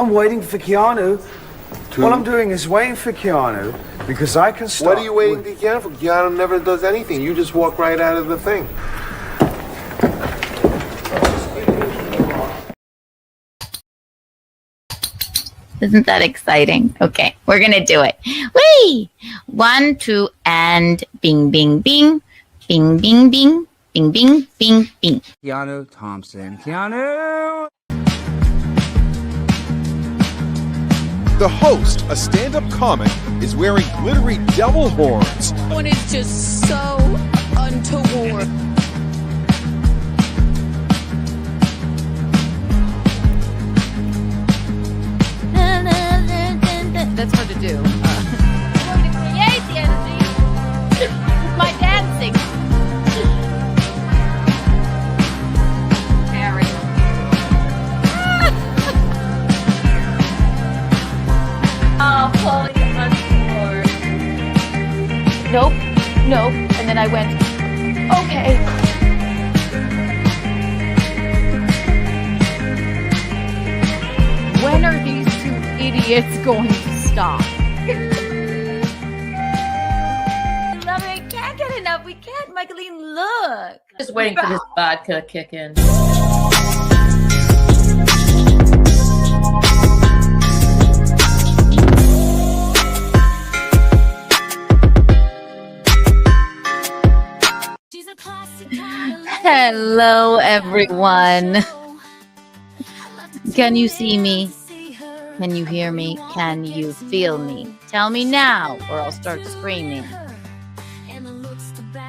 I'm waiting for Keanu. What I'm doing is waiting for Keanu because I can start. What are you waiting for Keanu for? Keanu never does anything. You just walk right out of the thing. Isn't that exciting? Okay, we're going to do it. Whee! 1, 2, and bing, bing, bing. Bing, bing, bing. Bing, bing, bing, bing. Keanu Thompson. Keanu! The host, a stand-up comic, is wearing glittery devil horns. One is just so untoward. That's hard to do. I'm going to create the energy with my dancing. Harry. Oh, holy Lord. Nope. Nope. And then I went, okay. When are these two idiots going to stop? I love it. Can't get enough. We can't, Michaeline, look. Just waiting for this vodka to kick in. Hello, everyone. Can you see me? Can you hear me? Can you feel me? Tell me now, or I'll start screaming.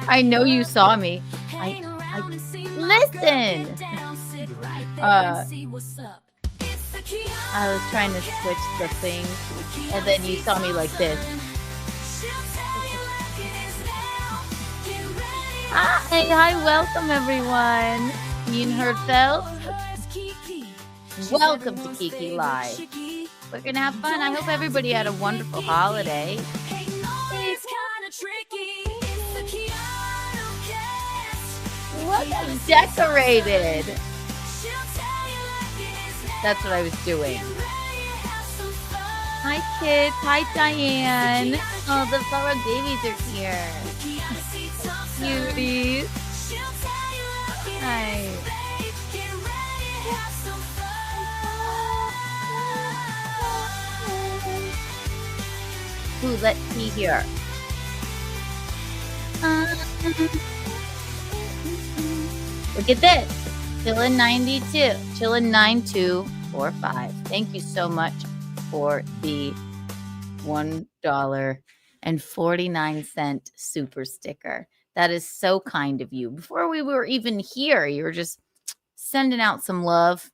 I know you saw me. Listen. I was trying to switch the thing, and then you saw me like this. Hi, welcome everyone. Ian Hertzfeld. Welcome to Kiki Live. We're gonna have fun. I hope everybody had a wonderful holiday. Welcome, decorated. That's what I was doing. Hi, kids. Hi, Diane. Oh, the fellow babies are here. Cuties. Hi. Ooh, let's see here. Look at this. Chillin' 92. Chillin' 9245. Thank you so much for the $1.49 super sticker. That is so kind of you. Before we were even here, you were just sending out some love.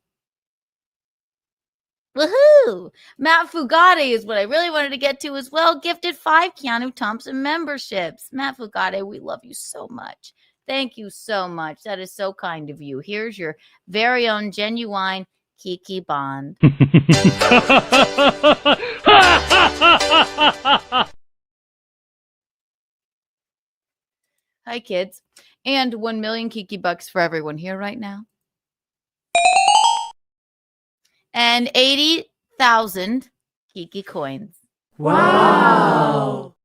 Woohoo! Matt Fugate is what I really wanted to get to as well. Gifted 5 Keanu Thompson memberships. Matt Fugate, we love you so much. Thank you so much. That is so kind of you. Here's your very own genuine Kiki Bond. Hi, kids. And 1 million Kiki bucks for everyone here right now. And 80,000 Kiki coins. Wow.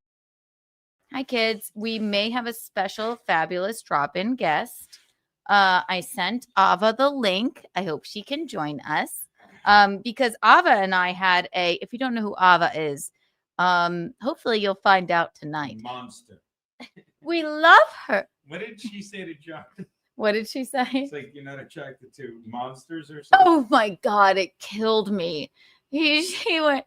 Hi, kids. We may have a special, fabulous drop-in guest. I sent Ava the link. I hope she can join us. Because Ava and I had if you don't know who Ava is, hopefully you'll find out tonight. Monster. We love her. What did she say to John? What did she say? It's like you're not attracted to monsters or something. Oh my God, it killed me. She went,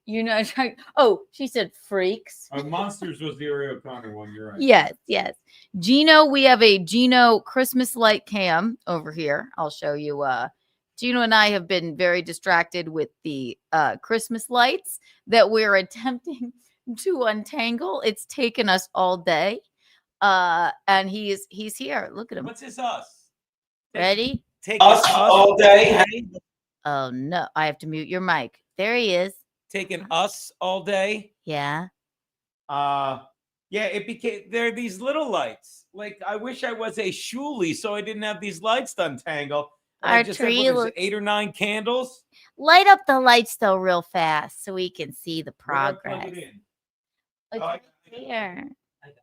you're not attracted. Oh, she said freaks. Monsters was the Ori O'Connor one. You're right. Yes, yes. Gino, we have a Gino Christmas light cam over here. I'll show you. Gino and I have been very distracted with the Christmas lights that we're attempting to untangle. It's taken us all day. And he's here. Look at him. What's this us? Ready? Taking us all day, honey. Oh no, I have to mute your mic. There he is. Taking us all day. Yeah. Yeah, it became there are these little lights. Like I wish I was a Shuli so I didn't have these lights to untangle. And I Our just said, tree what is it, looks. 8 or 9 candles? Light up the lights though real fast so we can see the Where do I plug progress. it in? It's Oh, I right got it. here. I got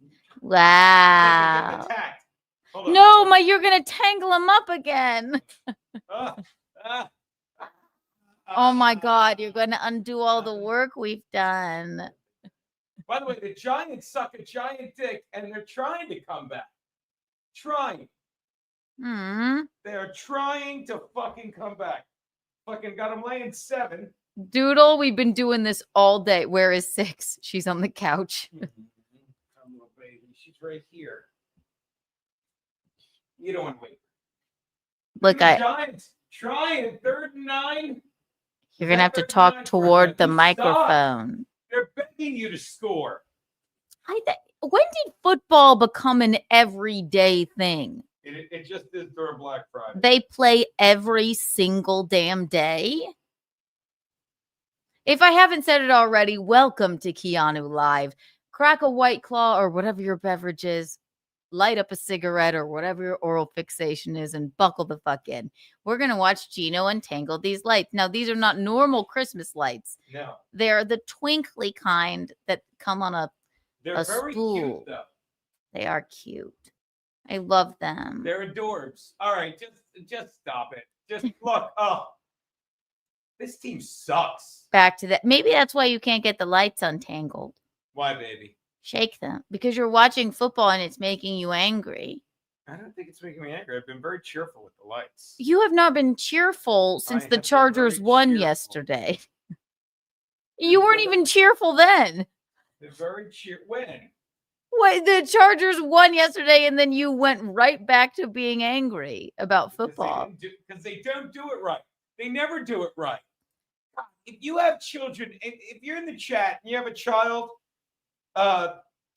it. Wow. Attacked. Hold on. No, you're gonna tangle them up again. Ah, ah, Oh my God, you're gonna undo all the work we've done. By the way, the Giants suck a giant dick, and they're trying to come back. Trying. They're trying to fucking come back. Fucking got them laying 7. Doodle, we've been doing this all day. Where is 6? She's on the couch. Come little baby. She's right here. You don't want to wait. Look, The Giants trying 3rd and 9. you're gonna have to talk toward the microphone. They're begging you to score. When did football become an everyday thing? It just is during Black Friday. They play every single damn day. If I haven't said it already, welcome to Keanu Live. Crack a White Claw or whatever your beverage is. Light up a cigarette or whatever your oral fixation is and buckle the fuck in. We're going to watch Gino untangle these lights. Now, these are not normal Christmas lights. No. They're the twinkly kind that come on They're a very spool. cute, though. They are cute. I love them. They're adorbs. All right, just stop it. Just look. Oh, this team sucks. Back to that. Maybe that's why you can't get the lights untangled. Why, baby? Shake them because you're watching football and it's making you angry. I don't think it's making me angry. I've been very cheerful with the lights. You have not been cheerful since the Chargers won yesterday. You weren't even cheerful then. They're very when? Wait, the Chargers won yesterday, and then you went right back to being angry about football. Because they don't do it right. They never do it right. If you have children, if you're in the chat and you have a child,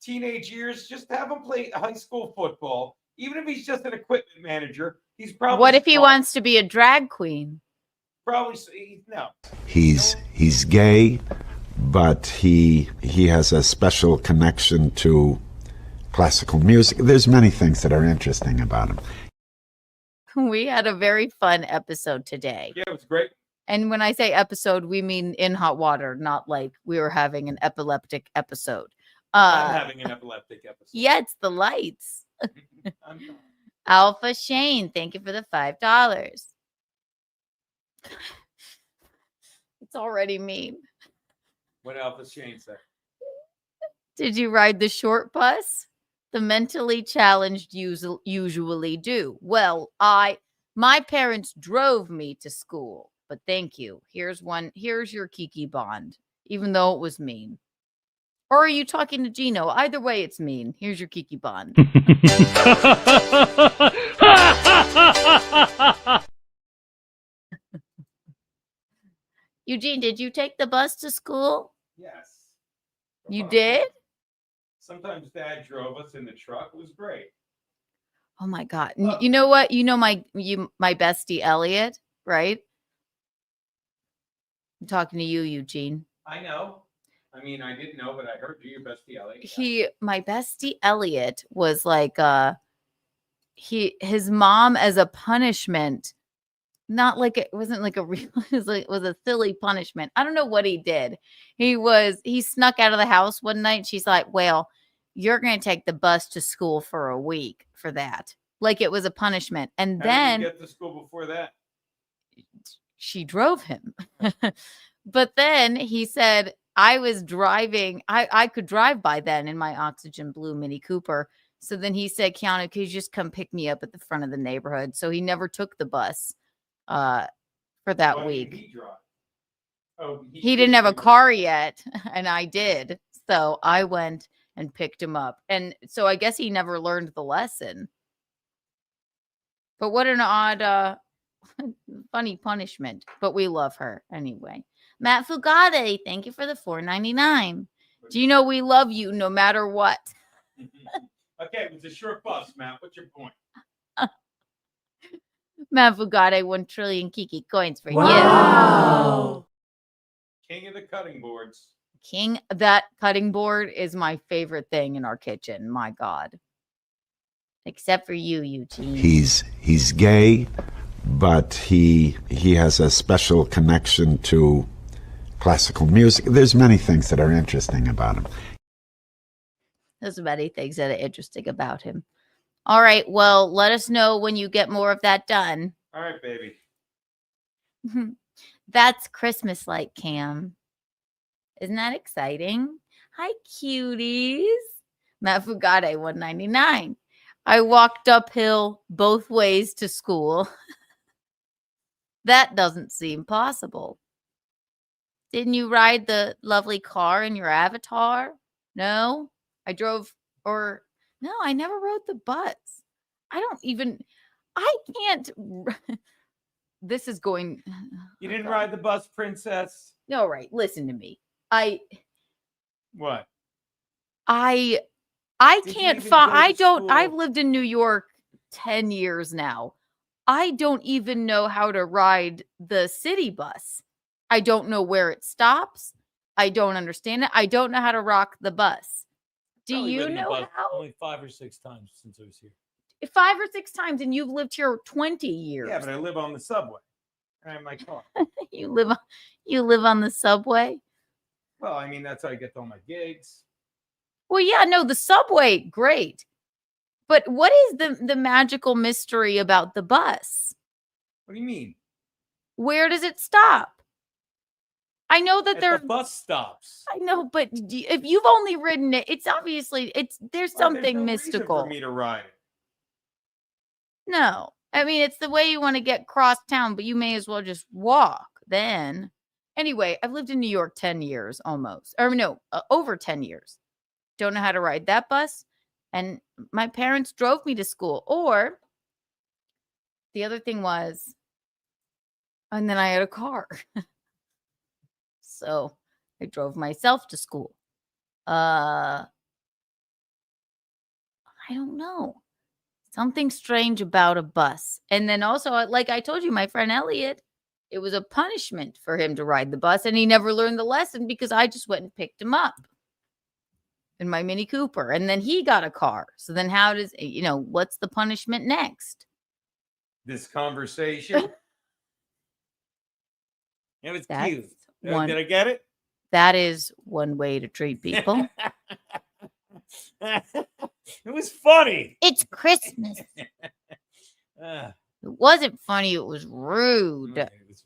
teenage years, just have him play high school football. Even if he's just an equipment manager, he's probably. What if he wants to be a drag queen? Probably no. He's gay, but he has a special connection to classical music. There's many things that are interesting about him. We had a very fun episode today. Yeah, it was great. And when I say episode, we mean in hot water, not like we were having an epileptic episode. I'm having an epileptic episode. Yeah, it's the lights. Alpha Shane, thank you for the $5. It's already mean. What Alpha Shane said? Did you ride the short bus? The mentally challenged usually do. Well, my parents drove me to school, but thank you. Here's your Kiki Bond, even though it was mean. Or are you talking to Gino? Either way, it's mean. Here's your Kiki Bond. Eugene, did you take the bus to school? Yes. You did? Sometimes Dad drove us in the truck. It was great. Oh my God. You know what? You know my bestie Elliot, right? I'm talking to you, Eugene. I know. I mean, I didn't know, but I heard you, your bestie Elliot. My bestie Elliot was like his mom as a punishment, not like it wasn't like a real it was a silly punishment. I don't know what he did. He snuck out of the house one night. She's like, well, you're going to take the bus to school for a week for that. Like it was a punishment. And then did you get to school before that? She drove him. But then he said, I was driving. I could drive by then in my Oxygen Blue Mini Cooper. So then he said, Keanu, could you just come pick me up at the front of the neighborhood? So he never took the bus for that week. Did he drive? Oh, he didn't have a car yet, and I did. So I went and picked him up. And so I guess he never learned the lesson. But what an odd, funny punishment. But we love her anyway. Matt Fugate, thank you for the $4.99. Do you know we love you no matter what? Okay, it was a short bus, Matt. What's your point? Matt Fugate, 1 trillion Kiki coins for Wow. you. King of the cutting boards. That cutting board is my favorite thing in our kitchen. My God. Except for you, Eugene. He's gay, but he has a special connection to classical music. There's many things that are interesting about him. There's many things that are interesting about him. All right. Well, let us know when you get more of that done. All right, baby. That's Christmas light cam. Isn't that exciting? Hi, cuties. Matt Fugate, 199. I walked uphill both ways to school. That doesn't seem possible. Didn't you ride the lovely car in your avatar? No, I drove, or no, I never rode the bus. I can't. This is going. You didn't ride the bus, princess? No, right. Listen to me. What? I Did you can't even find. go to I don't. school? I've lived in New York 10 years now. I don't even know how to ride the city bus. I don't know where it stops. I don't understand it. I don't know how to rock the bus. Do Probably you ridden the know bus how? Only 5 or 6 times since I was here. 5 or 6 times, and you've lived here 20 years. Yeah, but I live on the subway. I have my car. You live on the subway. Well, I mean, that's how I get to all my gigs. Well, yeah, no, the subway, great. But what is the magical mystery about the bus? What do you mean? Where does it stop? I know that At the bus stops. I know, but if you've only ridden it, it's obviously there's Well, something there's no reason mystical. for me to ride it. No, I mean it's the way you want to get cross town, but you may as well just walk then. Anyway, I've lived in New York 10 years almost, or no, over 10 years. Don't know how to ride that bus, and my parents drove me to school. Or the other thing was, and then I had a car. So I drove myself to school. I don't know. Something strange about a bus. And then also, like I told you, my friend Elliot, it was a punishment for him to ride the bus. And he never learned the lesson because I just went and picked him up in my Mini Cooper. And then he got a car. So then how does, what's the punishment next? This conversation. It was That's cute. one- Did I get it? That is one way to treat people. It was funny. It's Christmas. Ah, It wasn't funny. It was rude. it was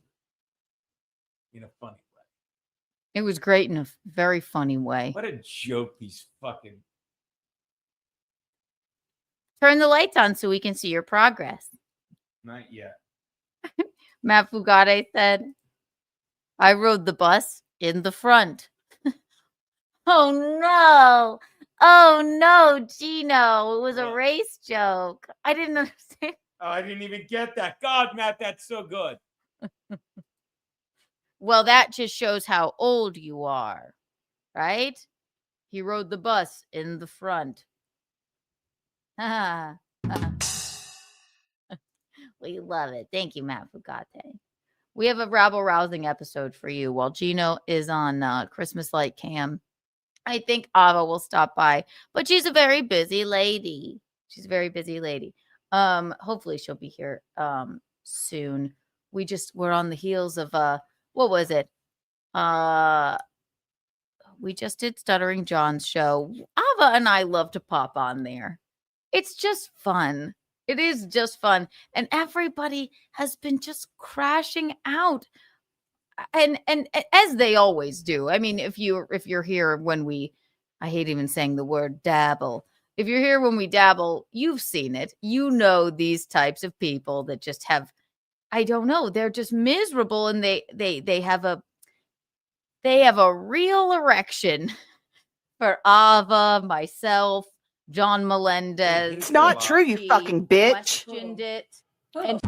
in a funny way. It was great in a very funny way. What a joke these fucking. Turn the lights on so we can see your progress. Not yet. Matt Fugate said, I rode the bus in the front. Oh, no. Oh, no, Gino. It was a What? race joke. I didn't understand. Oh, I didn't even get that. God, Matt, that's so good. Well, that just shows how old you are, right? He rode the bus in the front. We love it. Thank you, Matt Fugate. We have a rabble-rousing episode for you while Gino is on Christmas Light Cam. I think Ava will stop by, but she's a very busy lady. Hopefully she'll be here soon. We're on the heels of what was it? We just did Stuttering John's show. Ava and I love to pop on there. It's just fun. It is just fun. And everybody has been just crashing out. And as they always do. I mean, if you're here when I hate even saying the word dabble. If you're here when we dabble, you've seen it. You know these types of people that just have, I don't know, they're just miserable, and they have a real erection for Ava, myself, John Melendez. It's not true, you He fucking bitch. questioned it. And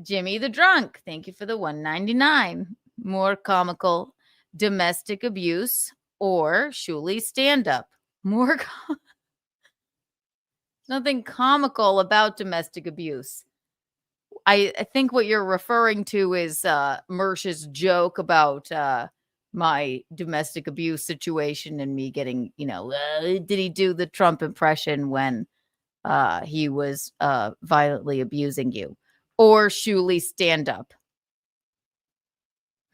Jimmy the Drunk, thank you for the 199. More comical domestic abuse or Shuli stand-up. Nothing comical about domestic abuse. I think what you're referring to is Mersh's joke about my domestic abuse situation and me getting, did he do the Trump impression when he was violently abusing you? Or Shuli stand up?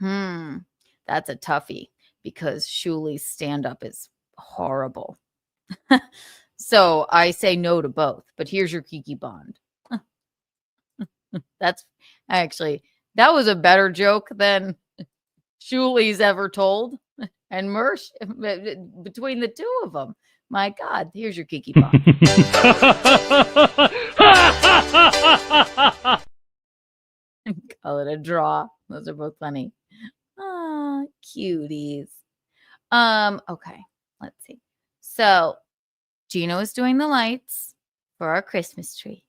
That's a toughie because Shuli's stand up is horrible. So I say no to both, but here's your Kiki Bond. That's actually, that was a better joke than Shuli's ever told. And Mersh, between the two of them, my God, here's your Kiki Bond. Call it a draw. Those are both funny. Ah, cuties. Okay, let's see. So Gino is doing the lights for our Christmas tree.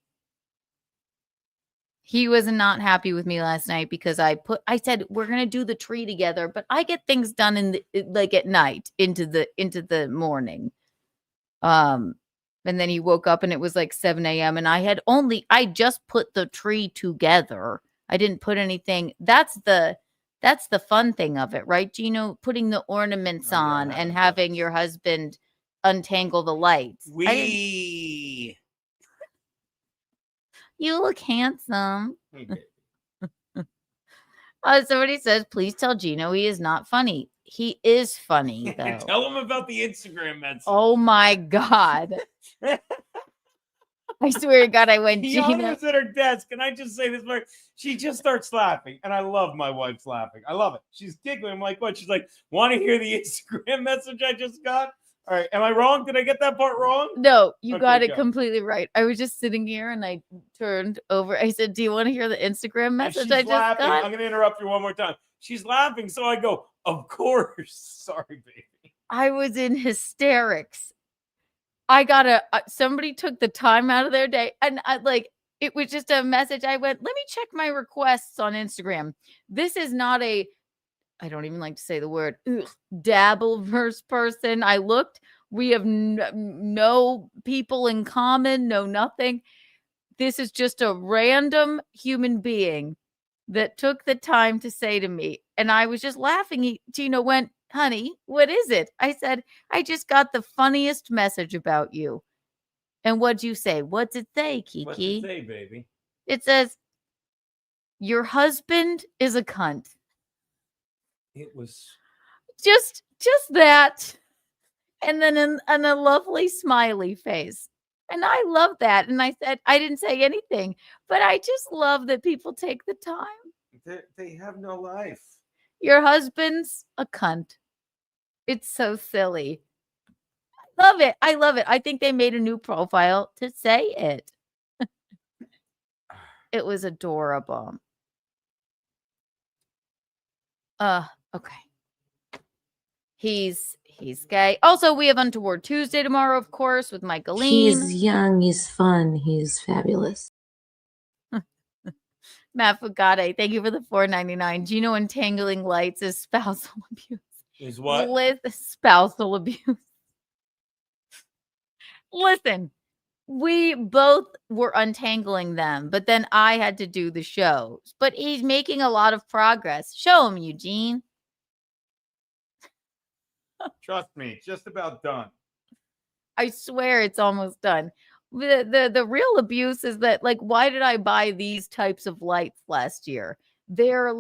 He was not happy with me last night because I said we're gonna do the tree together, but I get things done at night into the morning. And then he woke up and it was like 7 a.m. and I just put the tree together. I didn't put anything. That's the fun thing of it, right, Gino? Putting the ornaments on and having your husband untangle the lights. You look handsome. Somebody says, please tell Gino he is not funny. He is funny, though. Tell him about the Instagram message. Oh, my God. I swear to God, I went, Gino. Was at her desk, and I just say this, she just starts laughing, and I love my wife's laughing. I love it. She's giggling. I'm like, what? She's like, want to hear the Instagram message I just got? All right. Am I wrong? Did I get that part wrong? No, you got it completely right. I was just sitting here and I turned over. I said, do you want to hear the Instagram message I just laughing. got? I'm going to interrupt you one more time. She's laughing. So I go, of course. Sorry, baby. I was in hysterics. Somebody took the time out of their day. And it was just a message. I went, let me check my requests on Instagram. This is not I don't even like to say the word dabbleverse person. I looked. We have no people in common, no nothing. This is just a random human being that took the time to say to me. And I was just laughing. Gino went, honey, what is it? I said, I just got the funniest message about you. And what'd you say? What's it say, Kiki? What's it say, baby? It says, your husband is a cunt. It was just that, and then a lovely smiley face, and I love that. And I said I didn't say anything, but I just love that people take the time. They have no life. Your husband's a cunt. It's so silly. I love it. I think they made a new profile to say it. It was adorable. Okay. He's gay. Also, we have Untoward Tuesday tomorrow, of course, with Michaeline. He's young, he's fun, he's fabulous. Matt Fugate, thank you for the $4.99. Gino entangling lights is spousal abuse. Is what? Spousal abuse. Listen, we both were untangling them, but then I had to do the shows. But he's making a lot of progress. Show him, Eugene. Trust me, it's just about done. I swear it's almost done. The real abuse is that, why did I buy these types of lights last year? They're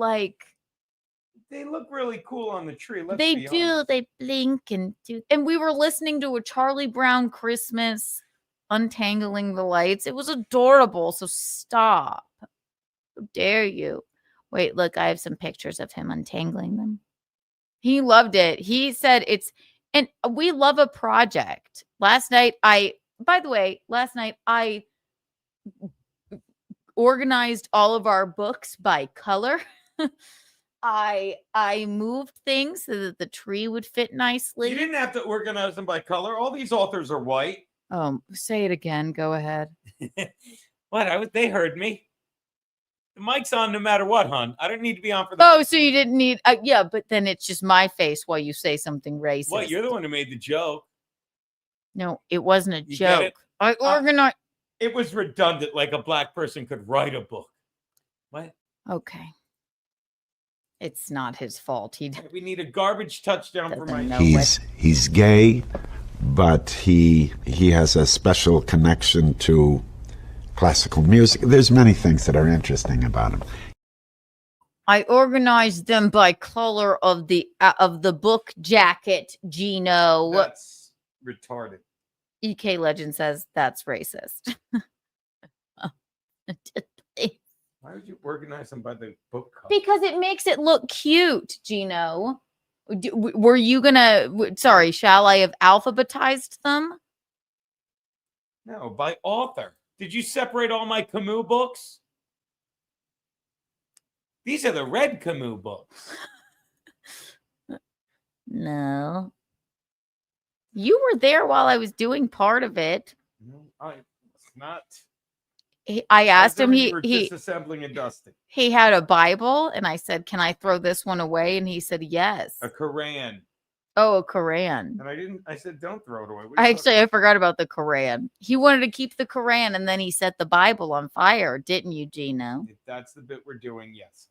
they look really cool on the tree. They do. They blink and do. And we were listening to a Charlie Brown Christmas, untangling the lights. It was adorable. So stop. How dare you? Wait, look, I have some pictures of him untangling them. He loved it. He said and we love a project. Last night I organized all of our books by color. I moved things so that the tree would fit nicely. You didn't have to organize them by color. All these authors are white. Say it again. Go ahead. What? They heard me. The mic's on no matter what, hon. I don't need to be on for the. So you didn't need. Yeah, but then it's just my face while you say something racist. What? You're the one who made the joke. No, it wasn't a joke. I organized. It was redundant, like a black person could write a book. What? Okay. It's not his fault. He We need a garbage touchdown for my. doesn't know He's gay, but he has a special connection to classical music. There's many things that are interesting about him. I organized them by color of the book jacket, Gino. That's retarded. EK Legend says that's racist. Why would you organize them by the book cover? Because it makes it look cute, Gino. Were you gonna? Sorry, shall I have alphabetized them? No, by author. Did you separate all my Camus books? These are the red Camus books. No. You were there while I was doing part of it. No, I was not. I asked him. You were disassembling and dusting. He had a Bible, and I said, "Can I throw this one away?" And he said, "Yes." A Quran. Oh, a Quran. And I didn't. I said, "Don't throw it away." I forgot about the Quran. He wanted to keep the Quran, and then he set the Bible on fire, didn't you, Gino? If that's the bit we're doing, yes.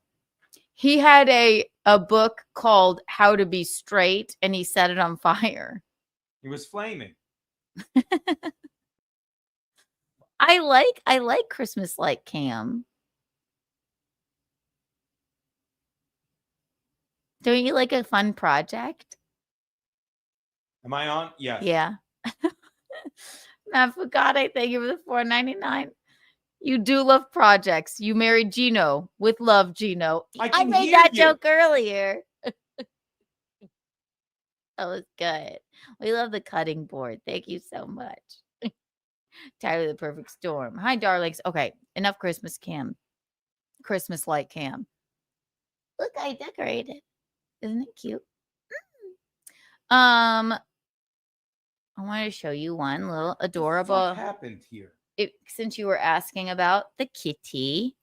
He had a book called How to Be Straight, and he set it on fire. He was flaming. I like Christmas Light Cam. Don't you like a fun project? Am I on? Yes. Yeah. Matt forgot I thank you for the $4.99. You do love projects. You married Gino with love, Gino. I made that joke earlier. That was good. We love the cutting board. Thank you so much. Tyler the Perfect Storm. Hi, darlings. Okay, enough Christmas cam. Christmas light cam. Look, I decorated. Isn't it cute? I want to show you one little adorable. What happened here? Since you were asking about the kitty.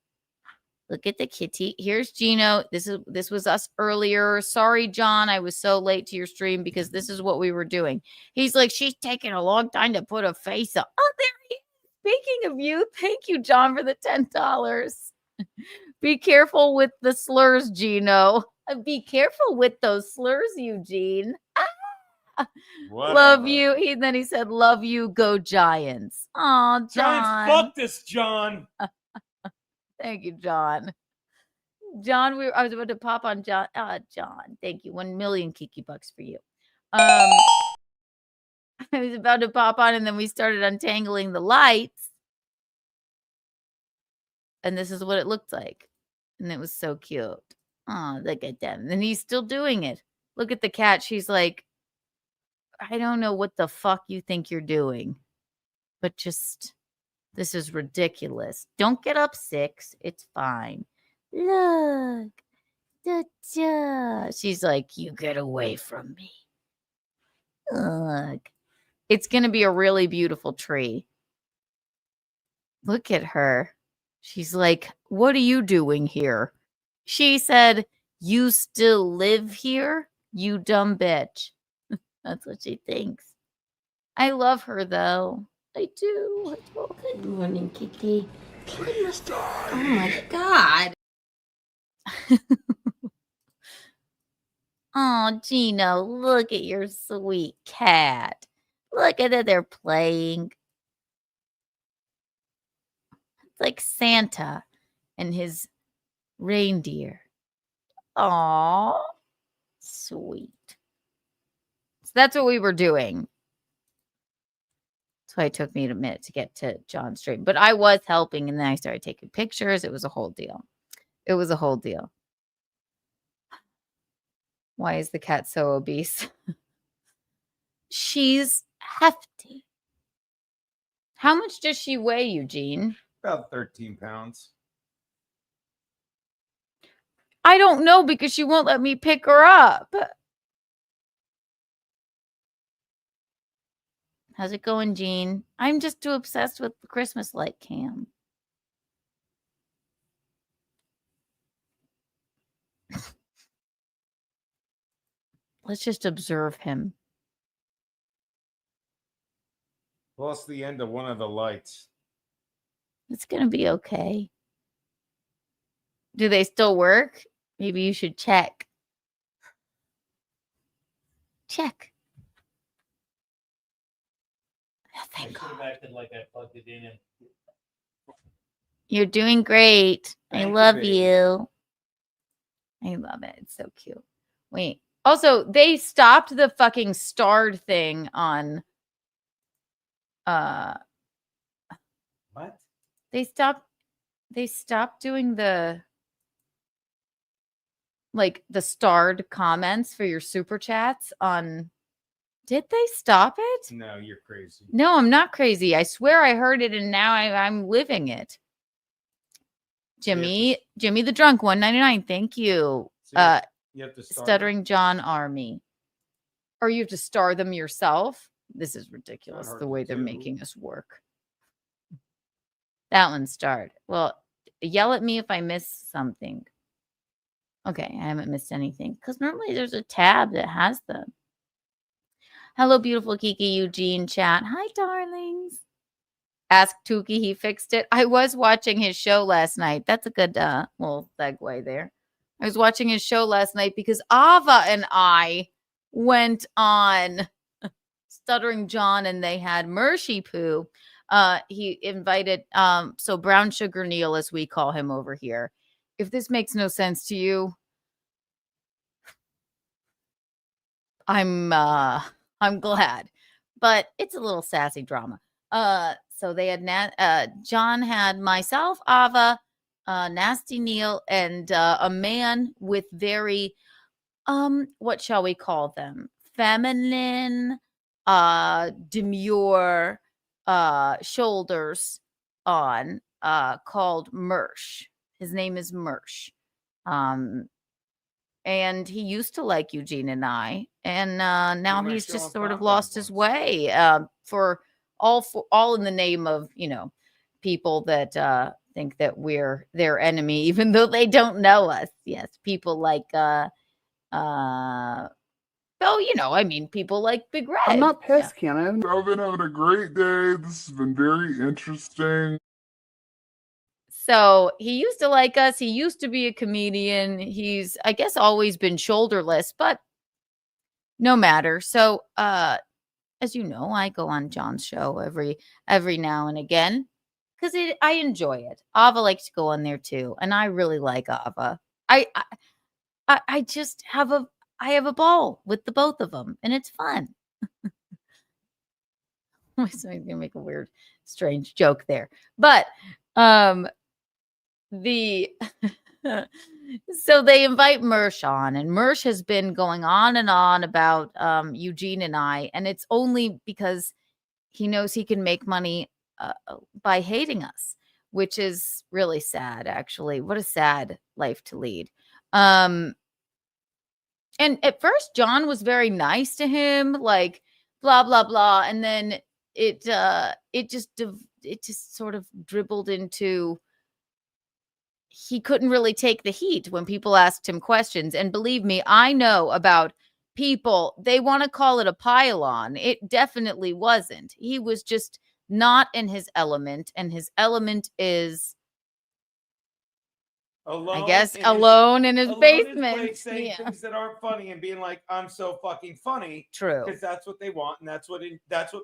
Look at the kitty. Here's Gino. This was us earlier. Sorry, John. I was so late to your stream because this is what we were doing. He's like, she's taking a long time to put a face up. Oh, there he is. Speaking of you, thank you, John, for the $10. Be careful with the slurs, Gino. Be careful with those slurs, Eugene. Love you. Then he said, love you, go Giants. Oh, John. Giants, fuck this, John. Thank you, John. John, I was about to pop on John. John, thank you. 1 million Kiki bucks for you. I was about to pop on, and then we started untangling the lights. And this is what it looked like. And it was so cute. Oh, look at them. And he's still doing it. Look at the cat. She's like, I don't know what the fuck you think you're doing. But just, this is ridiculous. Don't get up 6. It's fine. Look. Da-da. She's like, you get away from me. Look. It's going to be a really beautiful tree. Look at her. She's like, what are you doing here? She said, you still live here? You dumb bitch. That's what she thinks. I love her, though. I do. Good morning, Kiki. Oh, my God. Oh, Gino, look at your sweet cat. Look at it. They're playing. It's like Santa and his reindeer. Aw, sweet. So that's what we were doing. That's why it took me a minute to get to John's stream. But I was helping, and then I started taking pictures. It was a whole deal. It was a whole deal. Why is the cat so obese? She's hefty. How much does she weigh, Eugene? About 13 pounds. I don't know because she won't let me pick her up. How's it going, Jean? I'm just too obsessed with the Christmas light cam. Let's just observe him. Lost the end of one of the lights. It's going to be okay. Do they still work? Maybe you should check. Check. Oh, thank God. acted like I plugged it in. You're doing great. Thank I you, love baby. you. I love it. It's so cute. Wait. Also, they stopped the fucking starred thing on What? they stopped doing the the starred comments for your super chats on. Did they stop it? No, you're crazy. No, I'm not crazy. I swear I heard it and now I'm living it. Jimmy the drunk 199. Thank you. So you have to start Stuttering John Army. Or you have to star them yourself. This is ridiculous hard the to way they're do. making us work. That one starred. Well, yell at me if I miss something. Okay, I haven't missed anything because normally there's a tab that has them. Hello, beautiful Kiki Eugene chat. Hi, darlings. Ask Tuki, he fixed it. I was watching his show last night. That's a good little segue there. I was watching his show last night because Ava and I went on Stuttering John and they had Mershy Poo. He invited, so Brown Sugar Neil, as we call him over here. If this makes no sense to you, I'm glad, but it's a little sassy drama. So they had John had myself, Ava, Nasty Neil, and a man with very what shall we call them? Feminine, demure shoulders on, called Mersh. His name is Mersh. And he used to like Eugene and I, and now might he's show just up sort of Pop lost Pop his once. way for all in the name of, people that think that we're their enemy, even though they don't know us. Yes, people like people like Big Red. I'm not Yeah. pissed, Keanu. I've been having a great day. This has been very interesting. So he used to like us. He used to be a comedian. He's, I guess, always been shoulderless, but no matter. So, as you know, I go on John's show every now and again because I enjoy it. Ava likes to go on there too, and I really like Ava. I just have a ball with the both of them, and it's fun. So I'm gonna make a weird, strange joke there, but so they invite Mersh on, and Mersh has been going on and on about Eugene and I, and it's only because he knows he can make money by hating us, which is really sad, actually. What a sad life to lead. And at first John was very nice to him, like blah blah blah, and then it just sort of dribbled into he couldn't really take the heat when people asked him questions. And believe me, I know about people, they want to call it a pile-on. It definitely wasn't. He was just not in his element, and his element is Alone, I guess alone in his alone basement. place saying things that aren't funny and being like, "I'm so fucking funny." True, because that's what they want, and that's what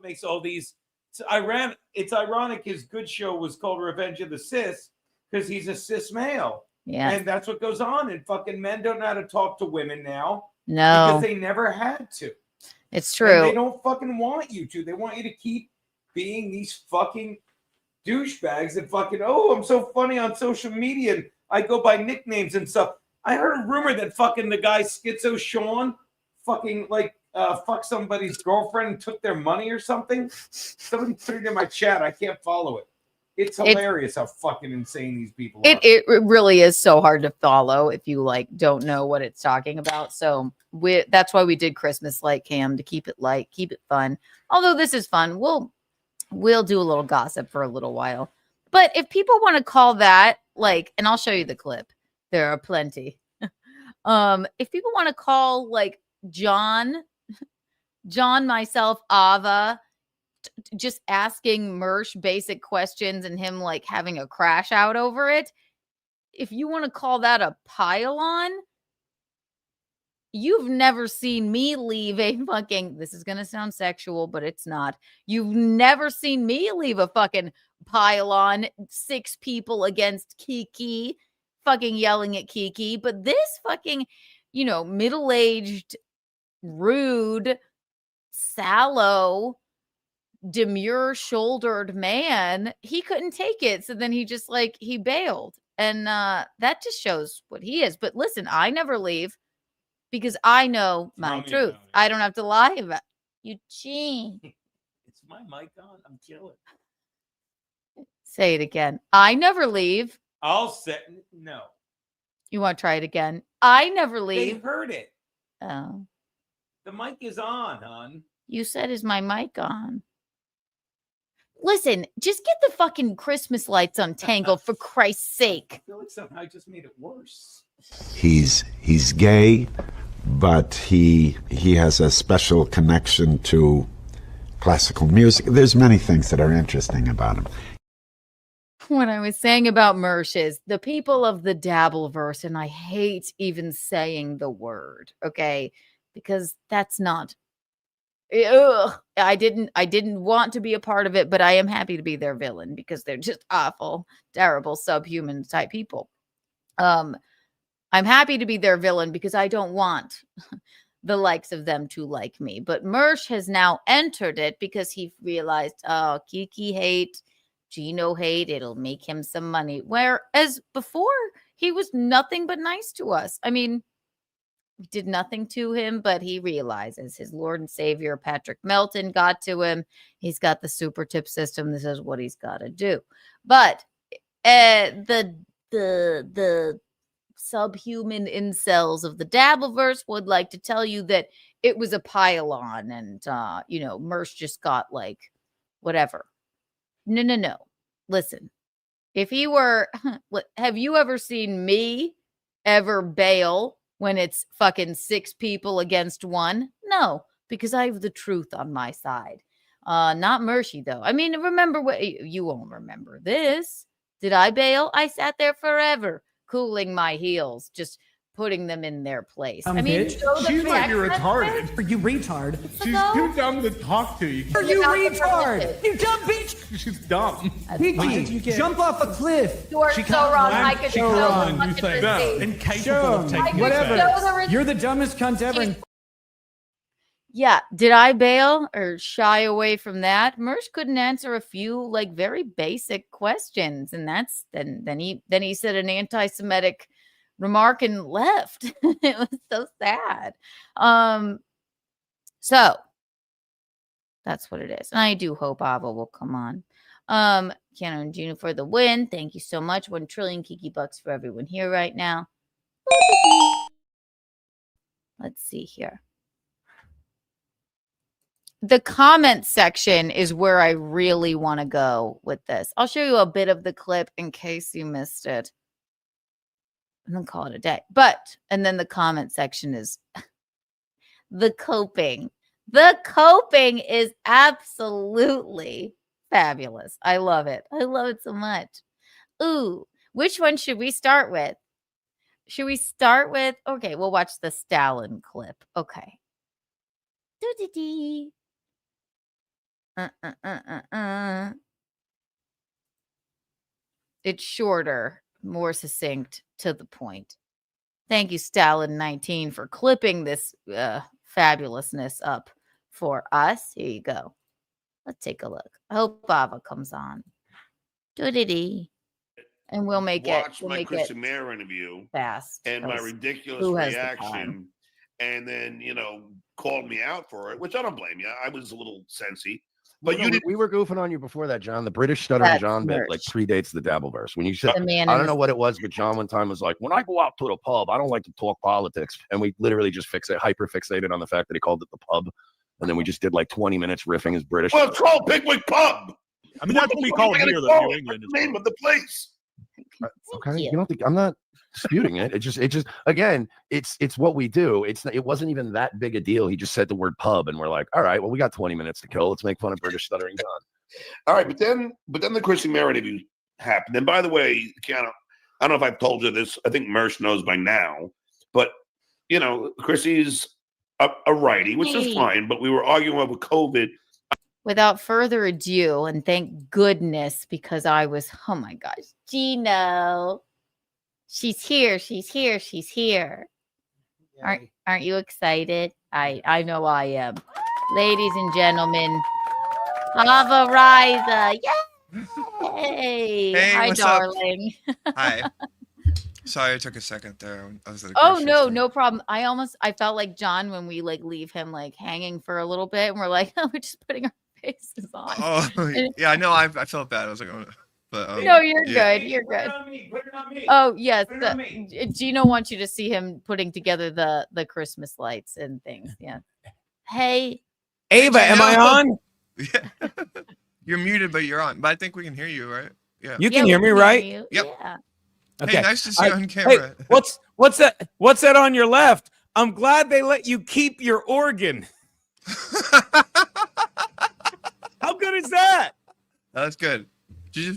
makes all these. It's ironic. His good show was called Revenge of the Cis because he's a cis male. Yeah, and that's what goes on. And fucking men don't know how to talk to women now. No, because they never had to. It's true. And they don't fucking want you to. They want you to keep being these fucking douchebags that fucking, I'm so funny on social media and I go by nicknames and stuff. I heard a rumor that fucking the guy Schizo Sean fucking fucked somebody's girlfriend and took their money or something. Somebody put it in my chat. I can't follow it. It's hilarious how fucking insane these people are. It really is so hard to follow if you don't know what it's talking about. So that's why we did Christmas Light Cam, to keep it light, keep it fun. Although this is fun, we'll do a little gossip for a little while. But if people want to call that and I'll show you the clip. There are plenty. If people want to call John, myself, Ava, just asking Mersh basic questions and him having a crash out over it, if you want to call that a pile-on, you've never seen me leave a fucking, this is going to sound sexual, but it's not. You've never seen me leave a fucking pile-on, 6 people against Kiki, fucking yelling at Kiki. But this fucking, middle-aged, rude, sallow, demure-shouldered man, he couldn't take it. So then he just he bailed. And that just shows what he is. But listen, I never leave. Because I know my truth. I don't have to lie about it. Eugene. It's my mic on. I'm killing. Say it again. I never leave. I'll say no. You want to try it again? I never They leave. heard it. Oh. The mic is on, hon. You said, is my mic on? Listen, just get the fucking Christmas lights untangled for Christ's sake. I feel like somehow I just made it worse. He's gay, but he has a special connection to classical music. There's many things that are interesting about him. What I was saying about Mersh is the people of the dabbleverse, and I hate even saying the word, okay? Because that's not. Ugh, I didn't want to be a part of it, but I am happy to be their villain because they're just awful, terrible, subhuman type people. I'm happy to be their villain because I don't want the likes of them to like me. But Mersh has now entered it because he realized, oh, Kiki hate, Gino hate, it'll make him some money. Whereas before, he was nothing but nice to us. I mean, we did nothing to him, but he realizes his Lord and Savior, Patrick Melton, got to him. He's got the super tip system. This is what he's got to do. But the subhuman incels of the dabbleverse would like to tell you that it was a pile-on and Mersh just got whatever. No. Listen, if he were, have you ever seen me ever bail when it's fucking 6 people against 1? No, because I have the truth on my side. Not Mershy though. I mean, remember what you won't remember this. Did I bail? I sat there forever, cooling my heels, just putting them in their place. I mean, She's like you're retarded. Are you retard? She's too dumb to talk to you. Are you retard? You dumb bitch. She's dumb. Kiki, jump off a cliff. You are so wrong. I could show the fucking receipt. Incapable of taking whatever. You're the dumbest cunt ever. Yeah, did I bail or shy away from that? Mersh couldn't answer a few very basic questions, and then he said an anti-Semitic remark and left. It was so sad. So that's what it is, and I do hope Ava will come on. Keanu and Gina for the win. Thank you so much. 1 trillion Kiki bucks for everyone here right now. Let's see here. The comment section is where I really want to go with this. I'll show you a bit of the clip in case you missed it. And then call it a day. And then the comment section is the coping. The coping is absolutely fabulous. I love it. I love it so much. Ooh, which one should we start with? Should we start with, okay, we'll watch the Stalin clip. Okay. Doo-dee-dee. It's shorter, more succinct, to the point. Thank you, Stalin19, for clipping this fabulousness up for us. Here you go. Let's take a look. I hope Bava comes on. Doo-dee-dee. And we'll make Watch we'll my make Chris it Amir interview fast. and my ridiculous who has the reaction, time? and then called me out for it, which I don't blame you. I was a little sensy, but we were goofing on you before that, John. The British stuttering That's John bit Mersh. predates the dabbleverse. When you said, The man I in don't the- know what it was, but John one time was like, when I go out to the pub, I don't like to talk politics, and we literally just hyper fixated on the fact that he called it the pub, and then we just did 20 minutes riffing his British. Well, it's called Pickwick Pub. I mean, that's what we call it here, though, New England. The name of the place. Okay, you don't think I'm not disputing it. It just again, it's what we do. It wasn't even that big a deal. He just said the word pub, and we're like, all right, well, we got 20 minutes to kill. Let's make fun of British stuttering John. All right, but then the Chris Amir interview happened. And by the way, Keanu, I don't know if I've told you this. I think Mersh knows by now, but you know, Chrissy's a righty, which is fine. But we were arguing over COVID. Without further ado, and thank goodness, because I was, oh my gosh, Gino, she's here, she's here, she's here. Aren't you excited? I know I am. Ladies and gentlemen, Ava Raiza, yay! Hey, hi, what's darling. up? Hi. Sorry, it took a second there. I was at a Oh grocery no, store. no problem. I felt like John when we like leave him like hanging for a little bit, and we're like, oh, we're just putting our faces on. Oh, And- yeah, I know. I felt bad. I was like, oh, but no, you're yeah. good. You're Put good. it on me. Put it on me. Oh yes, Put it on me. Gino wants you to see him putting together the Christmas lights and things. Yeah. Hey, Ava, am I on? Yeah. You're muted, but you're on. But I think we can hear you, right? Yeah. You yeah, can hear we me, right? you. Yep. Yeah. Okay. Hey, nice to see All you right. on camera. Hey, what's that? What's that on your left? I'm glad they let you keep your organ. How good is that? That's good.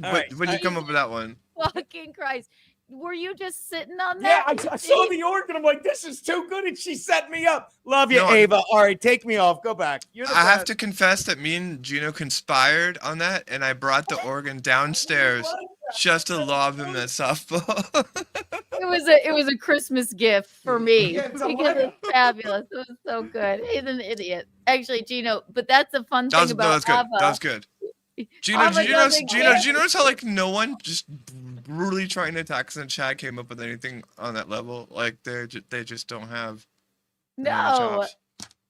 All right. When did you come up with that one? Fucking Christ. Were you just sitting on Yeah, that? I saw the organ. I'm like, this is too good, and she set me up. Love you, No, Ava. All right, take me off. Go back. You're the I have best. to confess that me and Gino conspired on that, and I brought the organ downstairs just to lob him that softball. It was a Christmas gift for me Yeah, it's a because it's fabulous. It was so good. He's an idiot. Actually, Gino, but that's the fun thing about That's good. Ava. That was good. Gino, Ava do you notice? doesn't Gino, care. do you notice how like no one just brutally trying to attack us in the chat came up with anything on that level? Like they just don't have. No, chops.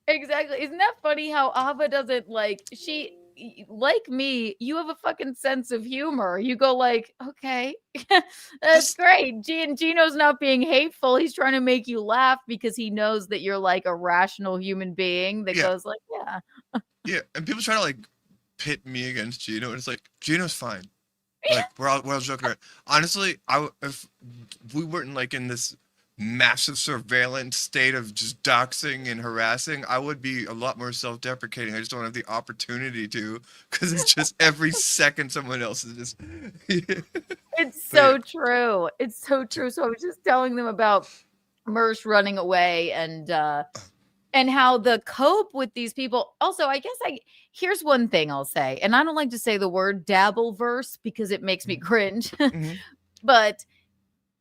exactly. Isn't that funny how Ava doesn't like like me, you have a fucking sense of humor. You go like, okay, that's great. Gino's not being hateful. He's trying to make you laugh because he knows that you're like a rational human being that Yeah. goes like, yeah. Yeah, and people try to like pit me against Gino, and it's like Gino's fine. Like we're all joking around. Honestly, if we weren't like in this massive surveillance state of just doxing and harassing, I would be a lot more self-deprecating. I just don't have the opportunity to, because it's just every second someone else is just. It's so true. It's so true. So I was just telling them about Mersh running away and how the cope with these people. Also, I guess here's one thing I'll say, and I don't like to say the word dabbleverse because it makes me cringe, but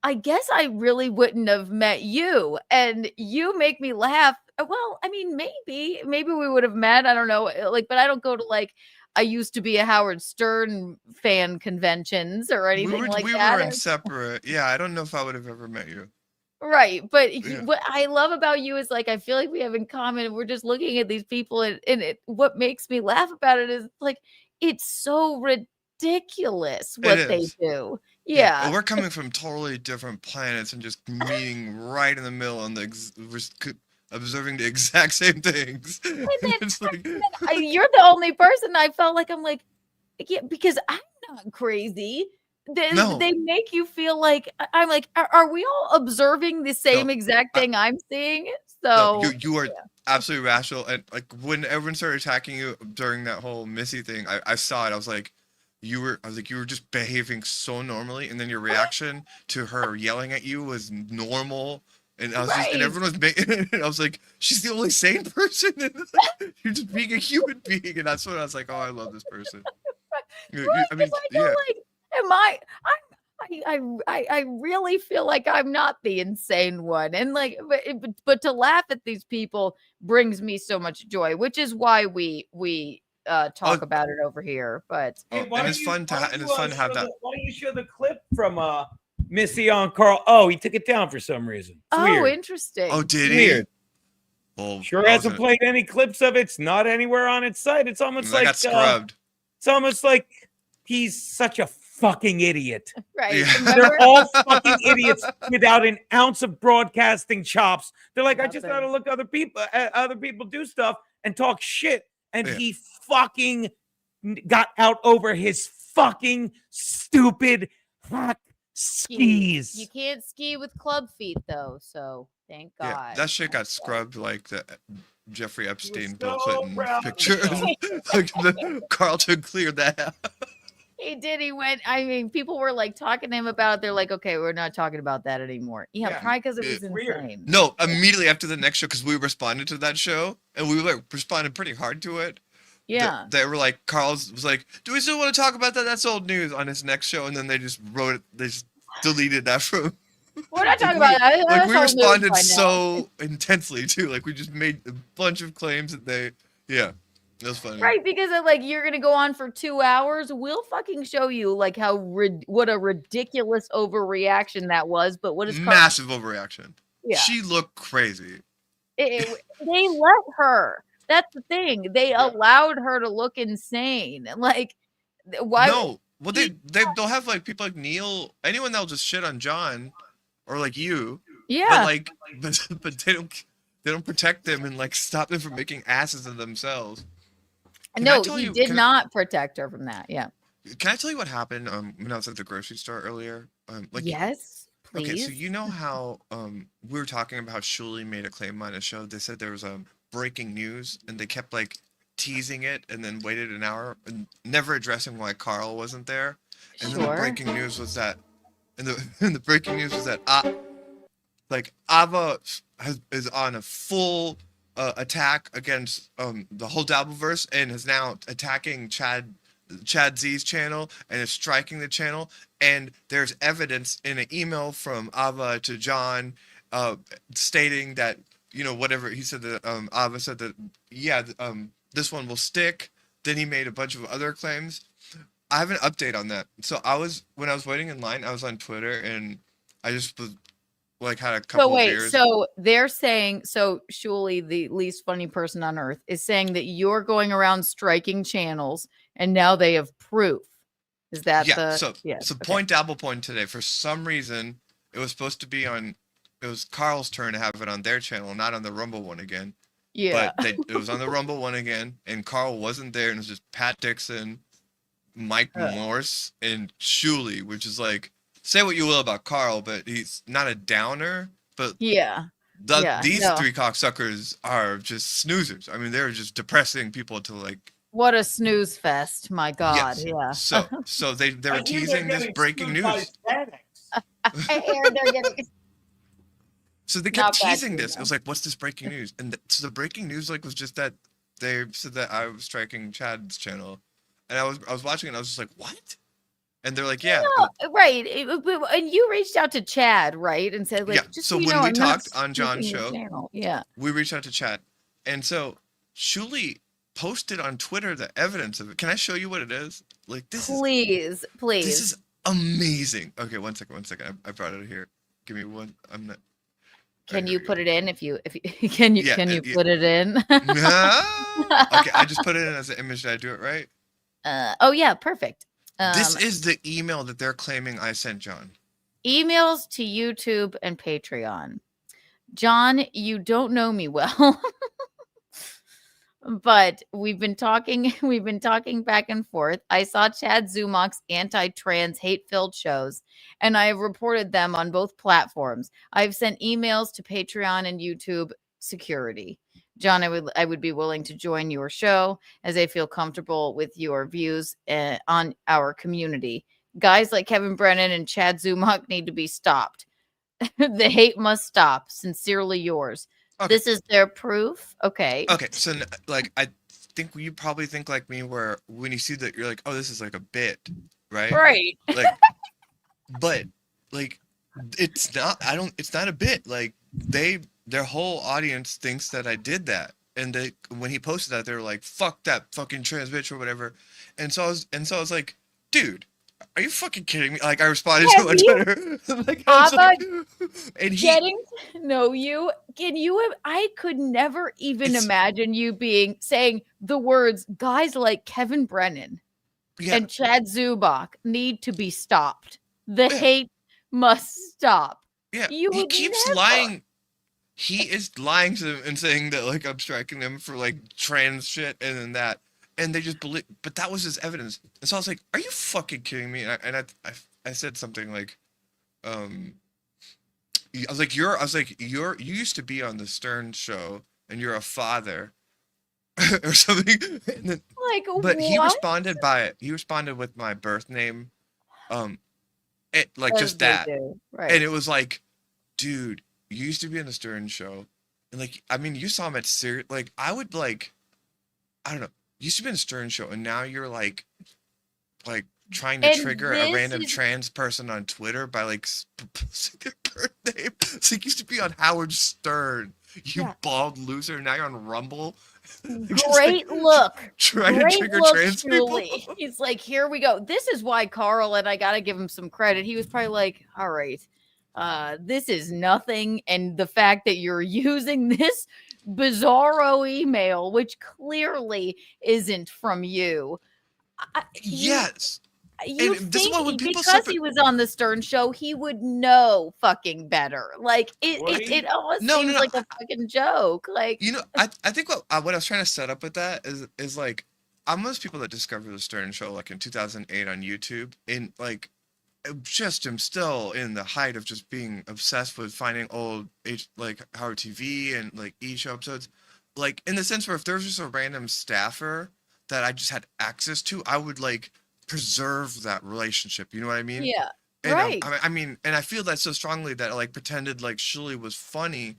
I guess I really wouldn't have met you, and you make me laugh. Well, I mean, maybe we would have met. I don't know, like, but I don't go to like. I used to be a Howard Stern fan conventions or anything like that. We were in separate. Yeah, I don't know if I would have ever met you. Right, but Yeah. what I love about you is like I feel like we have in common. We're just looking at these people, and what makes me laugh about it is like it's so ridiculous what they is. do. But Yeah, we're coming from totally different planets and just meeting right in the middle on observing the exact same things. It's like, you're the only person I felt like I'm like, yeah, because I'm not crazy. No. They make you feel like I'm like, are we all observing the same exact thing I'm seeing? So no, you are absolutely rational. And like when everyone started attacking you during that whole Missy thing, I saw it. I was like, you were just behaving so normally, and then your reaction to her yelling at you was normal. And I was just, and everyone was making. I was like, she's the only sane person. You're just being a human being, and that's when I was like, oh, I love this person. I mean, yeah. Like, I really feel like I'm not the insane one, and like, but to laugh at these people brings me so much joy, which is why we talk about it over here. But Hey, and it's fun to have that. Why don't you show the clip from Missy on Carl? Oh, he took it down for some reason. It's weird. Interesting. Oh, did he? Weird. Well, Sure hasn't played any clips of it. It's not anywhere on its site. It's almost I like got scrubbed. it's almost like he's such a fucking idiot. Right. Yeah. They're all fucking idiots without an ounce of broadcasting chops. They're like, I just gotta look other people do stuff and talk shit. And he fucking got out over his fucking stupid hack skis. You can't ski with club feet though, so thank God. Yeah, that shit got scrubbed like the Jeffrey Epstein, Bill so Clinton proud of picture. Like Carlton cleared that out. He did. He went. I mean, people were like talking to him about it. They're like, okay, we're not talking about that anymore. Yeah, probably because it was insane. No, immediately after the next show, because we responded to that show and we like responded pretty hard to it. Yeah. They were like, Carl's was like, do we still want to talk about that? That's old news on his next show. And then they just wrote it, they just deleted that from. We're not talking about that. Like That's we old news responded by now. so intensely too. Like we just made a bunch of claims that they, yeah, that was funny. Right, because of, like you're gonna go on for 2 hours. We'll fucking show you like how what a ridiculous overreaction that was. But what is Massive overreaction. Yeah. She looked crazy. They let her. That's the thing. They allowed her to look insane. Like, why? No, well they'll have like people like Neil, anyone that'll just shit on John, or like you. Yeah. But like, but they don't protect them and like stop them from making asses of themselves. No, he did not protect her from that. Yeah. Can I tell you what happened when I was at the grocery store earlier? Like Yes, please. Okay, so you know how we were talking about how Shuli made a claim on a show. They said there was a breaking news, and they kept like teasing it, and then waited an hour and never addressing why Carl wasn't there. And then the breaking news was that, and the breaking news was that like Ava is on a full attack against the whole dabbleverse and is now attacking Chad Z's channel and is striking the channel. And there's evidence in an email from Ava to John stating that, you know, whatever he said, that Ava said that, yeah, this one will stick. Then he made a bunch of other claims. I have an update on that. So when I was waiting in line, I was on Twitter and I just was like had a couple of beers. So they're saying, so Shuli, the least funny person on earth, is saying that you're going around striking channels and now they have proof. Is that Point Dabble Point today, for some reason, it was supposed to be it was Carl's turn to have it on their channel, not on the Rumble one again. Yeah. But it was on the Rumble one again, and Carl wasn't there, and it was just Pat Dixon, Mike Morse, and Shuli, which is like, say what you will about Carl, but he's not a downer. But these three cocksuckers are just snoozers. I mean, they're just depressing people to like. What a snooze fest! My God, yeah. So they were teasing this breaking news. I hear they're getting. So they kept teasing this. It was like, what's this breaking news? And so the breaking news like was just that they said that I was striking Chad's channel, and I was watching it. And I was just like, what? And they're like, yeah, right. And you reached out to Chad, right, and said, like, just so so when we talked on John's show, we reached out to Chad, and so Shuli posted on Twitter the evidence of it. Can I show you what it is? Like this. Please. This is amazing. Okay, one second. I brought it here. Give me one. I'm not. Can you put it in if you can you put it in? No. Okay, I just put it in as an image. Did I do it right? Oh yeah, perfect. This is the email that they're claiming I sent John. Emails to YouTube and Patreon. John, you don't know me well. But we've been talking back and forth. I saw Chad Zumach's anti-trans hate-filled shows, and I have reported them on both platforms. I've sent emails to Patreon and YouTube security. John, I would be willing to join your show as I feel comfortable with your views on our community. Guys like Kevin Brennan and Chad Zumach need to be stopped. The hate must stop. Sincerely yours. Okay. This is their proof. Okay. Okay. So like, I think you probably think like me, where when you see that, you're like, oh, this is like a bit, right? Right. Like, but like, it's not. It's not a bit. Like their whole audience thinks that I did that, and when he posted that, they were like, "Fuck that fucking trans bitch" or whatever. And so I was like, dude. Are you fucking kidding me? Like I responded to it on Twitter. Like, and getting to know you. Can you? I could never even imagine you saying the words "guys like Kevin Brennan and Chad Zumach need to be stopped. The hate must stop." Yeah, he keeps lying. He is lying to them and saying that like I'm striking them for like trans shit and then that. And they just believe, but that was his evidence. And so I was like, "Are you fucking kidding me?" And I said something like, "You used to be on the Stern show, and you're a father, or something. And then, Like, but he what? responded with my birth name. Like As just they that. do, right. And it was like, dude, you used to be in the Stern show. And like, I mean, you saw him at like, I would like, I don't know, you used to be in the Stern show, and now you're like trying to And trigger a this random is- trans person on Twitter by like posting their birth name. So you used to be on Howard Stern, you Yeah. bald loser. Now you're on Rumble. Great look. Trying to Great trigger look, trans Julie. people. He's like, here we go. This is why Carl, and I gotta give him some credit. He was probably like, all right, this is nothing. And the fact that you're using this bizarro email, which clearly isn't from you. Yes. You And this is think what when people because separate- he was on the Stern show, he would know fucking better. Like Would it he? almost No, seems no. like a fucking joke. Like You know, I think what I was trying to set up with that is like, I'm those people that discovered the Stern show like in 2008 on YouTube, and like just am still in the height of just being obsessed with finding old like Howard TV and like show episodes, like in the sense where if there's just a random staffer that I just had access to, I would like preserve that relationship. You know what I mean? Yeah. And, Right. I mean, and I feel that so strongly that I like pretended like Shuli was funny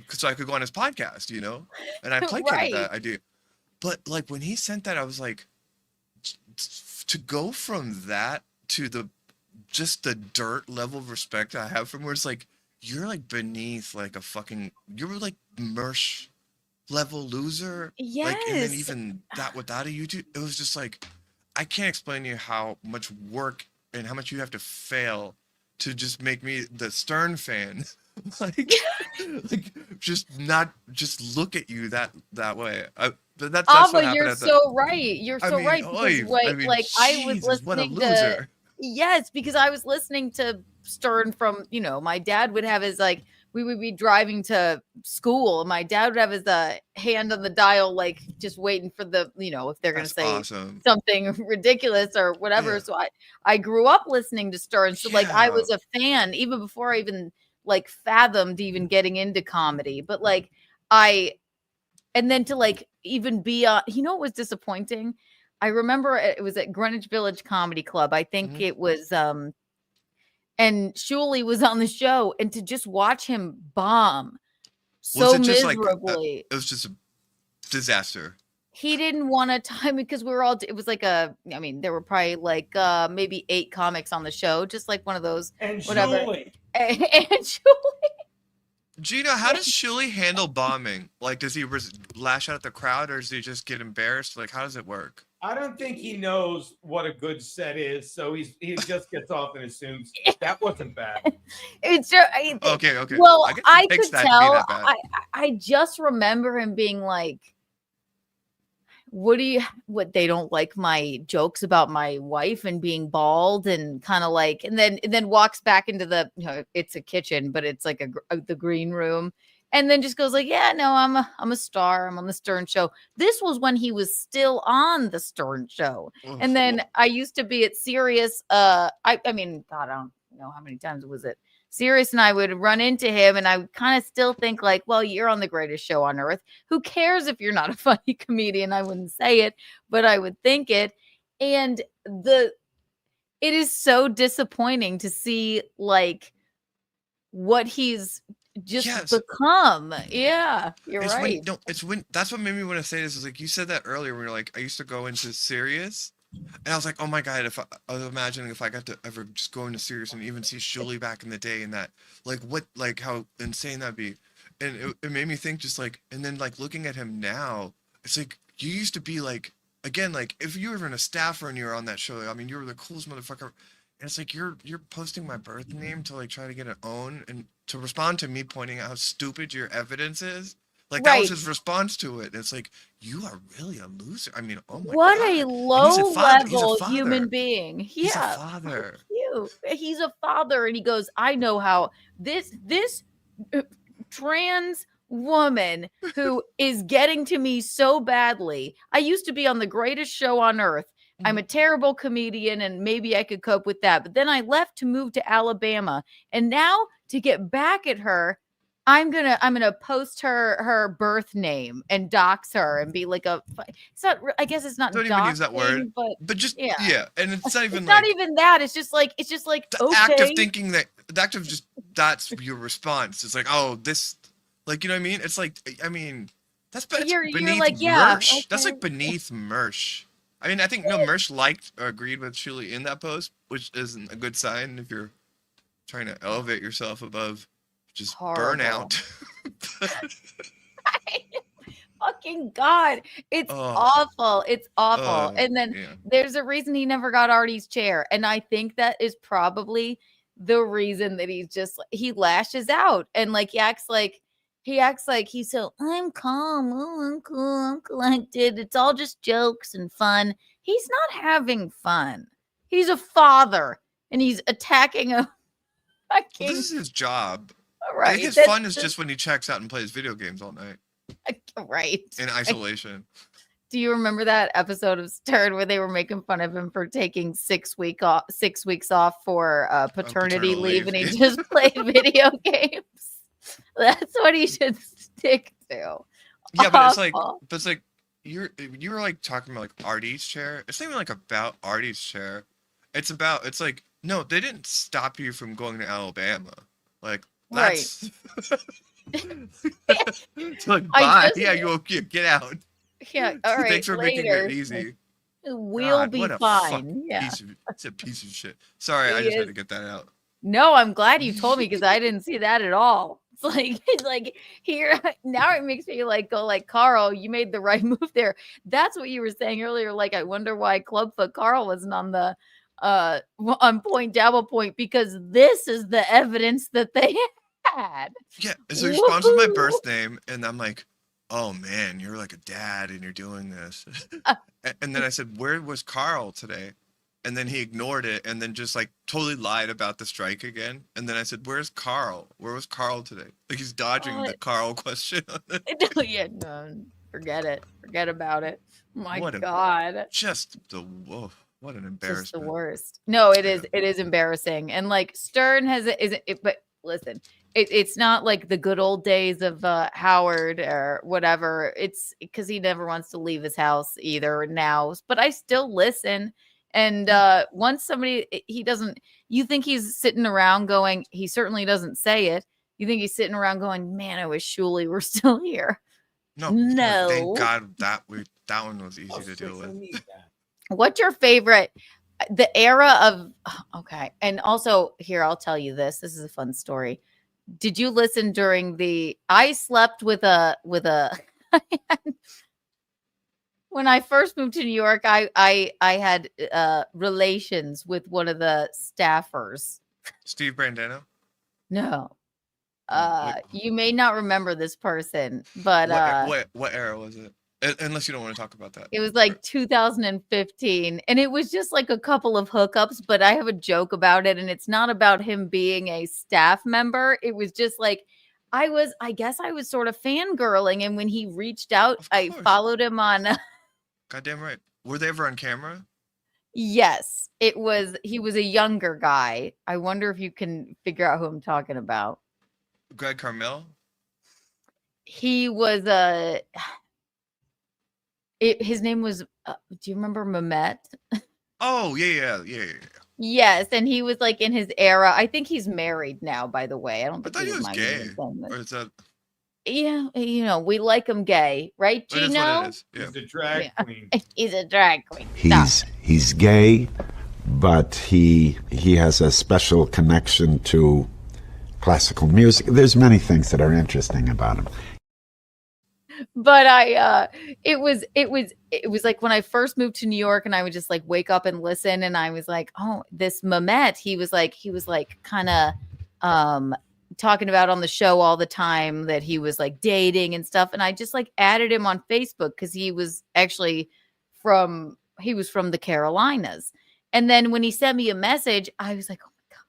so I could go on his podcast, you know? And I placated Right. that idea. But like when he sent that, I was like, to go from that to just the dirt level of respect I have from where it's like, you're like beneath like a fucking, you're like Mersh level loser. Like, and then Yes. even that without a YouTube, it was just like, I can't explain to you how much work and how much you have to fail to just make me the Stern fan. like just not just look at you that way. That's what Ava, happened you're at the, so right. You're I so mean, right. Because oy, what, I mean, like I was Jesus, what a listening to loser. yes, because I was listening to Stern from, you know, my dad would have his like we would be driving to school and my dad would have his hand on the dial, like just waiting for the, you know, if they're gonna That's say awesome. something ridiculous or whatever. Yeah. So I grew up listening to Stern. So like I Yeah. was a fan even before I even like fathomed even getting into comedy. But like and then to like even be you know, it was disappointing. I remember it was at Greenwich Village Comedy Club. I think Mm-hmm. it was and Shuli was on the show, and to just watch him bomb so Was it just like miserably. it was just a disaster. He didn't want to time because we were all it was like I mean, there were probably like maybe 8 comics on the show, just like one of those And whatever. Shuli. And Shuli. Gina, how does Shuli handle bombing? Like, does he lash out at the crowd, or does he just get embarrassed? Like, how does it work? I don't think he knows what a good set is, so he just gets off and assumes that wasn't bad. It's just, Okay. Well, I guess it I takes could that to be tell. that bad. I just remember him being like, "What they don't like my jokes about my wife and being bald and kind of like," and then walks back into the, you know, it's a kitchen, but it's like the green room, and then just goes like, "Yeah, no, I'm a star. I'm on the Stern show." This was when he was still on the Stern show, and then I used to be at Sirius. I mean, God, I don't know how many times was it. Sirius and I would run into him, and I would kind of still think like, well, you're on the greatest show on earth. Who cares if you're not a funny comedian? I wouldn't say it, but I would think it. And it is so disappointing to see like what he's just become. Yeah, you're It's right. it's when that's what made me want to say this. Is like you said that earlier. When you're like, I used to go into Sirius, and I was like, oh my god, if I was imagining if I got to ever just go into Sirius and even see Shuli back in the day, and that like how insane that'd be, and it made me think just like, and then like looking at him now, it's like you used to be like, again, like if you were even a staffer and you were on that show, I mean, you were the coolest motherfucker. And it's like you're posting my birth name to like try to get it own and to respond to me pointing out how stupid your evidence is. Like that was his response to it. It's like you are really a loser. I mean, oh my What god. a And low he's a father. level human being. Yeah. He's a father. Cute. He's a father, and he goes, I know how this trans woman who is getting to me so badly. I used to be on the greatest show on earth. I'm a terrible comedian, and maybe I could cope with that. But then I left to move to Alabama, and now to get back at her, I'm gonna post her birth name and dox her and be like it's not I guess it's not Don't even use that word, doxing, but just yeah. and it's not even It's like not even that. It's just like the act of thinking that the act of just that's your response. It's like, oh, this, like, you know what I mean? It's like, I mean, that's You're beneath like, yeah, Mersh. That's okay. like beneath Mersh. I mean, I think Mersh liked or agreed with Shuli in that post, which isn't a good sign if you're trying to elevate yourself above just burnout. Fucking God. It's awful. It's awful. And then there's a reason he never got Artie's chair. And I think that is probably the reason that he lashes out and like he acts like he's so I'm calm, I'm cool, I'm collected. It's all just jokes and fun. He's not having fun. He's a father and he's attacking a fucking. Well, this is his job. Right. I think his fun is just when he checks out and plays video games all night. Right. In isolation. Do you remember that episode of Stern where they were making fun of him for taking 6 weeks off for paternity leave and he just played video games? That's what he should stick to. Yeah, but it's like you were like talking about like Artie's chair. It's not even like about Artie's chair. It's like, no, they didn't stop you from going to Alabama. Like that's it's like, bye. Yeah, you get out. Yeah, all right. Thanks for making it easy. We'll be fine. Yeah. It's a piece of shit. Sorry, I just had to get that out. No, I'm glad you told me because I didn't see that at all. It's like here now it makes me like go like Carl, you made the right move there. That's what you were saying earlier. Like I wonder why Clubfoot Carl wasn't on the on Point Dabble Point because this is the evidence that they had. Yeah, so he responds with my birth name, and I'm like, oh man, you're like a dad and you're doing this. And then I said, where was Carl today? And then he ignored it and then just like totally lied about the strike again. And then I said, where's Carl? Where was Carl today? Like he's dodging the Carl question. Yeah, no, forget it. Forget about it. My God. What an embarrassment. Just the worst. No, it is. It is embarrassing. And like Stern but listen, it's not like the good old days of Howard or whatever. It's because he never wants to leave his house either now. But I still listen. And once somebody, you think he's sitting around going, he certainly doesn't say it. You think he's sitting around going, man, I wish Shuli were still here. No. Thank God that one was easy to deal with. What's your favorite? The era of, okay. And also here, I'll tell you this. This is a fun story. Did you listen during I slept with a when I first moved to New York, I had relations with one of the staffers. Steve Brandano? No. You may not remember this person, but what era was it? Unless you don't want to talk about that. It was like 2015, and it was just like a couple of hookups, but I have a joke about it, and it's not about him being a staff member. It was just like I guess I was sort of fangirling, and when he reached out, I followed him on Goddamn right. Were they ever on camera? Yes, he was a younger guy. I wonder if you can figure out who I'm talking about. Greg Carmel? He was his name was do you remember Mehmet? Oh, yeah. Yes, and he was like in his era. I think he's married now, by the way. I don't think he was gay. Or is that yeah, we like him gay, right, Gino? He's a drag queen. He's a drag queen. He's gay, but he has a special connection to classical music. There's many things that are interesting about him. But it was like when I first moved to New York and I would just like wake up and listen and I was like, oh, this Mehmet, he was like kind of talking about on the show all the time that he was like dating and stuff. And I just like added him on Facebook because he was actually from the Carolinas. And then when he sent me a message, I was like, oh my God,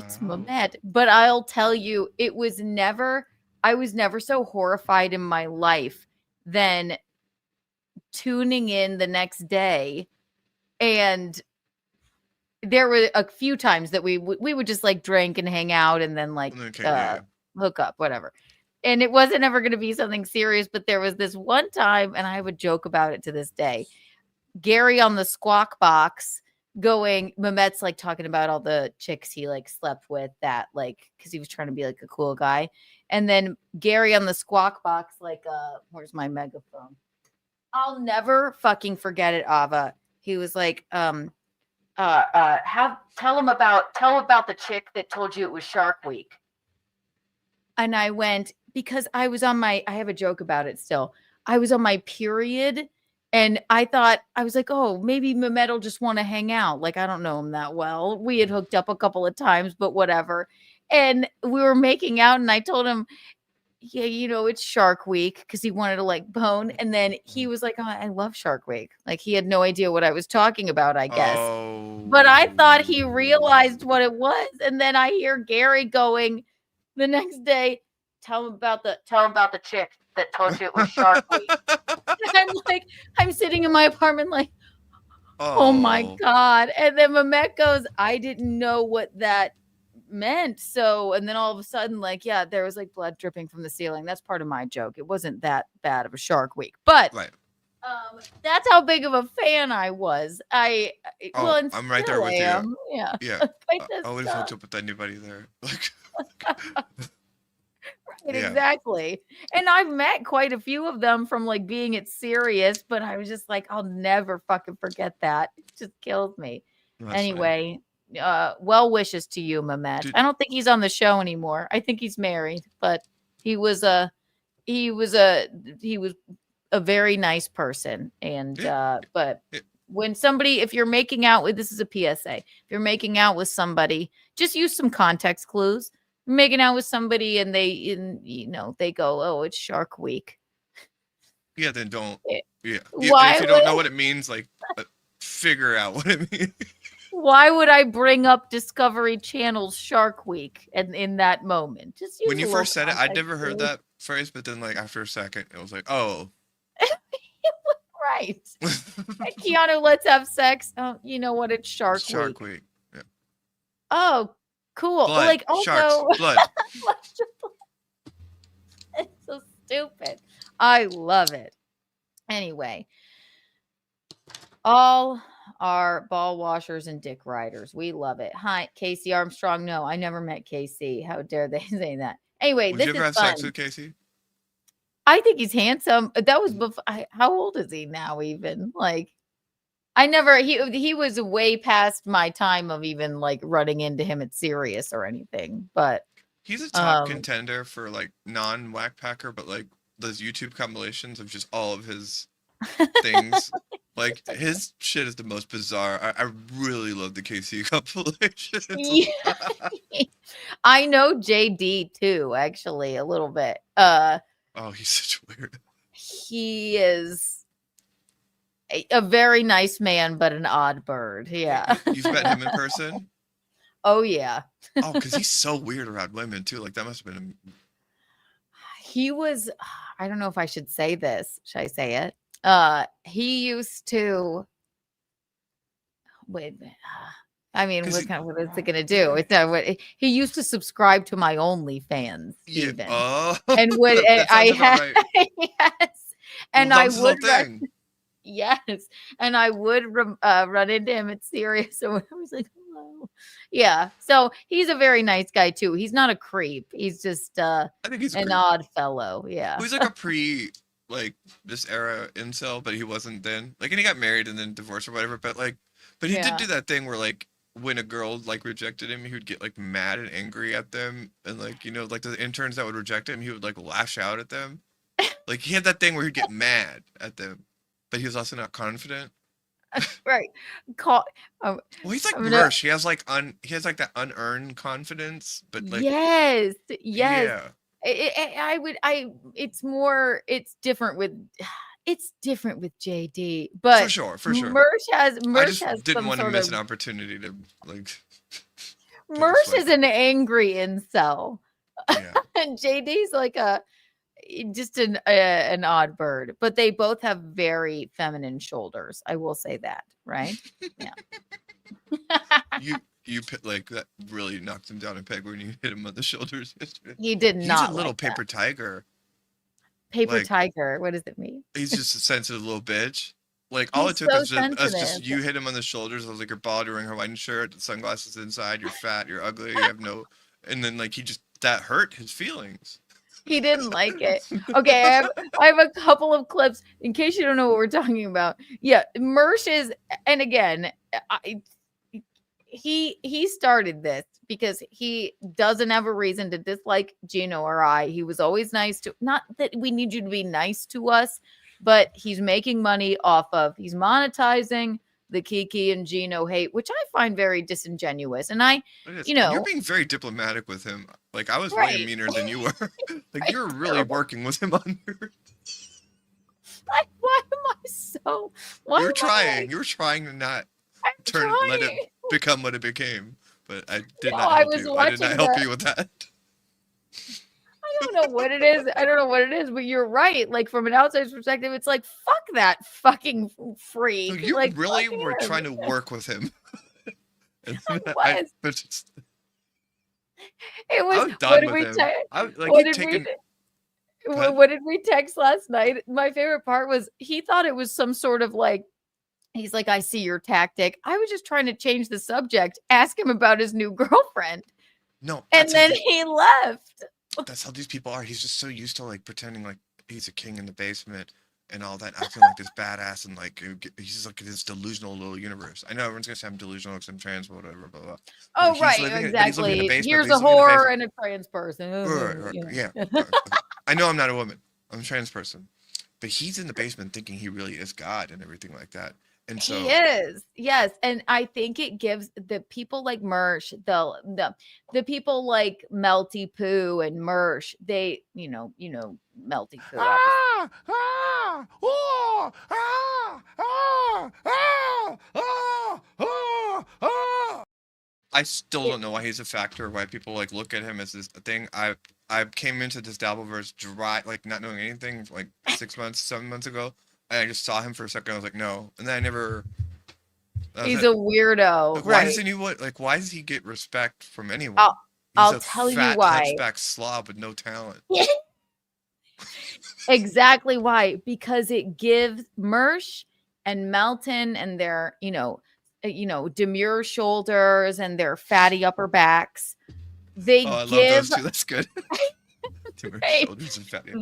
it's Mehmet. But I'll tell you, I was never so horrified in my life than tuning in the next day. And there were a few times that we would just like drink and hang out and then like hook up, whatever. And it wasn't ever going to be something serious, but there was this one time, and I would joke about it to this day. Gary on the squawk box going, Mehmet's like talking about all the chicks he like slept with that like, because he was trying to be like a cool guy. And then Gary on the squawk box, like, where's my megaphone? I'll never fucking forget it, Ava. He was like, tell him about the chick that told you it was Shark Week. And I went, because I have a joke about it still. I was on my period and I thought, I was like, oh, maybe Mehmet will just want to hang out. Like, I don't know him that well. We had hooked up a couple of times, but whatever. And we were making out and I told him, yeah, it's Shark Week because he wanted to like bone. And then he was like, oh, I love Shark Week. Like he had no idea what I was talking about, I guess. Oh. But I thought he realized what it was. And then I hear Gary going the next day, tell him about the chick that told you it was Shark Week. And I'm sitting in my apartment like, oh my God. And then Mehmet goes, I didn't know what that meant. So, and then all of a sudden, like, yeah, there was like blood dripping from the ceiling. That's part of my joke. It wasn't that bad of a Shark Week, but that's how big of a fan I was. I'm right there with you. Yeah. Yeah. I would have hooked up with anybody there. Like, right, exactly. And I've met quite a few of them from like being at Sirius, but I was just like, I'll never fucking forget that. It just kills me. Anyway, well wishes to you, Mehmet. I don't think he's on the show anymore. I think he's married, but he was a very nice person. And but when somebody, if you're making out with, this is a PSA, if you're making out with somebody, just use some context clues. You're making out with somebody and they go, oh, it's Shark Week. Yeah, then don't. Yeah. Why if you don't know what it means, like figure out what it means. Why would I bring up Discovery Channel's Shark Week and in that moment? Just when you first said it, I'd never heard that phrase, but then like after a second, it was like, oh. Right. Hey, Keanu, let's have sex. Oh, you know what? It's Shark Week. Yeah. Oh, cool. Blood, like also sharks, blood. It's so stupid. I love it. Anyway, all are ball washers and dick riders. We love it. Hi, Casey Armstrong. No, I never met Casey. How dare they say that? Anyway, Would this you ever is have fun. sex with Casey? I think he's handsome. That was before. How old is he now? Even like, I never. He was way past my time of even like running into him at Sirius or anything. But he's a top contender for like non-whack packer, but like those YouTube compilations of just all of his things. Like his shit is the most bizarre. I really love the KC compilation. Yeah. I know JD too, actually, a little bit. Oh, he's such a weird. He is a very nice man, but an odd bird. Yeah. You've met him in person? Oh yeah. Oh, because he's so weird around women too. Like that must have been. He was. I don't know if I should say this. Should I say it? He used to wait. I mean, what is it going to do? It's not what he used to subscribe to my OnlyFans, even. And would I had right. Yes, and I would yes, and I would run into him at Sirius, so I was like, hello, yeah. So he's a very nice guy too. He's not a creep. He's just I think he's an odd fellow. Yeah, he's like a like this era incel, but he wasn't then. Like, and he got married and then divorced or whatever. But he did do that thing where like when a girl like rejected him, he would get like mad and angry at them, and like like the interns that would reject him, he would like lash out at them. Like he had that thing where he'd get mad at them, but he was also not confident. Right. Well, he's like Mersh. He has like that unearned confidence, but like yes. Yeah. It's different with JD, but for sure. Mersh didn't want to miss an opportunity to like. Mersh is an angry incel, and JD's like just an odd bird, but they both have very feminine shoulders. I will say that, right? Yeah. like that really knocked him down a peg when you hit him on the shoulders yesterday. He did He's not a little like paper that. tiger. Paper Like, tiger. What does it mean? he's just a sensitive little bitch. Like all He's it took so was us just sensitive. you hit him on the shoulders. I was like, you're bald, you're wearing a Hawaiian shirt, the sunglasses inside, you're fat, you're ugly, you have no, and then like that hurt his feelings. He didn't like it. Okay, I have a couple of clips in case you don't know what we're talking about. Yeah, Mersh is, and again, he started this because he doesn't have a reason to dislike Gino or I. He was always nice to, not that we need you to be nice to us, but he's making money he's monetizing the Kiki and Gino hate, which I find very disingenuous. And You're being very diplomatic with him. Like I was way meaner than you were. Like you're really working with him on your. Like, why am I so? You were trying to not let it become what it became, but I did not help you. I did not help you with that. I don't know what it is. But you're right. Like from an outsider's perspective, it's like, fuck that fucking freak. So you like, really were trying to work with him. It was. What did we text last night? My favorite part was he thought it was some sort of like, he's like, I see your tactic. I was just trying to change the subject, ask him about his new girlfriend. No. And then he left. That's how these people are. He's just so used to like pretending like he's a king in the basement and all that, acting like this badass and like he's just like this delusional little universe. I know everyone's gonna say I'm delusional because I'm trans, but whatever, blah blah. Oh right, exactly. Here's a whore and a trans person. Right. Yeah. I know I'm not a woman. I'm a trans person, but he's in the basement thinking he really is God and everything like that. And so he is, yes, and I think it gives the people like Mersh, the people like Melty Poo and Mersh, they, you know, Melty Poo. I still don't know why he's a factor. Why people like look at him as this thing. I came into this dabbleverse dry, like not knowing anything, like 7 months ago. And I just saw him for a second. I was like, no. And then I never. He's a weirdo. Like, right. Why does he get respect from anyone? I'll tell you why. Hunchback slob with no talent. Exactly why. Because it gives Mersh and Melton and their, demure shoulders and their fatty upper backs. They love those two. That's good.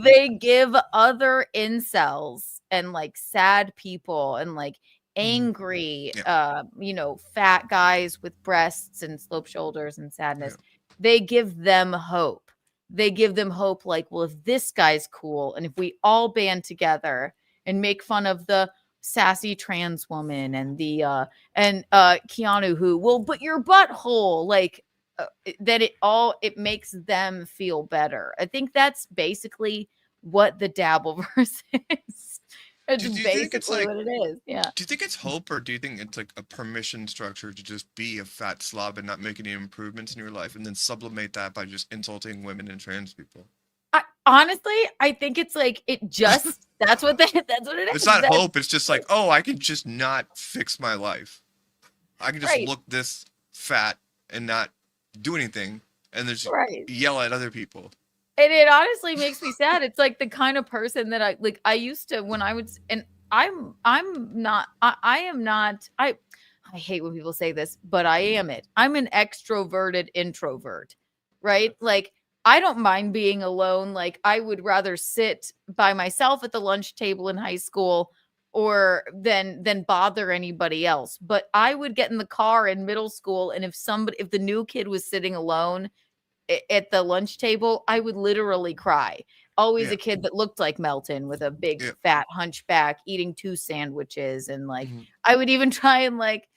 They give other incels and like sad people and like angry fat guys with breasts and sloped shoulders and sadness. They give them hope. Like, well, if this guy's cool and if we all band together and make fun of the sassy trans woman and the Keanu who will but your butthole, like that it makes them feel better. I think that's basically what the dabbleverse is. It's basically what it is. Yeah. Do you think it's hope, or do you think it's like a permission structure to just be a fat slob and not make any improvements in your life, and then sublimate that by just insulting women and trans people? Honestly, I think it's like that's what it is. It's not hope. It's just like, oh, I can just not fix my life. I can just look this fat and not do anything, and just yell at other people. And it honestly makes me sad. It's like the kind of person that I used to when I would, and I hate when people say this, but I am it. I'm an extroverted introvert, right? Like I don't mind being alone. Like I would rather sit by myself at the lunch table in high school or than bother anybody else. But I would get in the car in middle school, and if the new kid was sitting alone at the lunch table, I would literally cry. Always a kid that looked like Melton with a big fat hunchback eating 2 sandwiches. And like, I would even try and like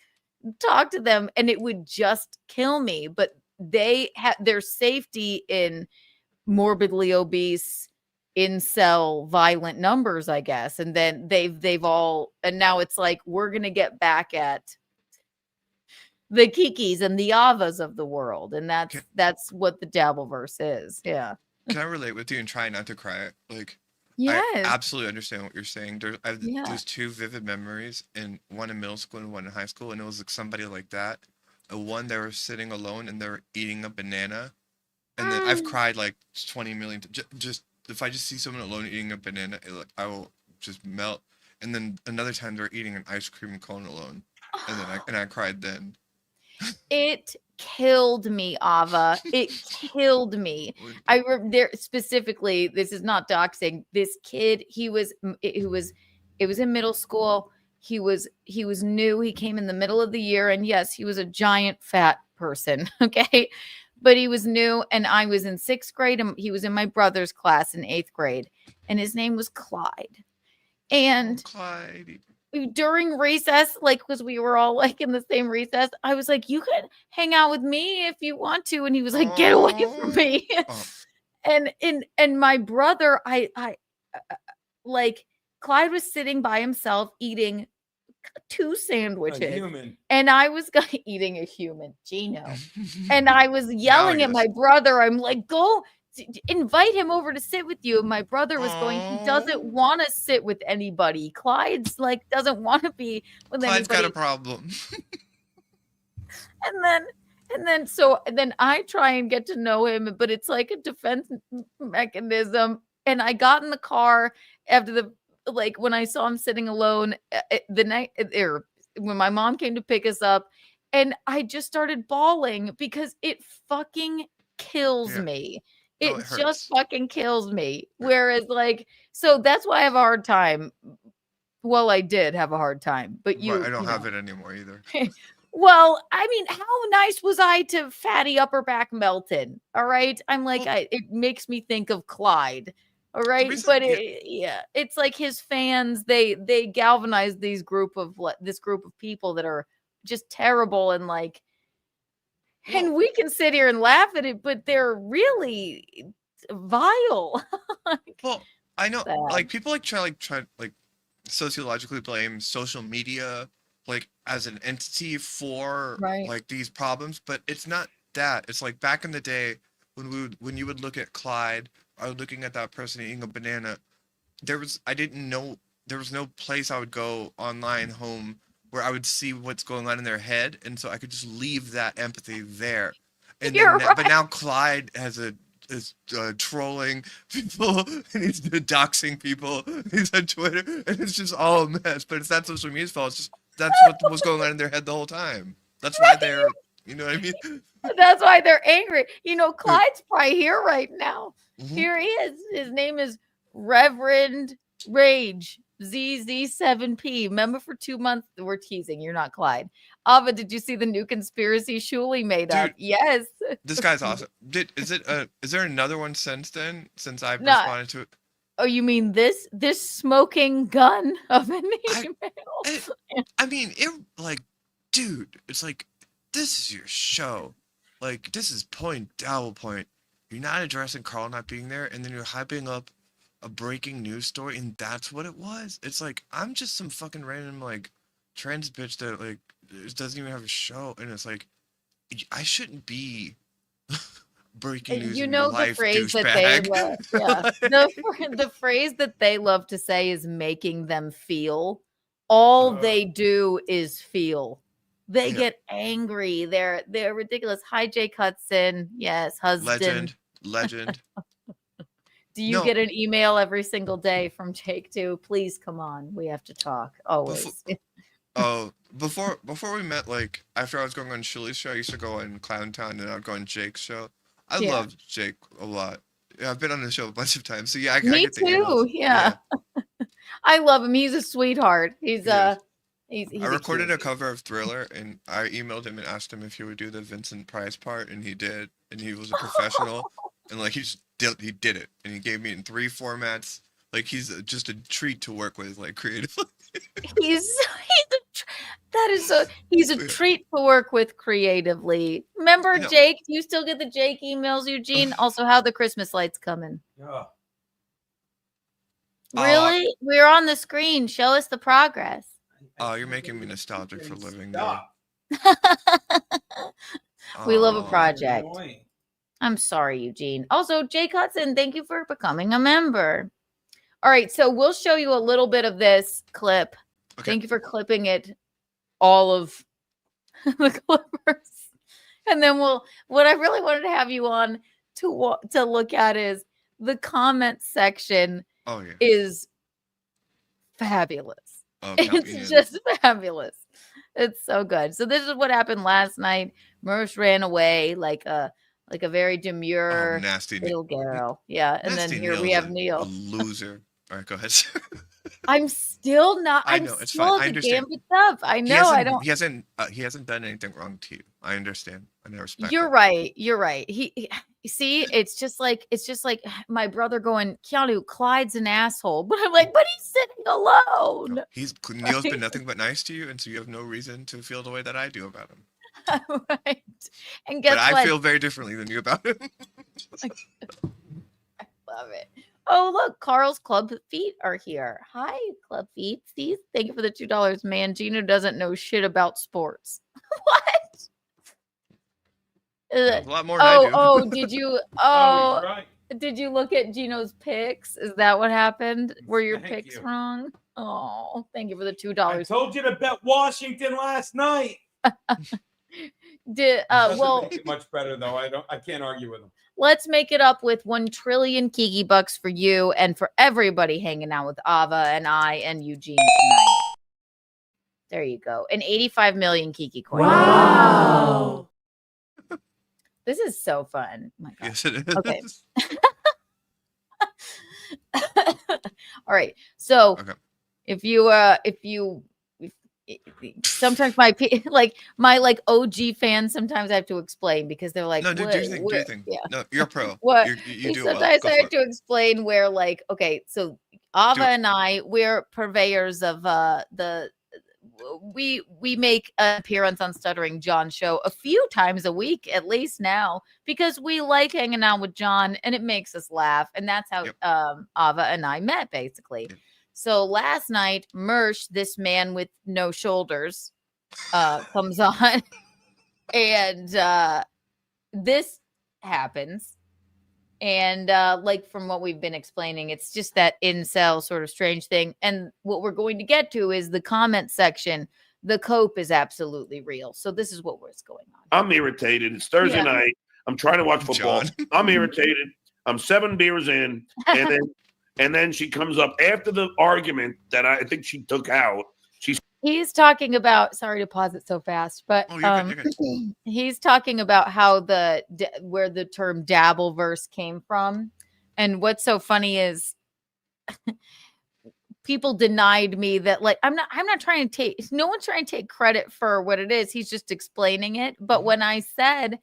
talk to them and it would just kill me. But they have their safety in morbidly obese, incel, violent numbers, I guess. And then they've all, and now it's like, we're going to get back at the Kikis and the Avas of the world. And that's what the dabbleverse is. Yeah. Can I relate with you and try not to cry? Like, yes. I absolutely understand what you're saying. I have those 2 vivid memories, and one in middle school and one in high school, and it was like somebody like that. one they were sitting alone and they were eating a banana, and then I've cried like 20 million. Just if I just see someone alone eating a banana, I will just melt. And then another time they're eating an ice cream cone alone, and then I cried then. It killed me, Ava. It killed me. There specifically. This is not doxing. This kid, it was in middle school. He was new. He came in the middle of the year, and yes, he was a giant fat person. Okay, but he was new, and I was in 6th grade, and he was in my brother's class in 8th grade, and his name was Clyde. And Clyde. During recess, like, because we were all like in the same recess, I was like, you could hang out with me if you want to. And he was like, get away from me. and my brother, I like, Clyde was sitting by himself eating 2 sandwiches. A human. And I was eating a human, Gino. And I was yelling at my brother. I'm like, go invite him over to sit with you. And my brother was going, he doesn't want to sit with anybody. Clyde's like, doesn't want to be with Clyde's anybody. got a problem. and then I try and get to know him, but it's like a defense mechanism. And I got in the car after when I saw him sitting alone the night when my mom came to pick us up, and I just started bawling because it fucking kills me. It just fucking kills me. Whereas, so that's why I have a hard time. Well, I did have a hard time, but I don't have it anymore either. Well, I mean, how nice was I to Fatty Upper Back Melton? All right. I'm like, it makes me think of Clyde. All right. But it's like his fans, they galvanize this group of people that are just terrible and and we can sit here and laugh at it, but they're really vile. Well, I know, people try sociologically blame social media as an entity for these problems, but it's not that. It's like back in the day when you would look at Clyde or looking at that person eating a banana, there was no place I would go online home where I would see what's going on in their head, and so I could just leave that empathy there. And but now Clyde is trolling people, and he's doxing people. He's on Twitter, and it's just all a mess. But it's not social media's fault. It's just that's what was going on in their head the whole time. That's why they're, you know what I mean? That's why they're angry. Clyde's probably here right now. Mm-hmm. Here he is. His name is Reverend Rage. ZZ7P. Remember, for 2 months we're teasing. You're not Clyde. Ava, did you see the new conspiracy Shuli made up? Yes. This guy's awesome. Is there another one since then? Since I've responded to it? Oh, you mean this smoking gun of an email? I mean, dude, it's like, this is your show. This is double point. You're not addressing Carl not being there, and then you're hyping up a breaking news story, and that's what it was. It's like, I'm just some fucking random trans bitch that doesn't even have a show, and it's like, I shouldn't be breaking news. You in know your life, the phrase douchebag. that they love. Yeah. the phrase that they love to say is making them feel. All they do is feel. They get angry. They're ridiculous. Hi, Jake Hudson. Yes, husband. Legend. Do you get an email every single day from Jake too? Please come on. We have to talk. Always. Before we met, after I was going on Shuli's show, I used to go on Clown Town, and I'd go on Jake's show. I love Jake a lot. Yeah, I've been on the show a bunch of times. So I Me get the too. emails. Yeah. I love him. He's a sweetheart. He's I recorded a cover of Thriller, and I emailed him and asked him if he would do the Vincent Price part, and he did. And he was a professional, and he did it, and he gave me in 3 formats. He's just a treat to work with, creatively. he's a treat to work with creatively. Remember Jake? Do you still get the Jake emails, Eugene? Also, how the Christmas lights coming? Yeah. Really? We're on the screen. Show us the progress. Oh, you're making me nostalgic for living there. We love a project. I'm sorry, Eugene. Also, Jake Hudson, thank you for becoming a member. All right, so we'll show you a little bit of this clip. Okay. Thank you for clipping it, all of the clippers. And then what I really wanted to have you on to look at is the comment section. Oh yeah. Is fabulous. Oh, count me It's in. just fabulous. It's so good. So this is what happened last night. Mersh ran away like a very demure nasty little girl. Yeah. And then Nasty here we Neil's have a Neil. loser. All right, go ahead. I'm still not. I I'm know, it's still fine. I at the understand. gambit stuff. I know. I don't. He hasn't done anything wrong to you. I understand. And I respect You're that. right. You're right. You see, it's just like my brother going, Keanu, Clyde's an asshole. But I'm like, but he's sitting alone. No, Neil's been nothing but nice to you, and so you have no reason to feel the way that I do about him. Right. And guess But what? I feel very differently than you about him. I love it. Oh, look, Carl's Club Feet are here. Hi, Club Feet. See, thank you for the $2. Man, Gino doesn't know shit about sports. What? A lot more than I do. Oh, did you? he's Oh, right. did you look at Gino's picks? Is that what happened? Were your Thank picks you. wrong? Oh, thank you for the I $2. told you to bet Washington last night. Doesn't Well, make it much better though. I can't argue with him. let's make it up with 1 trillion Kiki bucks for you and for everybody hanging out with Ava and I and Eugene tonight. There you go. An 85 million Kiki coins. Wow. This is so fun. Oh my God. Yes, it is. Okay. All right. So Okay. if sometimes my OG fans, sometimes I have to explain because they're like, No, do your thing. Do your thing. Yeah. No, you're a pro. What? You do it well. Sometimes Go I for have it. to explain where, like, okay, so Ava Do it. and I, we're purveyors of we make an appearance on Stuttering John show a few times a week, at least now, because we like hanging out with John and it makes us laugh. And that's how Ava and I met, basically. Yep. So last night, Mersh, this man with no shoulders, comes on and this happens. And like from what we've been explaining, it's just that incel sort of strange thing. And what we're going to get to is the comment section. The cope is absolutely real. So this is what's going on. I'm irritated. It's Thursday night. I'm trying to watch football. John. I'm irritated. I'm 7 beers in, and then she comes up after the argument that I think she took out. He's talking about, sorry to pause it so fast, but Oh, you're good. he's talking about how where the term dabbleverse came from. And what's so funny is people denied me that, like, I'm not trying to take, no one's trying to take credit for what it is. He's just explaining it. But when I said,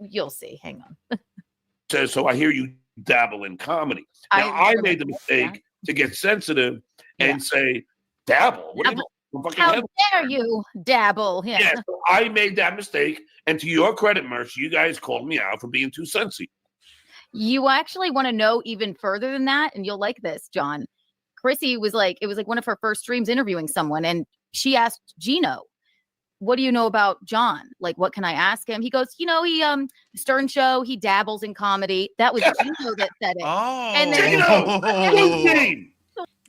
you'll see, hang on. So I hear you dabble in comedy. Now I made the mistake to get sensitive and say, dabble? What do you mean? Fucking How hell? dare you dabble? Yeah, so I made that mistake. And to your credit, Merch, you guys called me out for being too sensy. You actually want to know even further than that, and you'll like this, John. Chrissy was like, it was like one of her first streams interviewing someone, and she asked Gino, what do you know about John? Like, what can I ask him? He goes, he Stern Show, he dabbles in comedy. That was Gino that said it. Oh, And then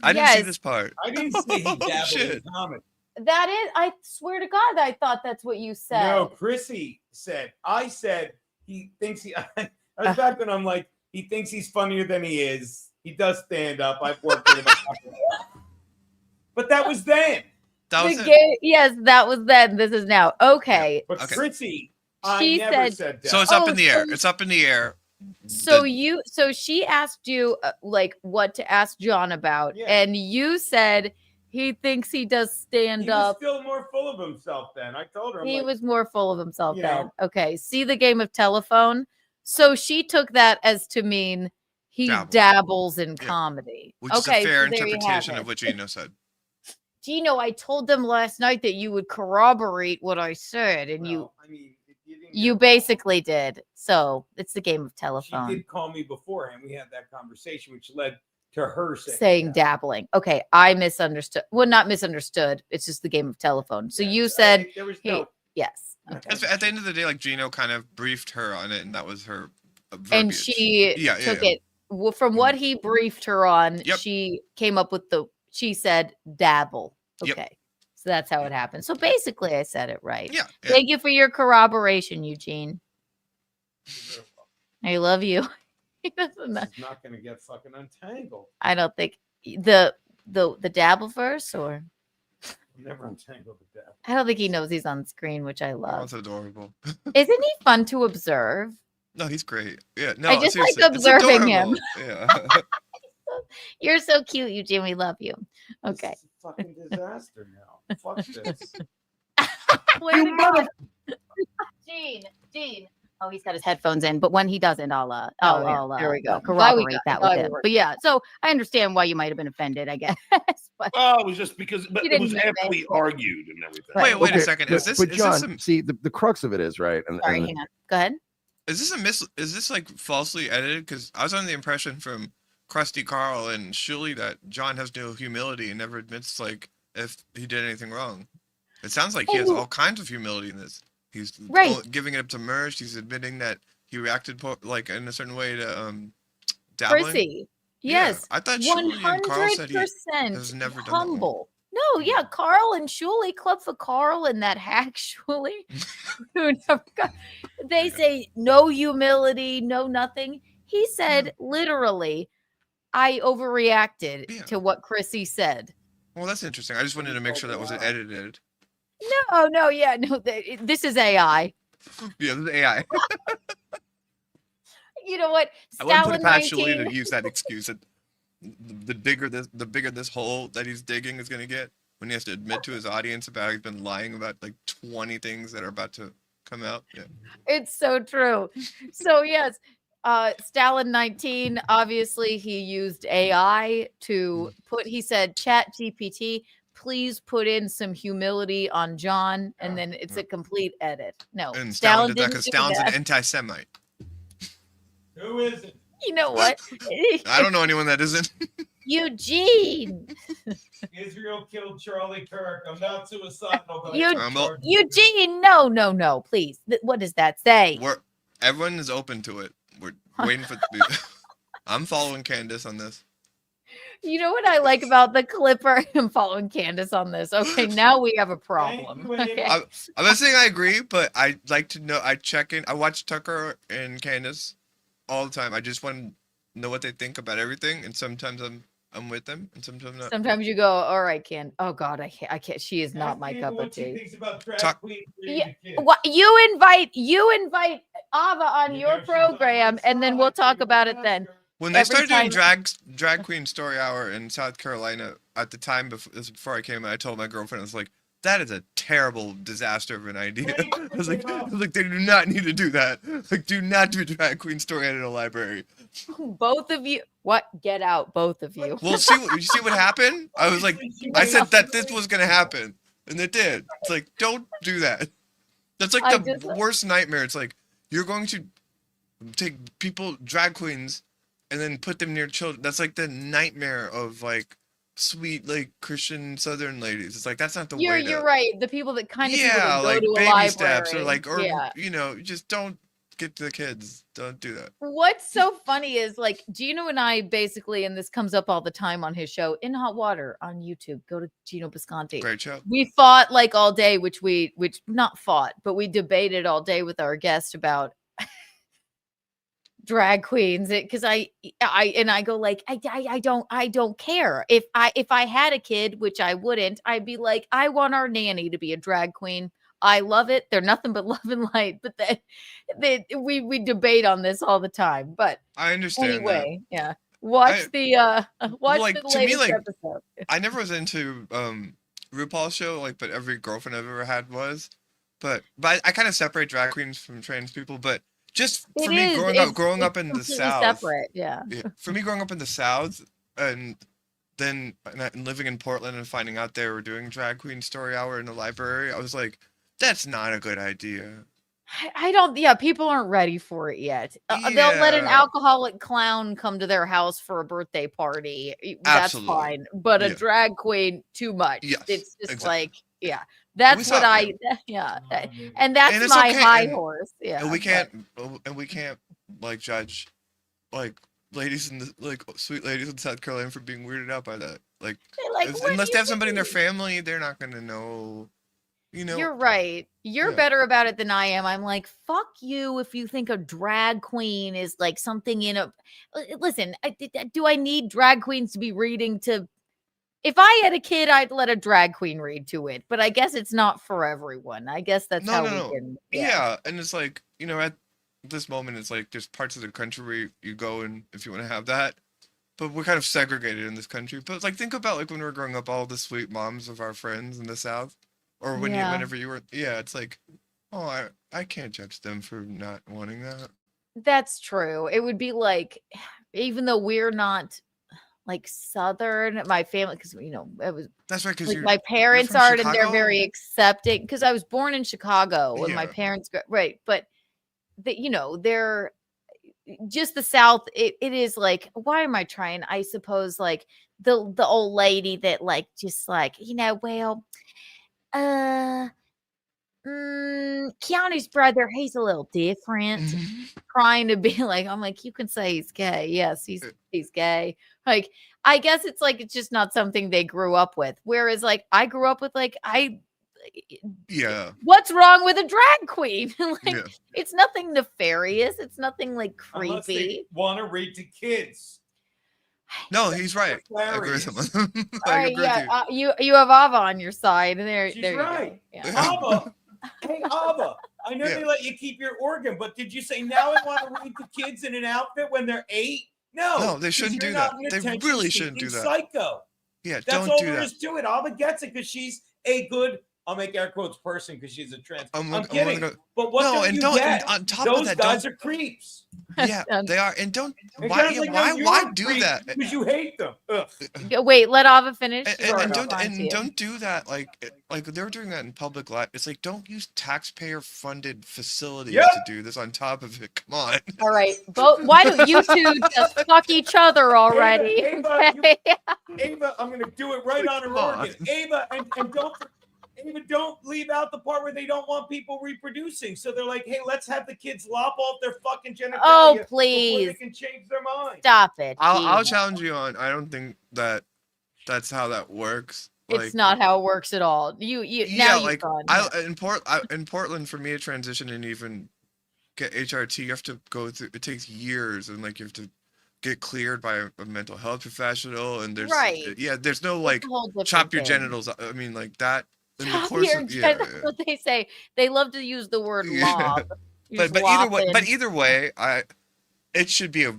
I didn't see this part. I didn't say he dabbled in comedy. That is, I swear to God, I thought that's what you said. No, Chrissy said. I said he thinks he. I was back when I'm like, he thinks he's funnier than he is. He does stand up. I've worked with him. But that was then. That was Yes, that was then. This is now. Okay. But Okay. Chrissy, She never said- said that. So it's up in the so air. It's up in the air. So she asked you like what to ask John about, and you said he thinks he does stand He was up. still more full of himself then. I told her. I'm He like, was more full of himself you then. know. Okay. See the game of telephone. So she took that as to mean he Dabble. dabbles in comedy. Which okay, is a fair so there you have interpretation it. of what Gino said. Gino, I told them last night that you would corroborate what I said, and I mean, you basically did. So it's the game of she telephone. did call me beforehand. We had that conversation, which led to her Saying dabbling. Okay, I misunderstood. Well, not misunderstood. It's just the game of telephone. So you said there was hey, no. yes. Okay. At the end of the day, like Gino kind of briefed her on it, and that was her. And verbiage. she took it from what he briefed her on. Yep. She came up with she said dabble. Yep. Okay. So that's how it happened. So basically, I said it right. Yeah. Thank you for your corroboration, Eugene. I love you. He doesn't know. He's not going to get fucking untangled. I don't think the dabbleverse or I'm never untangled with that. I don't think he knows he's on screen, which I Oh, love. that's adorable. Isn't he fun to observe? No, he's great. Yeah, no, I just seriously, like it's observing him. adorable. Yeah. You're so cute, Eugene. We love you. Okay. This is a fucking disaster now. Fuck this. Where to go? Gene. Oh, he's got his headphones in, but when he doesn't, I'll there we go. corroborate that with him. But yeah, so I understand why you might have been offended, I guess. But Well, it was just because, but You it was didn't after admit we it. argued and everything. Wait a Okay, second. Is but this John, see, the crux of it is right. And, sorry, and hang on. Go ahead. is this like falsely edited? Because I was under the impression from Krusty Carl and Shuli that John has no humility and never admits like if he did anything wrong. It sounds like he has all kinds of humility in this. He's giving it up to Mersh. He's admitting that he reacted like in a certain way to dabbling. Chrissy. Yeah, Yes. I thought Shuli and Carl said he 100% has never done that. humble. No, yeah, Carl and Shuli, Club for Carl and that hack Shuli. who never got- they say no humility, no nothing. He said literally, I overreacted to what Chrissy said. Well, that's interesting. I just wanted to make sure that wasn't edited. No, this is AI. Yeah, this is AI. You know what? I wouldn't put it Stalin past Shuli 19. to use that excuse. That the bigger this hole that he's digging is going to get, when he has to admit to his audience about he's been lying about like 20 things that are about to come out. Yeah. It's so true. So yes, Stalin 19, obviously he used AI to put, he said, Chat GPT, please put in some humility on John, and then it's a complete edit. No, And Stalin did that didn't because do Stalin's that. an anti-Semite. Who is it? You know what? I don't know anyone that isn't. Eugene. Israel killed Charlie Kirk. I'm not suicidal. But Eugene, no, please. What does that say? Everyone is open to it. We're waiting for. I'm following Candace on this. You know what I like about the Clipper? I'm following Candace on this. Okay, now we have a problem. Okay. I'm not saying I agree, but I like to know. I check in. I watch Tucker and Candace all the time. I just want to know what they think about everything, and sometimes I'm with them, and sometimes not. Sometimes you go, all right, Ken. Oh God, I can't. She is not my cup of tea. You invite Ava on your program, and then we'll talk about it then. When they Every started doing time- drag queen story hour in South Carolina at the time before I came, I told my girlfriend, I was like, that is a terrible disaster of an idea. I was like, they do not need to do that. Like, do not do a drag queen story at a library. Both of you, what? Get out, both of you. Well, you see what happened? I was like, I said that this was gonna happen, and it did. It's like, don't do that. That's like the worst nightmare. It's like you're going to take drag queens, and then put them near children. That's like the nightmare of like sweet like Christian Southern ladies. It's like that's not the way. You're right. The people that kind of yeah, people that like go to a baby library. steps or yeah. you know, just don't get to the kids. Don't do that. What's so funny is like Gino and I basically, and this comes up all the time on his show, In Hot Water on YouTube. Go to Gino Bisconti. Great show. We fought like all day, which not fought, but we debated all day with our guest about drag queens, because I go like I don't care if I had a kid, which I wouldn't. I'd be like, I want our nanny to be a drag queen. I love it. They're nothing but love and light. But then we debate on this all the time. But I understand. Anyway, yeah. Watch the latest episode. I never was into RuPaul's show, like, but every girlfriend I've ever had was. But I kind of separate drag queens from trans people, but just for me growing up in the South. Separate, yeah. For me growing up in the South and then living in Portland and finding out they were doing drag queen story hour in the library, I was like, that's not a good idea. I don't. Yeah, people aren't ready for it yet. They'll let an alcoholic clown come to their house for a birthday party. That's fine. But a drag queen, too much. Yes, it's just like, yeah. That's what and that's and my okay. high horse. Yeah. And we can't like judge like ladies in the like sweet ladies in South Carolina for being weirded out by that. Like, They're like, "What unless do they you have somebody in their mean?" family, they're not gonna know. You know, You're right. You're Yeah. better about it than I am. I'm like, fuck you if you think a drag queen is like something in a. Listen, do I need drag queens to be reading to? If I had a kid, I'd let a drag queen read to it. But I guess it's not for everyone. I guess that's no, how no, we no. can. Yeah, and it's like, at this moment, it's like there's parts of the country where you go and if you want to have that, but we're kind of segregated in this country. But like, think about like when we were growing up, all the sweet moms of our friends in the South, or Yeah. whenever you were, yeah, it's like, oh, I can't judge them for not wanting that. That's true. It would be like, even though we're not like Southern, my family, because it was That's right, because like you're my parents from aren't, and they're Chicago? very accepting. Because I was born in Chicago, and my Yeah. parents, right? But they're just the South. It is like, why am I trying? I suppose like the old lady that like just like well, Keanu's brother, he's a little different. Trying to be like, I'm like, you can say he's gay. Yes, he's gay. Like, I guess it's like it's just not something they grew up with. Whereas, like, I grew up with Yeah. what's wrong with a drag queen? Like, Yeah. it's nothing nefarious. It's nothing like Unless they creepy. want to read to kids. No, he's right. I agree with him. All I right, agree with you. you have Ava on your side. There, She's there you right. go. Yeah. Ava, hey Ava, I know Yeah. they let you keep your organ, but did you say now I want to read to kids in an outfit when they're 8? No, No, they 'cause shouldn't you're do not that. an They attention really shouldn't do seeking that. Psycho. Yeah, That's don't all do there that. is to it. Ava gets it because she's a good. I'll make air quotes person because she's a trans. I'm kidding. gonna- But what No, don't and you don't- get? and on top of Those that, guys don't- are creeps. Yeah, they are. And don't And why guys yeah, like, no, you're why a do creep that? Because you hate them. Ugh. Wait, let Ava finish. And don't do that like they're doing that in public life. It's like, don't use taxpayer funded facilities Yep. to do this on top of it. Come on. All right, why don't you two just fuck each other already? Ava, I'm gonna do it right on her Come on. organ. Ava, and don't leave out the part where they don't want people reproducing. So they're like, hey, let's have the kids lop off their fucking genitalia Oh, before please. they can change their mind. Stop it. I'll Jesus. challenge you on. I don't think that's how that works. It's not how it works at all. You now you've like gone. in Portland, for me to transition and even get HRT, you have to go through. It takes years, and like you have to get cleared by a mental health professional. And there's there's no like a whole different chop your thing. genitals. I mean, like that. In the Chop course your of, genitals, what they say. They love to use the word lob. You but just either way, it should be a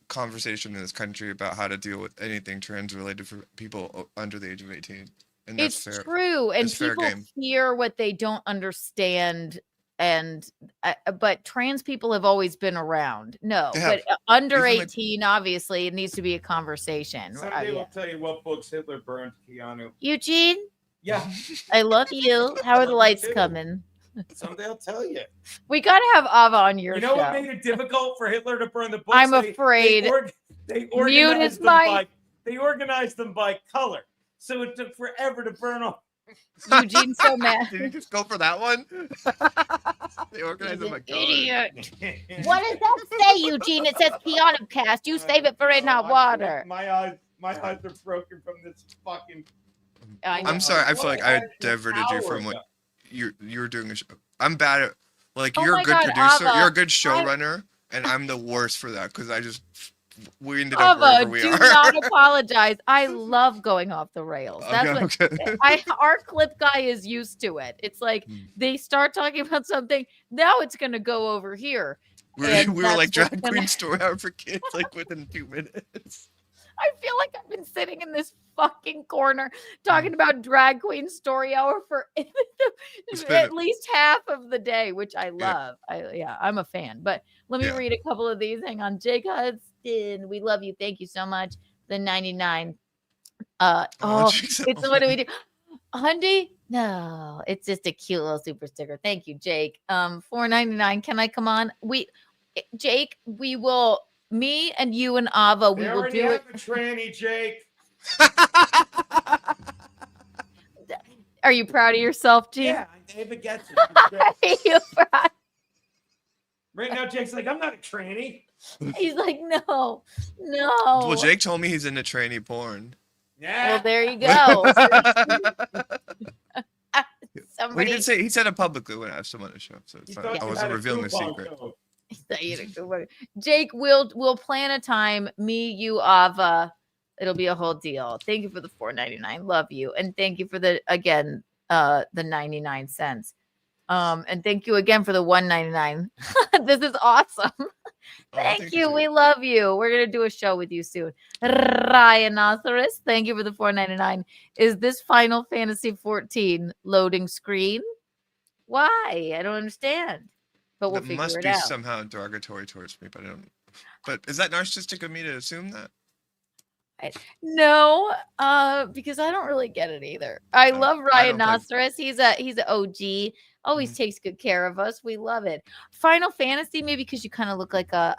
conversation in this country about how to deal with anything trans related for people under the age of 18. And that's It's fair. true, and It's fair people game. fear what they don't understand. And but trans people have always been around. No, They but have. under Even, like- 18, obviously, it needs to be a conversation. Someday Yeah. we'll tell you what books Hitler burned, Keanu. Eugene, Yeah. I love you. How are the lights coming? Someday I'll tell you. We gotta have Ava on your You know show. what made it difficult for Hitler to burn the books? I'm afraid. They Mute organized his them mic. they organized them by color, so it took forever to burn off. Eugene's so mad. Did you just go for that one? They organized them by color. Idiot. What does that say, Eugene? It says Keanu cast. You save it for in hot water. My eyes are broken from this fucking. I'm sorry. I feel like I What? diverted you from what you were doing. I'm bad at like Oh you're my a good God, producer. Ava, You're a good showrunner, and I'm the worst for that because we ended up Ava, wherever we do are. not apologize. I love going off the rails. That's Okay. our clip guy is used to it. It's like they start talking about something, now it's gonna go over here. We were that's like what's drag gonna- queen story hour for kids, like within a few minutes. I feel like I've been sitting in this fucking corner talking about drag queen story hour for at least half of the day, which I love. I'm a fan. But let me read a couple of these. Hang on. Jake Hudson, we love you. Thank you so much. The 99. It's what do we do? Hundy? No, it's just a cute little super sticker. Thank you, Jake. $4.99. Can I come on? Jake, we will. Me and you and Ava, we They will already do it. have a tranny, Jake. Are you proud of yourself, Gene? Yeah, David gets it. Are you proud? Right now, Jake's like, I'm not a tranny. He's like, no. Well, Jake told me he's into tranny porn. Yeah. Well, there you go. Well, he Somebody didn't say he said it publicly when I asked someone to show up, so it's You not, thought I you wasn't had a revealing the coupon secret. code. Jake, we'll plan a time. Me, you, Ava. It'll be a whole deal. Thank you for the $4.99. Love you, and thank you for the 99 cents. And thank you again for the $1.99. This is awesome. Thank you. We love you. We're gonna do a show with you soon. Rhinoceros, thank you for the $4.99. Is this Final Fantasy 14 loading screen? Why? I don't understand. But we'll That figure must it be out. somehow derogatory towards me, but I don't. But is that narcissistic of me to assume that? No, because I don't really get it either. I love I don't play- Rhinoceros. He's an OG. Always takes good care of us. We love it. Final Fantasy, maybe because you kind of look like a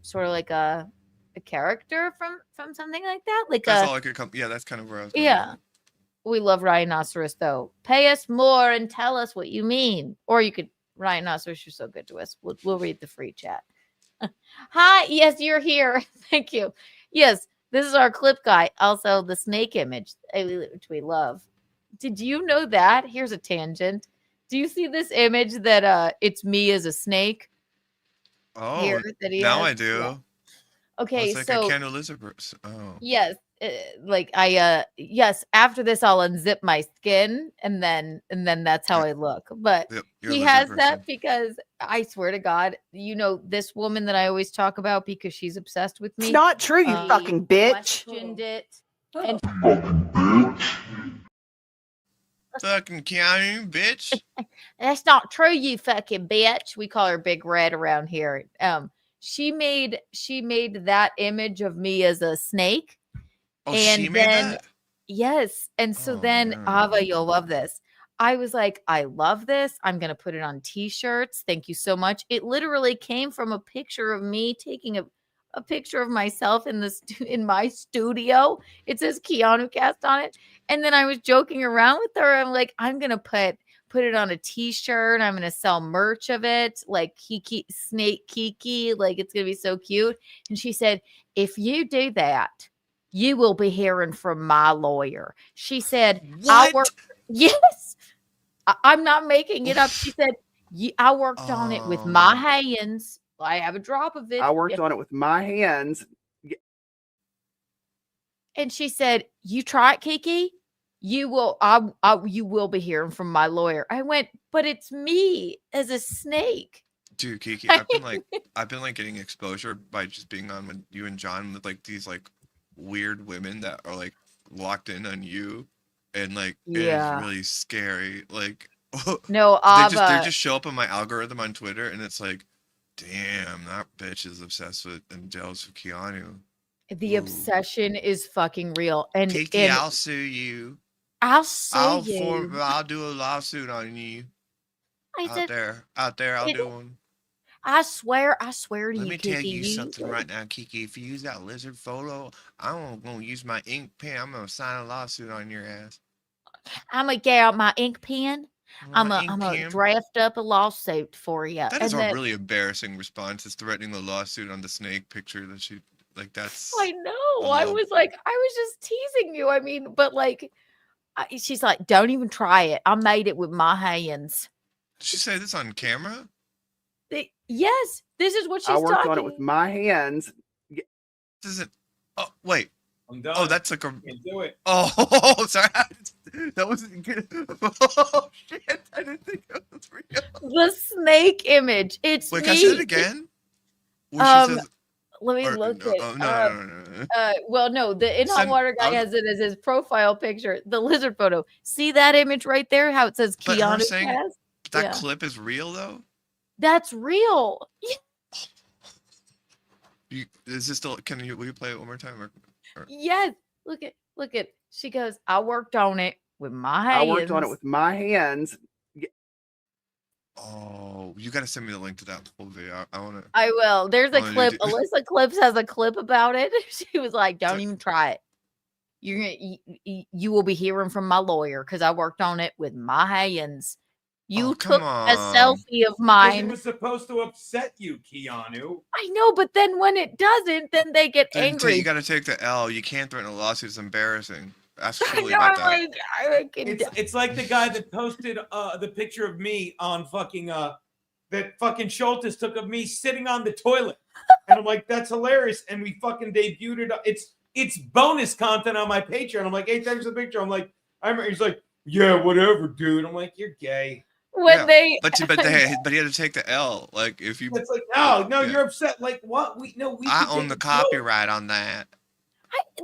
sort of like a character from something like that. Like That's all I could come. Yeah, that's kind of where I was going. yeah. We love Rhinoceros though. Pay us more and tell us what you mean. Or you could Rhinoceros, you're so good to us. We'll read the free chat. Hi, yes, you're here. Thank you. Yes, this is our clip guy. Also, the snake image, which we love. Did you know that? Here's a tangent. Do you see this image that it's me as a snake? Oh, Here, that he now has? I do. Yeah. Okay, it's like so a Keanu lizard. Oh, yes, yes. After this, I'll unzip my skin, and then that's how I look. But you're a he lizard has person. that because I swear to God, you know this woman that I always talk about because she's obsessed with me. It's not true, you fucking bitch. Questioned it, and Fucking Keanu, bitch. that's not true, you fucking bitch. We call her Big Red around here. She made that image of me as a snake. Oh, And she made then that? yes, and so then Ava, you'll love this. I was like, I love this. I'm gonna put it on t-shirts. Thank you so much. It literally came from a picture of me taking a picture of myself in my studio. It says Keanu Cast on it. And then I was joking around with her. I'm like, I'm gonna put it on a t-shirt. I'm gonna sell merch of it, like Snake Kiki. Like it's gonna be so cute. And she said, if you do that, you will be hearing from my lawyer. She said, I work. Yes, I'm not making it up. She said, I worked on it with my hands. I have a drop of it. I worked on it with my hands. And she said, you try it, Kiki. You will. You will be hearing from my lawyer. I went, but it's me as a snake. Dude, Kiki, I've been like getting exposure by just being on with you and John with like these like weird women that are like locked in on you, and like Yeah. it's really scary. Like No, they Ava. just show up on my algorithm on Twitter, and it's like, damn, that bitch is obsessed with and jealous of Keanu. The obsession is fucking real. And Kiki, I'll sue you. I'll sue you. I'll do a lawsuit on you. I Out said, there, I'll do one. I swear to Let you, me Kiki. tell you something right now, Kiki. If you use that lizard photo, I'm gonna use my ink pen. I'm gonna sign a lawsuit on your ass. I'm gonna get out my ink pen. I'm my ink gonna pen. draft up a lawsuit for you. That is a really embarrassing response. Is threatening a lawsuit on the snake picture that she like. That's I know. I was like, I was just teasing you. I mean, but like, she's like, don't even try it. I made it with my hands. Did she say this on camera? Yes, this is what she's I worked talking. on it with my hands. This isn't. Oh wait. I'm done. Oh, that's like a. Can't do it. Oh, sorry. That wasn't good. Oh shit! I didn't think it was real. The snake image. It's Wait, me. can I see it again? Where she says, Let me or- look no, at. oh, no. Well, no, the in hot Send- water guy has it as his profile picture. The lizard photo. See that image right there? How it says But her Keanu saying Cast? that Yeah. clip is real though. That's real. Is this still? Will you play it one more time? Or- Yes. Look at. She goes, I worked on it with my hands. I worked on it with my hands. Oh, you gotta send me the link to that full video. I want to. I will. There's a Oh, you clip. do- Alyssa Clips has a clip about it. She was like, "Don't even try it. You're gonna, you will be hearing from my lawyer because I worked on it with my hands. You come took a on. selfie of 'Cause mine. it was supposed to upset you, Keanu. I know, but then when it doesn't, then they get Then angry. you got to take the L. You can't threaten a lawsuit. It's embarrassing. Ask I Julie know, about I'm that. like, I can It's like the guy that posted the picture of me on fucking that fucking Schultes took of me sitting on the toilet. And I'm like, that's hilarious. And we fucking debuted it. It's bonus content on my Patreon. I'm like, hey, thanks for the picture. I'm like, I remember he's like, yeah, whatever, dude. I'm like, you're gay. when they but he had to take the L. Like if you, It's like, no, you're upset. Like what? We I can own take the a photo. copyright on that.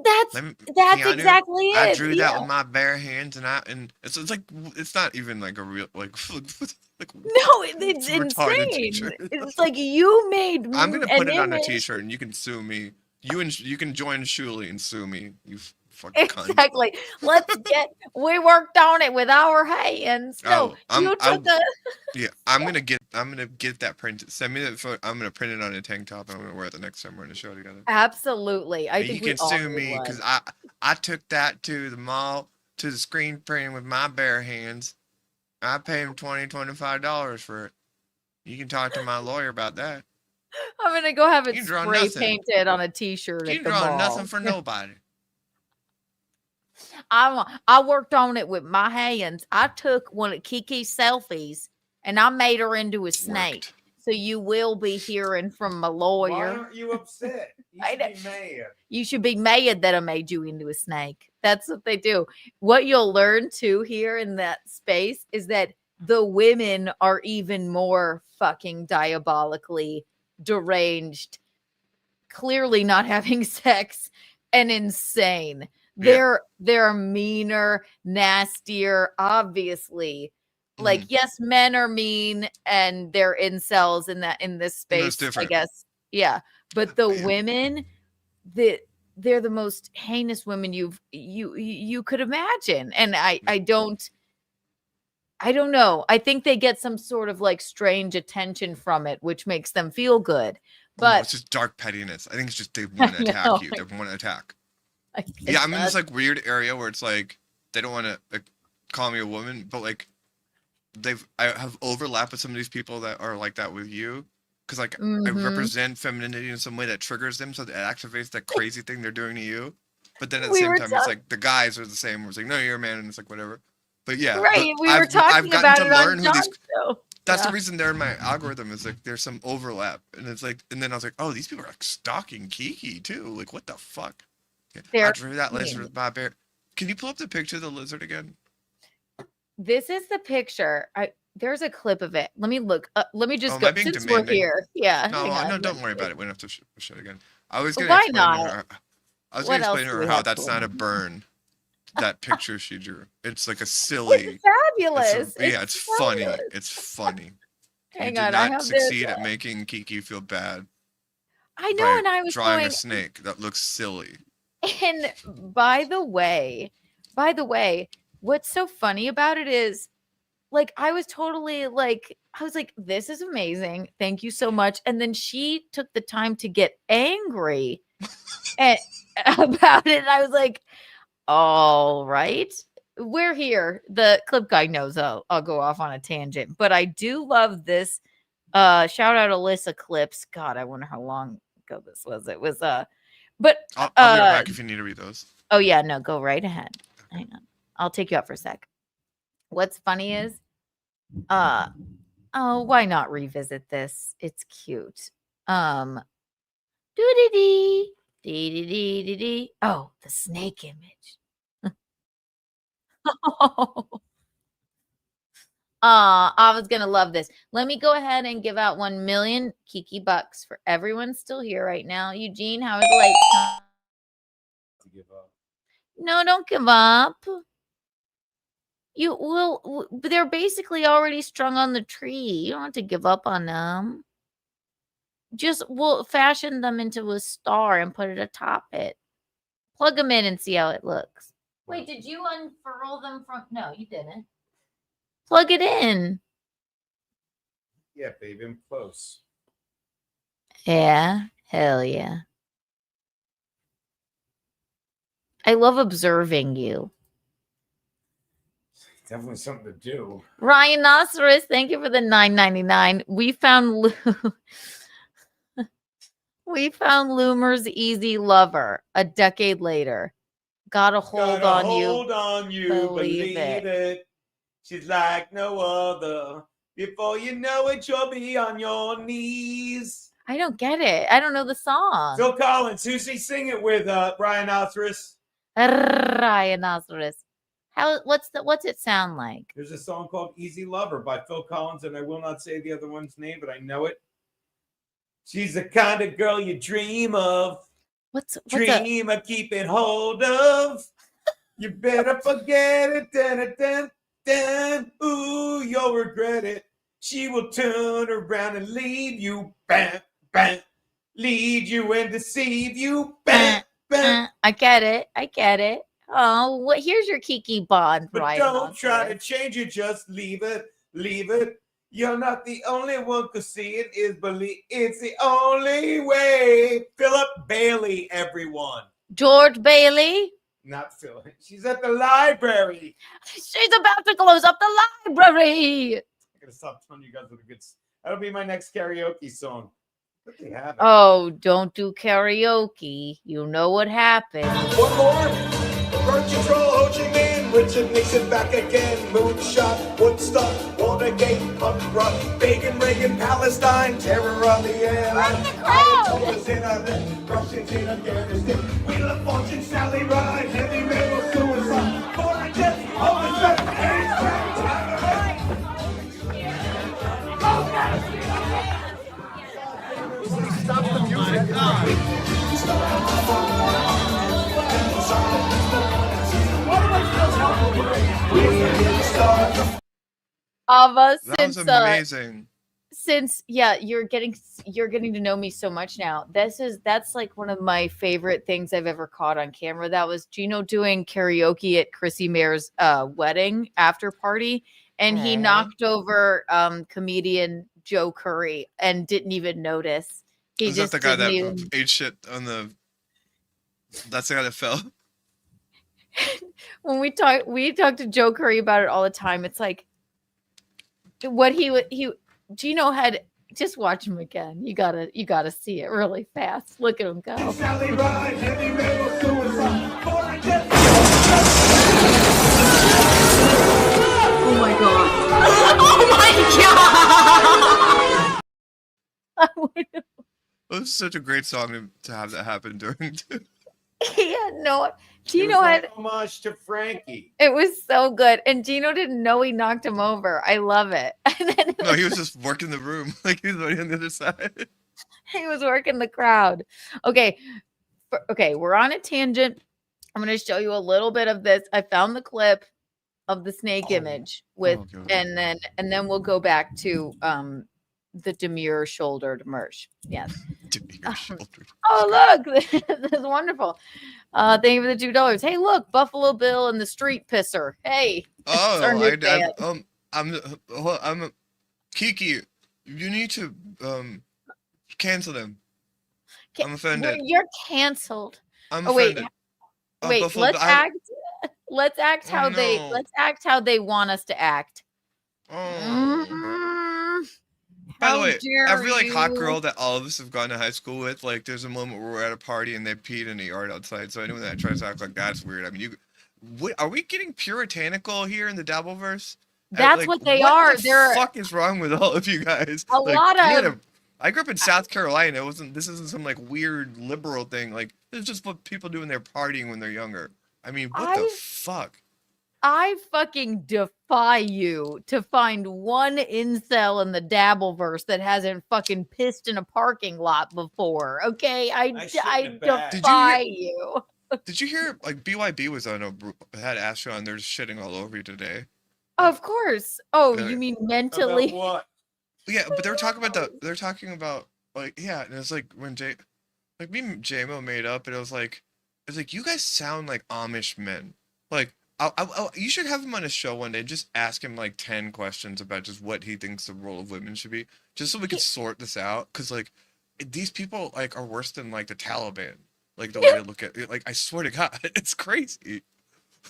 that's Keanu, exactly it. I drew that yeah. with my bare hands, and it's like it's not even like a real like No, it's retarded insane. t-shirt. It's like you made. I'm gonna an put it on a image. T-shirt, and you can sue me. You can join Shuli and sue me. You fucking cunt. Exactly. We worked on it with our hands. No, you took a. Yeah, I'm gonna get that printed. Send me that photo. I'm gonna print it on a tank top. And I'm gonna wear it the next time we're in the show together. Absolutely. I think you can sue me because because I took that to the mall to the screen printing with my bare hands. I paid him $25 for it. You can talk to my lawyer about that. I'm gonna go have it You draw spray nothing. painted on a T-shirt. You at the draw mall. nothing for nobody. I worked on it with my hands. I took one of Kiki's selfies and I made her into a snake. So you will be hearing from my lawyer. Why aren't you upset? You should be mad. You should be mad that I made you into a snake. That's what they do. What you'll learn too here in that space is that the women are even more fucking diabolically deranged, clearly not having sex, and insane. They're meaner, nastier, obviously. Like, yes, men are mean and they're incels in this space, I guess. Yeah. But the women, they're the most heinous women you could imagine. And I don't know. I think they get some sort of like strange attention from it, which makes them feel good. But it's just dark pettiness. I think it's just they want to attack you. They want to attack. Yeah, I'm in this like weird area where it's like they don't want to like, call me a woman, but like I have overlap with some of these people that are like that with you, because like I represent femininity in some way that triggers them, so it activates that crazy thing they're doing to you. But then at the same time, it's like the guys are the same. Where it's like, no, you're a man, and it's like whatever. But yeah, right. We were talking about it on John's show. That's the reason they're in my algorithm. Is like there's some overlap, and it's like, and then I was like, oh, these people are like stalking Kiki too. Like what the fuck? I drew that lizard with my bear. Can you pull up the picture of the lizard again? This is the picture. There's a clip of it. Let me look. Let me just am go I being since demanding? we're here. Yeah. No, don't worry about it. We don't have to show it again. I was gonna Why explain not? to her. I was What gonna else explain to do her we how have that's to not a burn. That picture she drew. It's like a silly. It's fabulous. It's funny. It's funny. Hang you did on, I not have succeed this, at making Kiki feel bad. I know, by and I was drawing going. a snake that looks silly. And by the way, what's so funny about it is, like, I was like, this is amazing. Thank you so much. And then she took the time to get angry about it. And I was like, all right, we're here. The clip guy knows I'll go off on a tangent, but I do love this. Shout out Alyssa Clips. God, I wonder how long ago this was. It was but I'll be right back if you need to read those. Oh yeah, no, go right ahead. Hang on. I'll take you out for a sec. What's funny is why not revisit this? It's cute. Doo-dee-dee, dee-dee-dee-dee-dee. Oh, the snake image. I was gonna love this. Let me go ahead and give out 1 million Kiki bucks for everyone still here right now. Eugene, how is late? No, don't give up. You will. They're basically already strung on the tree. You don't have to give up on them. Just we'll fashion them into a star and put it atop it. Plug them in and see how it looks. Wait, did you unfurl them from? No, you didn't. Plug it in. Yeah, baby, I'm close. Yeah, hell yeah. I love observing you. Definitely something to do. Rhinoceros, thank you for the $9.99. We found we found Loomer's Easy Lover a decade later. Got a hold Got a on you. hold on you. Believe it. She's like no other. Before you know it, you'll be on your knees. I don't get it. I don't know the song. Phil Collins, Susie, sing it with Brian Alvarez. Rhinoceros. What's it sound like? There's a song called Easy Lover by Phil Collins, and I will not say the other one's name, but I know it. She's the kind of girl you dream of. Dream of keeping hold of. You better forget it. Dun, dun, dun. Ooh, you'll regret it. She will turn around and leave you. Bam, bam. Lead you and deceive you. Bam, bam. I get it. I get it. Oh, here's your Kiki Bond, But right? don't try to change it. Just leave it. Leave it. You're not the only one to see it. Is believe it's the only way. Philip Bailey, everyone. George Bailey. Not Philip. She's at the library. She's about to close up the library. I'm gonna stop telling you guys what a good. That'll be my next karaoke song. But they have it. Oh, don't do karaoke. You know what happened. One more. Birth control, Ho Chi Minh, Richard Nixon back again. Moonshot, Woodstock, Watergate, punk rock, Reagan, Palestine, terror on the air. Ayatollahs in Iran, Russians in Afghanistan. Wheel of Fortune, Sally Ride, heavy metal suicide. Foreign death, homicide, AIDS, Stop the music. Ava, That was since amazing. you're getting to know me so much now. That's like one of my favorite things I've ever caught on camera. That was Gino doing karaoke at Chrissy Mare's wedding after party, and he knocked over comedian Joe Curry and didn't even notice. He Was just that the guy that didn't even... ate shit on the? That's the guy that fell. When we talk to Joe Curry about it all the time. It's like what Gino had. Just watch him again. You gotta see it really fast. Look at him go. Sally Ride, heavy metal suicide. Foreign death. Oh my god. Oh my god. It was such a great song to have that happen during. Yeah, no. Gino It was had like homage to Frankie. it was so good, and Gino didn't know he knocked him over. I love it. And then No, he was just working the room. Like he was already on the other side. he was working the crowd. Okay, we're on a tangent. I'm going to show you a little bit of this. I found the clip of the snake image with, and then we'll go back to the demure shouldered Mersh. Yes. Demure shouldered. Oh, look, this is wonderful. Thank you for the $2. Hey, look, Buffalo Bill and the Street Pisser. Hey. Oh, our new band. I'm Kiki. You need to cancel them. I'm offended. You're canceled. I'm wait, offended. wait. Buffalo Let's Bill- act. Let's act how no. let's act how they want us to act. By the How way, dare every hot you. girl that all of us have gone to high school with, like, there's a moment where we're at a party and they peed in the yard outside. So anyone that tries to act like that's weird. I mean, are we getting puritanical here in the dabbleverse? That's what they are. What the They're fuck is wrong with all of you guys? a lot of. I grew up in South Carolina. This isn't some weird liberal thing. Like, this is just what people do when they're partying when they're younger. I mean, what the fuck? I fucking defy you to find one incel in the dabbleverse that hasn't fucking pissed in a parking lot before. Okay, I defy you. Did you hear BYB was on had Astro on? They're just shitting all over you today. Of course. Oh, Yeah. you mean mentally? About what? Yeah, but they're talking about and it's like when me and JMO made up, and it was like you guys sound like Amish men. Like, you should have him on a show one day. Just ask him 10 questions about just what he thinks the role of women should be, just so we could sort this out. Because these people are worse than the Taliban. The way they look at it. I swear to God, it's crazy.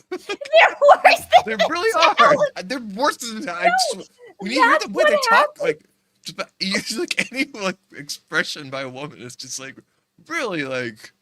They're worse than They really are. They're worse than when you hear the way they talk, like just like any like expression by a woman, it's just like really like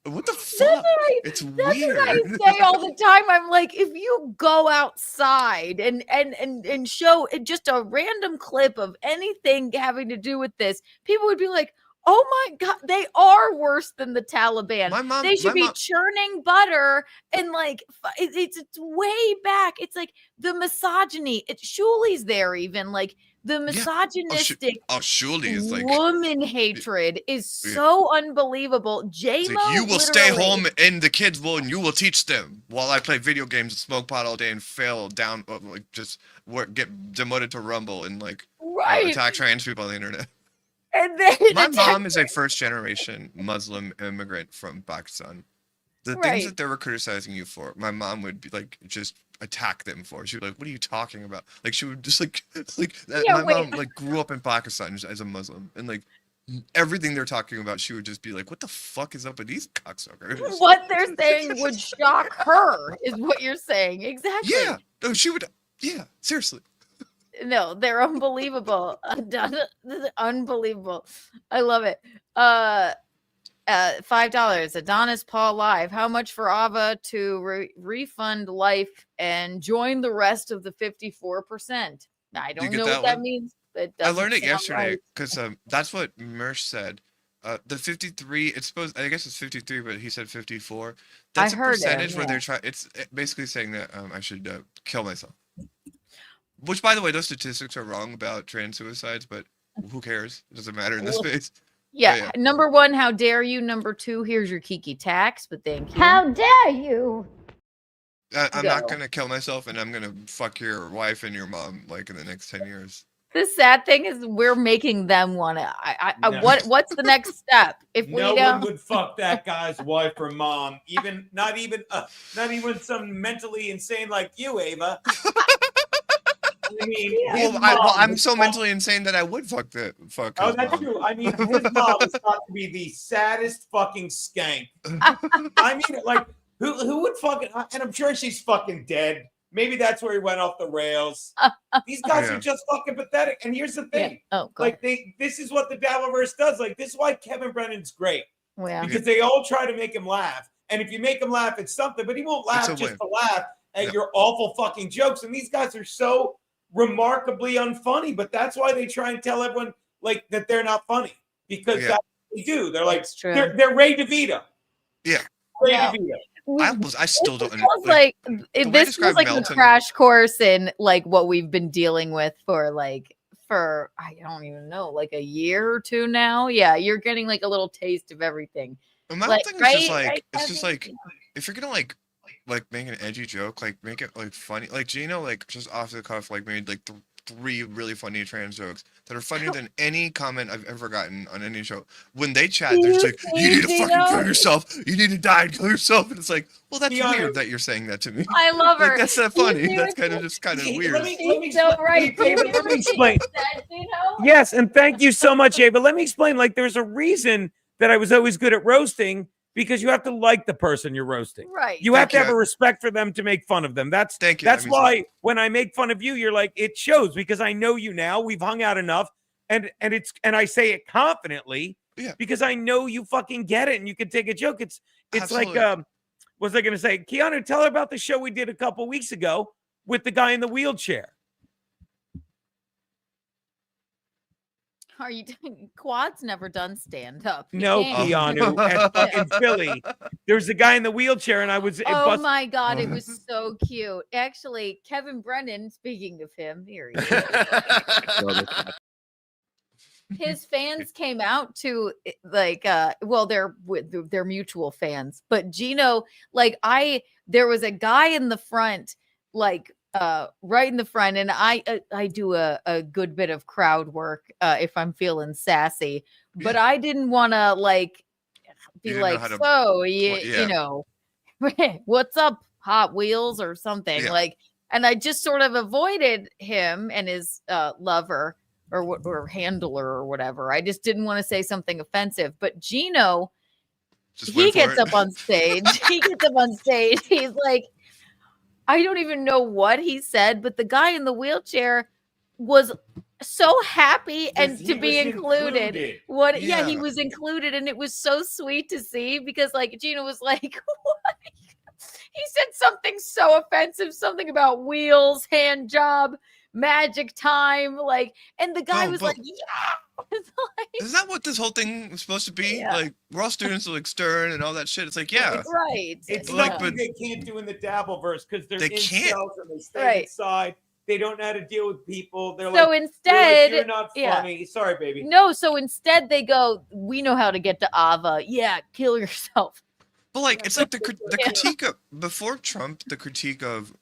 what the fuck? It's weird. That's what I say all the time. I'm like, if you go outside and show just a random clip of anything having to do with this, people would be like, oh my God, they are worse than the Taliban. They should be churning butter and like it's way back. It's like the misogyny. Shuli's there even like the misogynistic Shuli is like woman hatred is so unbelievable. It's like, you will stay home and the kids will, and you will teach them while I play video games and smoke pot all day and fail down, like just get demoted to Rumble and like attack trans people on the internet. And then my mom is a first generation Muslim immigrant from Pakistan. The things that they were criticizing you for, my mom would be like just attack them for. She would be like, what are you talking about? Like she would just like my mom like grew up in Pakistan as a Muslim, and like everything they're talking about, she would just be like, what the fuck is up with these cocksuckers? What they're saying would shock her, is what you're saying. Exactly. Yeah. No, she would. Yeah. Seriously. No, they're unbelievable. Unbelievable. I love it. $5. Adonis Paul Live. How much for Ava to refund life and join the rest of the 54%? I don't know what that means. I learned it yesterday because that's what Mersh said. The 53, it's supposed, I guess it's 53, but he said 54. That's a percentage where they're trying. It's basically saying that I should kill myself. Which, by the way, those statistics are wrong about trans suicides, but who cares? It doesn't matter in this space. Yeah. Number one, how dare you? Number two, here's your Kiki tax, but thank you. How dare you? I'm not going to kill myself, and I'm going to fuck your wife and your mom, like, in the next 10 years. The sad thing is we're making them want to. What's the next step? If no one would fuck that guy's wife or mom, not even some mentally insane like you, Ava. I mean, I'm so mentally insane that I would fuck. Oh, that's mom. True. I mean, his mom is thought to be the saddest fucking skank. I mean, like, who would fucking? And I'm sure she's fucking dead. Maybe that's where he went off the rails. These guys are just fucking pathetic. And here's the thing: this is what the dabbleverse does. Like, this is why Kevin Brennan's great. Because they all try to make him laugh, and if you make him laugh, it's something. But he won't laugh just to laugh at your awful fucking jokes. And these guys are so remarkably unfunny, but that's why they try and tell everyone like that they're not funny, because that's what they do. They're like they're Ray DeVito. Yeah. Ray DeVito. I still don't like this was like a crash course in like what we've been dealing with for I don't even know, like a year or two now. Yeah, you're getting like a little taste of everything. My thing is just like it's just like if you're gonna like make an edgy joke, like make it like funny, like Gino like just off the cuff like made like three really funny trans jokes that are funnier than any comment I've ever gotten on any show. When they chat, they're just like, you need to fucking kill yourself, you need to die and kill yourself, and it's like, well, that's weird that you're saying that to me. I love her. Like, that's not funny. That's kind of weird. Let me explain. Yes, and thank you so much, Ava. Let me explain. Like, there's a reason that I was always good at roasting, because you have to like the person you're roasting. Right. You have to have a respect for them to make fun of them. That's why when I make fun of you, you're like, it shows, because I know you now. We've hung out enough, and I say it confidently because I know you fucking get it and you can take a joke. It's like what was I gonna say? Keanu, tell her about the show we did a couple weeks ago with the guy in the wheelchair. Are you doing Quad's never done stand up? No, Keanu. At fucking Philly. There's a guy in the wheelchair, and I was. Oh my God, it was so cute. Actually, Kevin Brennan, speaking of him, here he is. His fans came out to like they're mutual fans, but Gino, like there was a guy in the front, like right in the front, and I do a good bit of crowd work if I'm feeling sassy, but I didn't want to like be like, so you know, what's up, Hot Wheels or something, like, and I just sort of avoided him and his lover or handler or whatever. I just didn't want to say something offensive, but Gino, he gets up on stage. He's like, I don't even know what he said, but the guy in the wheelchair was so happy and He to be was included. What? Yeah, he Yeah. was included, and it was so sweet to see because like Gina was like, what? He said something so offensive, something about wheels, hand job, magic time, like, and the guy No, was but- like, yeah. It's like, Is that what this whole thing was supposed to be? Yeah. Like, we're all students of like Stern and all that shit. It's like, yeah. right. It's Like, something but- they can't do in the dabbleverse because they're They in can't. cells and they stay Right. inside. They don't know how to deal with people. They're So like, instead, you're not yeah. funny. Sorry, baby. No, so instead they go, we know how to get to Ava. Yeah, kill yourself. But like, it's like the Yeah. critique of before Trump, the critique of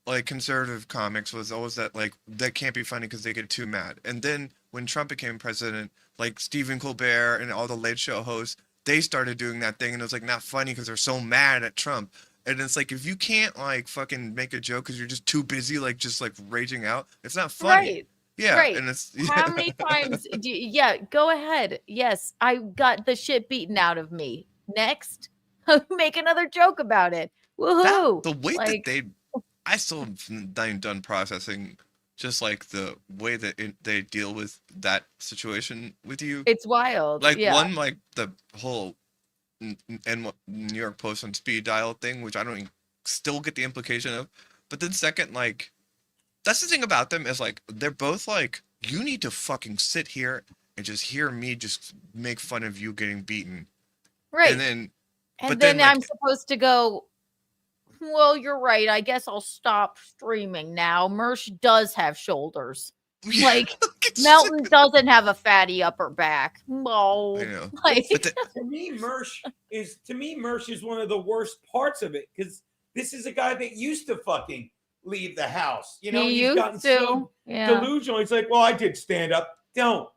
like conservative comics was always that like that can't be funny because they get too mad. And then when Trump became president, like Stephen Colbert and all the Late Show hosts, they started doing that thing, and it was like not funny because they're so mad at Trump. And it's like if you can't like fucking make a joke because you're just too busy, like just like raging out, it's not funny. Right. Yeah, Right. and it's How many times do you, yeah, go ahead. Yes, I got the shit beaten out of me. Next, make another joke about it. Woohoo. the way Like, that they, I still am done processing just like the way that they deal with that situation with you. it's wild. Like yeah. one, like the whole New York Post on speed dial thing, which I don't even still get the implication of. But then second, like that's the thing about them is like they're both like you need to fucking sit here and just hear me just make fun of you getting beaten. Right. And then And but then, then, like- I'm supposed to go, well, you're right. I guess I'll stop streaming now. Mersh does have shoulders. Like, Melton doesn't have a fatty upper back. No. I know. Like, to me, Mersh is one of the worst parts of it because this is a guy that used to fucking leave the house. You know, He he's used gotten to, so yeah. delusional. He's like, well, I did stand up. Don't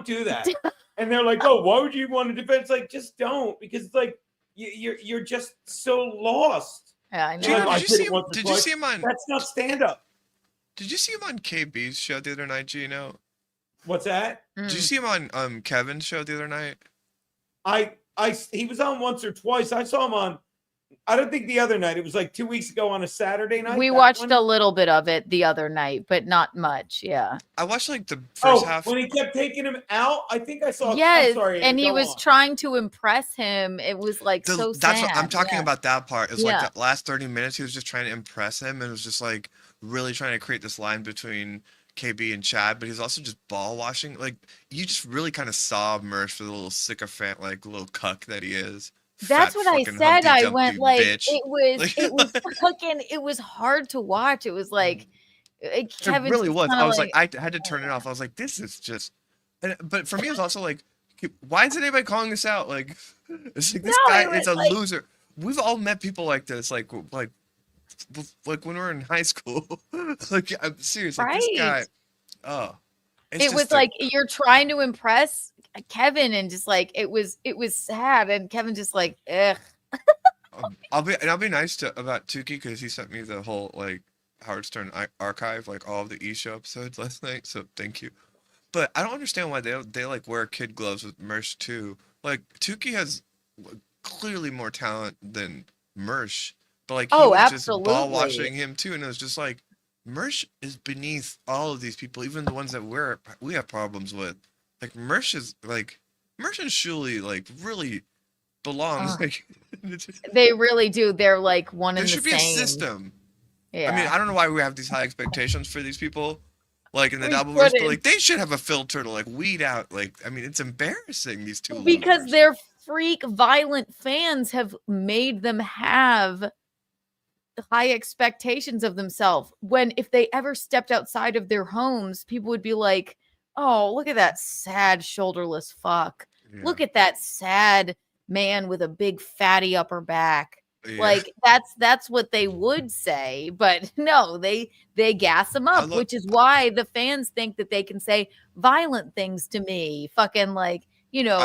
do that. And they're like, oh, why would you want to defend? It's like, just don't, because it's like you're just so lost. Yeah, I know. Gino, Like, I did you see it once or did you twice. see him on That's not stand up. Did you see him on KB's show the other night, Gino? What's that? Mm. Did you see him on Kevin's show the other night? He was on once or twice. I saw him on. I don't think the other night. It was like 2 weeks ago on a Saturday night. We that watched one. a little bit of it the other night, but not much. Yeah. I watched like the first half. When he kept taking him out, I think I saw. Yes. I'm sorry, And he go was on. trying to impress him. It was like so That's sad. what I'm talking Yeah. about. That part is Yeah. like the last 30 minutes. He was just trying to impress him, and it was just like really trying to create this line between KB and Chad. But he's also just ball washing. Like you just really kind of saw Mersh for the little sycophant, like little cuck that he is. That's Fat what I fucking said. Humpty I Dumpty went like bitch. it was fucking it was hard to watch. It was like Kevin It really just was. kinda I was like, I had to turn it off. I was like, this is just. But for me, it was also like, why is anybody calling this out? Like, it's like this No, guy it was is a like- loser. We've all met people like this, like when we were in high school. Like, I'm serious. Like this guy. Right. Oh, it was like you're trying to impress Kevin, and just like it was sad, and Kevin just like, ugh. I'll be nice about Tukey because he sent me the whole like Howard Stern archive, like all of the E-show episodes last night. So thank you. But I don't understand why they like wear kid gloves with Mersh too. Like Tukey has clearly more talent than Mersh, but like he Oh, was just ball absolutely. washing him too, and it was just like Mersh is beneath all of these people, even the ones that we have problems with. Like Mersh and Shuli like really belong. Like, They really do. They're like one there and the should be same. a system. Yeah. I mean, I don't know why we have these high expectations for these people. Like in the We Dabbleverse, but shouldn't. like they should have a filter to like weed out. Like, I mean, it's embarrassing these two. Because losers. their freak violent fans have made them have high expectations of themselves. When if they ever stepped outside of their homes, people would be like, oh, look at that sad shoulderless fuck. Look at that sad man with a big fatty upper back. Yeah. Like that's what they would say, but no, they gas them up, which is why the fans think that they can say violent things to me. Fucking like, you know,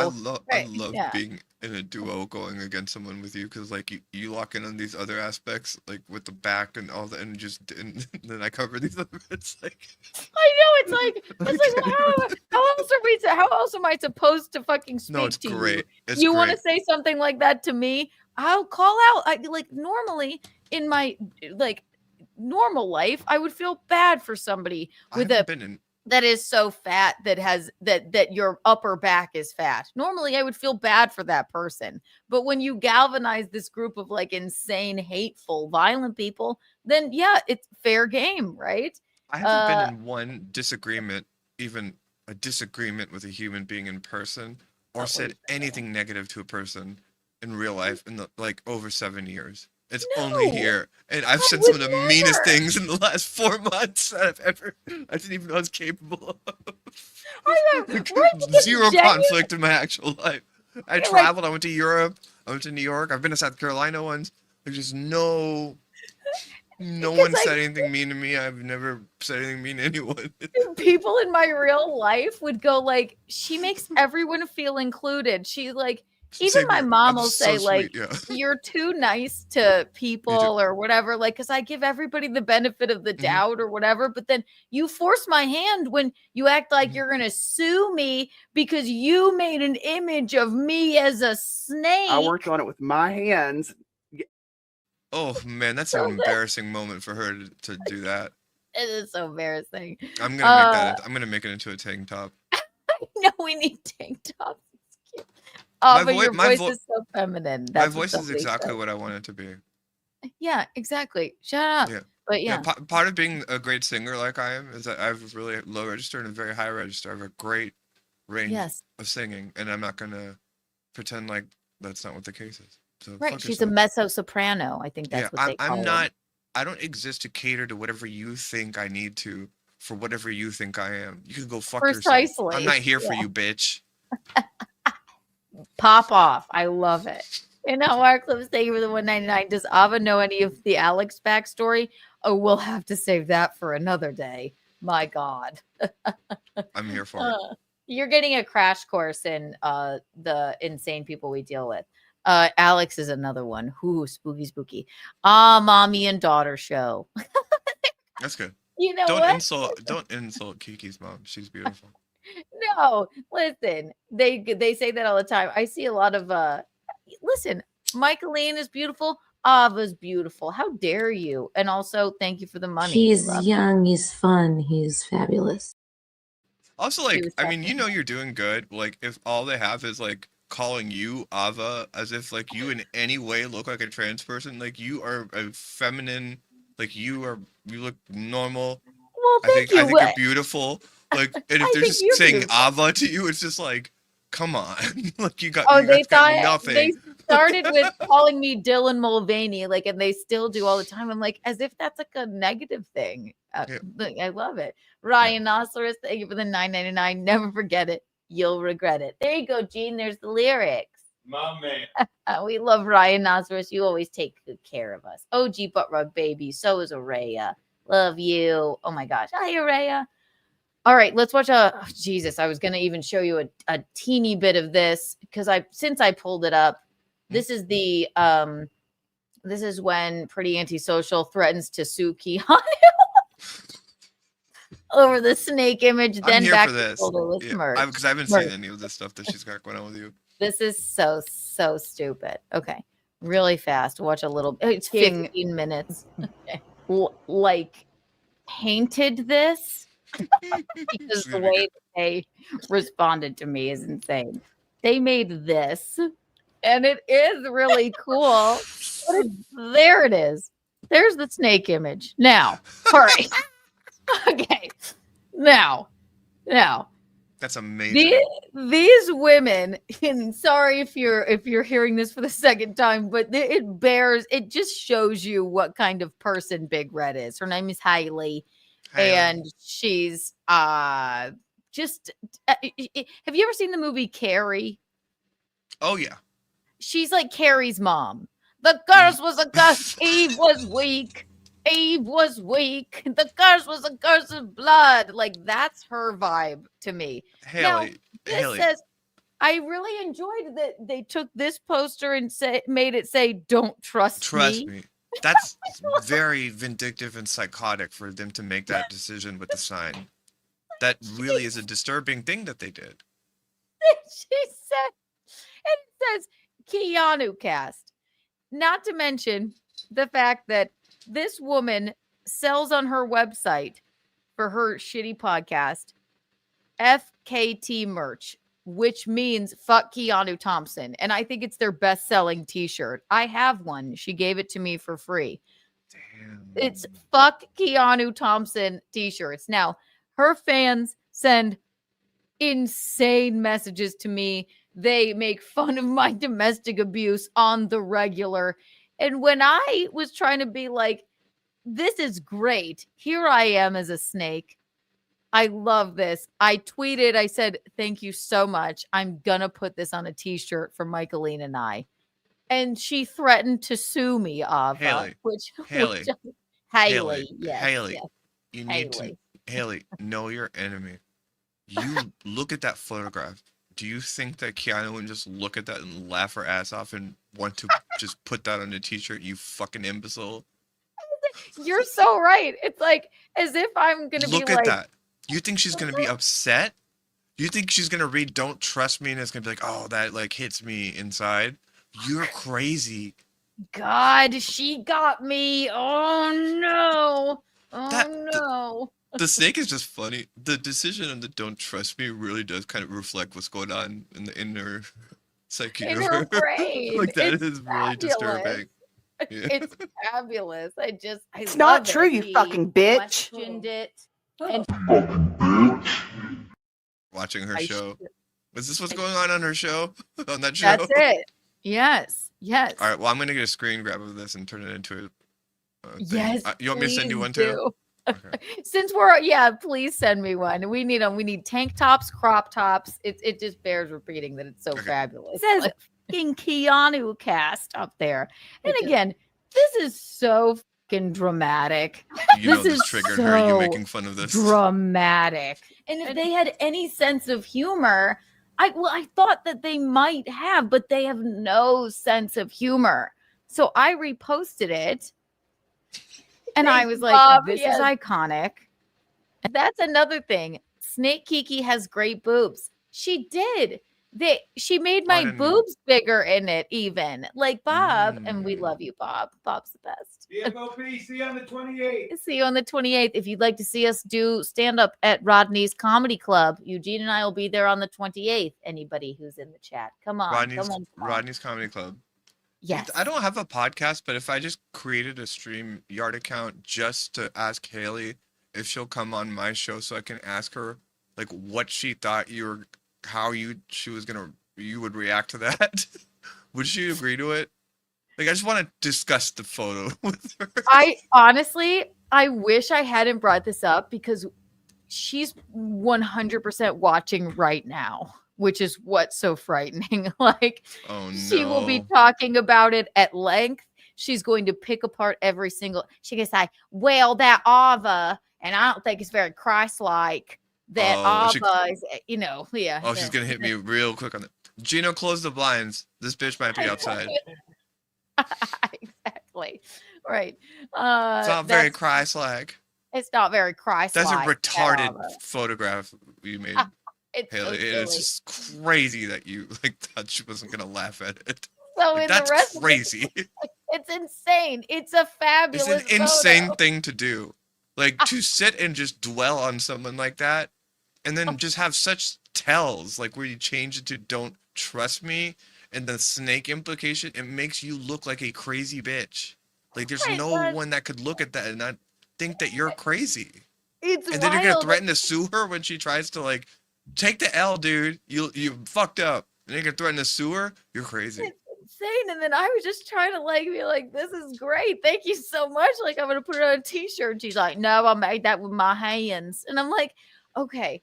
I love yeah. being in a duo going against someone with you because like you lock in on these other aspects like with the back and all that, and then I cover these other bits. Like I know it's like well, how else am I supposed to fucking speak no, it's to great. you? It's You want to great. say something like that to me? I'll call out. I like normally in my like normal life, I would feel bad for somebody with that is so fat that your upper back is fat. Normally, I would feel bad for that person. But when you galvanize this group of like insane, hateful, violent people, then yeah, it's fair game, right? I haven't been in one disagreement, even a disagreement with a human being in person, or said anything negative to a person in real life in like over 7 years. It's only here, and I've said some of the meanest things in the last 4 months that I didn't even know I was capable of. Zero conflict in my actual life. I traveled. I went to Europe. I went to New York. I've been to South Carolina once. There's just no one said anything mean to me. I've never said anything mean to anyone. People in my real life would go like, she makes everyone feel included. She like. Even my mom will say, like, you're too nice to people or whatever, like, because I give everybody the benefit of the doubt or whatever. But then you force my hand when you act like you're going to sue me because you made an image of me as a snake. I worked on it with my hands. Oh, man, that's an embarrassing moment for her to do that. It is so embarrassing. I'm gonna make it into a tank top. No, we need tank tops. Your voice is so feminine. My voice is exactly what I want it to be. Yeah, exactly. Shut up. Yeah. But yeah. Part of being a great singer like I am is that I have a really low register and a very high register. I have a great range of singing, and I'm not gonna pretend like that's not what the case is. So right, she's a mezzo soprano. I think that's what they call it. I don't exist to cater to whatever you think I need to for whatever you think I am. You can go fuck yourself. I'm not here for you, bitch. Pop off. I love it. And now our clips, thank you for the $1.99. Does Ava know any of the Alex backstory? Oh, we'll have to save that for another day. My God. I'm here for it. You're getting a crash course in the insane people we deal with. Alex is another one. Ooh, spooky. Mommy and daughter show. That's good. You know Don't insult Kiki's mom. She's beautiful. No, listen, they say that all the time. I see a lot of listen, Michaeline is beautiful, Ava's beautiful. How dare you? And also thank you for the money. He's young, he's fun, he's fabulous. Also, like, I mean, you know you're doing good. Like, if all they have is like calling you Ava as if like you in any way look like a trans person, like you are a feminine, like you look normal. Well, I think you're beautiful. Like, and if they're just saying Ava to you, it's just like, come on. Like you got they got thought nothing. They started with calling me Dylan Mulvaney, like, and they still do all the time. I'm like, as if that's like a negative thing. I love it. Rhinoceros, thank you for the $9.99. Never forget it. You'll regret it. There you go, Gene. There's the lyrics. My man. We love Rhinoceros. You always take good care of us. OG butt rug baby. So is Araya. Love you. Oh my gosh. Hi, Araya. All right, let's watch Jesus. I was going to even show you a teeny bit of this because since I pulled it up, this is this is when Pretty Antisocial threatens to sue Keanu over the snake image. Then here back for to this. with merch. Because I haven't seen any of this stuff that she's got going on with you. This is so stupid. Okay, really fast. Watch a little. It's 15 minutes. Okay. Like painted this. Because the way that they responded to me is insane. They made this, and it is really cool. There it is. There's the snake image. Now, hurry. Okay. Now. That's amazing. These women, and sorry if you're hearing this for the second time, but it just shows you what kind of person Big Red is. Her name is Hailey. And she's just have you ever seen the movie Carrie? Oh yeah. She's like Carrie's mom. The curse was a curse. Eve was weak. The curse was a curse of blood. Like that's her vibe to me. Haley. Says I really enjoyed that they took this poster and made it say "Don't trust me." That's very vindictive and psychotic for them to make that decision with the sign. That really is a disturbing thing that they did. She said, and it says Keanu cast. Not to mention the fact that this woman sells on her website for her shitty podcast FKT merch, which means fuck Keanu Thompson. And I think it's their best-selling t-shirt. I have one. She gave it to me for free. Damn. It's fuck Keanu Thompson t-shirts. Now, her fans send insane messages to me. They make fun of my domestic abuse on the regular. And when I was trying to be like, this is great, here I am as a snake. I love this. I tweeted, I said, thank you so much. I'm going to put this on a t-shirt for Michaeline and I. And she threatened to sue me, Ava. Haley. Haley. Haley. Yes, Haley. yes. You need to, Haley, know your enemy. You look at that photograph. Do you think that Keanu would just look at that and laugh her ass off and want to just put that on a t-shirt, you fucking imbecile? You're so right. It's like as if I'm going to be like... Look at that. You think she's going to be upset? You think she's going to read Don't Trust Me and it's going to be like, oh, that like hits me inside? You're crazy. God, she got me. Oh, no. Oh, no. The snake is just funny. The decision on the Don't Trust Me really does kind of reflect what's going on in the inner psyche In of her her. brain. Like that It's is really disturbing. Yeah. It's fabulous. It's not true, you fucking bitch. Questioned it. And Watching her show. Was this what's going on her show? On that show? That's it. Yes. Yes. All right. Well, I'm going to get a screen grab of this and turn it into a thing. Yes. You want me to send you please one too? do. Since please send me one. We need them. We need tank tops, crop tops. It just bears repeating that it's so fabulous. It says fucking Keanu cast up there. And again, this is so fucking dramatic. You know this triggered her. You making fun of this. Dramatic. And if they had any sense of humor, I thought that they might have, but they have no sense of humor. So I reposted it. And I was like, this is iconic. And that's another thing. Snake Kiki has great boobs. She did. She made my boobs bigger in it, even. Like Bob, and we love you, Bob. Bob's the best. CFOP, see you on the 28th. See you on the 28th. If you'd like to see us do stand-up at Rodney's Comedy Club, Eugene and I will be there on the 28th. Anybody who's in the chat. Come on. Rodney's Comedy Club. Yes. I don't have a podcast, but if I just created a StreamYard account just to ask Haley if she'll come on my show so I can ask her like what she thought you would react to that, would she agree to it? Like, I just want to discuss the photo with her. I wish I hadn't brought this up because she's 100% watching right now, which is what's so frightening. Like, she will be talking about it at length. She's going to pick apart every single. She can say, "Well, that Ava," and I don't think it's very Christ-like. That Ava is, yeah. Oh, she's gonna hit me real quick on that. Gino, close the blinds. This bitch might be outside. Exactly. Right. It's not very Christ-like. It's not very Christ-like. That's a retarded photograph you made, it's Haley. so It's just crazy that you thought she wasn't gonna laugh at it. So in that's the rest crazy. It's insane. It's a fabulous. It's an insane thing to do. Like to sit and just dwell on someone like that, and then just have such tells, like where you change it to "Don't trust me" and the snake implication. It makes you look like a crazy bitch. Like there's no one that could look at that and not think that you're crazy. It's and then you're gonna threaten to sue her when she tries to like take the L, dude. You fucked up. And you're gonna threaten to sue her. You're crazy. It's insane. And then I was just trying to be like, this is great. Thank you so much. Like, I'm gonna put it on a t-shirt. And she's like, no, I made that with my hands. And I'm like, okay.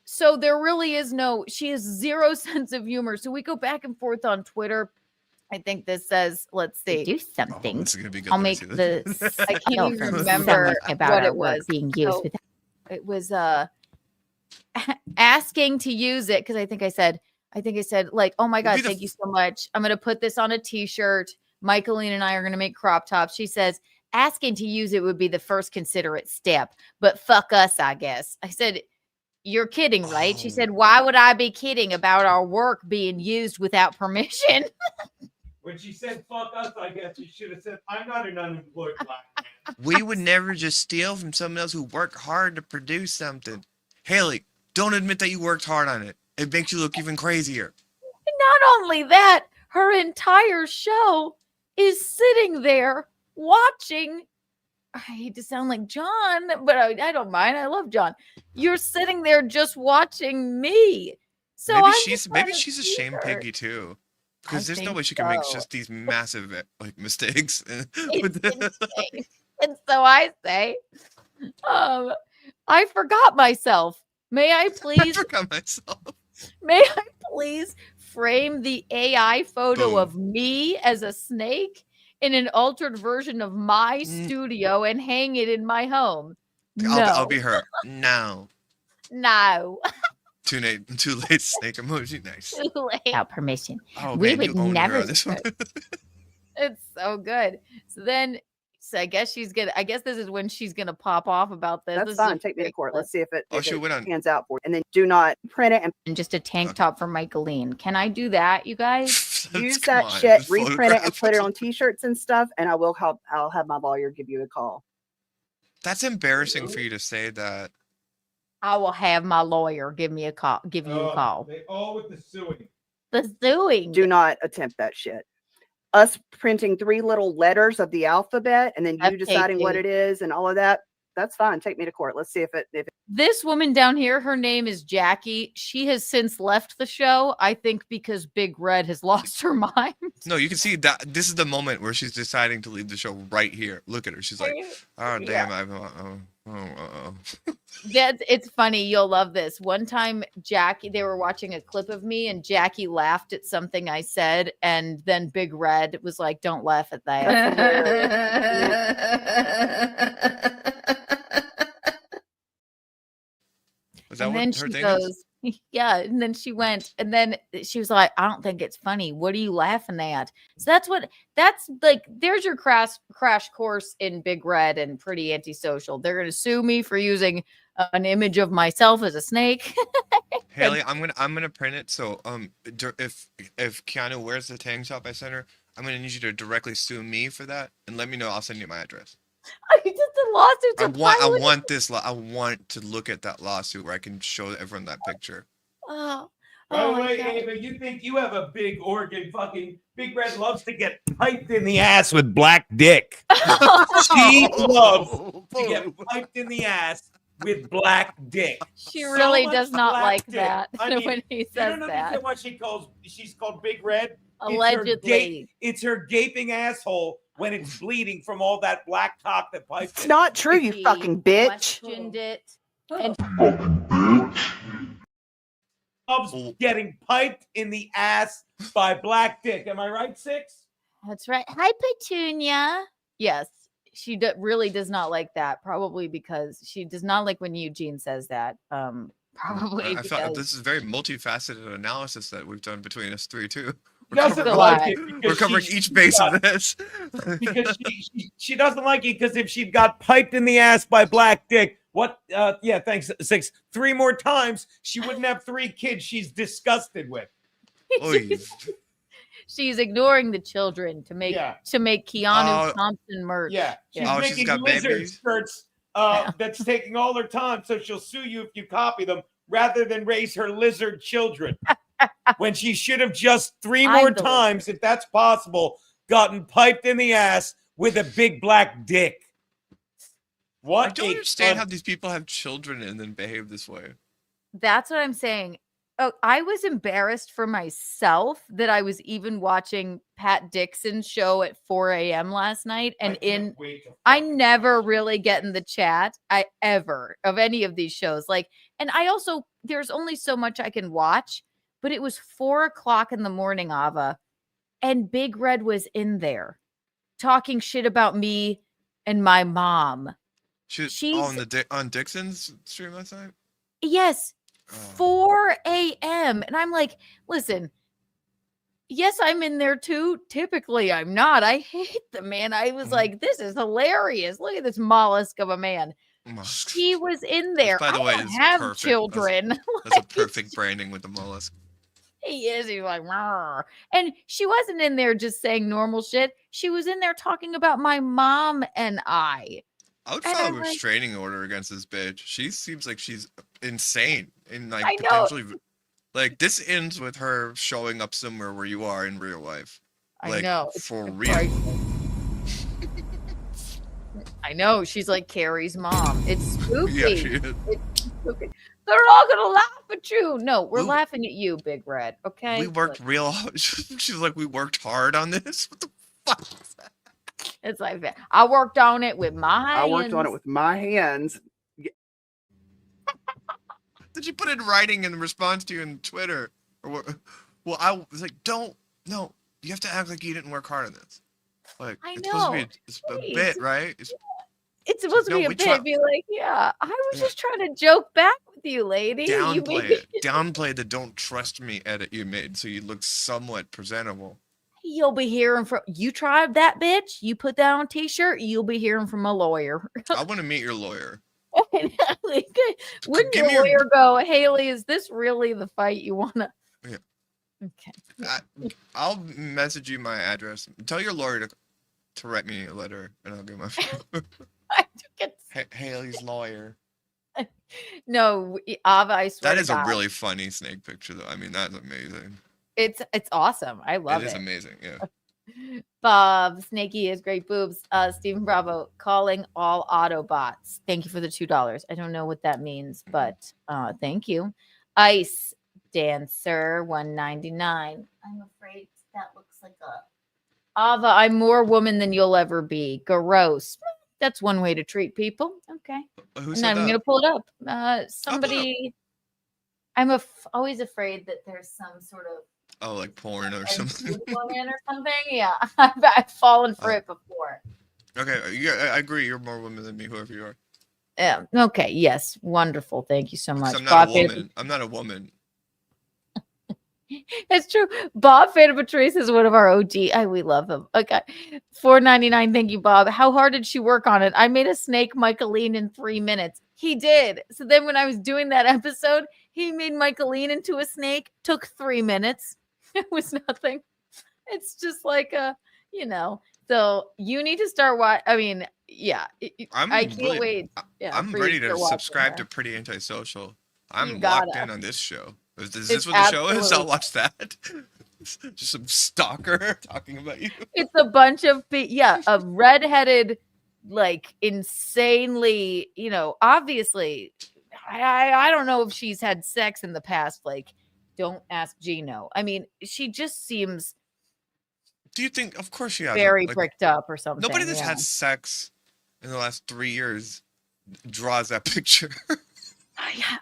So there really is she has zero sense of humor. So we go back and forth on Twitter. I think this says, let's see. Do something. This is gonna be good. I'll make this. I can't even remember what it was being used. It was asking to use it because I think I said like, oh my God, thank you so much. I'm gonna put this on a t-shirt. Michaeline and I are gonna make crop tops. She says asking to use it would be the first considerate step, but fuck us, I guess. I said, you're kidding, right? She said, why would I be kidding about our work being used without permission? When she said "fuck us," I guess you should have said, "I'm not an unemployed black man." We would never just steal from someone else who worked hard to produce something. Haley, don't admit that you worked hard on it. It makes you look even crazier. Not only that, her entire show is sitting there watching. I hate to sound like John, but I don't mind. I love John. You're sitting there just watching me. So Maybe she's a shame piggy too. Because there's no way she can make just these massive like mistakes. And so I say, I forgot myself. May I please? I forgot myself. May I please frame the AI photo of me as a snake in an altered version of my studio and hang it in my home? No. I'll be her. No. No. Too late snake emoji. Nice. Too late. Without permission. Oh, We man, would you owned her never on this one. It's so good. So I guess this is when she's gonna pop off about this. That's This is fine. a Take me to great court. clip. Let's see if it, Oh, she went on. pans out for you. And then do not print it and just a tank top for Michaeline. Can I do that, you guys? use that shit, reprint it, and put it on T-shirts and stuff. And I will help. I'll have my lawyer give you a call. That's embarrassing for you to say that. I will have my lawyer give you a call. They all with the suing. The suing. Do not attempt that shit. Us printing 3 little letters of the alphabet and then you deciding what it is and all of that. That's fine. Take me to court. Let's see if it. This woman down here, her name is Jackie. She has since left the show, I think, because Big Red has lost her mind. No, you can see that this is the moment where she's deciding to leave the show right here. Look at her. She's like, oh, damn. It's funny. You'll love this. One time, they were watching a clip of me, and Jackie laughed at something I said, and then Big Red was like, "Don't laugh at that." Was that And what then her she thing goes, is? yeah. And then she went, and then she was like, "I don't think it's funny. What are you laughing at?" So that's like, there's your crash course in Big Red and Pretty Antisocial. They're gonna sue me for using an image of myself as a snake. Haley, I'm gonna print it. So if Keanu wears the tank top I sent her, I'm gonna need you to directly sue me for that and let me know. I'll send you my address. The lawsuits I want to look at that lawsuit where I can show everyone that picture. Oh. By the my way, God. Ava, you think you have a big organ? Fucking Big Red loves to get piped in the ass with black dick. She loves to get piped in the ass with black dick. She really much does not black like dick. that I mean, when he you says don't that. understand what she's called Big Red. Allegedly. It's her gaping asshole when it's bleeding from all that black cock that pipes. It's not true, you He fucking bitch. questioned it. And Loves getting piped in the ass by black dick. Am I right, Six? that's right. Hi, Petunia. Yes, she really does not like that. Probably because she does not like when Eugene says that. Probably I because felt this is very multifaceted analysis that we've done between us three too. Doesn't like it We're because covering each base of this. because she doesn't like it because if she got piped in the ass by black dick, what? Yeah, thanks, Six. 3 more times, she wouldn't have 3 kids. She's disgusted with. she's ignoring the children to make Keanu Thompson merch. Yeah, she's she's making got lizard babies. skirts. That's taking all her time, so she'll sue you if you copy them, rather than raise her lizard children. When she should have just 3 more times, if that's possible, gotten piped in the ass with a big black dick. What? I don't understand how these people have children and then behave this way. That's what I'm saying. Oh, I was embarrassed for myself that I was even watching Pat Dixon's show at 4 a.m. last night. And I never really get in the chat of any of these shows. And I also, there's only so much I can watch, but it was 4 o'clock in the morning, Ava, and Big Red was in there talking shit about me and my mom. She's on Dixon's stream last night? Yes. 4 a.m. And I'm like, listen, yes, I'm in there too. Typically, I'm not. I hate the man. I was like, this is hilarious. Look at this mollusk of a man. She was in there. By the way, I don't it's have perfect. children. That's a perfect branding with the mollusk. He is. He's like, "Rrr." And she wasn't in there just saying normal shit. She was in there talking about my mom and I. I would And file a I'm like, restraining order against this bitch. She seems like she's insane and like I know. potentially like this ends with her showing up somewhere where you are in real life. I Like know. for It's real. frightening. I know. She's like Carrie's mom. It's spooky. Yeah, she is. It's spooky. They're all gonna laugh at you. No, we're laughing at you, Big Red. Okay. We worked real hard. She's like, we worked hard on this. What the fuck is that? It's like that. I worked on it with my hands. I worked on it with my hands. Did you put it in writing in response to you in Twitter? Or what? Well, I was like, no, you have to act like you didn't work hard on this. Like, I it's supposed to know. be it's a bit, right? It's supposed to No, be a we bit. try- Be like, yeah, I was just trying to joke back with you, lady. You Downplay made it. Downplay the "don't trust me" edit you made, so you look somewhat presentable. You'll be hearing from you. Tried that, bitch. You put that on a t-shirt. You'll be hearing from a lawyer. I want to meet your lawyer. Wouldn't Give me your your- lawyer go, Haley? Is this really the fight you want to? Yeah. Okay. I'll message you my address. Tell your lawyer to write me a letter, and I'll get my phone. Haley's lawyer. No, Ava, I swear That to is a God. really funny snake picture, though. I mean, that's amazing. It's awesome. I love It it. is amazing. Yeah. Bob, Snakey has great boobs. Stephen Bravo calling all Autobots. Thank you for the $2. I don't know what that means, but thank you. Ice Dancer 199. I'm afraid that looks like a Ava. I'm more woman than you'll ever be. Gross. That's one way to treat people. Okay. Who I'm said not even that? gonna pull it up. Somebody. I'm always afraid that there's some sort of Oh, like porn or something. woman or something. Yeah, I've fallen for it before. Okay, yeah, I agree. You're more woman than me, whoever you are. Yeah. Okay. Yes. Wonderful. Thank you so much. 'Cause I'm not a Bob Fan- woman. I'm not a woman. It's true. Bob Fan Patrice is one of our OG. We love him. Okay. $4.99. Thank you, Bob. How hard did she work on it? I made a snake Michaeline in 3 minutes. He did. So then when I was doing that episode, he made Michaeline into a snake. Took 3 minutes. It was nothing. It's just like So you need to start watching. I mean, yeah. I can't really- wait. Yeah, I'm for you ready to start watching subscribe her. to Pretty Antisocial. You I'm gotta. locked in on this show. Is It's this what the show is? absolutely- I'll watch that. Just some stalker talking about you. It's a bunch of a redheaded, like insanely, obviously. I don't know if she's had sex in the past. Like, don't ask Gino. I mean, she just seems Do you think? Of course she has. very bricked up or something. Nobody that's yeah. had sex in the last 3 years draws that picture. Yeah.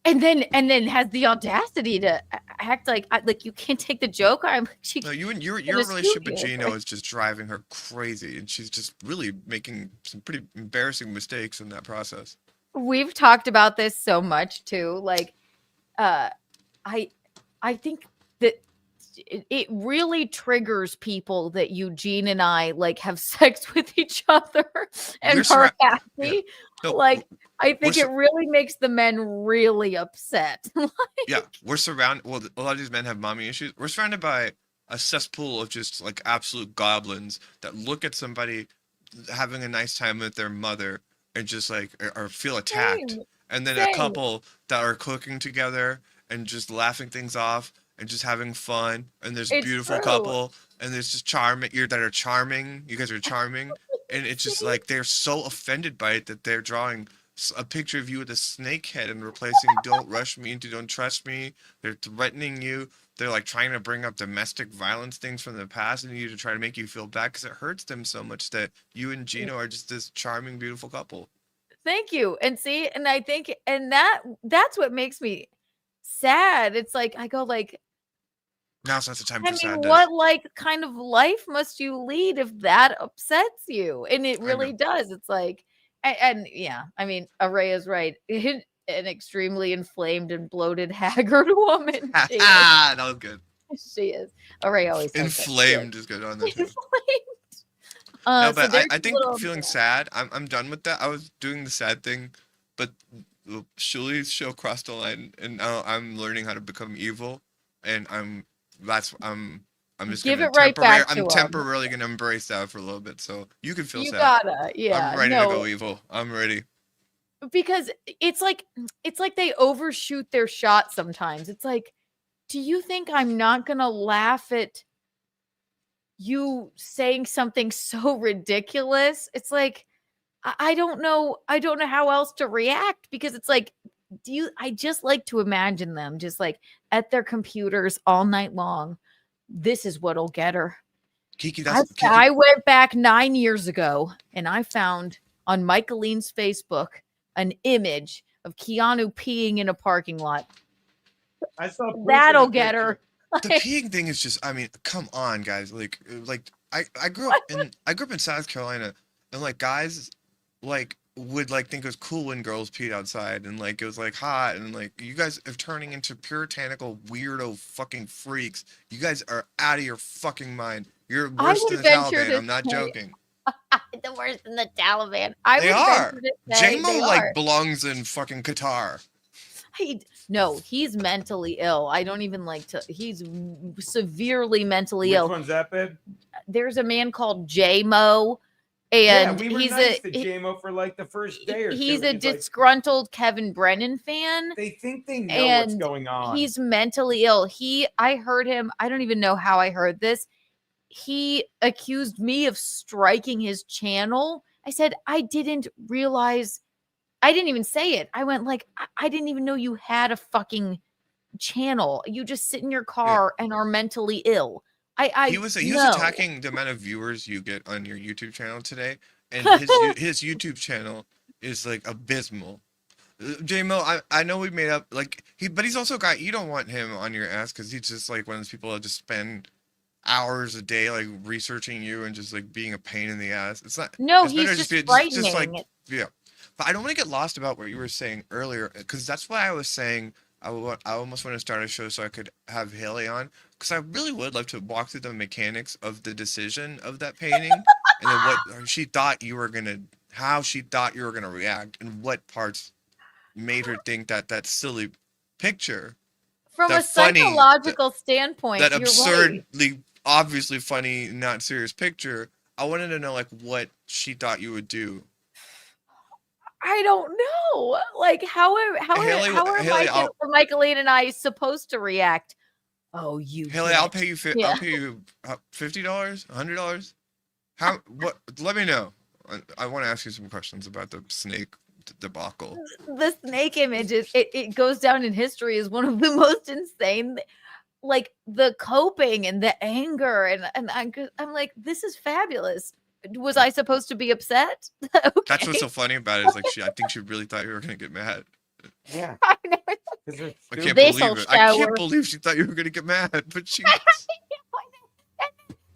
And then has the audacity to act like you can't take the joke. No, your gonna sue relationship with you. Gino is just driving her crazy, and she's just really making some pretty embarrassing mistakes in that process. We've talked about this so much too. Like, I think that it really triggers people that Eugene and I like have sex with each other and We're are surra- happy. Yeah. No, Like, I think we're it really makes the men really upset. Yeah, we're surrounded. Well, a lot of these men have mommy issues. We're surrounded by a cesspool of just like absolute goblins that look at somebody having a nice time with their mother and just like or feel attacked, Same. and then Same. a couple that are cooking together and just laughing things off and just having fun. And there's a It's beautiful true. couple, and there's just charming. You that are charming. You guys are charming, and it's just like they're so offended by it that they're drawing a picture of you with a snake head and replacing "Don't rush me" into "Don't trust me." They're threatening you. They're like trying to bring up domestic violence things from the past and you to try to make you feel bad because it hurts them so much that you and Gino are just this charming, beautiful couple. Thank you. And see, and I think, and that's what makes me sad. It's like I go like, Now's not the time I for mean, sadness. what like kind of life must you lead if that upsets you? And it really does. It's like, and yeah, I mean, Araya's right. An extremely inflamed and bloated, haggard woman. She is. That was good. She is. Araya always says that. Inflamed is good on that too. No, No, but I think feeling sad, I'm done with that. I was doing the sad thing, but Shuli's show crossed the line, and now I'm learning how to become evil. and I'm just Give gonna it right back to I'm 'em. temporarily gonna embrace that for a little bit, so you can feel You sad. gotta, yeah. I'm ready no. to go evil. I'm ready. Because it's like they overshoot their shot sometimes. It's like, do you think I'm not gonna laugh at you saying something so ridiculous? It's like I don't know how else to react, because it's like, I just like to imagine them just like at their computers all night long. This is what'll get her. Kiki, I went back 9 years ago and I found on Michaeline's Facebook an image of Keanu peeing in a parking lot. I saw That'll get her. The peeing thing is just, I mean, come on, guys. Like I grew up in South Carolina, and like guys like would like think it was cool when girls peed outside, and like it was like hot, and like you guys are turning into puritanical weirdo fucking freaks. You guys are out of your fucking mind. You're worse than the Taliban. I'm not joking. The worse than the Taliban. They are. venture to say J-Mo they like are. belongs in fucking Qatar. No, he's mentally ill. I don't even like to. He's severely mentally Which ill. one's that, babe? There's a man called J-Mo, Yeah, and we were he's nice to J-Mo for like the first day or two. he's a He's like, disgruntled Kevin Brennan fan. they think they know what's and going on. He's mentally ill. I heard him. I don't even know how I heard this. He accused me of striking his channel. I said, I didn't realize. I didn't even say it. I went like, I didn't even know you had a fucking channel. You just sit in your car and are mentally ill. He was no. attacking the amount of viewers you get on your YouTube channel today, and his YouTube channel is like abysmal. J-Mo, I know we made up like but he's also a guy, you don't want him on your ass because he's just like one of those people that just spend hours a day like researching you and just like being a pain in the ass. It's not. No, it's he's better just like frightening. yeah. But I don't want to get lost about what you were saying earlier, because that's why I was saying I almost want to start a show so I could have Haley on, because I really would love to walk through the mechanics of the decision of that painting and then what she thought you were gonna, how she thought you were gonna react, and what parts made her think that silly picture, From that a psychological standpoint, that you're absurdly, right. obviously funny, not serious picture. I wanted to know like what she thought you would do. I don't know. Like, how are Michaeline and I supposed to react? Oh, you Haley, I'll pay you. I'll pay you $50, $100. How? What? Let me know. I want to ask you some questions about the snake debacle. The snake image it goes down in history as one of the most insane. Like the coping and the anger, and I'm like, this is fabulous. Was I supposed to be upset? Okay. That's what's so funny about it. Is like I think she really thought you were gonna get mad. Yeah. I know. I can't believe it. I can't believe she thought you were gonna get mad, but she.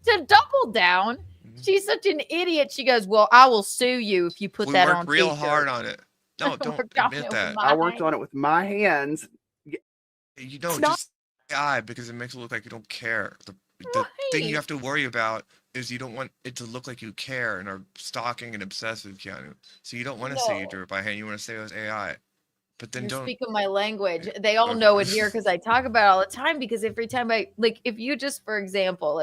To double down, she's such an idiot. She goes, "Well, I will sue you if you put that on." We worked real t-shirt." hard on it. No, don't admit that. I worked on it with my hands. You don't just AI because it makes it look like you don't care. The thing you have to worry about is you don't want it to look like you care and are stalking and obsessed with Keanu. So you don't want to say you drew it by hand. You want to say it was AI. But then You're speaking my language. They all know it here because I talk about it all the time. Because every time if you just, for example,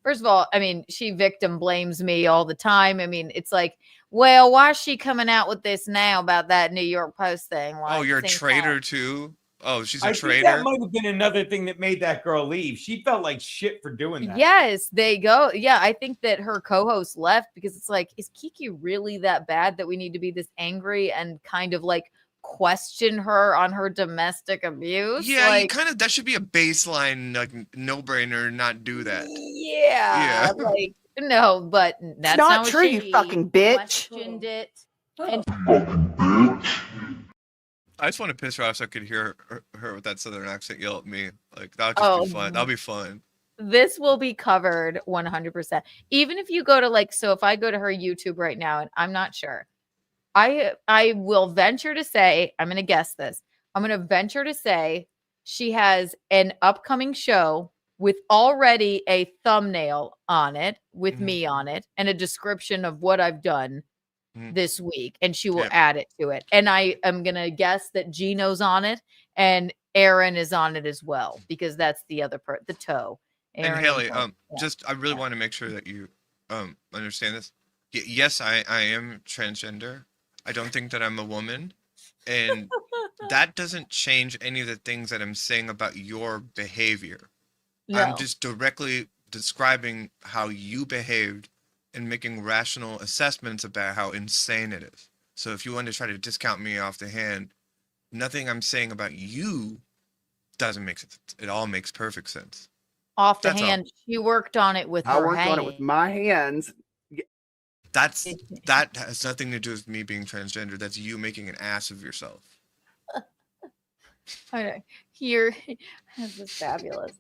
first of all, she victim blames me all the time. It's like, well, why is she coming out with this now about that New York Post thing? Oh, you're a traitor too? Oh, she's a traitor. Think that might have been another thing that made that girl leave. She felt like shit for doing that. Yes, they go. Yeah, I think that her co-host left because it's like, is Kiki really that bad that we need to be this angry and kind of like question her on her domestic abuse? Yeah, you kind of, that should be a baseline like no-brainer, not do that. Yeah. Like, no, but that's not what true, you fucking bitch. Questioned it. And I just want to piss her off so I could hear her with that southern accent yell at me. Like that would just be fun. That'll be fun. This will be covered 100%. Even if you go to so if I go to her YouTube right now, and I'm not sure, I will venture to say, I'm going to guess this. I'm going to venture to say she has an upcoming show with already a thumbnail on it with me on it and a description of what I've done this week, and she will add it to it. And I am going to guess that Gino's on it, and Aaron is on it as well because that's the other part, the toe. And Aaron Haley, Tom. just I really want to make sure that you understand this. Yes, I am transgender. I don't think that I'm a woman, and that doesn't change any of the things that I'm saying about your behavior. I'm No. just directly describing how you behaved and making rational assessments about how insane it is. So if you want to try to discount me off the hand, nothing I'm saying about you doesn't make sense. It all makes perfect sense. Off the That's all. hand. She worked on it with I her worked on it with hand. my hands. That has nothing to do with me being transgender. That's you making an ass of yourself. Okay. Here, this is fabulous.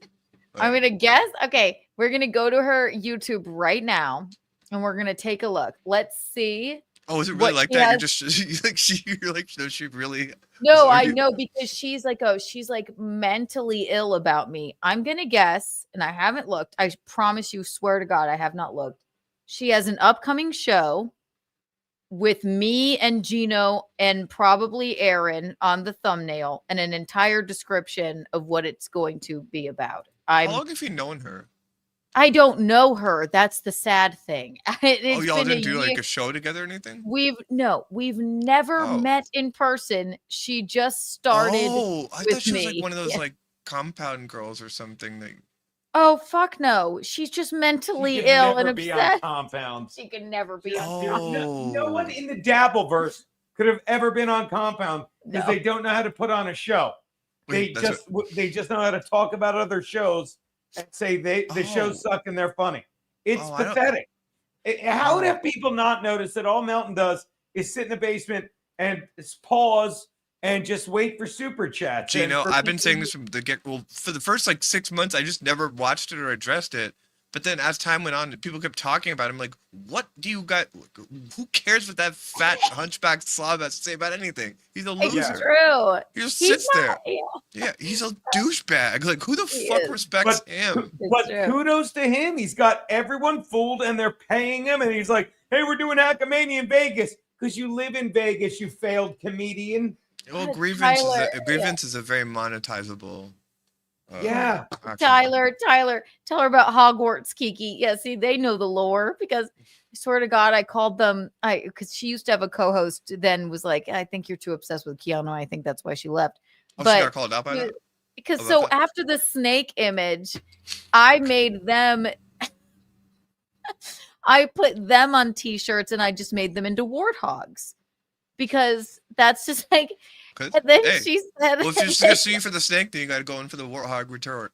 I'm gonna guess. Okay, we're gonna go to her YouTube right now, and we're gonna take a look. Let's see. Oh, is it what really like she that? has- You're just you're like, no, she really. No, Are I you- know because she's like mentally ill about me. I'm gonna guess, and I haven't looked. I promise you, swear to God, I have not looked. She has an upcoming show with me and Gino and probably Aaron on the thumbnail and an entire description of what it's going to be about. How long have you known her? I don't know her. That's the sad thing. Oh, It's y'all been didn't do like year- a show together or anything? We've never Oh. met in person. She just started Oh, I with thought she was me. like one of those Yeah. like compound girls or something. That Oh fuck no. She's just mentally She could ill never and be on upset. Compounds. She can never be on There's Compound. no one in the dabbleverse could have ever been on Compound because No. they don't know how to put on a show. Wait, They just know how to talk about other shows and say the shows suck and they're funny. It's Oh, I don't- pathetic. How would have people not noticed that all Melton does is sit in the basement and pause and just wait for super chats? and Gino, for I've been people saying to- this from the get. Well, for the first like 6 months, I just never watched it or addressed it. But then as time went on, people kept talking about it. I'm like, what do you got? Who cares what that fat hunchback slob has to say about anything? He's a loser. It's true. He just He's sits there. not- yeah. Yeah, he's a douchebag. Like, who the He fuck is. respects But- him? But true. kudos to him. He's got everyone fooled and they're paying him. And he's like, hey, we're doing Hakamania in Vegas because you live in Vegas, you failed comedian. Well, God, grievance Tyler, grievance is a very monetizable. Yeah. action. Tyler, tell her about Hogwarts, Kiki. Yeah, see, they know the lore because I swear to God, I called them. Because she used to have a co-host, then was like, I think you're too obsessed with Keanu. I think that's why she left. Oh, she got called out by that? Because Oh, so that's after the snake image, I made them. I put them on T-shirts and I just made them into warthogs because that's just like. 'Cause- And then hey, she said, well, if you're just gonna sue you for the snake, then you got to go in for the warthog retort.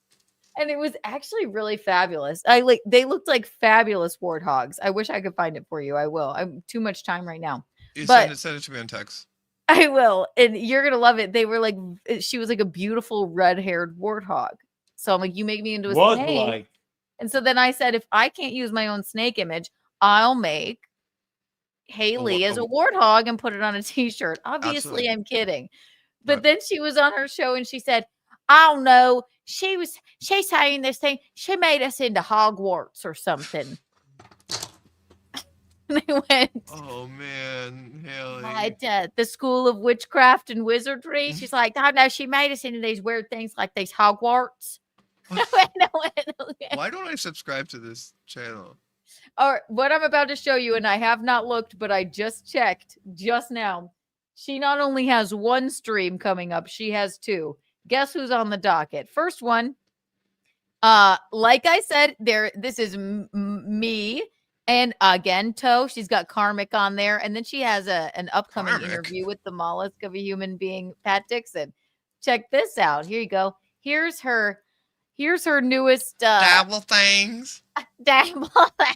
and it was actually really fabulous. They looked like fabulous warthogs. I wish I could find it for you. I will. I'm too much time right now. You But send it to me on text. I will, and you're gonna love it. They were like, she was like a beautiful red-haired warthog. So I'm like, you make me into a Was snake. like. And so then I said, if I can't use my own snake image, I'll make Haley as a warthog and put it on a T-shirt. Obviously, Absolutely. I'm kidding. But then she was on her show and she said, "I don't know. She's saying this thing. She made us into Hogwarts or something." And they went, Oh man, Haley. at the School of Witchcraft and Wizardry. She's like, "I know. She made us into these weird things like these Hogwarts." Why don't I subscribe to this channel? All right, what I'm about to show you, and I have not looked, but I just checked just now. She not only has one stream coming up, she has two. Guess who's on the docket? First one, like I said, this is me and again Toe. She's got Karmic on there, and then she has an upcoming Karmic? interview with the mollusk of a human being, Pat Dixon. Check this out. Here you go. Here's her newest Dabble things. dabble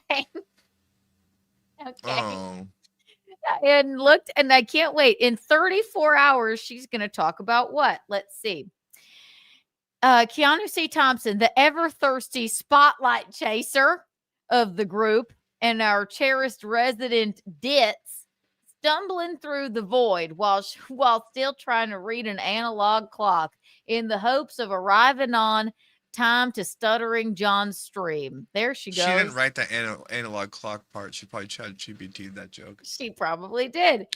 thing. Okay. Oh. And looked, and I can't wait. In 34 hours, she's going to talk about what? Let's see. Keanu C. Thompson, the ever thirsty spotlight chaser of the group, and our cherished resident Ditz, stumbling through the void while still trying to read an analog clock in the hopes of arriving on time to Stuttering John's stream. There she goes. She didn't write the analog clock part. She probably tried GPT that joke. She probably did.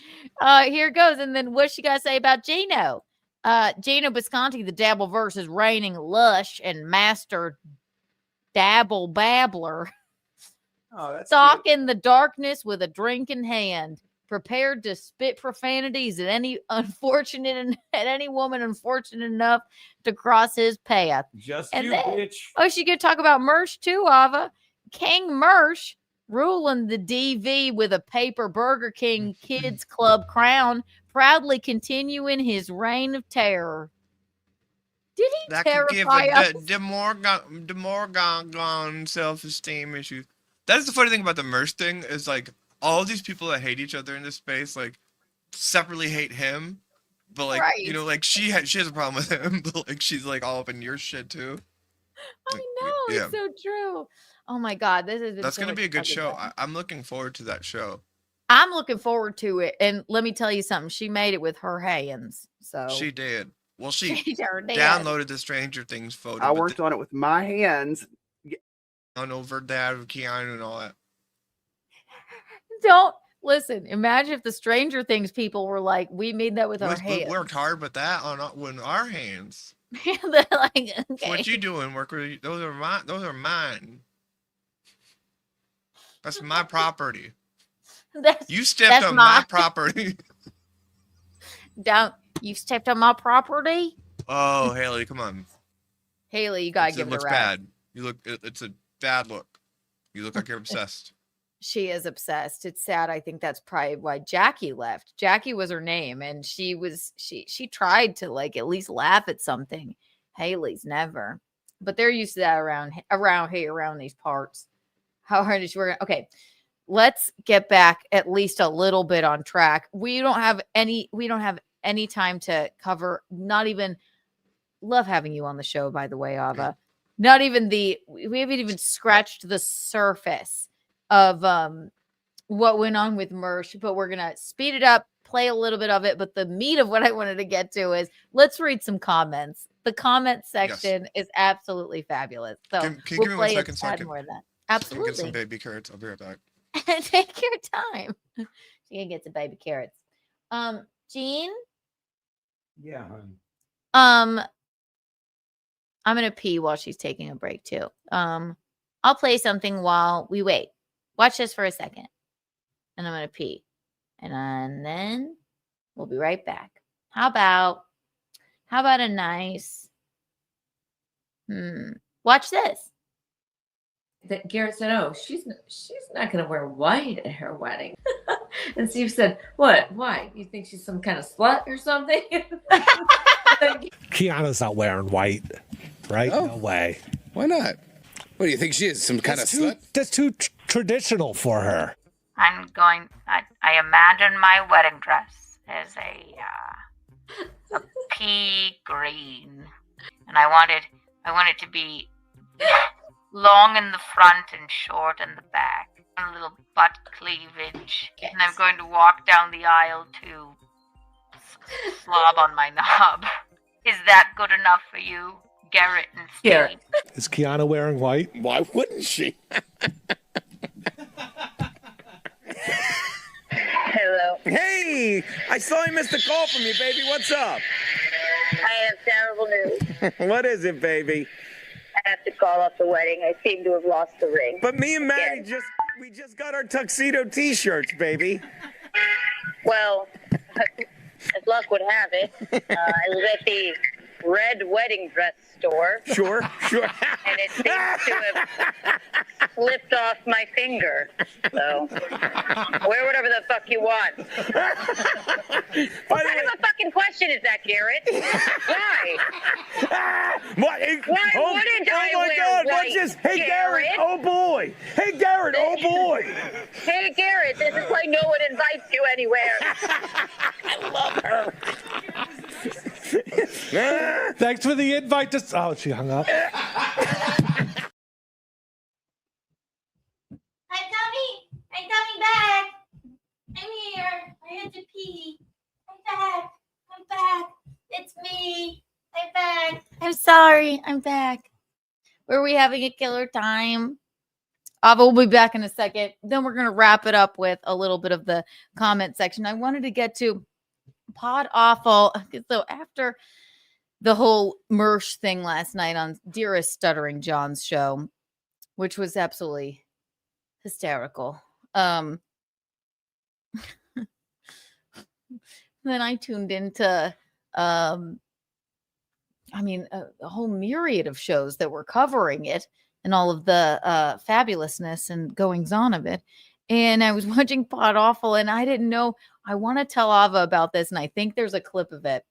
Here goes. And then what's she got to say about Gino? Gina Bisconti, the dabbleverse is reigning lush and master dabble babbler. Oh, that's Stalk in the darkness with a drink in hand, prepared to spit profanities at any woman unfortunate enough to cross his path. Just And you, then- bitch. Oh, she could talk about Mersh too, Ava. King Mersh ruling the DV with a paper Burger King Kids Club crown, proudly continuing his reign of terror. Did he That could give terrify us? a Demorgon self-esteem issues. That's the funny thing about the Mersh thing is like all these people that hate each other in this space like separately hate him, but like you know like she has a problem with him, but like she's like all up in your shit too. I know, it's so true. Oh my God, this is That's gonna be a good show. I'm looking forward to that show. I'm looking forward to it, and let me tell you something. She made it with her hands, so She did. Well, she sure did. downloaded the Stranger Things photo. I worked on it with my hands. on over that with Keanu and all that. Don't listen. Imagine if the Stranger Things people were like, "We made that with our We hands." worked hard with that with our hands. They're like, okay. What you doing? Work with those are mine. Those are mine. That's my property. You stepped on my property. Don't you stepped on my property, Oh, Haley, come on. Haley? You gotta It give it a looks rest. bad. You look. It's a bad look. You look like you're obsessed. She is obsessed. It's sad. I think that's probably why Jackie left. Jackie was her name, and she tried to like at least laugh at something. Haley's never, but they're used to that around here, around these parts. How hard is she working? Okay, let's get back at least a little bit on track. We don't have any time to cover. Not even love having you on the show, by the way, Ava. Not even we haven't even scratched the surface of what went on with Mersh, but we're gonna speed it up, play a little bit of it. But the meat of what I wanted to get to is let's read some comments. The comment section is absolutely fabulous. So Can you we'll give me 1 play second a so I tad can more of that. Get Absolutely. some baby carrots. I'll be right back. Take your time. She can get some baby carrots. Jean, Yeah, honey. I'm gonna pee while she's taking a break too. I'll play something while we wait. Watch this for a second, and I'm gonna pee, and then we'll be right back. How about a nice? Watch this. That Garrett said, "Oh, she's not going to wear white at her wedding." And Steve said, "What? Why? You think she's some kind of slut or something?" Keanu's not wearing white, right? No way. Why not? What do you think she is? Some kind of slut? That's too traditional for her. I imagine my wedding dress as a pea green, and I want it to be long in the front and short in the back, a little butt cleavage, and I'm going to walk down the aisle to slob on my knob. Is that good enough for you, Garrett and Steve? Garrett. Is Keanu wearing white? Why wouldn't she? Hello. Hey, I saw you missed a call from you, baby. What's up? I have terrible news. What is it, baby? I have to call off the wedding. I seem to have lost the ring. But me and Maddie we just got our tuxedo T-shirts, baby. Well, as luck would have it, I was at the red wedding dress store. Sure. And it seems to have slipped off my finger. So, wear whatever the fuck you want. What kind of a fucking question is that, Garrett? Why? Why wouldn't I my wear God, white, what's this? Hey, Garrett, oh boy. Hey, Garrett, oh boy. Hey, Garrett, this is why no one invites you anywhere. I love her. Thanks for the invite to. Oh, she hung up. I'm coming back. I'm here. I had to pee. I'm back. It's me. I'm back. I'm sorry. I'm back. Were we having a killer time? We'll be back in a second. Then we're going to wrap it up with a little bit of the comment section. I wanted to get to Pod Awful. So after the whole Mersh thing last night on Dearest Stuttering John's show, which was absolutely hysterical. Then I tuned into a whole myriad of shows that were covering it and all of the fabulousness and goings on of it. And I was watching Pod Awful, and I didn't know. I want to tell Ava about this, and I think there's a clip of it.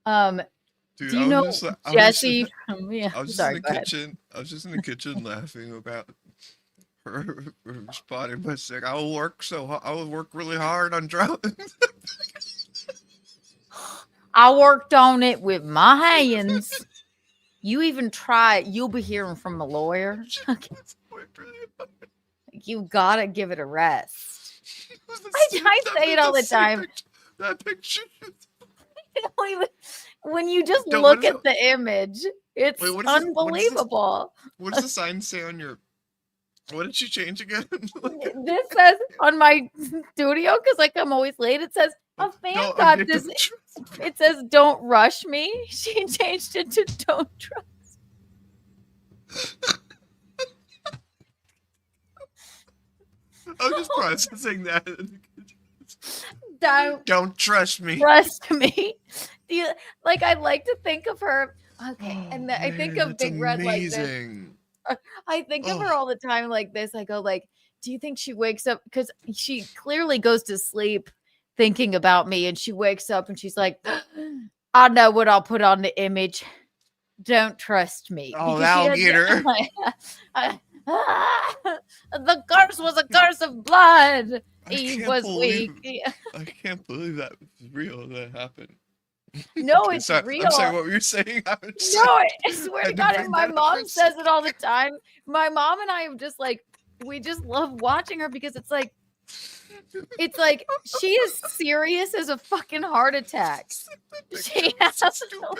Dude, do you know Jesse? I was just Sorry, in the kitchen. I was just in the kitchen laughing about her spotting my sick. I will work really hard on drawing. I worked on it with my hands. You even try. You'll be hearing from a lawyer. You gotta give it a rest. I say it all the time. That picture. When you just No, look at the image, it's Wait, unbelievable. What does the sign say on your? What did you change again? This says on my studio, because like I'm always late, it says a fan got this. It says "Don't rush me." She changed it to "Don't trust." I'm just processing that. Don't trust me. Trust me. Do you like? I like to think of her. Okay, and I think of Big Red like this. I think of her all the time like this. I go like, do you think she wakes up? Because she clearly goes to sleep thinking about me, and she wakes up and she's like, I know what I'll put on the image. Don't trust me. Oh, Because that'll she get her. The curse was a curse of blood. Eve was weak. I can't believe that was real. That happened. No, it's real. I'm sorry. What were you saying? No, I swear to God, and my mom says it all the time. My mom and I have just like, we just love watching her because it's like she is serious as a fucking heart attack. She has a little.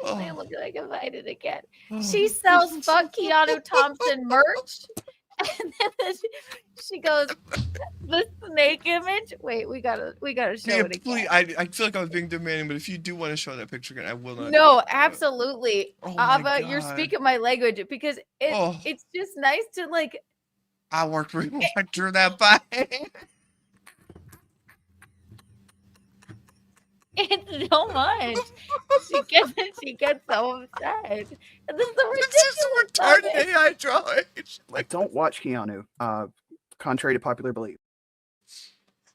I look like I can find it again. She sells fuck Keanu Thompson merch. And then she goes, the snake image. Wait, we gotta show it again. Please, I feel like I was being demanding, but if you do want to show that picture again, I will not. No, absolutely. my Ava, you're God. speaking my language because it's just nice to like. I worked really hard. I drew that by. It's so much. She gets so upset. And this is the ridiculous retarded AI drawing. Like, don't watch Keanu. Contrary to popular belief.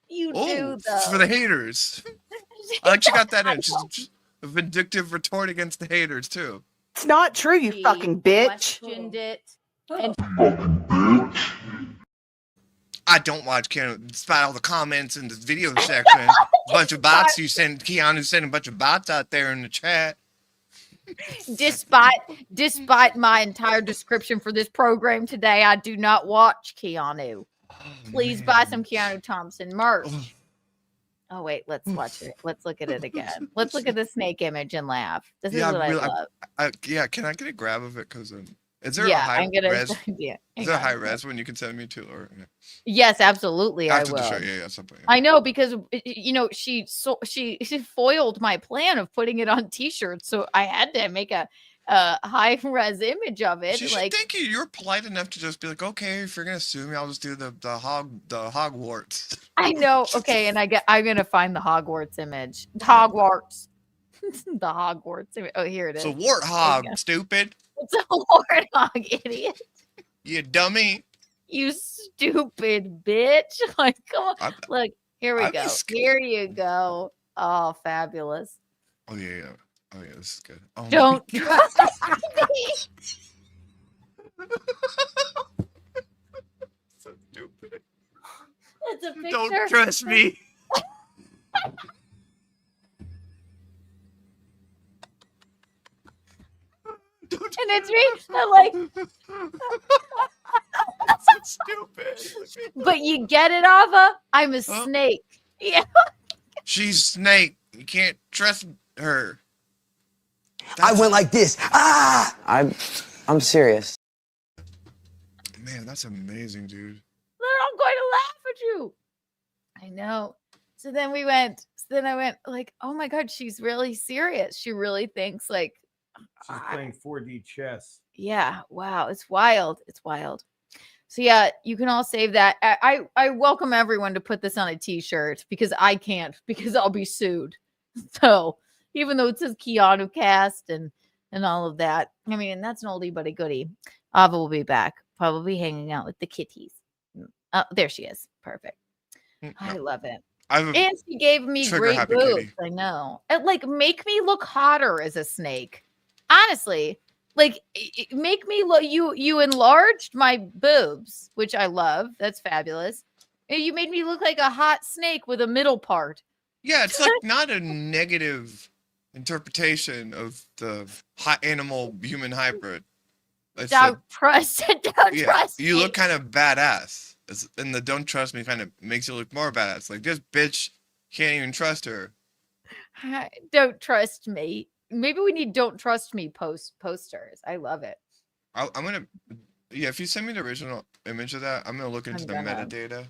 You do though. For the haters. I like she got that in. She's a vindictive retort against the haters too. It's not true, you fucking bitch. Questioned it. And I don't watch Keanu, despite all the comments in the video section. A bunch of bots Keanu sent a bunch of bots out there in the chat. Despite my entire description for this program today, I do not watch Keanu. Please buy some Keanu Thompson merch. Oh wait, let's watch it. Let's look at it again. Let's look at the snake image and laugh. This is what I love. Yeah, can I get a grab of it? Because is there Yeah, a high I'm gonna- res? yeah, Is there a high res one you can send me to? Or Yes, absolutely. I I have to will. show you. Yeah, something. I know because she foiled my plan of putting it on T-shirts, so I had to make a high res image of it. She should thank you. You're polite enough to just be like, okay, if you're gonna sue me, I'll just do the Hogwarts. I know. Okay, and I'm gonna find the Hogwarts image. Hogwarts. The Hogwarts image. Oh, here it is. It's a warthog, stupid. It's a warthog, idiot. You dummy. You stupid bitch. Like, come on. Look, here we go. Here you go. Oh, fabulous. Oh yeah. Oh yeah, this is good. Oh, Don't my trust me. So stupid. It's a picture. Don't trust me. And it's me. I'm like, so stupid. but you get it, Ava? I'm a snake. Yeah. She's Snake. You can't trust her. I went like this. Ah! I'm serious. Man, that's amazing, dude. They're all going to laugh at you. I know. So then I went like, oh my God, she's really serious. She really thinks like, She's playing 4D chess. yeah, wow, it's wild. It's wild. So yeah, you can all save that. I welcome everyone to put this on a t-shirt because I can't because I'll be sued. So even though it says Keanu cast and all of that, I mean, that's an oldie but a goodie. Ava will be back, probably hanging out with the kitties. Oh, there she is. Perfect. I love it. And she gave me great boobs. I know. And like, make me look hotter as a snake. Honestly, like, make me look. You enlarged my boobs, which I love. That's fabulous. And you made me look like a hot snake with a middle part. Yeah, it's like not a negative interpretation of the hot animal human hybrid. Don't trust me. You look kind of badass. And the don't trust me kind of makes you look more badass. Like, this bitch can't even trust her. Don't trust me. Maybe we need don't trust me posters. I love it. I'm gonna, if you send me the original image of that, I'm gonna look into the metadata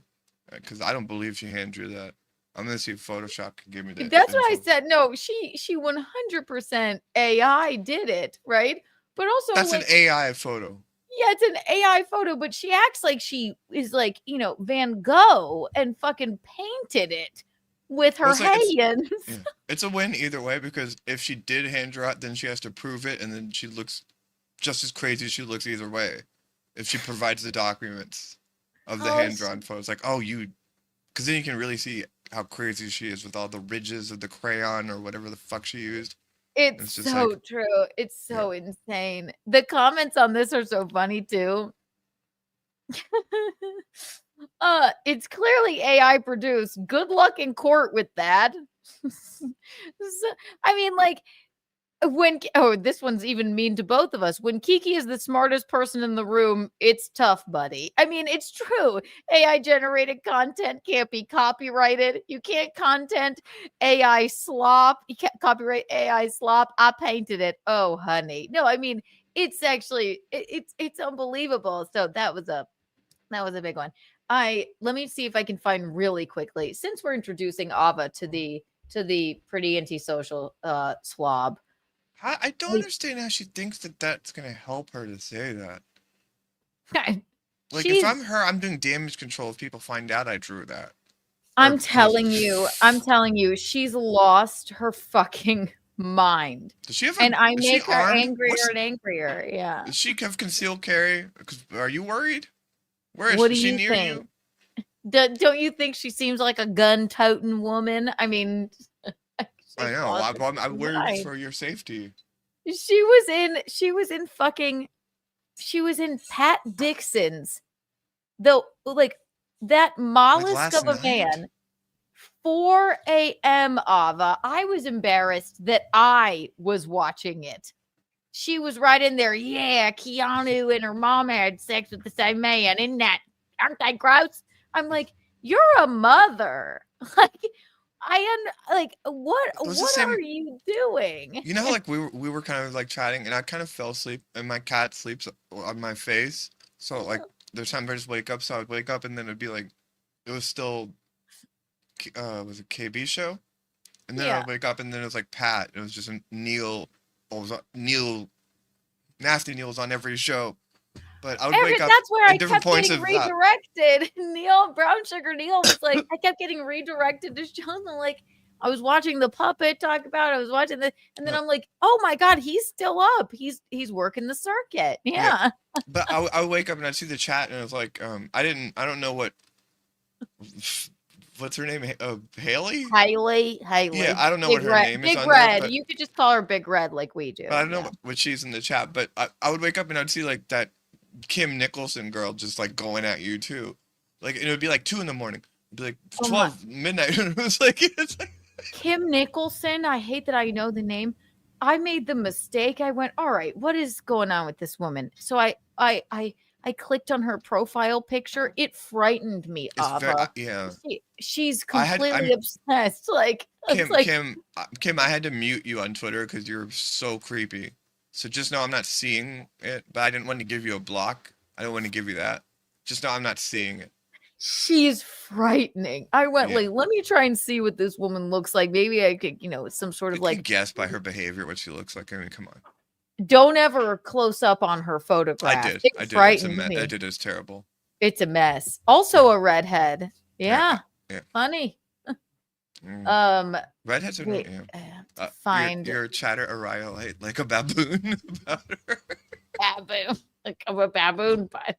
because I don't believe she hand drew that. I'm gonna see if Photoshop can give me that. That's what I said. No, she 100% AI did it, right? But also that's an AI photo. Yeah, it's an AI photo, but she acts like she is like, Van Gogh and fucking painted it with her hands. It's a win either way because if she did hand draw it, then she has to prove it, and then she looks just as crazy as she looks either way. If she provides the documents of the hand drawn photos, like, because then you can really see how crazy she is with all the ridges of the crayon or whatever the fuck she used. It's so true. It's so insane. The comments on this are so funny too. It's clearly AI produced. Good luck in court with that. I mean, like, this one's even mean to both of us. When Kiki is the smartest person in the room, it's tough, buddy. I mean, it's true. AI generated content can't be copyrighted. You can't content AI slop. You can't copyright AI slop. I painted it. Oh, honey. No, I mean, it's actually it's unbelievable. So that was a big one. Let me see if I can find really quickly, since we're introducing Ava to the pretty antisocial slob. I don't understand how she thinks that that's going to help her to say that. Like, if I'm her, I'm doing damage control if people find out I drew that. I'm telling you, she's lost her fucking mind. Does she have and I make her angrier and angrier. Yeah. Does she have concealed carry? Are you worried? Where is what she? Do you near think? you? Don't you think she seems like a gun-toting woman? I mean... I know. I'm worried for your safety. She was in Pat Dixon's, though, like that mollusk of a man. 4 a.m. Ava. I was embarrassed that I was watching it. She was right in there. Yeah, Keanu and her mom had sex with the same man. Aren't they gross? I'm like, you're a mother. What are you doing? You know, like we were kind of like chatting, and I kind of fell asleep, and my cat sleeps on my face. So like, there's times I just wake up. So I would wake up, and then it'd be like, it was still, was it KB show? And then I would wake up, and then it was like Pat. It was just Neil. Nasty Neil was on every show. But I would wake up. That's where at I different kept points getting of redirected. Neil, Brown Sugar Neil was like, I kept getting redirected to shows. And like, I was watching the puppet talk about it. I was watching and then I'm like, oh my God, he's still up. He's working the circuit. Yeah. But I would wake up and I'd see the chat, and it was like, I don't know what's her name? Haley? Haley. Yeah, I don't know Big what her Red, name is Big on Red. there. But, You could just call her Big Red like we do. but I don't know what she's in the chat. But I would wake up and I'd see like that Kim Nicholson girl just like going at you too. Like, and it would be like 2 a.m. It'd be like 12 midnight. And it's like Kim Nicholson. I hate that I know the name. I made the mistake. I went, all right, what is going on with this woman? So I clicked on her profile picture. It frightened me. Ava. She's completely obsessed. Like Kim, I had to mute you on Twitter because you're so creepy. So just know I'm not seeing it, but I didn't want to give you a block. I don't want to give you that. Just know I'm not seeing it. She's frightening. I went Yeah. like, let me try and see what this woman looks like. Maybe I could, some sort of You can like guess by her behavior what she looks like. I mean, come on. don't ever close up on her photograph. I did. It It's frightens me. I did. It's terrible. It's a mess. Also a redhead. Yeah. Yeah. Funny. Redheads are wait, not. find your chatter Araya like a baboon about her. baboon. Like I'm a baboon, but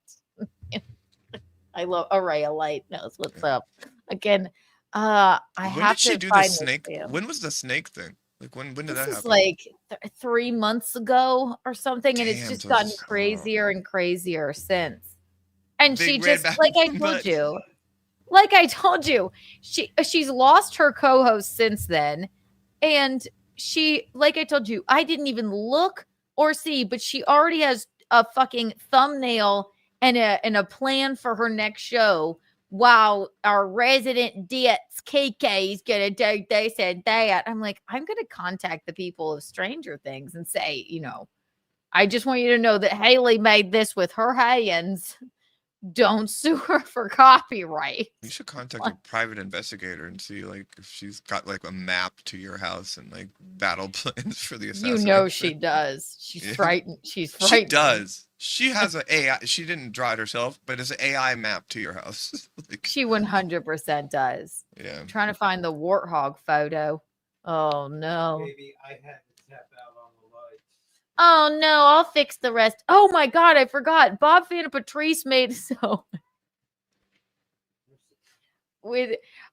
I love Araya Light knows what's up. Again, I When have did she to do find the this snake? for you. When was the snake thing? Like when did that This is happen? like 3 months ago or something, and it's Damn, just so gotten this- crazier and crazier since. And she Big red just, like I baboon told you, she's lost her co-host since then, and she, like I told you, I didn't even look or see, but she already has a fucking thumbnail and a plan for her next show. Wow, our resident ditz KK is gonna do this and that. I'm like, I'm gonna contact the people of Stranger Things and say, I just want you to know that Haley made this with her hands. Don't sue her for copyright. You should contact a private investigator and see like if she's got like a map to your house and like battle plans for the assassination. She does. She's Yeah. frightened. She's She frightened. does. She has an AI. She didn't draw it herself, but it's an AI map to your house. She 100% does. Yeah. I'm trying to find the warthog photo. Oh no. Baby, I had to tap out on the light. Oh no, I'll fix the rest. Oh my god, I forgot. Bob Fan and Patrice made so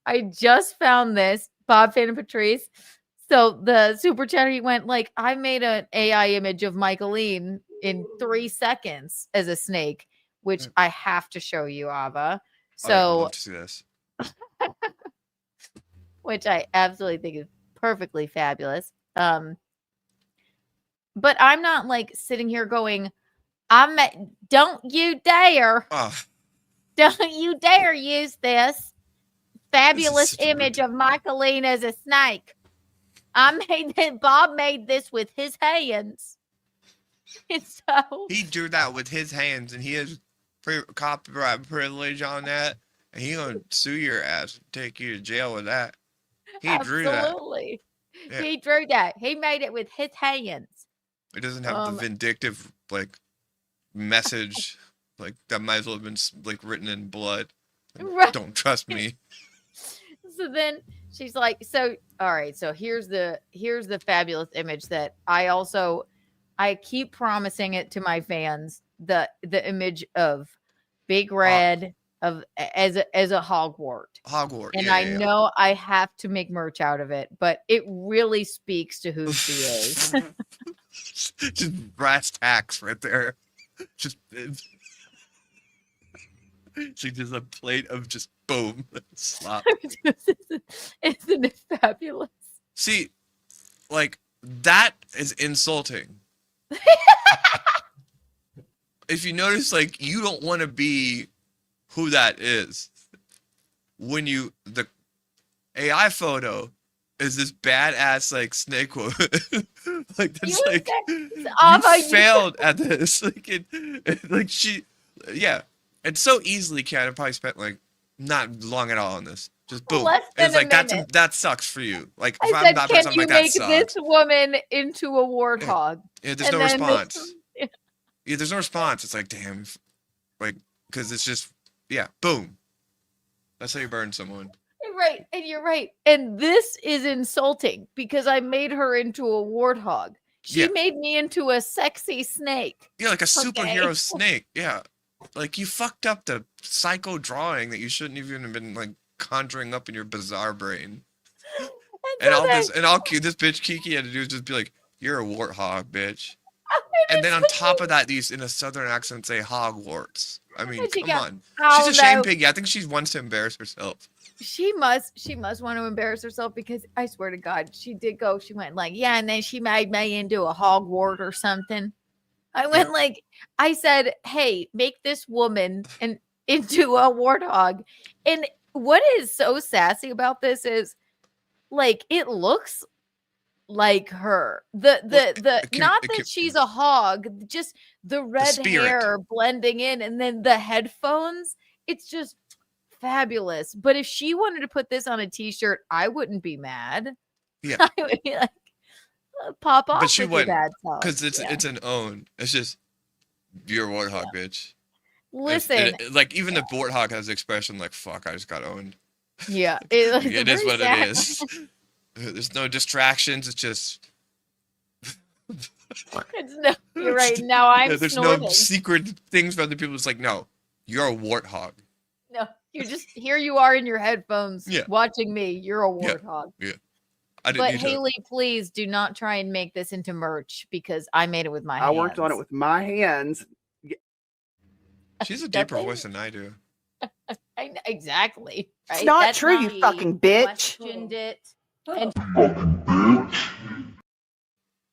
I just found this. Bob Fan and Patrice. So the super chatter, he went like, I made an AI image of Michaeline in 3 seconds as a snake, which I have to show you, Ava. I'd love So to see this. which I absolutely think is perfectly fabulous. But I'm not like sitting here going, don't you dare. Don't you dare use this fabulous image of Michaeline as a snake. Bob made this with his hands. And so He drew that with his hands, and he has copyright privilege on that, and he gonna sue your ass, and take you to jail with that. He drew that. absolutely. Yeah. He drew that. He made it with his hands. It doesn't have the vindictive like message like that might as well have been like written in blood. Like, Right. Don't trust me. So then she's like, so all right, so here's the fabulous image that I keep promising it to my fans, the image of Big Red of as a Hogwart. Hogwart. And yeah, I yeah, yeah. know I have to make merch out of it, but it really speaks to who she is. Just brass tacks right there. Just she just a plate of just boom slop. Isn't it fabulous? See, like that is insulting. If you notice, like you don't want to be who that is. When the AI photo is this badass like snake woman. Like that's like you failed at this. Like she, yeah. And so easily, Keanu probably spent like not long at all on this. Just boom. Less It's than like a minute. that sucks for you. Like if I I'm said, not can something you like that make sucks. this woman into a warthog? Yeah, there's And no then this- response. Yeah, there's no response. It's like damn, like because it's just yeah, boom. That's how you burn someone. You're right, and you're right. And this is insulting because I made her into a warthog. She Yeah. made me into a sexy snake. Yeah, like a Okay. superhero snake. Yeah. Like you fucked up the psycho drawing that you shouldn't even have been like conjuring up in your bizarre brain. And all this and all this bitch Kiki had to do is just be like, you're a warthog, bitch. And then on top of that, these in a southern accent say Hogwarts. I mean, And she come got- on. Oh, She's a shame no. piggy. I think she wants to embarrass herself. She must want to embarrass herself because I swear to God, she did go. She went like, yeah, and then she made me into a hogwart or something. I went like, I said, hey, make this woman into a warthog. And what is so sassy about this is like it looks like her. Not that she's a hog, just the red spirit. hair blending in, and then the headphones. It's just fabulous. But if she wanted to put this on a t-shirt, I wouldn't be mad. Yeah. I would be like, pop off But she with your wouldn't, bad self. because it's Yeah. it's an own. It's just you're a warthog, bitch. Listen, Like even the warthog has the expression like "fuck, I just got owned." yeah, It is very what sad. it is. There's no distractions. It's just It's no, you're right. Now I'm there's snorting. no secret things for other people. It's like no, you're a warthog. No, you just here you are in your headphones Yeah. watching me. You're a Yeah. warthog. Yeah. I didn't But need to. Haley, please do not try and make this into merch because I made it with my I hands. worked on it with my hands. She's a deeper voice than I do. Exactly. It's right? not That's true, how you he fucking bitch. Questioned it. And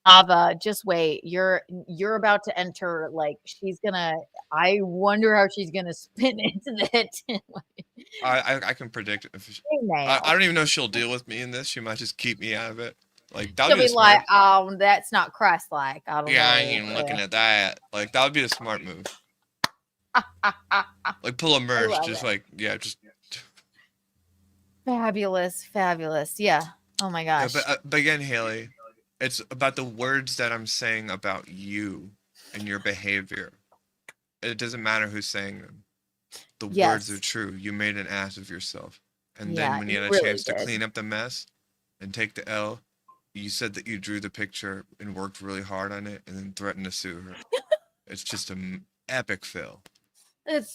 Ava, just wait. You're about to enter. Like she's gonna. I wonder how she's gonna spin into that. I can predict it. Now. I don't even know if she'll deal with me in this. She might just keep me out of it. Like that She'll would be be smart. like, "Oh, that's not Christ-like." I don't Yeah, know. I ain't even looking at that. Like that would be a smart move. Like pull a merge, love just it. like just Fabulous, fabulous. Yeah. Oh my yeah, gosh. but again, Haley, it's about the words that I'm saying about you and your behavior. It doesn't matter who's saying them. The words Yes. are true. You made an ass of yourself, and Yeah, then when you you had a really chance to did. clean up the mess and take the L, you said that you drew the picture and worked really hard on it, and then threatened to sue her. It's just an epic fail. It's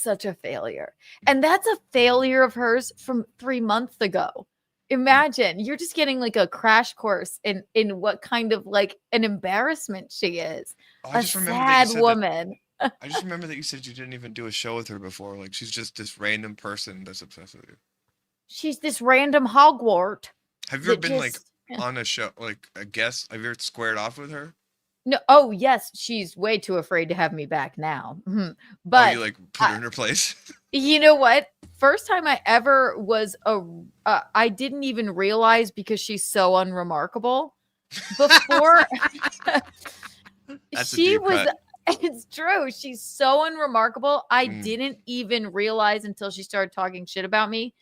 such a failure. And that's a failure of hers from 3 months ago. Imagine you're just getting like a crash course in what kind of like an embarrassment she is. Oh, I A just remember that you sad said woman. I just remember that you said you didn't even do a show with her before. Like she's just this random person that's obsessed with you. She's this random hogwart. Have you ever that been just- like on a show, like a guest? Have you ever squared off with her? No, oh yes, she's way too afraid to have me back now. Mhm. Oh, But you like put her in her place? you know what? First time I ever was I didn't even realize because she's so unremarkable. Before That's a she deep was, cut. it's true. She's so unremarkable. I Mm. didn't even realize until she started talking shit about me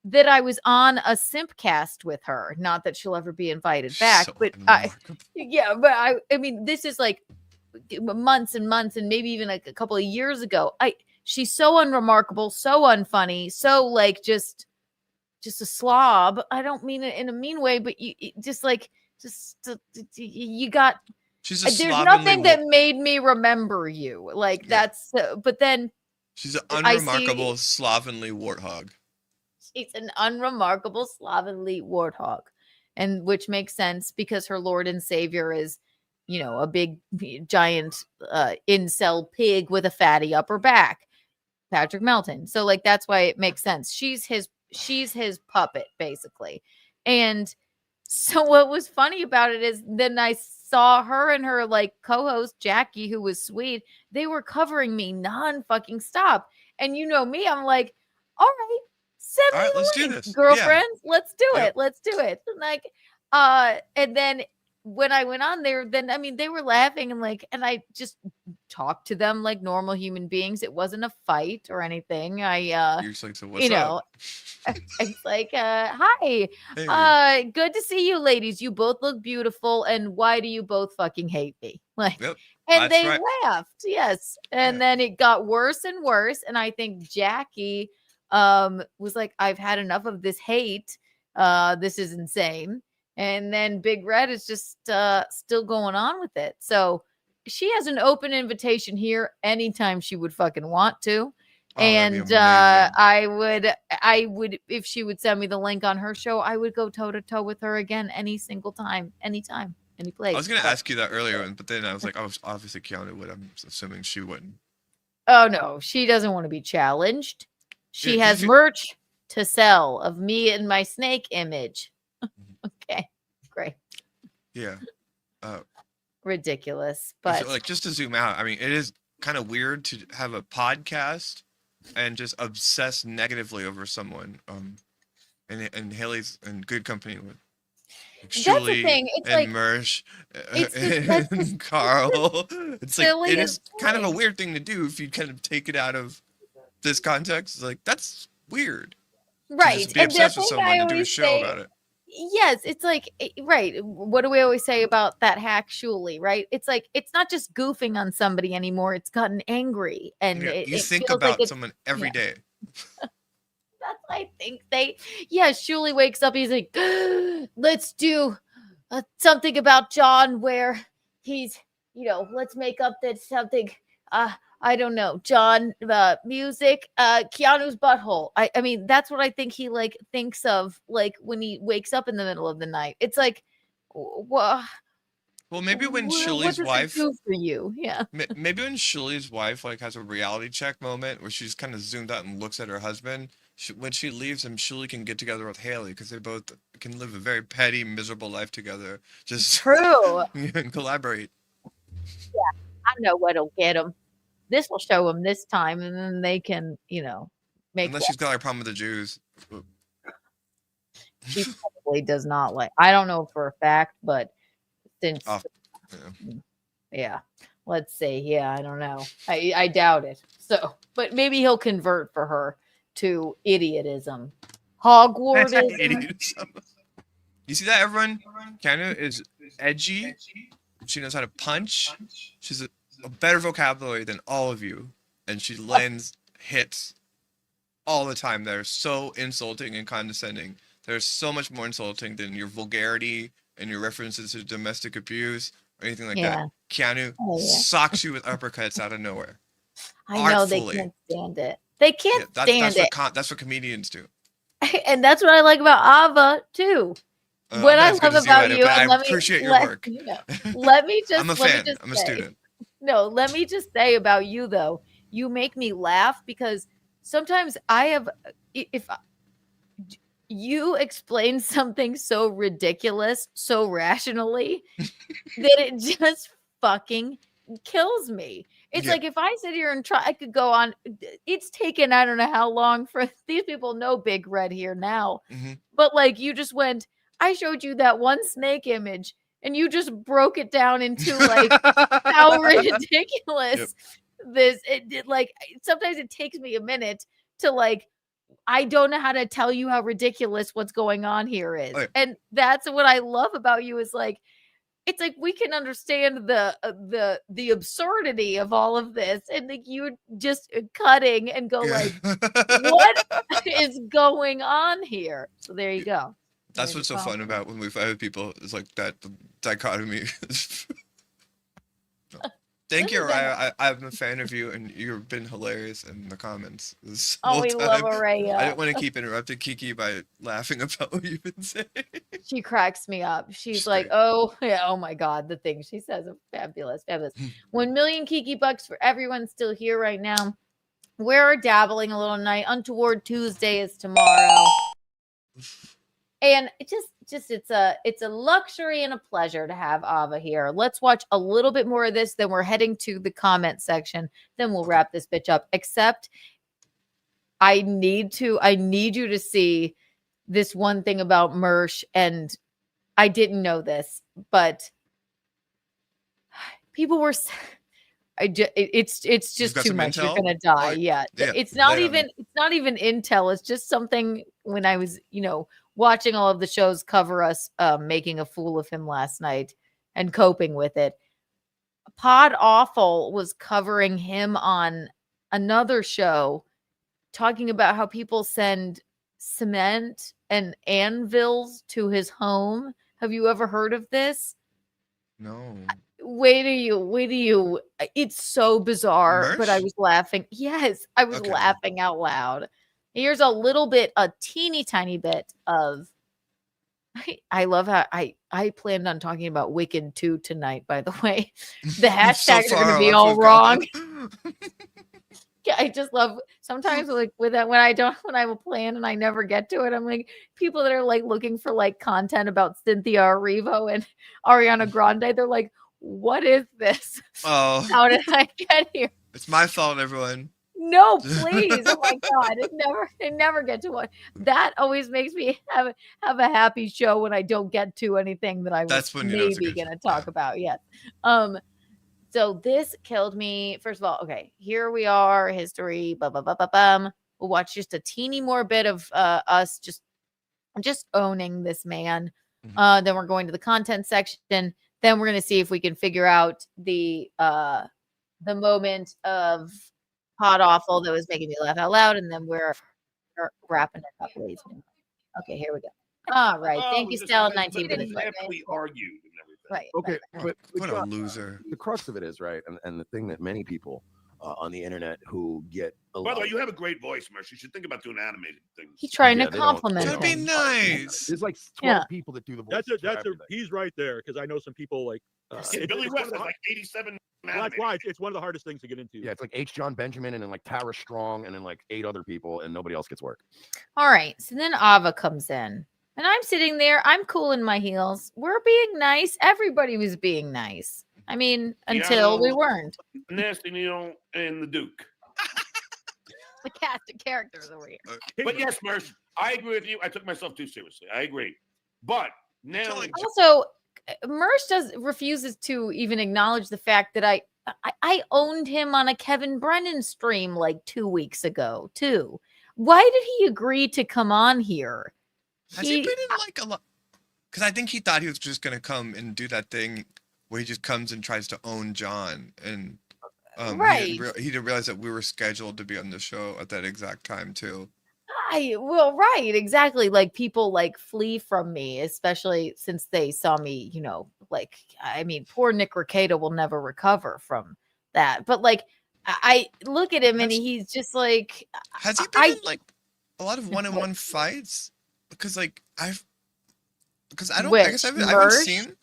that I was on a simp cast with her. Not that she'll ever be invited back, So but yeah, but I mean, this is like months and months, and maybe even like a couple of years ago. She's so unremarkable, so unfunny, so like just a slob. I don't mean it in a mean way, but you you got. She's a There's slovenly nothing that made me remember you. Like that's. But then She's an I see- unremarkable, slovenly warthog. she's an unremarkable slovenly warthog, and which makes sense because her lord and savior is, a big giant incel pig with a fatty upper back, Patrick Melton. So like that's why it makes sense. She's his puppet basically. And so what was funny about it is then I saw her and her like co-host Jackie, who was sweet. They were covering me non-fucking stop. And you know me, I'm like, all right, send All me right, the let's do link, this. girlfriends. Let's do Yep. it. Let's do it. And like, and then when I went on there, then I mean they were laughing and I just talked to them like normal human beings. It wasn't a fight or anything. You're just like, so what's up? It's like, hi, Hey. good to see you ladies. You both look beautiful. And why do you both fucking hate me? Like, Yep, and that's they right. laughed. Yes. And then it got worse and worse. And I think Jackie was like, I've had enough of this hate. This is insane. And then Big Red is just still going on with it. So she has an open invitation here anytime she would fucking want to. Oh, that'd be And amazing. I would, if she would send me the link on her show, I would go toe to toe with her again any single time, anytime, any place. I was gonna ask you that earlier, but then I was like, obviously Keanu would. I'm assuming she wouldn't. Oh no, she doesn't want to be challenged. She Yeah, has merch to sell of me and my snake image. Okay, great. Yeah. Ridiculous. So, But like, just to zoom out, I mean, it is kind of weird to have a podcast and just obsess negatively over someone. And Haley's in good company with that's the Julie thing. It's and like Mersh that's and Carl. It's like it is silliest kind of a point. weird thing to do if you kind of take it out of this context, it's like that's weird. To Right. just be And the obsessed with thing someone I and do a always show say, about it. yes, it's like, right. What do we always say about that hack Shuli, right? It's like, it's not just goofing on somebody anymore. It's gotten angry. And Yeah, it you think feels like about it's, someone every yeah. day. That's I think Shuli wakes up, he's like, let's do something about John where he's, let's make up that something, I don't know, John, music, Keanu's butthole. I mean, that's what I think he like thinks of, like when he wakes up in the middle of the night. It's like, well, Maybe when what Shuli's does it wife do for you? Yeah. Maybe when Shuli's wife like has a reality check moment where she's kind of zoomed out and looks at her husband, when she leaves him, Shuli can get together with Haley because they both can live a very petty, miserable life together. Just True. and collaborate. Yeah, I know what'll get him. This will show him this time, and then they can, make. Unless she's got like a problem with the Jews. She probably does not like. I don't know for a fact, but since, yeah, let's see. Yeah, I don't know. I doubt it. So, but maybe he'll convert for her to idiotism, Hogwartism. Idiotism. You see that, everyone? Keanu is edgy. She knows how to punch. She's a better vocabulary than all of you, and she lands hits all the time that are so insulting and condescending. They're so much more insulting than your vulgarity and your references to domestic abuse or anything like that. Keanu socks you with uppercuts out of nowhere. I know they can't stand it. They can't stand it. That's what comedians do. And that's what I like about Ava too. What I love about you, and I appreciate your work. Let me just. I'm a fan. I'm a student. No, let me just say about you though. You make me laugh because sometimes if you explain something so ridiculous, so rationally, that it just fucking kills me. It's like if I sit here and try, I could go on. It's taken I don't know how long for these people know Big Red here now, but like you just went. I showed you that one snake image, and you just broke it down into like how ridiculous this. Like sometimes it takes me a minute to like. I don't know how to tell you how ridiculous what's going on here is, and that's what I love about you. Is like. It's like we can understand the absurdity of all of this, and like you just cutting and go like, what is going on here? So there you go. That's what's so fun about when we fight with people. It's like that dichotomy. Thank you, Araya. I'm a fan of you, and you've been hilarious in the comments. This Oh, whole we time. love Araya. I didn't want to keep interrupting Kiki by laughing about what you've been saying. She cracks me up. She's like, oh, yeah, oh my God, the things she says are fabulous, fabulous. 1 million Kiki bucks for everyone still here right now. We're dabbling a little night. Untoward Tuesday is tomorrow. And it just it's a luxury and a pleasure to have Ava here. Let's watch a little bit more of this. Then we're heading to the comment section. Then we'll wrap this bitch up. Except I need you to see this one thing about Mersh, and I didn't know this, but people were. It's just too much. You're gonna die. Yeah. It's not even intel. It's just something when I was watching all of the shows cover us making a fool of him last night and coping with it. Pod Awful was covering him on another show, talking about how people send cement and anvils to his home. Have you ever heard of this? No. Wait do you? It's so bizarre, but I was laughing. Yes, I was laughing out loud. Here's a teeny tiny bit of. I love how I planned on talking about Wicked 2 tonight. By the way, the hashtags are going to be all wrong. Yeah, I just love sometimes like with that when I have a plan and I never get to it. I'm like people that are like looking for like content about Cynthia Erivo and Ariana Grande. They're like, what is this? Oh, how did I get here? It's my fault, everyone. No, please. Oh my God. It never get to one. That always makes me have a happy show when I don't get to anything that I was maybe going to talk about. Yes. So this killed me. First of all, okay, here we are, history, bum. We'll watch just a teeny more bit of us just owning this man. Then we're going to the content section. Then we're going to see if we can figure out the moment of hot awful that was making me laugh out loud, and then we're wrapping it up, ladies and gentlemen. Okay, here we go. All right, thank you, Stella. 19 minutes left. We argued and everything. Right. Okay, but What a John, loser. The crux of it is right, and the thing that many people on the internet who get a By lot the way, you have a great voice, Mersh. You should think about doing animated things. He's trying to they don't- compliment That'd be him. nice. There's like 12 Yeah. people that do the voice. He's right there because I know some people like Billy West has like 87 Well, that's why it's one of the hardest things to get into. Yeah, it's like H. John Benjamin and then like Tara Strong and then like 8 other people and nobody else gets work. All right. So then Ava comes in. And I'm sitting there. I'm cool in my heels. We're being nice. Everybody was being nice. I mean, until we weren't. Nasty Neil and the Duke. The cast of characters over here. But yes, Mersh, I agree with you. I took myself too seriously. I agree. But now Also, Mersh refuses to even acknowledge the fact that I owned him on a Kevin Brennan stream like 2 weeks ago, too. Why did he agree to come on here? Has he been in like a lot? Because I think he thought he was just gonna come and do that thing where he just comes and tries to own John, and Right. he didn't realize that we were scheduled to be on the show at that exact time too. Right, exactly. Like people like flee from me, especially since they saw me, like, I mean, poor Nick Recato will never recover from that. But like, I look at him and he's just like, Has he been in like a lot of one-on-one fights? Because like I guess I haven't seen.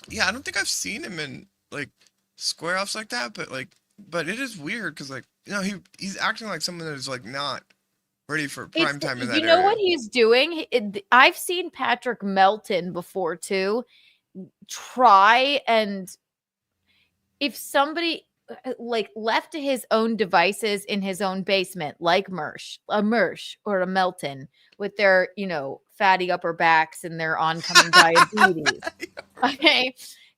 Yeah, I don't think I've seen him in like square offs like that. But it is weird because like he's acting like someone that is like not ready for prime time in that you know area. what he's doing? I've seen Patrick Melton before too. Try and if somebody like left to his own devices in his own basement, like a Mersh or a Melton with their, fatty upper backs and their oncoming diabetes. Okay.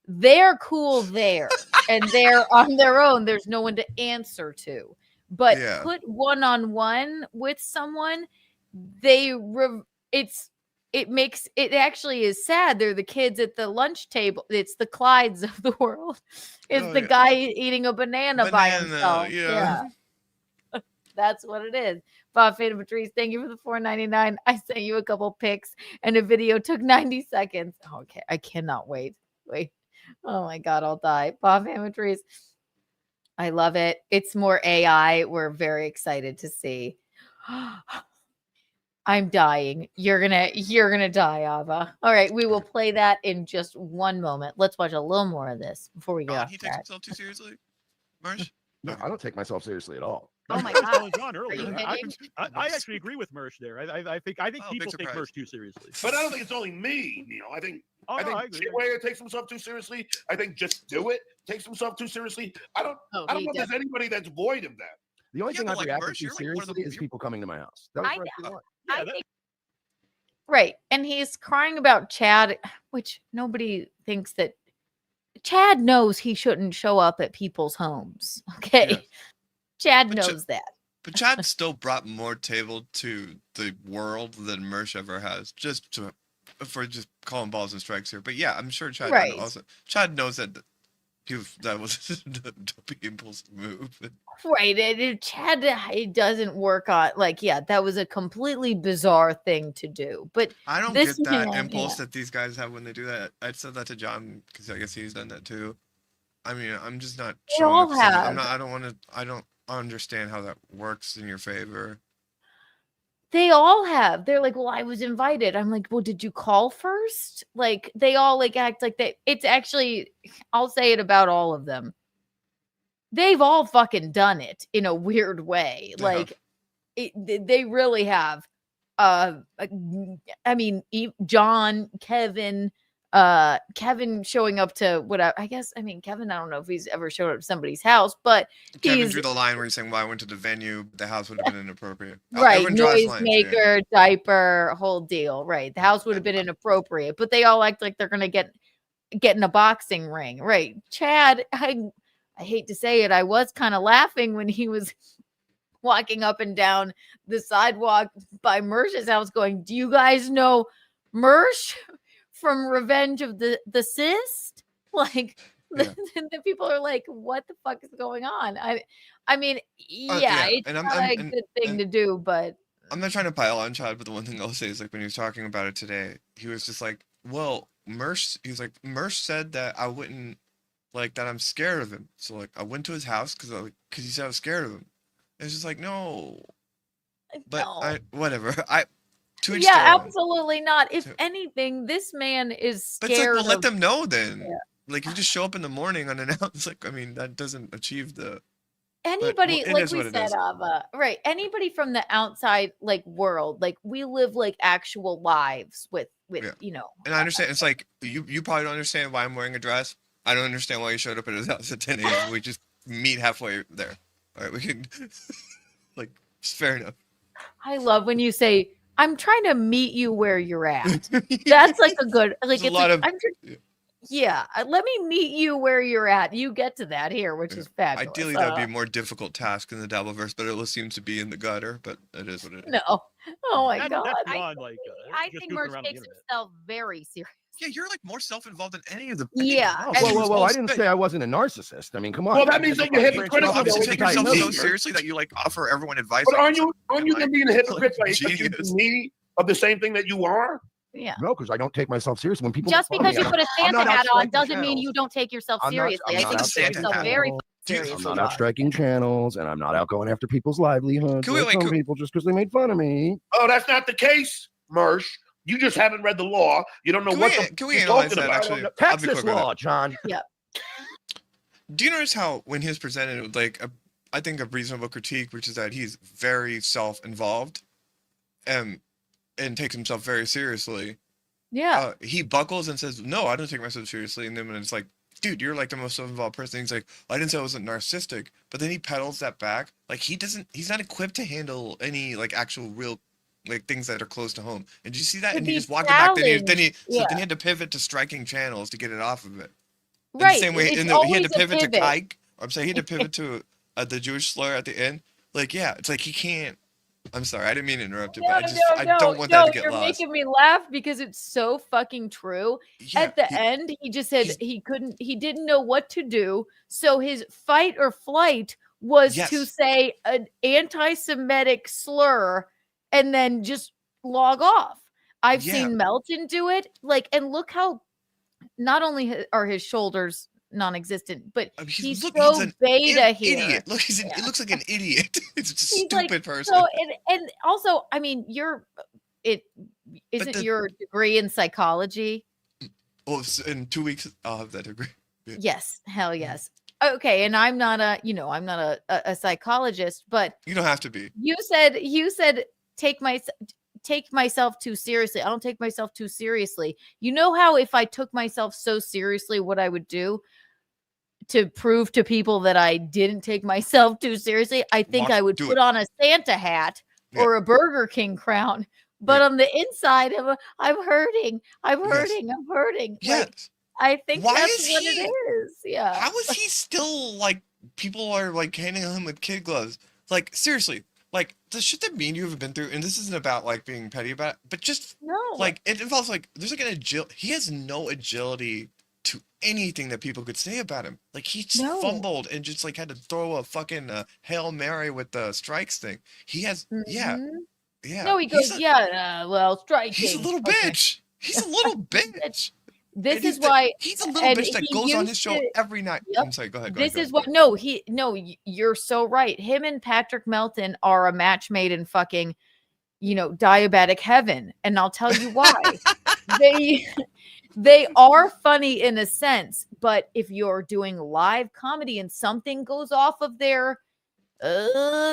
They're cool there and they're on their own. There's no one to answer to. But put one-on-one with someone, it actually is sad. They're the kids at the lunch table. It's the Clydes of the world. It's the guy eating a banana by himself. Yeah. That's what it is. Bob Fade Patrice, thank you for the $4.99. I sent you a couple pics and a video took 90 seconds. Okay, I cannot wait. Oh my God, I'll die. Bob Fade Patrice. I love it. It's more AI. We're very excited to see. I'm dying. You're gonna die, Ava. All right, we will play that in just one moment. Let's watch a little more of this before we get off He takes track. himself too seriously, Marsh? No, I don't take myself seriously at all. Oh my I was God. telling John Are you earlier. kidding? I actually agree with Mersh there. I think people take surprise. Mersh too seriously. But I don't think it's only me, Neil. I think I agree. Chihuahua takes himself too seriously. I think Just Do It takes himself too seriously. I don't know if there's anybody that's void of that. The only thing I've but, like, reacted Mersh, to you're, like, one of seriously the- is people coming to my house. That was I right know. before. I think right. And he's crying about Chad, which nobody thinks that Chad knows he shouldn't show up at people's homes. Okay. Yeah. Chad But knows that. But Chad still brought more table to the world than Mersh ever has. For just calling balls and strikes here. But yeah, I'm sure Chad Right. Chad knows that that was the impulsive move. Right. And Chad, it doesn't work on that was a completely bizarre thing to do. But I don't this get that man, impulse that these guys have when they do that. I said that to John because I guess he's done that too. I mean, I'm just not. They all showing up have. I don't understand how that works in your favor. They all have. They're like, well, I was invited. I'm like, well, did you call first? Like, they all like act like they. It's actually, I'll say it about all of them. They've all fucking done it in a weird way. Yeah. Like, they really have. I mean, John, Kevin showing up to whatever. I guess. I mean, Kevin. I don't know if he's ever showed up to somebody's house, but Kevin drew the line where he's saying, "Well, I went to the venue. The house would have been inappropriate." Right, Everyone draws lines, yeah. noisemaker, diaper, whole deal. Right, the house would have been inappropriate, but they all act like they're gonna get in a boxing ring. Right, Chad, I I hate to say it, I was kind of laughing when he was walking up and down the sidewalk by Mersh's house going, do you guys know Mersh from Revenge of the Cyst? Like, the people are like, what the fuck is going on? I mean, it's and not a good thing to do, but I'm not trying to pile on Chad, but the one thing I'll say is like when he was talking about it today, he was just like, well, Mersh said that I wouldn't like that I'm scared of him. So like I went to his house because he said I was scared of him. It's just like no. But whatever. To each their own. absolutely not. If anything, this man is But it's scared. like, well, let them know then. Yeah. Like you just show up in the morning unannounced. Like I mean, that doesn't achieve the. Anybody, it like is we what it said, is. right? Anybody from the outside, like world, like we live like actual lives with you know. And I understand. It's like you probably don't understand why I'm wearing a dress. I don't understand why you showed up at his house at 10 a.m. We just meet halfway there. All right, we can. Like, it's fair enough. I love when you say, "I'm trying to meet you where you're at." That's like a good, like it's like, let me meet you where you're at. You get to that here, which is fabulous. Ideally, that'd be a more difficult task in the dabbleverse, but it seems to be in the gutter. But it is what it is. No, oh my god, That's beyond, like, I just think goofing Merch around the takes internet. himself very serious. Yeah, you're like more self-involved than any of the. Yeah. Whoa! I didn't say I wasn't a narcissist. I mean, come on. Well, that means that you're hypocritical. Obviously, though. take yourself so seriously that you like offer everyone advice. But like, aren't you then being a hypocrite by genius. accusing me of the same thing that you are? Yeah. No, because I don't take myself seriously. When people Just make fun because of you me, put a I'm Santa not hat on outstriking doesn't mean channels. you don't take yourself I'm not- seriously. I'm I not think you take outstriking yourself channels. very I'm seriously. not outstriking channels, and I'm not out going after people's livelihoods. Can we- Like some people just because they made fun of me. Oh, that's not the case, Mersh. You just haven't read the law. You don't know what Can we you're analyze talking that about. actually? I'll be Texas quick with law, it. John. Yeah. Do you notice how when he was presented with like I think a reasonable critique, which is that he's very self-involved, and takes himself very seriously. Yeah. He buckles and says, "No, I don't take myself seriously." And then when it's like, "Dude, you're like the most self-involved person," he's like, "I didn't say I wasn't narcissistic," but then he pedals that back. Like he's not equipped to handle any like actual real like things that are close to home. And did you see that? And he just walked it back. Then he had to pivot to striking channels to get it off of it. Right. In the same way, It's he had to always a pivot to pivot. kike. I'm saying he had to pivot to the Jewish slur at the end. Like, yeah, it's like he can't. I'm sorry, I didn't mean to interrupt you, but I don't want that to get you're lost. making me laugh because it's so fucking true. Yeah, At the end, he just said he didn't know what to do. So his fight or flight was to say an anti-Semitic slur and then just log off. I've seen Melton do it. Like, and look how not only are his shoulders non-existent, but he's so an beta here. idiot. Look, it looks like an idiot. It's just a He's stupid like, person. So, and also, I mean, isn't your degree in psychology? Well, in 2 weeks, I'll have that degree. Yeah. Yes, hell yes. Okay, and I'm not a psychologist, but You don't have to be. you said take myself too seriously. I don't take myself too seriously. You know how if I took myself so seriously, what I would do to prove to people that I didn't take myself too seriously? I think I would put on a Santa hat or a Burger King crown. But on the inside, I'm hurting. I'm hurting. I'm hurting. Yes. Like, I think Why that's is what he- it is. Yeah. How is he still like people are like handing him with kid gloves? Like seriously, like the shit that me and you have been through, and this isn't about like being petty about it, but just like it involves like there's like an agility. He has no agility to anything that people could say about him. Like he just fumbled and just like had to throw a fucking Hail Mary with the strikes thing. He has yeah. No, he goes, well, striking. He's a little bitch. He's a little bitch. This is why he's a little and bitch that he goes on used his show to- every night. Yep. I'm sorry, go ahead. This is what you're so right. Him and Patrick Melton are a match made in fucking, diabetic heaven. And I'll tell you why. They are funny in a sense, but if you're doing live comedy and something goes off of their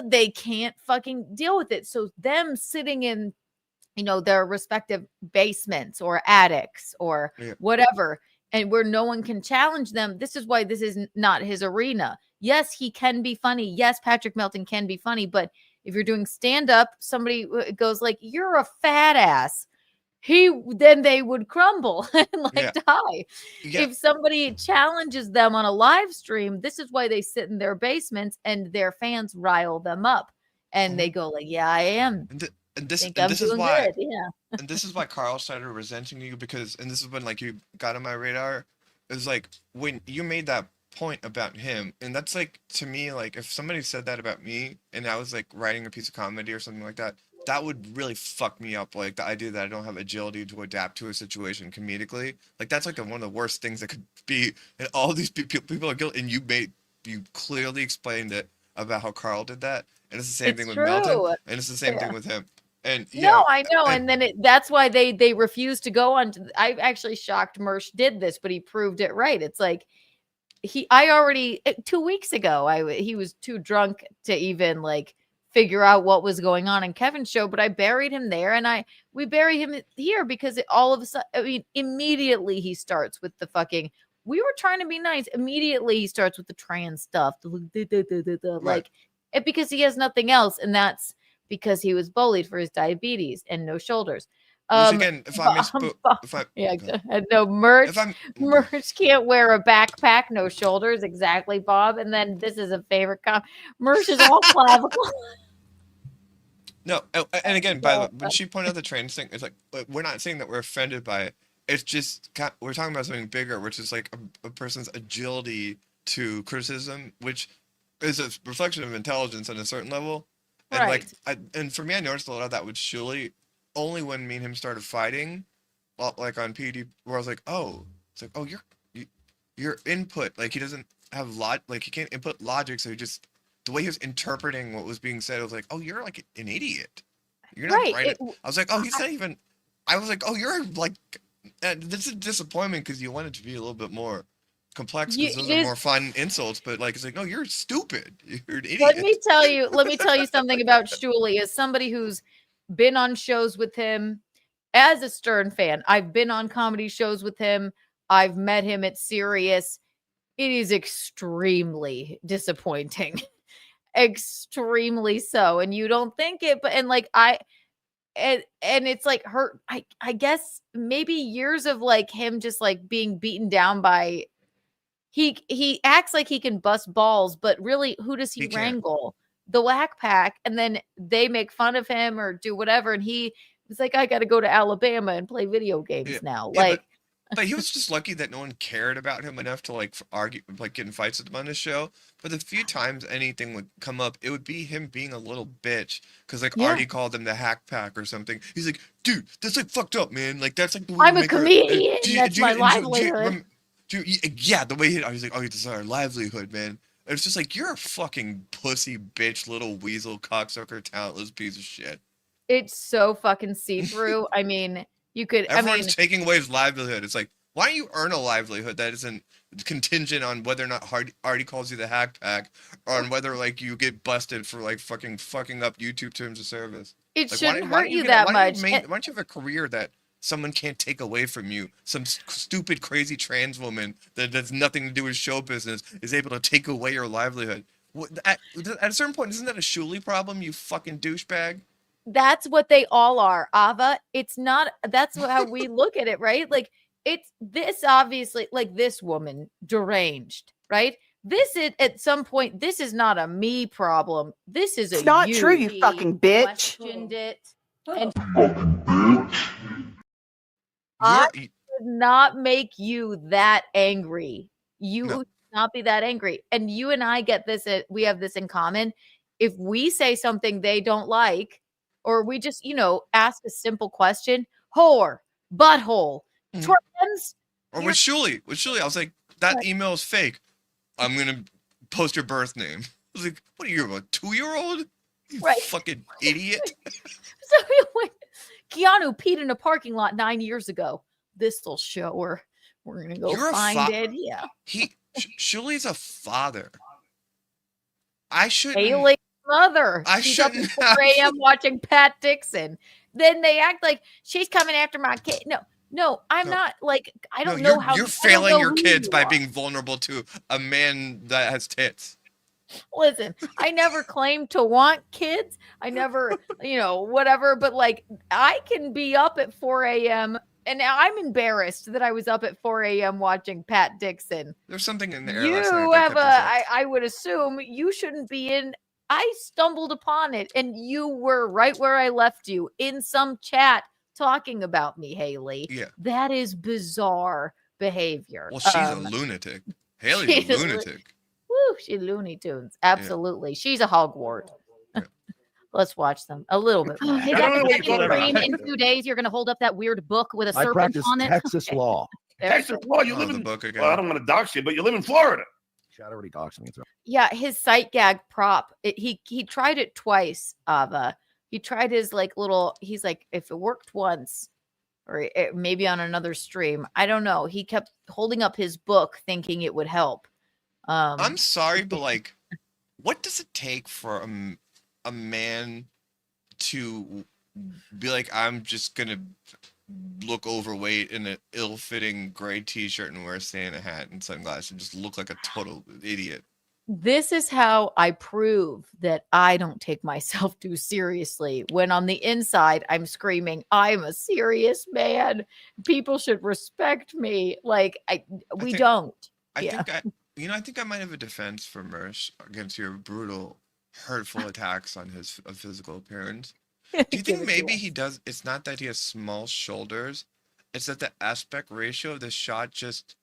they can't fucking deal with it. So them sitting in their respective basements or attics or whatever, and where no one can challenge them. This is why this is not his arena. Yes, he can be funny. Yes, Patrick Melton can be funny. But if you're doing stand up, somebody goes like, "You're a fat ass." then they would crumble and Yeah. die. Yeah. If somebody challenges them on a live stream, this is why they sit in their basements and their fans rile them up. And they go like, yeah, I am. And this Think and I'm this is doing why good. Yeah. and this is why Carl started resenting you because and this is when like you got on my radar. Is like when you made that point about him, and that's like to me like if somebody said that about me and I was like writing a piece of comedy or something like that, that would really fuck me up. Like the idea that I don't have agility to adapt to a situation comedically, like that's like one of the worst things that could be. And all these people are guilty, and you clearly explained it about how Carl did that, and it's the same It's thing with true. Melton, and it's the same Yeah. thing with him. And No, I know, and then that's why they refused to go on. I actually shocked Mersh did this, but he proved it right. It's like I already 2 weeks ago he was too drunk to even like figure out what was going on in Kevin's show, but I buried him there, and we bury him here because all of a sudden, I mean, immediately he starts with the fucking. We were trying to be nice. Immediately he starts with the trans stuff, like it because he has nothing else, and that's because he was bullied for his diabetes and no shoulders. Which again, if I No, Merch can't wear a backpack, no shoulders, exactly, Bob. And then this is a favorite Merch is all clavicle. No, and again, by the way, when she pointed out the trans thing, it's like we're not saying that we're offended by it. It's just we're talking about something bigger, which is like a person's agility to criticism, which is a reflection of intelligence on a certain level. And and for me, I noticed a lot of that with Shuli, only when me and him started fighting, like on PD, where I was like, oh, it's like, oh, your input, like he doesn't have like he can't input logic, so he just the way he was interpreting what was being said, I was like, oh, you're like an idiot. You're not right. I was like, oh, he's not even. I was like, oh, you're like, this is a disappointment because you want it to be a little bit more complex because those are more fun insults, but like it's like, no, you're stupid. You're an idiot. Let me tell you something about Shuli as somebody who's been on shows with him as a Stern fan. I've been on comedy shows with him. I've met him at Sirius. It is extremely disappointing. Extremely so. And you don't think it, but and it's like hurt. I guess maybe years of like him just like being beaten down by he acts like he can bust balls, but really who does he wrangle? The Whack Pack, and then they make fun of him or do whatever, and he was like, I gotta go to Alabama and play video games now. But he was just lucky that no one cared about him enough to like argue, like get in fights with him on his show. But the few times anything would come up, it would be him being a little bitch because like Artie called him the Hack Pack or something. He's like, dude, that's like fucked up, man. Like that's like the way I'm a comedian. That's my livelihood. Yeah, the way I was like, oh, this is our livelihood, man. It's just like you're a fucking pussy bitch, little weasel, cocksucker, talentless piece of shit. It's so fucking see-through. I mean, you could. Everyone's taking away his livelihood. It's like, why don't you earn a livelihood that isn't contingent on whether or not Artie calls you the Hack Pack, or on whether like you get busted for like fucking up YouTube terms of service? It like, shouldn't hurt you that much. Why don't you have a career that someone can't take away from you? Some stupid, crazy trans woman that has nothing to do with show business is able to take away your livelihood. At a certain point, isn't that a Shuli problem, you fucking douchebag? That's what they all are, Ava. It's not. That's how we look at it, right? Like it's this obviously, like this woman deranged, right? This is at some point. This is not a me problem. This is it's not true, you fucking bitch. Questioned it, and I would not make you that angry. You would not be that angry. And you and I get this. We have this in common. If we say something they don't like, or we just, ask a simple question, whore, butthole, trans. Or with Shuli, I was like, that email is fake. I'm going to post your birth name. I was like, what are you, a 2-year-old? You fucking idiot. So Keanu peed in a parking lot 9 years ago. This'll show her. We're going to go find it. Yeah. Shuli's a father. I shouldn't. Haley's mother. She's up at 4 a.m. watching Pat Dixon. Then they act like she's coming after my kid. No, I'm not like, I don't know how. You're failing your kids by being vulnerable to a man that has tits. Listen, I never claimed to want kids. I never, whatever. But like, I can be up at 4 a.m. and I'm embarrassed that I was up at 4 a.m. watching Pat Dixon. There's something in the air You last night that have kept us up. I would assume you shouldn't be in. I stumbled upon it and you were right where I left you in some chat talking about me, Haley. Yeah. That is bizarre behavior. Well, she's a lunatic. Haley's she's a a lunatic. Woo, she Looney Tunes. Absolutely. She's a hogwart. Let's watch them a little bit more. Hey, I don't know what that's you're talking about. in 2 days. You're going to hold up that weird book with a I serpent practice on it. Texas law. Texas law. You live the in. book again. Well, I don't want to dox you, but you live in Florida. Chad already doxed me. Yeah, his sight gag prop. He tried it twice, Ava. He tried his like little. He's like, if it worked once, or maybe on another stream, I don't know. He kept holding up his book, thinking it would help. I'm sorry, but like, what does it take for a man to be like, I'm just gonna look overweight in an ill-fitting gray t-shirt and wear a Santa hat and sunglasses and just look like a total idiot? This is how I prove that I don't take myself too seriously. When on the inside, I'm screaming, I'm a serious man. People should respect me. Like, we don't. I think I might have a defense for Mersh against your brutal, hurtful attacks on his physical appearance. Do you think maybe he does? It's not that he has small shoulders. It's that the aspect ratio of the shot just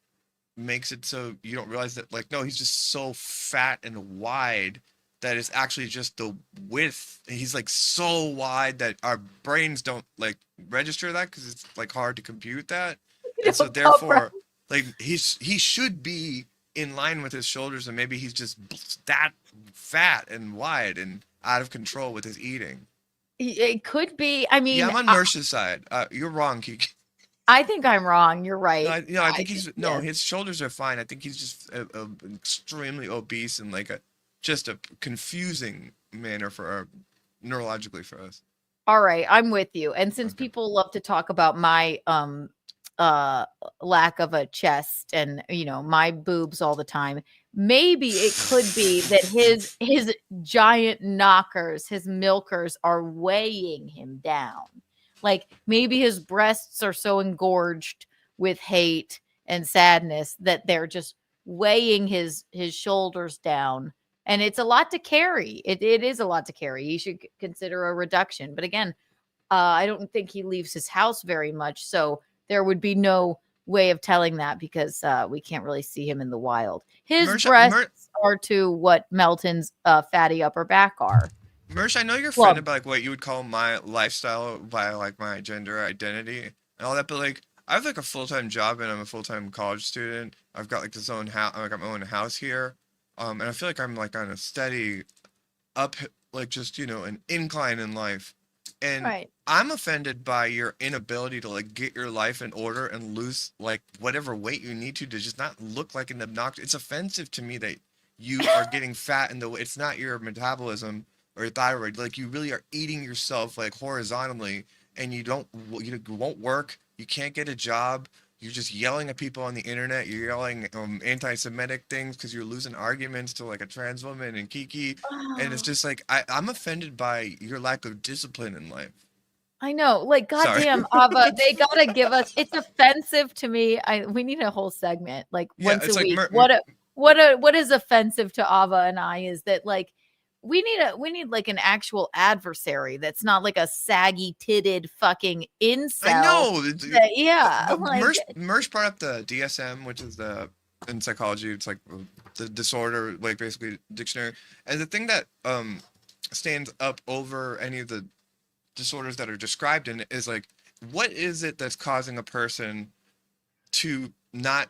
makes it so you don't realize that, like, no, he's just so fat and wide that it's actually just the width. He's like so wide that our brains don't like register that because it's like hard to compute that. And so therefore, like, he should be in line with his shoulders, and maybe he's just that fat and wide and out of control with his eating. It could be. I mean, yeah, I'm on Mersh's side. You're wrong, Kiki. I think I'm wrong. You're right. I think he's his shoulders are fine. I think he's just extremely obese and like just a confusing manner for neurologically for us. All right, I'm with you. And since people love to talk about my lack of a chest and my boobs all the time, maybe it could be that his giant knockers, his milkers, are weighing him down. Like, maybe his breasts are so engorged with hate and sadness that they're just weighing his shoulders down. And it's a lot to carry. It is a lot to carry. He should consider a reduction. But again, I don't think he leaves his house very much. So there would be no way of telling that because we can't really see him in the wild. His breasts are to what Melton's fatty upper back are. Mersh, I know you're offended by like what you would call my lifestyle by like my gender identity and all that, but like I have like a full-time job and I'm a full-time college student. I've got like this own house, like my own house here, and I feel like I'm like on a steady up, like just an incline in life. And I'm offended by your inability to like get your life in order and lose like whatever weight you need to just not look like an obnoxious. It's offensive to me that you are getting fat and it's not your metabolism or your thyroid. Like, you really are eating yourself like horizontally, and you won't work. You can't get a job. You're just yelling at people on the internet. You're yelling anti-Semitic things because you're losing arguments to like a trans woman and Kiki. And it's just like, I'm offended by your lack of discipline in life. I know, like, goddamn, Ava, they gotta give us. It's offensive to me. We need a whole segment, like once a week. What is offensive to Ava and I is that like we need like an actual adversary that's not like a saggy titted fucking incel. I know. Yeah. Mersh brought up the DSM, which is in psychology, it's like the disorder, like basically dictionary. And the thing that stands up over any of the disorders that are described in it is like, what is it that's causing a person to not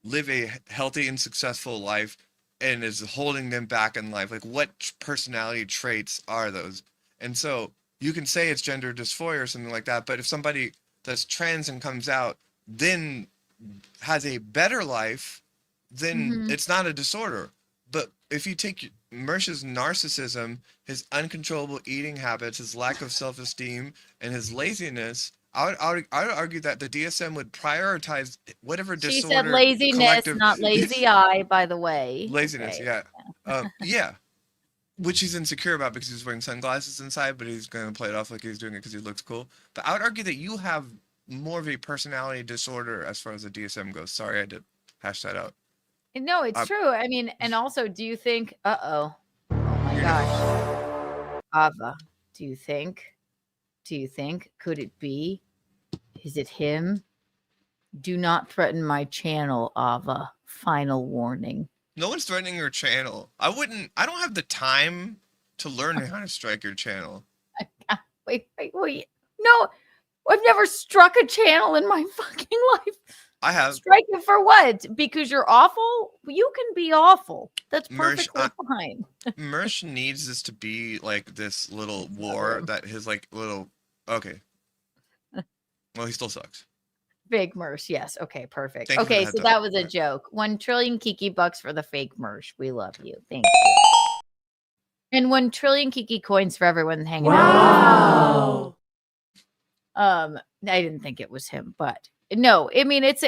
live a healthy and successful life and is holding them back in life? Like, what personality traits are those? And so you can say it's gender dysphoria or something like that, but if somebody that's trans and comes out then has a better life, then it's not a disorder. But if you take Mersh's narcissism, his uncontrollable eating habits, his lack of self-esteem, and his laziness, I would argue that the DSM would prioritize whatever disorder. She said laziness, not lazy eye, by the way. Laziness, yeah. Yeah. which he's insecure about because he's wearing sunglasses inside, but he's going to play it off like he's doing it because he looks cool. But I would argue that you have more of a personality disorder as far as the DSM goes. Sorry, I had to hash that out. No, it's true. I mean, and also, do you think? Oh my gosh, Ava. Do you think? Could it be? Is it him? Do not threaten my channel, Ava. Final warning. No one's threatening your channel. I don't have the time to learn how to strike your channel. Wait. No, I've never struck a channel in my fucking life. I have. Strike it for what? Because you're awful? You can be awful. That's perfectly fine. Mersh needs this to be like this little war that his like little. Okay. Well, he still sucks. Fake Mersh, yes. Okay, perfect. Thank you for Okay, the so heads that up. was a joke. 1 trillion Kiki bucks for the fake Mersh. We love you. Thank you. And 1 trillion Kiki coins for everyone hanging out. I didn't think it was him, but no, I mean it's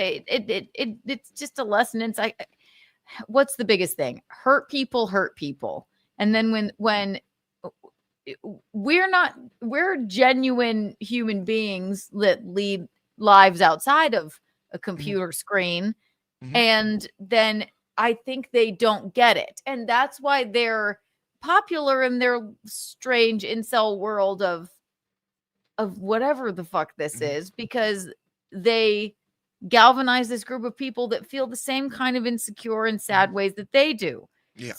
just a lesson. It's like, what's the biggest thing? Hurt people. And then when we're genuine human beings that lead lives outside of a computer screen, and then I think they don't get it, and that's why they're popular in their strange incel world of whatever the fuck this is, because they galvanize this group of people that feel the same kind of insecure and sad ways that they do.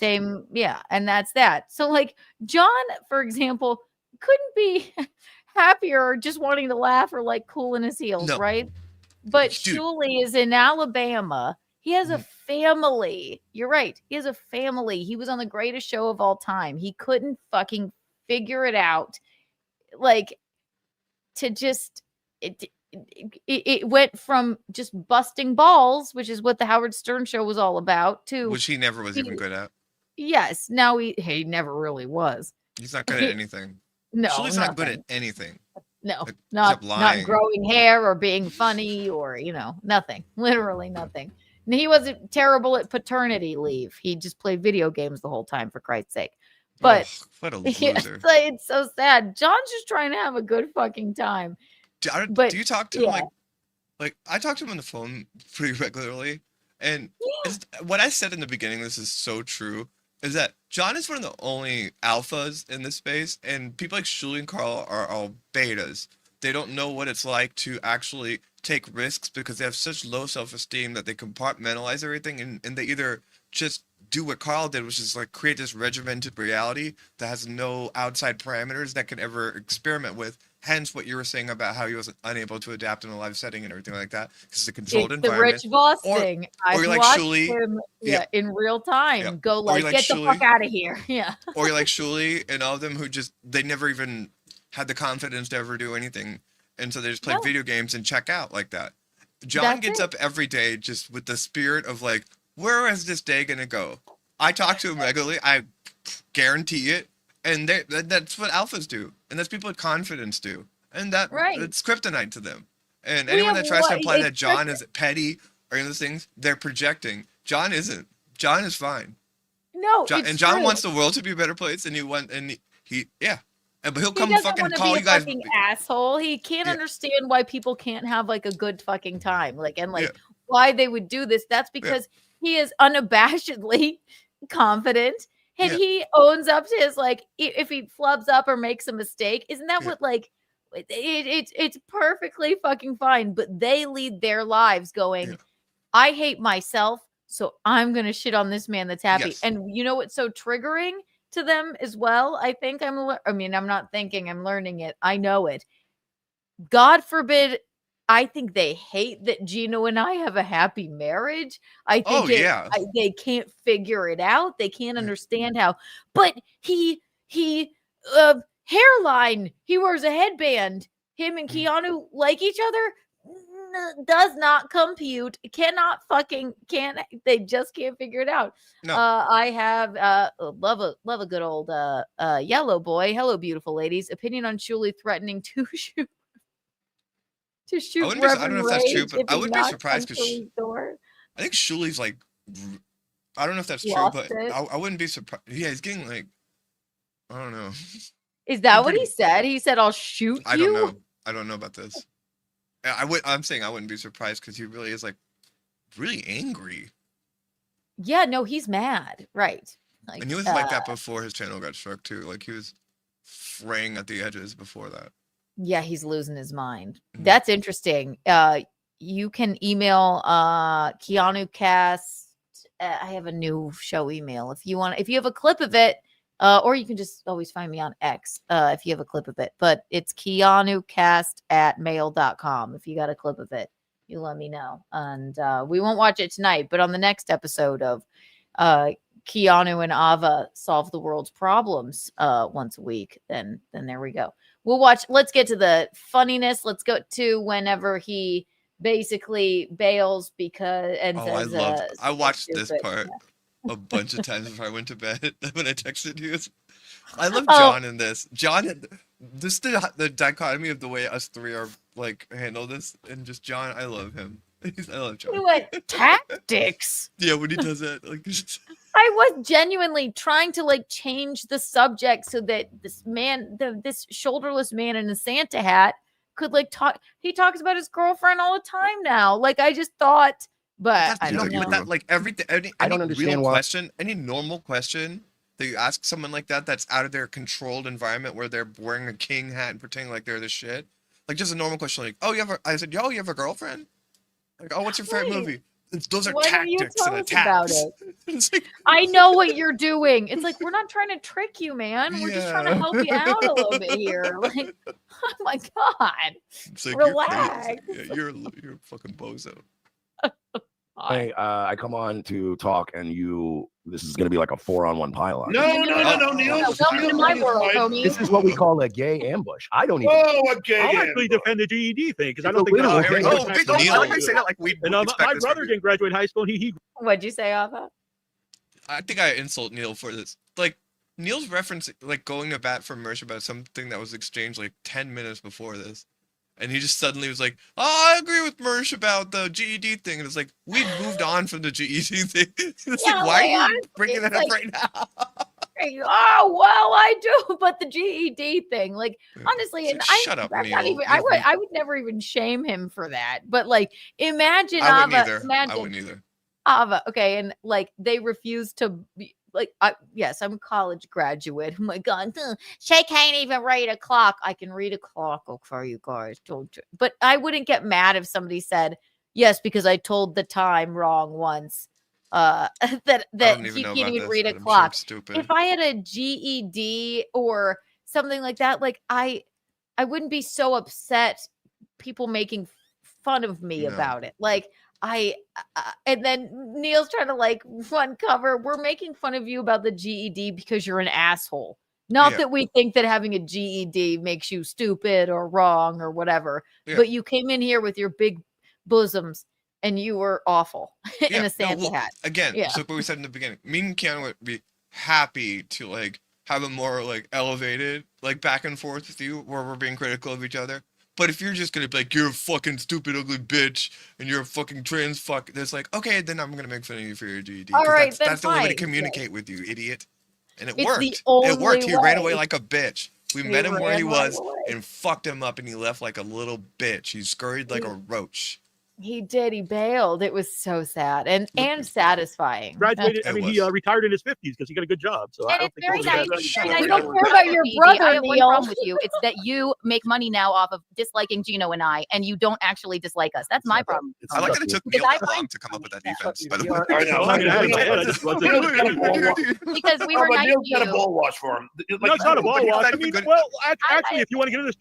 And that's that. So like John, for example, couldn't be happier or just wanting to laugh or like cool in his heels, right? But Shuli is in Alabama. He has a family. You're right. He has a family. He was on the greatest show of all time. He couldn't fucking figure it out. Like, to just it went from just busting balls, which is what the Howard Stern show was all about, to Which he never was even good at. Yes. Now he never really was. He's not good at anything. No, Shuli's not good at anything. No, Like, not except lying. growing hair or being funny or, nothing. Literally nothing. And he wasn't terrible at paternity leave. He just played video games the whole time, for Christ's sake. But what a yeah, loser. it's so sad. John's just trying to have a good fucking time. Do you talk to him like I talk to him on the phone pretty regularly, and what I said in the beginning, this is so true, is that John is one of the only alphas in this space, and people like Shuli and Carl are all betas. They don't know what it's like to actually take risks because they have such low self-esteem that they compartmentalize everything, and they either just do what Carl did, which is like create this regimented reality that has no outside parameters that can ever experiment with. Hence what you were saying about how he was unable to adapt in a live setting and everything like that because it's a controlled It's the environment. Rich Boss thing. I've you're like watched Shuli, him in real time go Or like, you're like get the Shuli. fuck out of here. Yeah. Or you're like Shuli and all of them who just they never even had the confidence to ever do anything, and so they just play video games and check out like that. John That's gets it. up every day just with the spirit of like, where is this day gonna go? I talk to him regularly. I guarantee it, and that's what alphas do, and that's people with confidence do, and that it's kryptonite to them. And anyone that tries to imply that John is petty or any of those things, they're projecting. John isn't. John is fine. No, John, it's and John true. wants the world to be a better place, and but he'll come He doesn't fucking want to call be you a guys. fucking asshole. He can't understand why people can't have like a good fucking time. Why they would do this. That's because he is unabashedly confident, and he owns up to his if he flubs up or makes a mistake. Isn't that what it's perfectly fucking fine, but they lead their lives going, I hate myself, so I'm gonna shit on this man that's happy. Yes. And you know what's so triggering to them as well? I'm not thinking, I'm learning it. I know it. God forbid, I think they hate that Gino and I have a happy marriage. I think they can't figure it out. They can't understand how. But he hairline. He wears a headband. Him and Keanu like each other. Does not compute. They just can't figure it out. No. I have love a good old yellow boy. Hello, beautiful ladies. Opinion on Shuli threatening to shoot. I don't know if that's true, but I wouldn't be surprised because door. I think Shuli's like, I don't know if that's true, Lost but it. I wouldn't be surprised. Yeah, he's getting like I don't know. Is that what he said? He said, "I'll shoot you." I don't know. I don't know about this. I'm saying I wouldn't be surprised because he really is like really angry. Yeah, no, he's mad, right? Like, And he was like that before his channel got struck too. Like he was fraying at the edges before that. Yeah, he's losing his mind. Mm-hmm. That's interesting. You can email Keanu Cast. I have a new show email if you want. If you have a clip of it, or you can just always find me on X if you have a clip of it. But it's KeanuCast@mail.com. If you got a clip of it, you let me know. And we won't watch it tonight, but on the next episode of Keanu and Ava solve the world's problems once a week, then there we go. We'll watch. Let's get to the funniness. Let's go to whenever he basically bails because and says, I watched this part a bunch of times before I went to bed when I texted you. I love John in this. John, this the dichotomy of the way us three are like handle this, and just John, I love him. I love John. He went tactics. Yeah, when he does that, like I was genuinely trying to like change the subject so that this man, this shoulderless man in a Santa hat, could like talk. He talks about his girlfriend all the time now. Like I just thought, but I don't know. But that, like everything, I don't understand why. Question, any normal question that you ask someone like that, that's out of their controlled environment where they're wearing a king hat and pretending like they're the shit. Like just a normal question, like, oh, I said, yo, you have a girlfriend? Like, oh, what's your favorite movie? Those are tactics and attacks. I know what you're doing. It's like we're not trying to trick you, man. We're just trying to help you out a little bit here. Like, oh my god, like, relax. You're a fucking bozo. Hey, I come on to talk, and this is going to be like a 4-on-1 pylon. No, Neil. Welcome to my world, homie. This is what we call a gay ambush. I don't even. Oh, a gay I'll actually defend the GED thing because I don't think literal that's gay I ambush. say that like we. And my brother didn't graduate high school. And he. What'd you say, Ava? I think I insult Neil for this. Like Neil's reference, like going to bat for Mersh about something that was exchanged like 10 minutes before this. And he just suddenly was like, "Oh, I agree with Mersh about the GED thing." And it's like, we've moved on from the GED thing. It's like, why are you bringing that up right now? Oh, well, I do, but the GED thing, like, honestly, and shut up, I'm not Neil. even, I would never even shame him for that. But like, imagine I wouldn't Ava, either. imagine I wouldn't either. Ava, okay, and like they refuse to be like, yes, I'm a college graduate. Oh my god, she can't even read a clock. I can read a clock for you guys. But I wouldn't get mad if somebody said yes because I told the time wrong once. That he can't even read a clock. If I had a GED or something like that, like I wouldn't be so upset people making fun of me about it. Like and then Neil's trying to like uncover, we're making fun of you about the GED because you're an asshole. Not that we think that having a GED makes you stupid or wrong or whatever, but you came in here with your big bosoms and you were awful in a Santa hat. Again, so what we said in the beginning, me and Keanu would be happy to like have a more like elevated, like back and forth with you where we're being critical of each other. But if you're just gonna be like, you're a fucking stupid, ugly bitch, and you're a fucking trans fuck, it's like, okay, then I'm gonna make fun of you for your GED. All right, that's the only way to communicate with you, idiot. And it worked. It worked. He ran away like a bitch. We met him where he was and fucked him up, and he left like a little bitch. He scurried like a roach. He did. He bailed. It was so sad and satisfying. Graduated. I mean, he retired in his 50s because he got a good job. So I don't think very nice. And I don't care about your brother, I have one Neil. problem with you. It's that you make money now off of disliking Gino and I, and you don't actually dislike us. That's my problem. I like that it took Neil that long to come up with that defense, by the way. Because we were nice to you. Got a ball wash for him. No, it's not a ball wash. I mean, well, actually, if you want to get into this.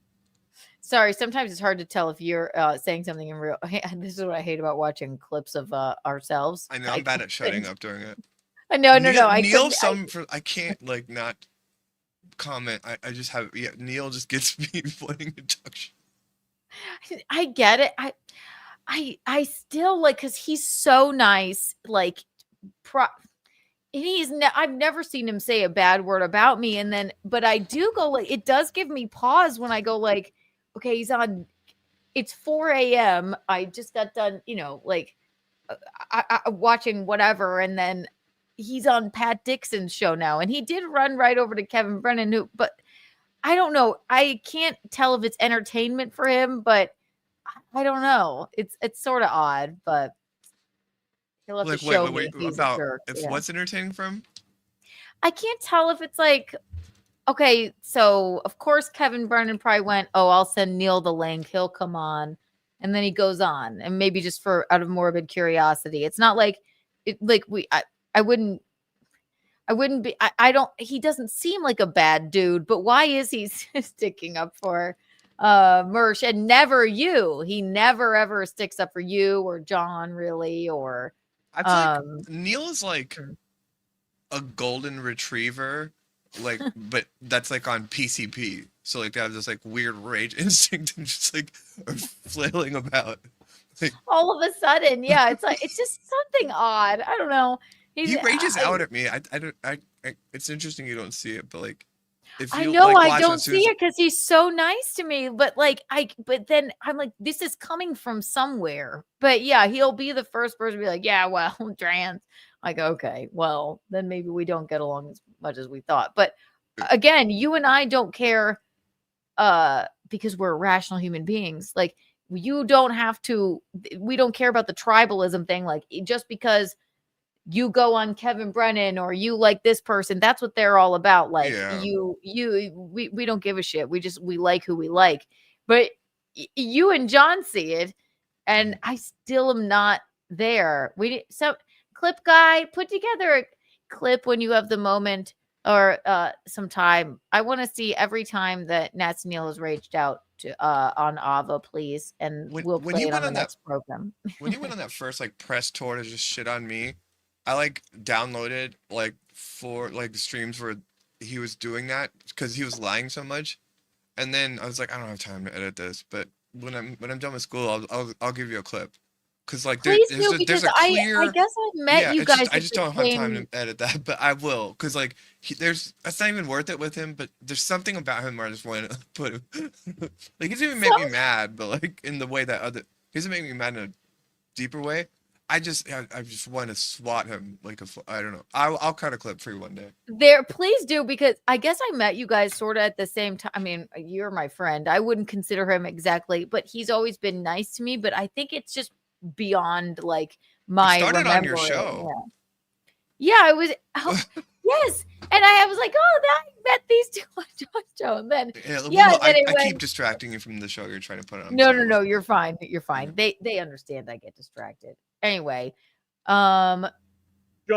Sorry, sometimes it's hard to tell if you're saying something in real. This is what I hate about watching clips of ourselves. I know I'm bad at shutting up during it. No. I can't like not comment. I just have Neil just gets me playing introduction. I get it. I still like because he's so nice. Like, I've never seen him say a bad word about me, and then but I do go like it does give me pause when I go like. Okay, he's on. It's 4 a.m. I just got done, like, I watching whatever, and then he's on Pat Dixon's show now, and he did run right over to Kevin Brennan, but I don't know. I can't tell if it's entertainment for him, but I don't know. It's sort of odd, but he'll have to show me if he's a jerk. If what's entertaining for him? I can't tell if it's like, okay, so of course Kevin Brennan probably went, oh, I'll send Neil the link. He'll come on. And then he goes on, and maybe just for out of morbid curiosity. It's not like I wouldn't be, I don't, he doesn't seem like a bad dude, but why is he sticking up for Mersh and never you? He never ever sticks up for you or John, really, or I feel like Neil is like a golden retriever, like, but that's like on PCP. So like they have this like weird rage instinct and just like are flailing about. Like, all of a sudden, yeah, it's like it's just something odd. I don't know. He rages out at me. I don't. It's interesting you don't see it, but like, if you I know like, I don't see it because he's so nice to me. But like, but then I'm like, this is coming from somewhere. But yeah, he'll be the first person to be like, yeah, well, trans. Like, okay, well, then maybe we don't get along as much as we thought. But again, you and I don't care because we're rational human beings. Like, you don't have to. We don't care about the tribalism thing. Like, just because you go on Kevin Brennan or you like this person, that's what they're all about. Like we don't give a shit. We like who we like. But you and John see it, and I still am not there. So clip guy, put together a clip when you have the moment or some time. I want to see every time that Nats Neil has raged out to on Ava, please, and we'll play it on the next program. When you went on that first like press tour to just shit on me, I like downloaded like 4 like streams where he was doing that because he was lying so much, and then I was like, I don't have time to edit this, but when I'm done with school, I'll give you a clip because like there's a clear. I guess I met you guys. I just don't have time to edit that, but I will because like that's not even worth it with him. But there's something about him where I just want to put him. Like he doesn't even make me mad, but like in the way that he doesn't make me mad in a deeper way. I just want to swat him like I don't know. I'll cut a clip for you one day. Please do, because I guess I met you guys sort of at the same time. I mean, you're my friend. I wouldn't consider him exactly, but he's always been nice to me. But I think it's just beyond like my. It started on your show. Yeah, I was. Yes, and I was like, oh, I met these two on John's show, and then I keep distracting you from the show you're trying to put on. No, you're fine. You're fine. They understand I get distracted. Anyway, John,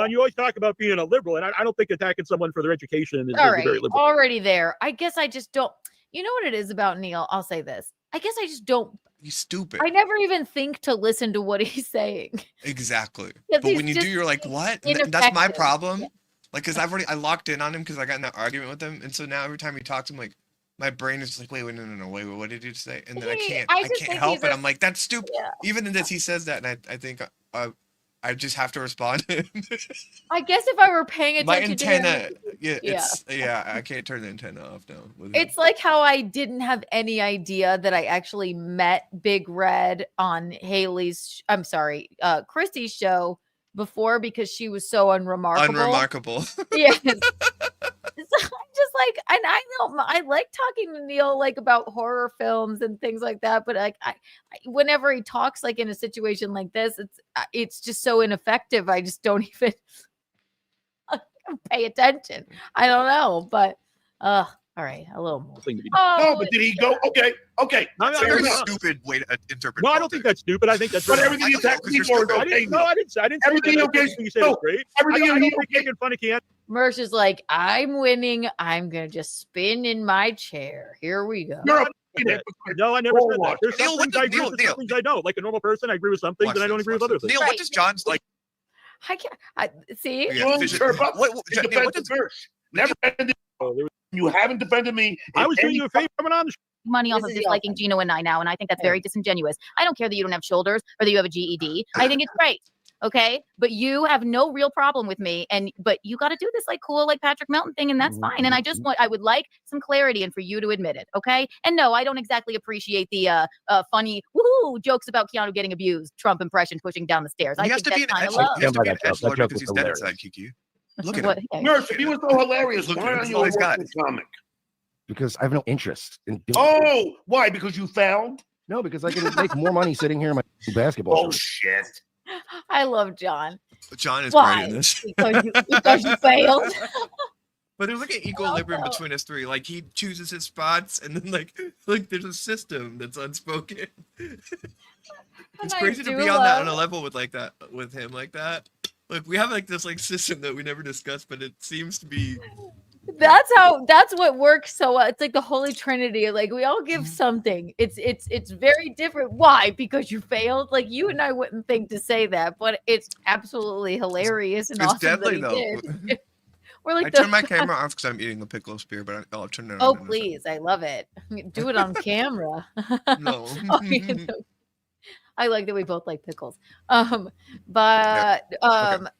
you always talk about being a liberal, and I don't think attacking someone for their education is all right, very liberal. Already there. I guess I just don't. You know what it is about Neil? I'll say this. I guess I just don't. He's stupid. I never even think to listen to what he's saying. Exactly. But when you do, you're like, what? That's my problem. Yeah. Like, because I locked in on him because I got in that argument with him, and so now every time he talks, I'm like, my brain is just like, wait, no, what did you say? And then I can't help it. I'm like, that's stupid. Yeah. Even in this, he says that, and I think I just have to respond. I guess if I were paying attention to him, I can't turn the antenna off now. It's like how I didn't have any idea that I actually met Big Red on Christy's show before because she was so unremarkable. Yes. So I'm just like, and I like talking to Neil like about horror films and things like that, but like I whenever he talks like in a situation like this, it's just so ineffective. I just don't even pay attention. I don't know, but all right, a little more. No, but did he go? Okay. No, it's a very stupid way to interpret. No, I don't think that's stupid. I think that's. But everything you attack people are okay. I didn't. Everything okay. You said was great. Everything I'm making fun of Keanu. Mersh is like, I'm winning. I'm gonna just spin in my chair. Here we go. No, I never said that. There's some things I agree with, some things I don't. Like a normal person, I agree with some things, and I don't agree with other things. Neil, what does John's like? I can't. See? Never. You haven't defended me. I was doing you a favor coming on the show. Money off of disliking Gino and I now, and I think that's very disingenuous. I don't care that you don't have shoulders or that you have a GED. I think it's great. Okay, but you have no real problem with me, but you got to do this like cool, like Patrick Melton thing, and that's fine. And I would like some clarity and for you to admit it, okay? And no, I don't exactly appreciate the funny woohoo jokes about Keanu getting abused, Trump impression pushing down the stairs. I think that's kind of low. He has to be an edgelord because he's dead inside, Kiki. Look at What- him. yeah. Mersh, if he was so hilarious, Look at why him. aren't That's you all a he's got. working comic? Because I have no interest in doing Oh, why? Because you failed? No, because I can make more money sitting here in my basketball shorts. Bullshit. I love John. John is Why? great in this. Because you failed. But there's like an equilibrium between us three. Like he chooses his spots, and then like there's a system that's unspoken. It's I crazy to do be on that on love- a level with like that with him like that. Like we have like this like system that we never discussed, but it seems to be. That's what works so well. It's like the Holy Trinity. Like we all give something. It's very different. Why? Because you failed. Like you and I wouldn't think to say that, but it's absolutely hilarious and It's awesome deadly, that he did. We're like I turned my camera off because I'm eating a pickle spear, but I'll turn it on. Oh in a please, I love it. Do it on camera. No. I like that we both like pickles. But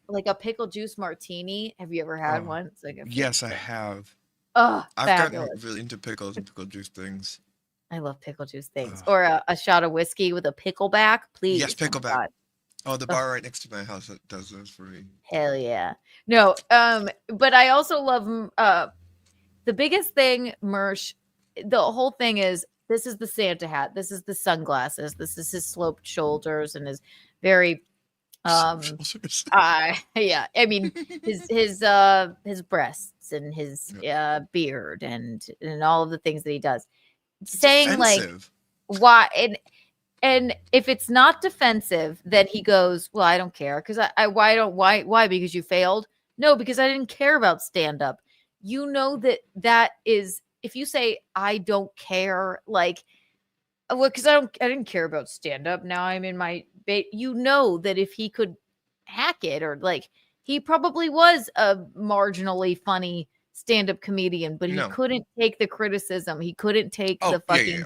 like a pickle juice martini. Have you ever had one? It's like a Yes, I have. Oh, I've fabulous. gotten really into pickles and pickle juice things. I love pickle juice things. Or a shot of whiskey with a pickleback, please. Yes, Oh my pickleback. God. Oh, the bar right next to my house that does those for me. Hell yeah. No, but I also love the biggest thing, Mersh, the whole thing is this is the Santa hat, this is the sunglasses, this is his sloped shoulders and his very yeah, I mean his breasts and his beard and all of the things that he does. Saying offensive. like why and if it's not defensive, then he goes, well, I don't care. Because why? Because you failed? No, because I didn't care about stand-up. You know that is, if you say, I don't care, like, well, because I didn't care about stand-up. Now I'm in my, you know that if he could hack it or like, he probably was a marginally funny stand-up comedian, but he couldn't take the criticism. He couldn't take the fucking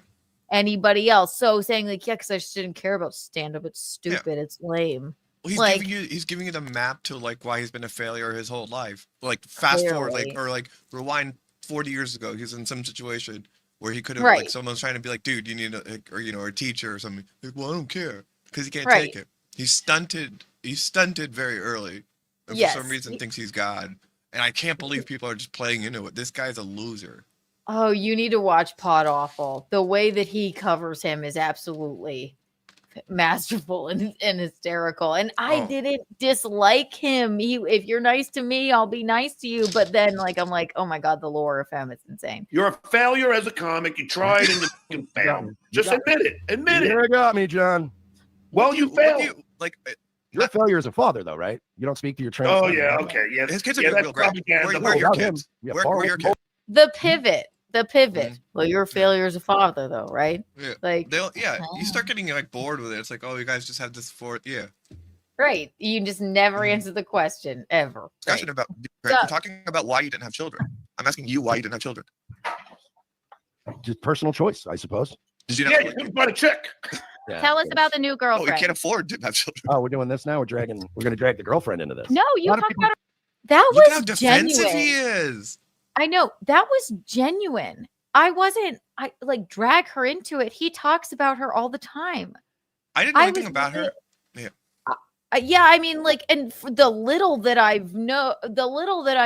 anybody else. So saying like, yeah, because I just didn't care about stand-up. It's stupid. It's lame. Well, he's giving you the map to like why he's been a failure his whole life. Like fast forward, like or like rewind 40 years ago, he's in some situation where he could have like someone's trying to be like, dude, you need a or you know, or a teacher or something. Like, well, I don't care because he can't take it. He's stunted very early, and for some reason thinks he's God. And I can't believe people are just playing into it. This guy's a loser. Oh, you need to watch Pod Awful. The way that he covers him is absolutely masterful and hysterical. And I didn't dislike him. If you're nice to me, I'll be nice to you. But then, like, I'm like, oh my God, the lore of him is insane. You're a failure as a comic. You tried and you failed. Just admit it. Admit it. You got me, John. Well, you failed. You're a failure as a father, though, right? You don't speak to your trans. Oh yeah, okay, yeah. His kids are that's real great. propaganda. Where are your kids? Where are your kids? The pivot. Well, you're a failure as a father, though, right? Yeah. Like, you start getting like bored with it. It's like, oh, you guys just have this right. You just never answer the question ever. Discussion about we're talking about why you didn't have children. I'm asking you why you didn't have children. Just personal choice, I suppose. Did you? Yeah, you couldn't buy a chick. Tell us about the new Oh, girlfriend. you can't afford to have children. Oh, we're doing this now. We're going to drag the girlfriend into this. No, you A lot of talk people- about that Look was how defensive genuine. he is. I know that was genuine. I like drag her into it. He talks about her all the time. I didn't know anything about her. Yeah. Yeah, I mean, like, and for the little that I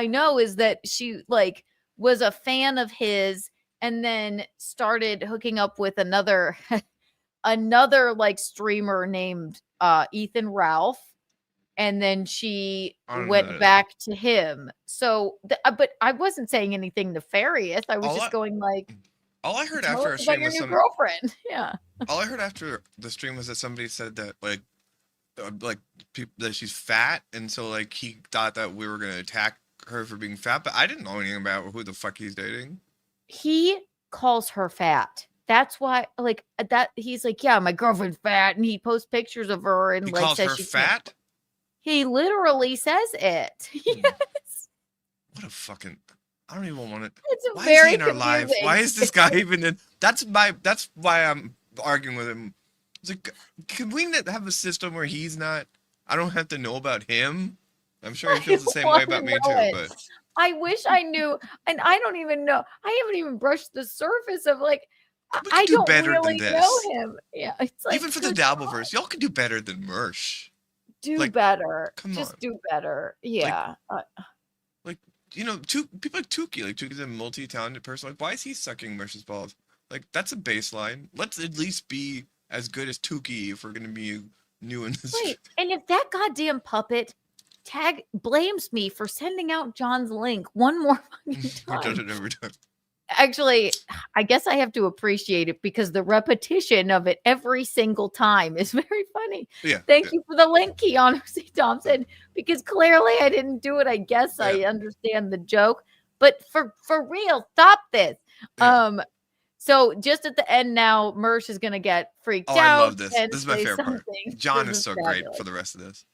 know is that she like was a fan of his, and then started hooking up with another like streamer named Ethan Ralph, and then she went back to him. So, but I wasn't saying anything nefarious. I was just going like, all I heard tell after a us stream about your was new girlfriend. Yeah. all I heard after the stream was that somebody said that that she's fat, and so like he thought that we were gonna attack her for being fat, but I didn't know anything about who the fuck he's dating. He calls her fat. That's why, like, that he's like, yeah, my girlfriend's fat, and he posts pictures of her and He like calls says her she's fat. He literally says it. Yes. What a fucking. I don't even want to. It's Why is very he in our lives? confusing. Why is this guy even in? That's why I'm arguing with him. It's like, can we not have a system where he's not? I don't have to know about him. I'm sure he feels the same way about me too. But I wish I knew, and I don't even know. I haven't even brushed the surface of like. I do don't better than really this. know him. Yeah, it's like even for the dabbleverse, y'all can do better than Mersh. do like, better. come Just on. do better. Yeah. people like Tukey. Like Tukey's a multi-talented person. Like, why is he sucking Mersh's balls? Like, that's a baseline. Let's at least be as good as Tukey if we're gonna be new in this. Wait, and if that goddamn puppet blames me for sending out John's link one more fucking We're time. done every time. Actually, I guess I have to appreciate it because the repetition of it every single time is very funny. Yeah. Thank you for the link, Keanu C. Thompson, because clearly I didn't do it. I guess I understand the joke, but for real, stop this. So just at the end now, Mersh is gonna get freaked out. I love this. and This is my say favorite part. something. John This is so fabulous. great for the rest of this.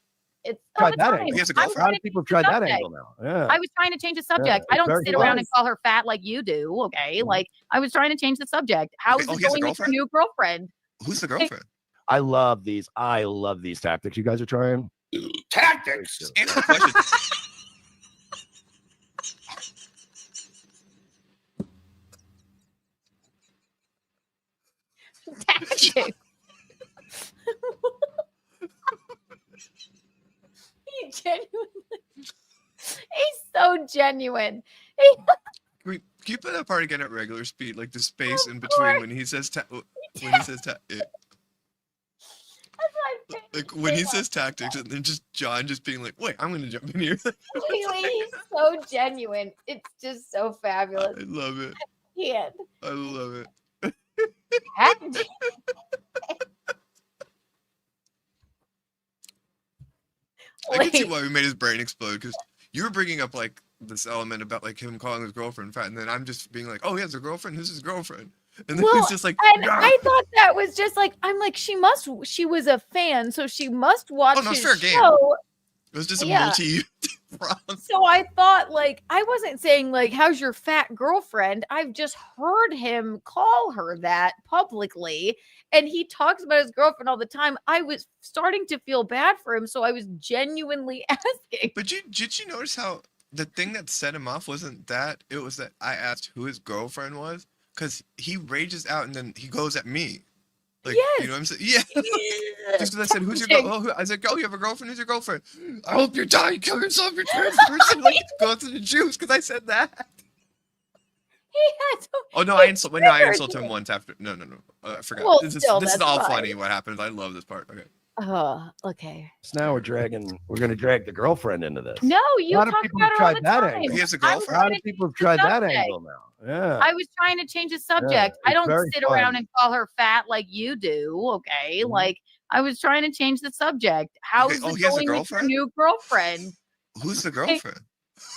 It's Tried that fine. angle. He has a A lot girlfriend. of people have tried that angle now. Yeah. I was trying to change the subject. I it's don't very sit around and close. call her fat like you do. Okay. Like I was trying to change the subject. How's Oh, it he has a going with your girlfriend? new girlfriend? Who's the girlfriend? I love these tactics you guys are trying. Tactics. Answer the question. Tactic. He genuinely. He's so genuine. Can you put that part again at regular speed, like the space in between when he says like when he says tactics, and then just John just being like, "Wait, I'm gonna jump in here." He's so genuine. It's just so fabulous. I love it. Yeah. I love it. Tactic. I can see why we made his brain explode, because you were bringing up like this element about like him calling his girlfriend fat, and then I'm just being like, "Oh, he has a girlfriend. Who's his girlfriend?" And then he's just like, and "Nah." I thought that was just like, I'm like, she was a fan, so she must watch Oh, no, it's his fair game. show. It was just a Yeah. multi. So I thought, like, I wasn't saying like, how's your fat girlfriend? I've just heard him call her that publicly, and he talks about his girlfriend all the time. I was starting to feel bad for him, so I was genuinely asking. But did you notice how the thing that set him off wasn't that? It was that I asked who his girlfriend was, because he rages out and then he goes at me. Like, you know what I'm saying? Yeah. Just because I said, "Who's your girl?" Oh, I said, "Oh, you have a girlfriend? Who's your girlfriend?" "I hope you die. Kill yourself. You're trans person." Like, go to the juice because I said that. He had to, Oh no, I insulted him once after. No. I forgot. Well, this still, is that's all fine. funny. What happens? I love this part. Okay. Oh, okay. So now we're going to drag the girlfriend into this. No, A you lot of talk people about have her all tried the that time. angle. He has a I was A girlfriend? lot trying of to people have change the tried that subject. angle now. Yeah. I was trying to change the subject. I it's don't very sit around fun. and call her fat like you do. Okay. Mhm. Like I was trying to change the subject. How's Okay, oh, it he has a going with your girlfriend? new girlfriend? Who's the girlfriend?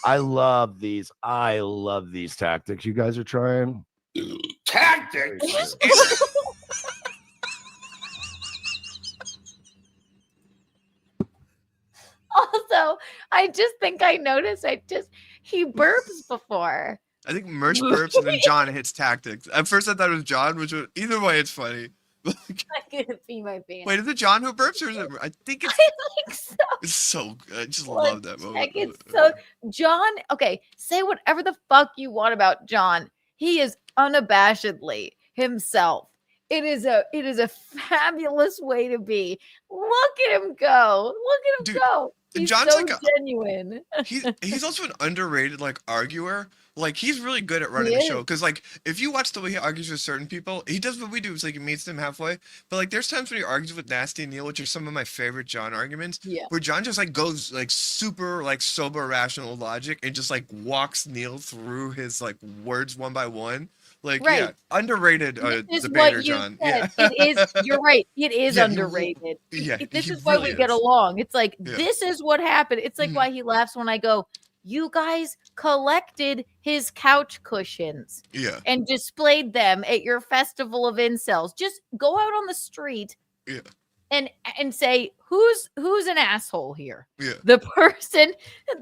I love these tactics you guys are trying. Tactics. Also, I just think I noticed he burps before. I think Merch burps and then John hits tactics. At first, I thought it was John, which was either way, it's funny. I couldn't pee my pants. Wait, is it John who burps or is it? I think it's. I think so. It's so good. I just Let's love that moment. check. It's so John. Okay, say whatever the fuck you want about John. He is unabashedly himself. It is a fabulous way to be. Look at him go. Look at him go. He's John's so like genuine. He's also an underrated like arguer. Like he's really good at running He the is. show. Because like if you watch the way he argues with certain people, he does what we do. It's like he meets them halfway. But like there's times when he argues with Nasty and Neil, which are some of my favorite John arguments. Yeah. Where John just like goes like super like sober rational logic and just like walks Neil through his like words one by one. Like Right. yeah, underrated This is debater what you John. said. Yeah. It is. You're right. It is Yeah, he- underrated. yeah, This he is why really we get is. along. It's like Yeah. this is what happened. It's like why he laughs when I go, "You guys collected his couch cushions Yeah. and displayed them at your festival of incels. Just go out on the street Yeah. and say who's an asshole here." Yeah. The person,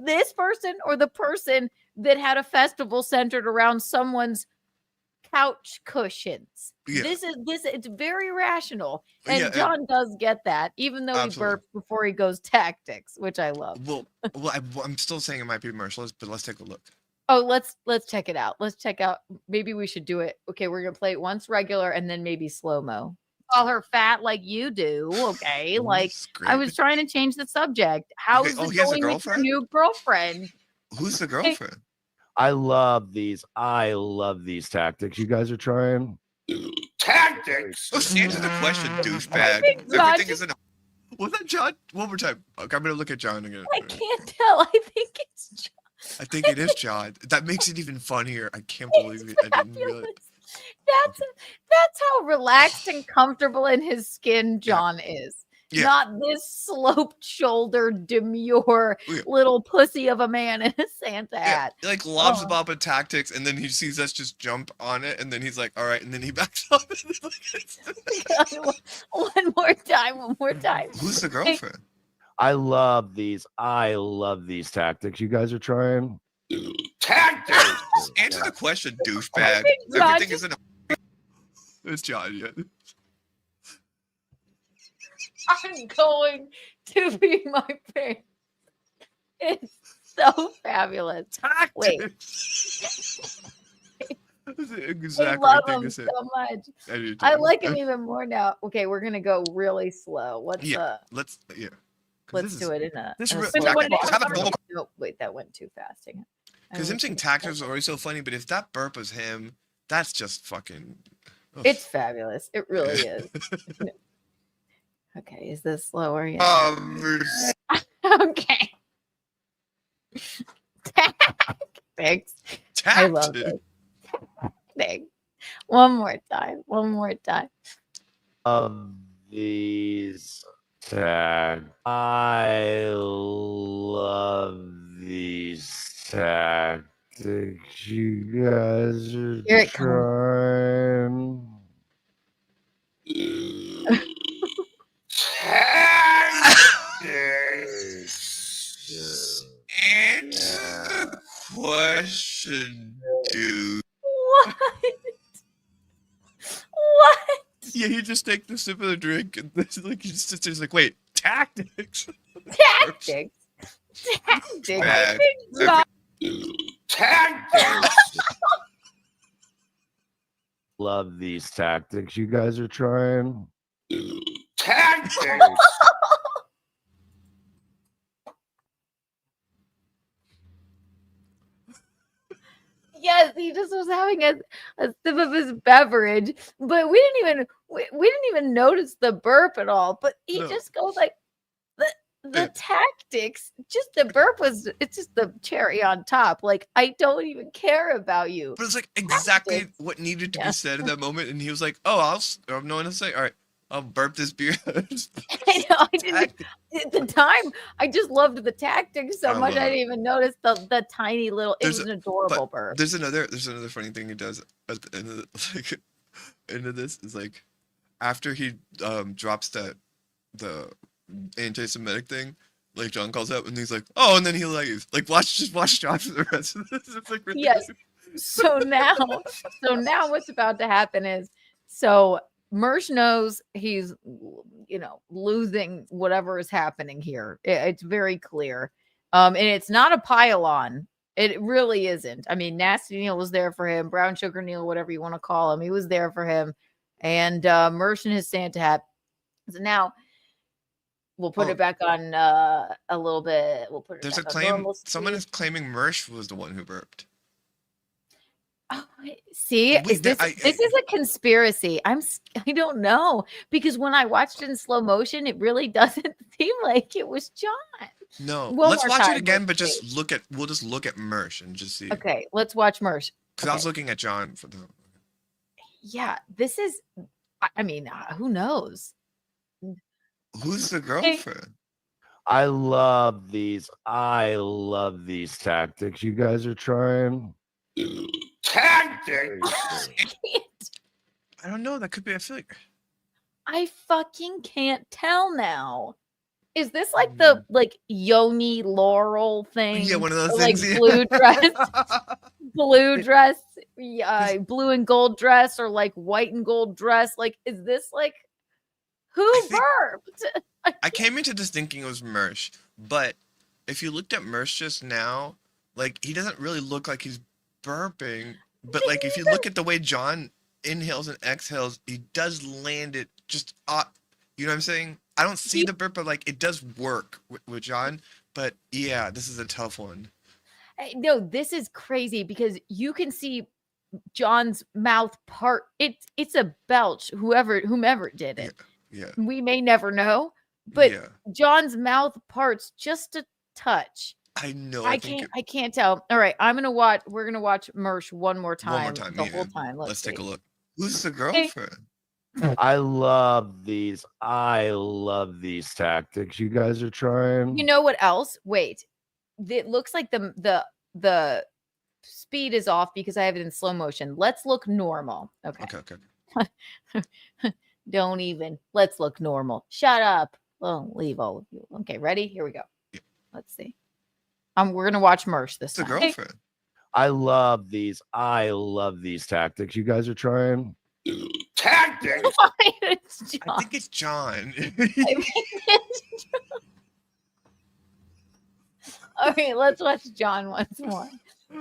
this person, or the person that had a festival centered around someone's couch cushions. Yeah. This it's very rational. And Yeah, John does get that, even though Absolutely. he burps before he goes tactics, which I love. Well, I'm still saying it might be merciless, but let's take a look. Oh, let's check it out. Let's check out. Maybe we should do it. Okay, we're gonna play it once regular and then maybe slow-mo. Call her fat like you do. Okay. Like I was trying to change the subject. How's Okay, oh, it he has a going with your girlfriend? new girlfriend? Who's the girlfriend? I love these tactics you guys are trying. Tactics. Let's answer the question, douchebag. John Everything is in a. Was that John? One more time. Okay, I'm gonna look at John again. I can't tell. I think it's John. I think it is John. That makes it even funnier. I can't believe it. I didn't realize. That's how relaxed and comfortable in his skin John is. Yeah. Not this sloped shoulder, demure little pussy of a man in a Santa hat. He like lobs the ball with tactics, and then he sees us just jump on it, and then he's like, "All right," and then he backs up. One more time. Who's the girlfriend? I love these tactics you guys are trying. Tactics. Answer the question, douchebag. John Everything is in a. It's John. Yeah. I'm going to be my parents. It's so fabulous. Wait. Exactly I love what I think him to so say. much. I do too. I like him even more now. Okay, we're gonna go really slow. What's Let's let's do it in a. This in a real- slow- Wait, have a normal- No, wait, that went too fast. Hang on. Because him saying tactics is already so funny, but if that burp was him, that's just fucking. It's fabulous. It really is. Okay, is this slower? Yeah. Okay. Thanks. I love it. Thanks. One more time. These I love these tactics you guys are Here it trying. Answer the question, dude. What? What? Yeah, you just take the sip of the drink and this, like, you just it's like, wait, tactics. Tactics. Bad. Tactics. Love these tactics you guys are trying. Tactics. Yes, he just was having a sip of his beverage, but we didn't even notice the burp at all. But he just goes like the tactics. Just the burp it's just the cherry on top. Like, I don't even care about you. But it's like exactly what needed to be said in that moment, and he was like, "Oh, I have no one to say. All right, I'll burp this beer." I know. I didn't at the time. I just loved the tactics so much. I didn't even notice the tiny little. It was an adorable burp. There's another funny thing he does at the end of end of this is like after he drops the anti-Semitic thing, like John calls up and he's like, "Oh," and then he leaves. Like watch John for the rest of this. It's like ridiculous. Yes. So now what's about to happen is Mersh knows he's, losing whatever is happening here. It's very clear. And it's not a pile-on. It really isn't. I mean, Nasty Neil was there for him. Brown Sugar Neil, whatever you want to call him. He was there for him. And Mersh in his Santa hat. So now we'll put it back on a little bit. We'll put it There's a back on claim. normal Someone speed. is claiming Mersh was the one who burped. See, Wait, this is a conspiracy. I don't know, because when I watched it in slow motion, it really doesn't seem like it was John. No, One let's more watch time, it again, let's but see. we'll just look at Mersh and just see. Okay, let's watch Mersh. Because I was looking at John for the. Yeah, this is. I mean, who knows? Who's the girlfriend? I love these tactics you guys are trying. Tactics. I don't know. That could be. I feel like. I fucking can't tell now. Is this like the Yoni Laurel thing? Yeah, one of those like things. Yeah. Blue dress, blue and gold dress, or like white and gold dress? Like, is this like who burped? I came into this thinking it was Mersh, but if you looked at Mersh just now, like he doesn't really look like he's burping. But like if you look at the way John inhales and exhales, he does land it just you know what I'm saying? I don't see the burp, but like it does work with John. But yeah, this is a tough one. No, this is crazy because you can see John's mouth part. It's a belch. Whomever did it. Yeah. We may never know, but Yeah. John's mouth parts just a touch. I know. I can't tell. All right, we're gonna watch Mersh one more time. The whole time. Let's take a see. look. Who's the girlfriend? I love these. I love these tactics you guys are trying. You know what else? Wait. It looks like the speed is off because I have it in slow motion. Let's look normal. Okay. Don't even. Let's look normal. Shut up. Well, leave all of you. Okay, ready? Here we go. Let's see. We're gonna watch Mersh this time. The girlfriend. I love these. I love these tactics you guys are trying. Tactics. I think it's John. All right, let's watch John once more.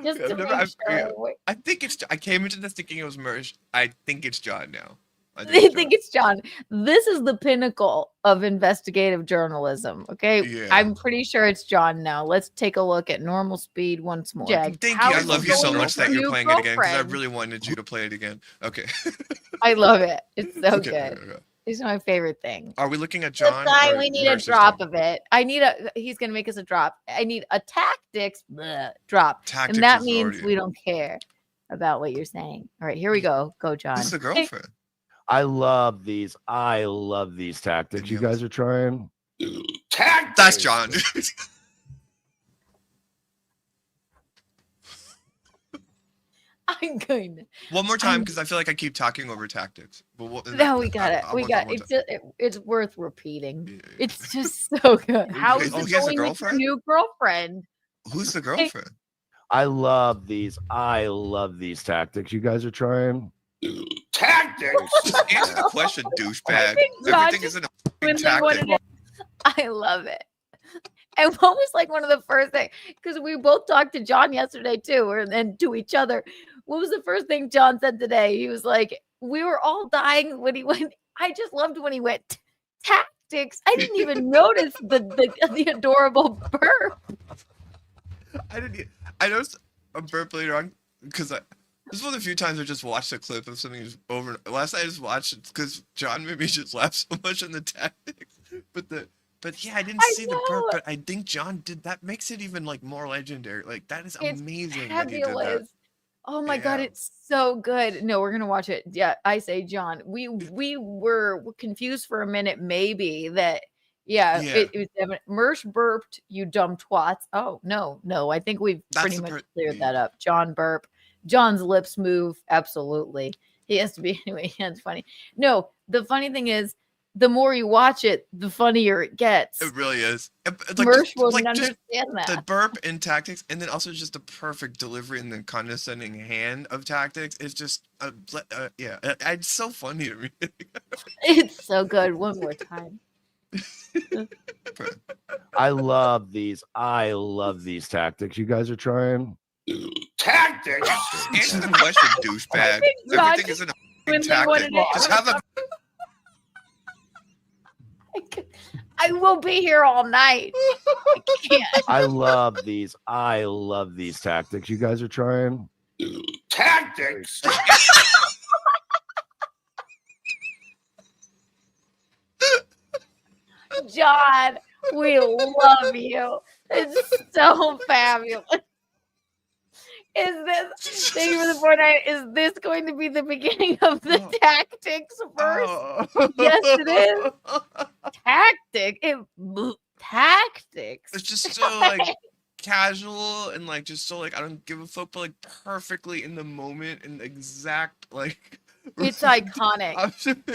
Just to make sure. I think it's. I came into this thinking it was Mersh. I think it's John now. I They think it's John. This is the pinnacle of investigative journalism. Okay, Yeah. I'm pretty sure it's John now. Let's take a look at normal speed once more. Thank you. I love you so much that you're playing it again because I really wanted you to play it again. Okay. I love it. It's so Okay, good. okay. It's my favorite thing. Are we looking at This John? guy, or we need a Mersh this drop time? of it. He's gonna make us a drop. I need a tactics drop. Tactics and that is means already- we don't care about what you're saying. All right, here we go. Go, John. Who's the girlfriend? I love these. I love these tactics you guys are trying. Tactics. That's John. I'm going to. One more time because I feel like I keep talking over tactics. But No, we got it. We got it. It's worth repeating. It's just so good. How's Oh, it he has a going with your girlfriend? new girlfriend? Who's the girlfriend? I love these. I love these tactics you guys are trying. Tactics. Just answer the question, douchebag. think John Everything is in a fucking Really what tactic. it is. I love it. And what was like one of the first things, because we both talked to John yesterday too, and to each other. What was the first thing John said today? He was like, we were all dying when he went. I just loved when he went tactics. I didn't even notice the adorable burp. I noticed a burp later on because this is one of the few times I just watched a clip of something just over. Last night I just watched it because John made me just laugh so much on the tactics. But yeah, I didn't see the burp, but I think John did that. Makes it even like more legendary. Like that is It's amazing that he did that. fabulous. Oh my god, it's so good. No, we're gonna watch it. Yeah, I say John. We were confused for a minute, maybe that. Yeah. It was definitely Mersh burped. You dumb twats. Oh no. I think we've pretty much cleared that up. John burp. John's lips move. Absolutely, he has to be anyway. That's funny. No, the funny thing is, the more you watch it, the funnier it gets. It really is. Mersh wouldn't understand that. The burp in tactics, and then also just the perfect delivery and the condescending hand of tactics. It's just, yeah, it's so funny to me. It's so good. One more time. I love these. I love these tactics you guys are trying. Tactics. Answer the question, douchebag. Everything is in a fucking tactic. Just have a. I will be here all night. I can't. I love these. I love these tactics you guys are trying. Tactics. John, we love you. It's so fabulous. Is this thank you for the Fortnite? Is this going to be the beginning of the tactics verse? Yes, it is. Tactics. It's just so like casual and like just so like I don't give a fuck, but like perfectly in the moment and exact like. It's iconic.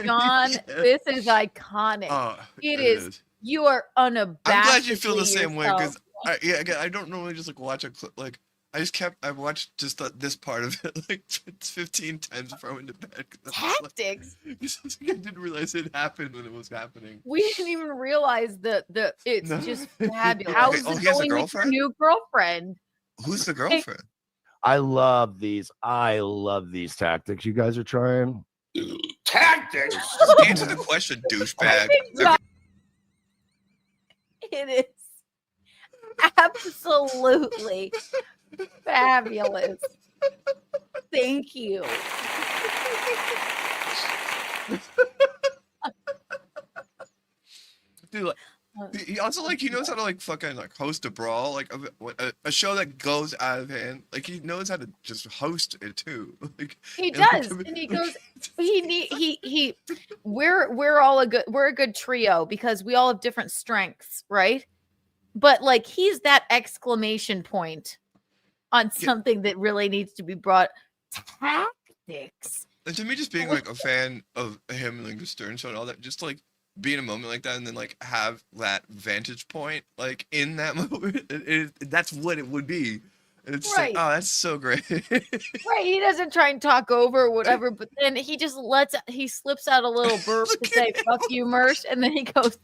John, this is iconic. It is. You are unabashed. I'm glad you feel the same way because I don't normally just like watch a clip like I watched just this part of it like 15 times before I went to bed. Tactics. Like, I didn't realize it happened when it was happening. We didn't even realize that it's just fabulous. Okay, How's oh, it he has a going with your girlfriend? new girlfriend? Who's the girlfriend? I love these. I love these tactics you guys are trying. Tactics. Just answer the question, douchebag. It is absolutely Fabulous. Thank you. Dude, like, he also like he knows how to like fucking like host a brawl, like a show that goes out of hand. Like he knows how to just host it too. Like He and, like, does, and he goes. He. We're all a good trio because we all have different strengths, right? But like he's that exclamation point on something that really needs to be brought. Tactics. And to me, just being like a fan of him and like the Stern Show and all that, just like be in a moment like that and then like have that vantage point like in that moment. That's what it would be. And it's Right. like, oh, that's so great. Right, he doesn't try and talk over or whatever, but then he just he slips out a little burp to say "fuck you, Mersh," and then he goes.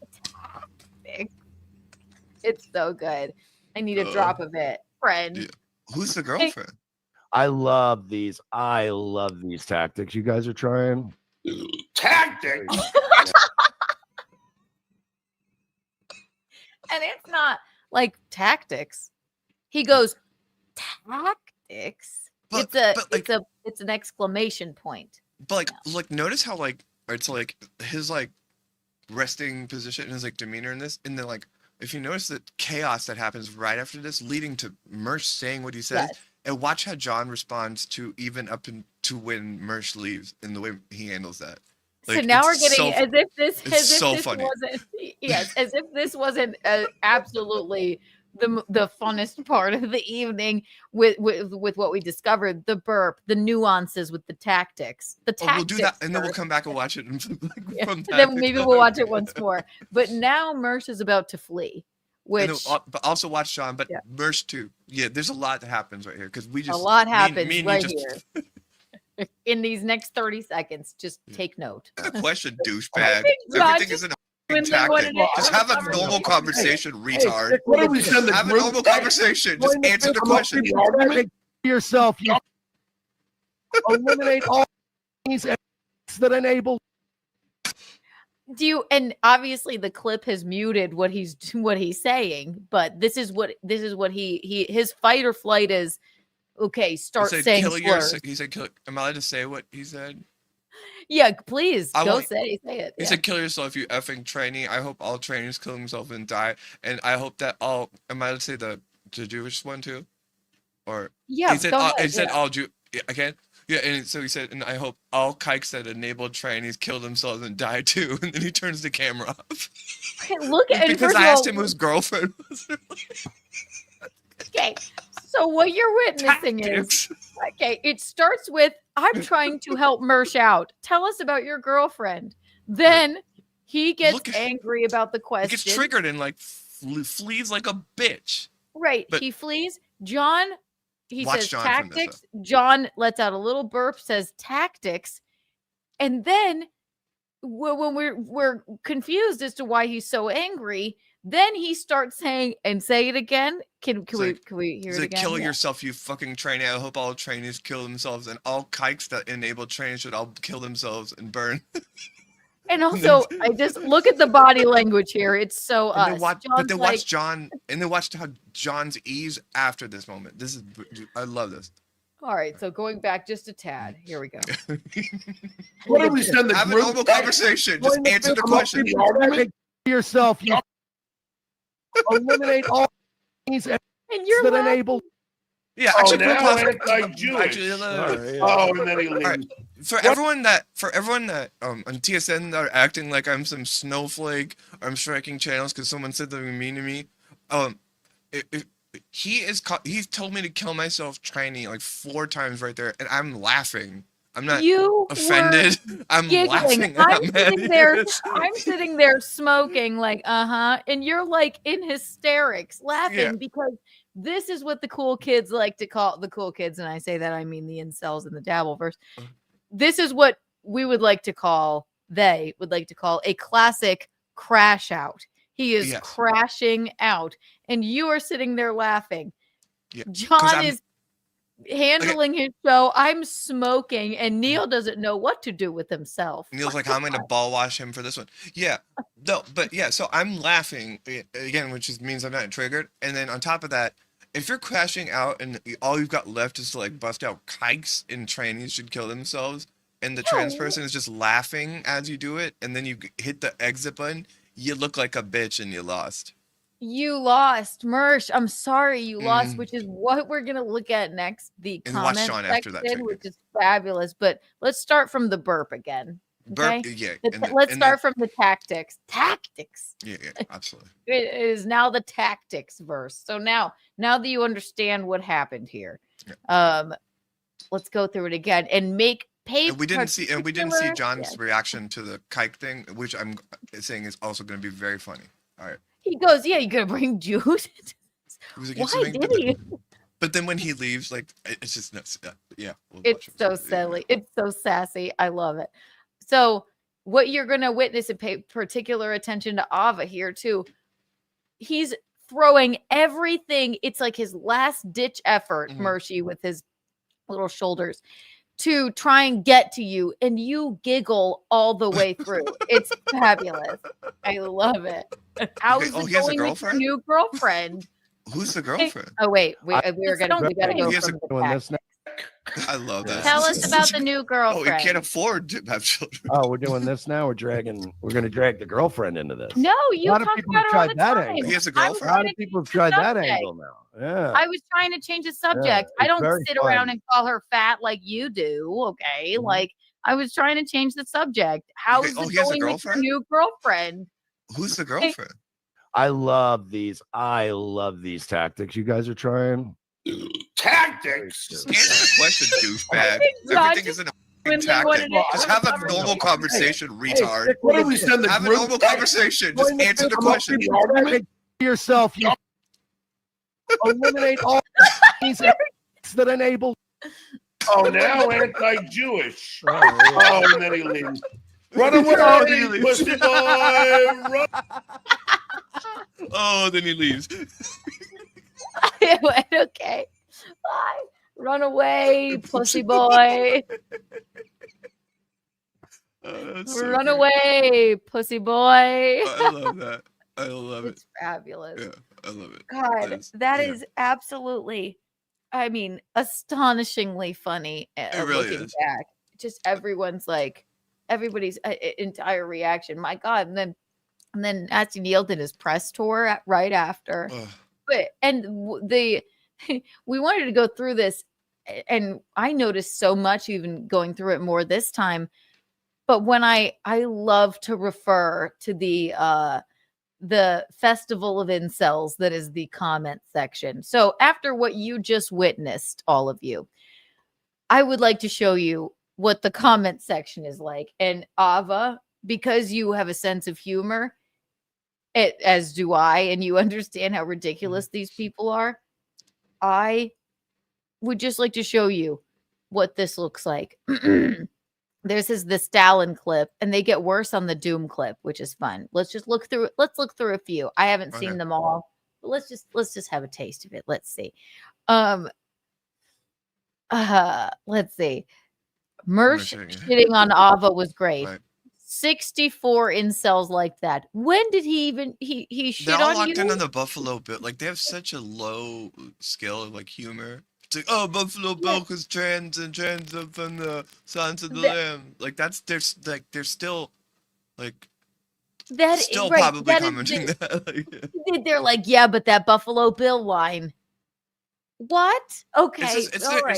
It's so good. I need a drop of it, friend. Yeah. Who's the girlfriend? I love these. I love these tactics you guys are trying. Tactics. And it's not like tactics. He goes tactics. It's an exclamation point. But like notice how like it's like his like resting position and his like demeanor in this, and then like if you notice the chaos that happens right after this, leading to Mersh saying what he says, Yes. and watch how John responds to even up to when Mersh leaves and the way he handles that. So now we're getting as if this funny. wasn't as if this wasn't absolutely the funnest part of the evening with what we discovered, the burp, the nuances with the tactics. We'll do that and then we'll come back and watch it from then maybe we'll watch it once more. But now Mersh is about to flee. Which but also watch John, but Mersh too. Yeah, there's a lot that happens right here because we just a lot happens me and right you just, here. In these next 30 seconds, just take note. Good question, douchebag. John Everything is an tactic. Just have a normal conversation, retard. What do we send the Have a group? normal conversation. Just answer the question. Yourself, you eliminate all things that enable. Do you? And obviously, the clip has muted what he's saying, but this is what he his fight or flight is. Okay, start saying slurs. He said, am I allowed to say what he said? Yeah, please go say it. He said, kill yourself, you effing trainee. I hope all trainees kill themselves and die. And I hope that all, am I allowed to say the Jewish one too? Or yeah, he said, all Jew, again? Yeah, and so he said, and I hope all kikes that enabled trainees kill themselves and die too. And then he turns the camera off. Look at because I asked him whose girlfriend was. Okay, so what you're witnessing is okay. It starts with I'm trying to help Mersh out. Tell us about your girlfriend. Then he gets angry about the question. He gets triggered and like flees like a bitch. Right, he flees. John. He says John tactics. John lets out a little burp, says tactics, and then when we're confused as to why he's so angry, then he starts saying and say it again. Can we hear it again? Kill yourself, you fucking trainee. I hope all trainees kill themselves, and all kikes that enable trainees should all kill themselves and burn. And also, I just look at the body language here. It's so us. Watch John, and then watch how John's ease after this moment. This is, I love this. All right, so going back just a tad. Here we go. What do we send the Have group? a normal conversation. Just answer the question. Yourself, you eliminate all things that enable. Yeah, actually, now anti-Jewish. And then he leaves. For everyone that on TSN that are acting like I'm some snowflake or I'm striking channels because someone said something mean to me, he's told me to kill myself training like 4 times right there, and I'm laughing. I'm not offended. I'm laughing. I'm sitting there smoking like and you're like in hysterics laughing because this is what the cool kids like to call the cool kids, and I say that I mean the incels in the dabbleverse. This is what we would like to call a classic crash out. He is crashing out, and you are sitting there laughing. Yeah, John is handling his show. I'm smoking, and Neil doesn't know what to do with himself. Neil's like, I'm going to ball wash him for this one. Yeah, no, but yeah, so I'm laughing again, which means I'm not triggered. And then on top of that, if you're crashing out and all you've got left is to like bust out kikes and trannies should kill themselves, and the trans person is just laughing as you do it, and then you hit the exit button, you look like a bitch and you lost. You lost, Mersh. I'm sorry you lost, which is what we're gonna look at next. The And watch comment Sean after that section, too, which is fabulous. But let's start from the burp again. Okay? Burp, yeah. Let's start from the tactics. Tactics. Yeah, absolutely. It is now the tactics verse. So now that you understand what happened here, let's go through it again and pay. And we didn't see John's reaction to the kike thing, which I'm saying is also going to be very funny. All right. He goes, "Yeah, you gonna bring juice?" He was like, Why did he? But then when he leaves, like, it's just nuts. Yeah. It's so silly. It's so sassy. I love it. So what you're going to witness and pay particular attention to Ava here too. He's throwing everything. It's like his last ditch effort, Mercy, with his little shoulders to try and get to you, and you giggle all the way through. It's fabulous. I love it. How's it he has a going with your new girlfriend? Who's the girlfriend? Oh wait, we gotta go He has from a- the doing back. this now. I love that. Tell us about the new Oh, girlfriend. he can't afford to have children. Oh, we're doing this now. We're going to drag the girlfriend into this. No, you A lot of talk people about have her all tried the that time. angle. He has a I was girlfriend? A lot trying of to people have change the tried that subject. angle now. Yeah. I was trying to change the subject. I it's don't very sit around fun. and call her fat like you do. Okay, Mm-hmm. like I was trying to change the subject. How's Okay, it he has a going with your girlfriend? new girlfriend? Who's the girlfriend? I love these tactics you guys are trying. Tactics. Just answer the question, douchebag. John Everything is an when they tactic. wanted to Just have a normal conversation, retard. What do we send the Have a group normal text? conversation. Just answer the question. Eliminate yourself. You eliminate all these that enable. Oh, now anti-Jewish. Oh, and then he leaves. Run away, Oh, then he leaves. pussy boy. Run. Oh, then he leaves. I went, okay. Bye. Run away, pussy boy. Run away, pussy boy. I love that. I love it. It's fabulous. Yeah, I love it. God, that is absolutely, I mean, astonishingly funny. It really looking is. back, just everybody's entire reaction. My God, and then Nasty Neil did his press tour right after. But we wanted to go through this, and I noticed so much even going through it more this time. But when I love to refer to the festival of incels that is the comment section. So after what you just witnessed, all of you, I would like to show you what the comment section is like. And Ava, because you have a sense of humor, as do I, and you understand how ridiculous these people are, I would just like to show you what this looks like. There's the Stalin clip, and they get worse on the Doom clip, which is fun. Let's look through a few. I haven't seen them all, but let's just have a taste of it. Let's see. Let's see. Mersh shitting on Ava was great. Right. 64 incels like that. When did he even he shit They're all on locked you? in on the Buffalo Bill. Like they have such a low skill of like humor. It's like, oh, Buffalo Bill because trans and trans are from the Sons of the Lamb. Like they're still like That still right, probably that is commenting that. Like, They're like, yeah, but that Buffalo Bill line. What? Okay. All right.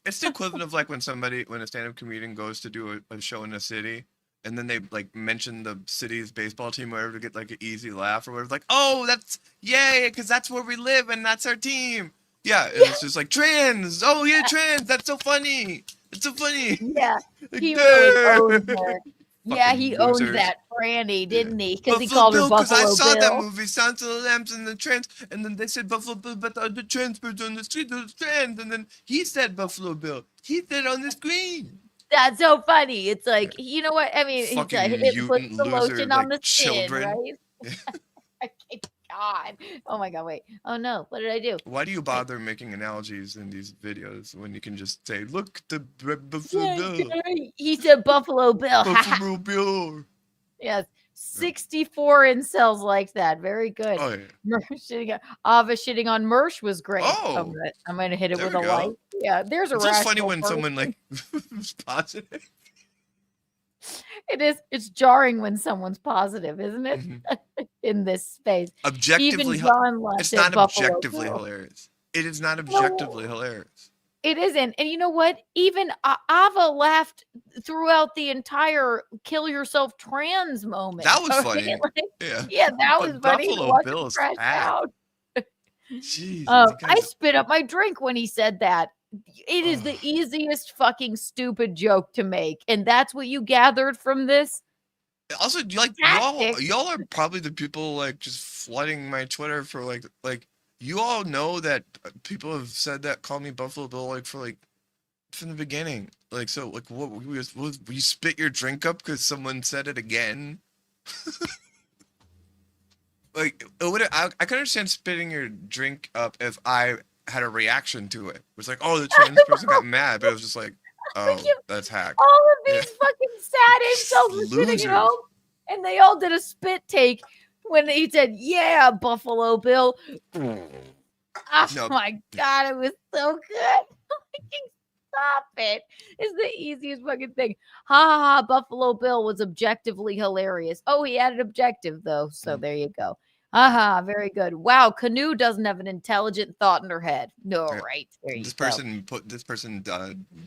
it's the equivalent of like when a stand-up comedian goes to do a show in a city and then they like mention the city's baseball team or whatever to get like an easy laugh or whatever. Like, oh, that's yay, because that's where we live and that's our team. Yeah, and it's just like trans. Oh yeah, trans. That's so funny. It's so funny. Yeah, Like, he really owns "Duh." her. Yeah, he owned losers. that Franny, didn't he? Because he Buffalo called her Bill, because Buffalo I saw Bill. that movie, Sounds of the Lambs and the Trans, and then they said Buffalo Bill, but the other trans person on the street was trans, and then he said Buffalo Bill. He said on the screen. That's so funny. It's like, you know what? I mean, he's Fucking like, it puts mutant the loser, lotion on like, the skin, children. right? God. Oh my God, wait. Oh no, what did I do? Why do you bother making analogies in these videos when you can just say, look, the Buffalo Bill. He said Buffalo Bill. Buffalo Bill. Yes. 64 incels like that. Very good. Oh, yeah. Mersh shitting on, Ava shitting on Mersh was great. Oh, I'm gonna hit it there with we a go. light. Yeah, there's a It's just funny rational when someone person. like is positive. It is. It's jarring when someone's positive, isn't it? In this space, Objectively, even John left it's at not Buffalo objectively Bill. hilarious. It is not No. objectively hilarious. It isn't. And you know what? Even Ava laughed throughout the entire kill yourself trans moment. That was Okay? funny. Like, Yeah. that But was funny. to Buffalo watch him Bill is crash fat. out. Jesus, I you guys- spit up my drink when he said that. It is the easiest fucking stupid joke to make. And that's what you gathered from this? Also, like y'all are probably the people like just flooding my Twitter for like you all know that people have said that, call me Buffalo Bill like from the beginning. Like, so like what you spit your drink up because someone said it again? Like I can understand spitting your drink up if I had a reaction to it. It was like, oh, the trans person got mad, but it was just like, oh, that's hack. All of these fucking sad incels were sitting Losers. at home, and they all did a spit take when he said, "Yeah, Buffalo Bill." Oh Nope. my god, it was so good. Fucking stop it! It's the easiest fucking thing. Ha ha ha! Buffalo Bill was objectively hilarious. Oh, he added objective though, so there you go. Aha, very good. Wow, Canoe doesn't have an intelligent thought in her head. No, Yeah. right. There you This go. person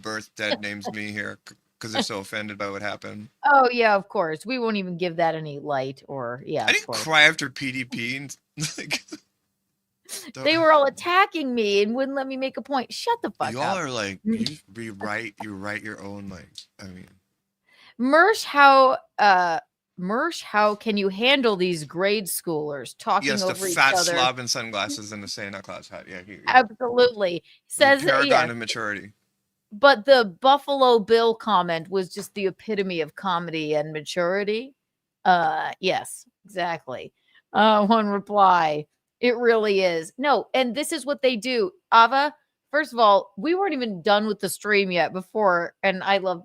birth dead names me here because they're so offended by what happened. Oh yeah, of course. We won't even give that any light or I didn't cry after PDP and like They were all attacking me and wouldn't let me make a point. Shut the fuck y'all up. are like you write your own like I mean Mersh, how can you handle these grade schoolers talking yes, the over each fat other? slob in sunglasses and the Santa Claus hat. Yeah, Absolutely. Says paragon yeah. of maturity. But the Buffalo Bill comment was just the epitome of comedy and maturity. Yes, exactly. One reply. It really is. No, and this is what they do. Ava, first of all, we weren't even done with the stream yet before, and I love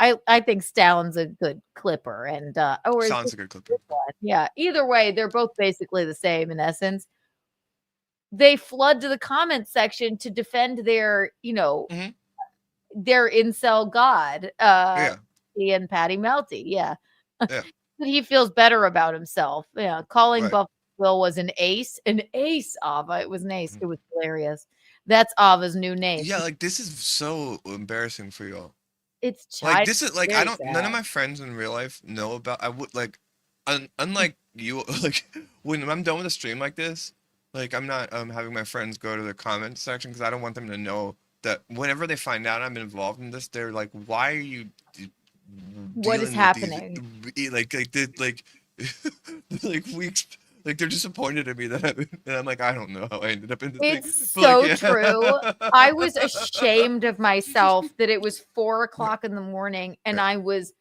I think Stallin's a good clipper, and Sounds a good clipper. yeah. Either way, they're both basically the same in essence. They flood to the comment section to defend their, their incel god, Ian Patty Melty. Yeah. Yeah. He feels better about himself. Yeah. Calling Right. Buffalo Bill was an ace, Ava. It was an ace. It was hilarious. That's Ava's new name. Yeah, like this is so embarrassing for y'all. It's Like this is like I very don't none of sad. my friends in real life know about I would like unlike you like when I'm done with a stream like this, like I'm not having my friends go to the comment section because I don't want them to know that whenever they find out I'm involved in this, they're like, why are you What is dealing with happening? these, like weeks like they're disappointed in me that and I'm like, I don't know how I ended up in this It's thing. so But, like, yeah. true. I was ashamed of myself that it was 4:00 in the morning and I was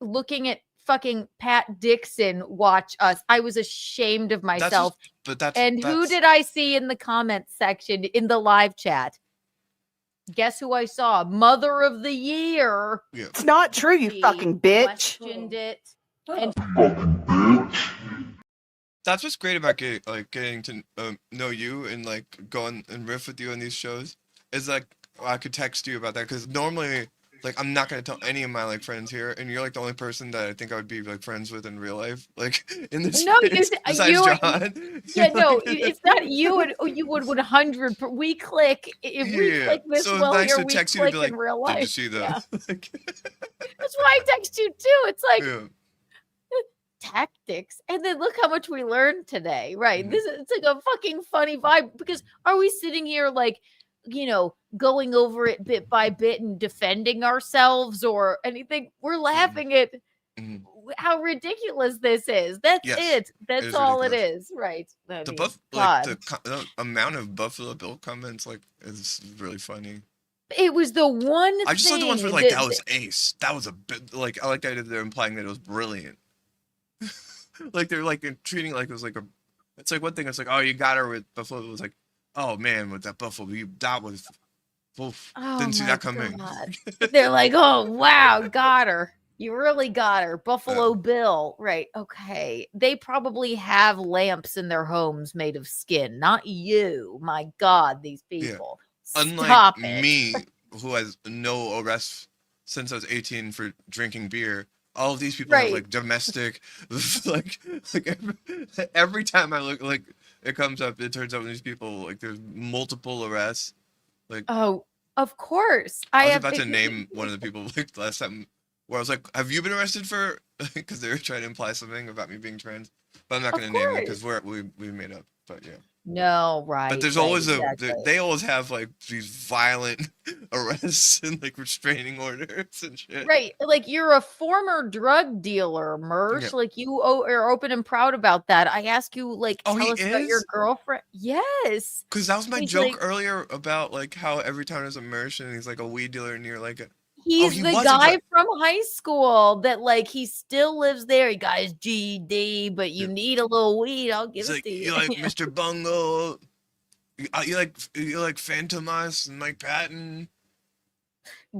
looking at fucking Pat Dixon watch us. I was ashamed of myself. And who did I see in the comments section in the live chat? Guess who I saw? Mother of the Year. Yeah. It's not true, you fucking bitch. Questioned it. And That's what's great about getting to know you and like going and riff with you on these shows is like I could text you about that because normally like I'm not gonna tell any of my like friends here and you're like the only person that I think I would be like friends with in real life like in this no, space, besides John. Yeah, no, it's not you. And you would 100. We click if we Yeah, click Miss so it's Willie nice or to we text you to click be in like, real did life. you see that? Yeah. That's why I text you too. It's like Yeah. tactics, and then look how much we learned today. Right? Mm-hmm. This is it's like a fucking funny vibe because are we sitting here like going over it bit by bit and defending ourselves or anything? We're laughing at how ridiculous this is. That's Yes, it. That's is all ridiculous. it is. Right. I The mean, like God. the amount of Buffalo Bill comments like is really funny. It was the one I just like the ones where thing like that was ace. That was a bit like I like that they're implying that it was brilliant. Like they're like treating it like it was like it's like one thing. It's like, oh, you got her with Buffalo. It was like, oh man, with that Buffalo, that was oof, Oh didn't see my that coming. God. They're like, oh wow, got her. You really got her. Buffalo Bill. Right. Okay. They probably have lamps in their homes made of skin. Not you. My God, these people. Unlike Stop it. me, who has no arrests since I was 18 for drinking beer, all of these people have Right. like domestic, like every time I look, like it comes up, it turns out these people like there's multiple arrests. Like, Oh, of course. I was have about to name one of the people like last time where I was like, "Have you been arrested for?" Because they were trying to imply something about me being trans, but I'm not Of going to name it course. because we made up. But yeah. No, right. But there's right, always exactly. they always have like these violent arrests and like restraining orders and shit. Right. Like you're a former drug dealer, Mersh. Yeah. Like you are open and proud about that. I ask you, like, Oh, tell he us about your is? girlfriend. Yes. Because that was my He's joke like- earlier about like how every time there's a merch and he's like a weed dealer and you're like, He's he the was a guy drug- from high school that like he still lives there. He got his GED, but you need a little weed. I'll give He's it like, to you. you're like Mr. Bungle. You like Phantom Us and Mike Patton.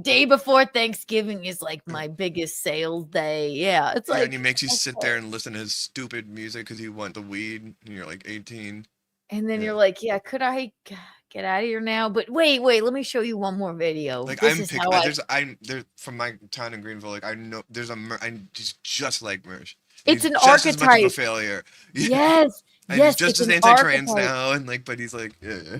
Day before Thanksgiving is like my biggest sales day. Yeah. It's Yeah, like and he makes you sit okay. there and listen to his stupid music because you want the weed and you're like 18. And then you're like, yeah, could I get out of here now? But wait, let me show you one more video. Like This I'm is pick, how there's from my town in Greenville. Like I know there's he's just like Mersh. It's He's an just as much of a archetype. failure. Yes. And yes, he's just it's as an anti-trans archetype. now, and like, but he's like, yeah.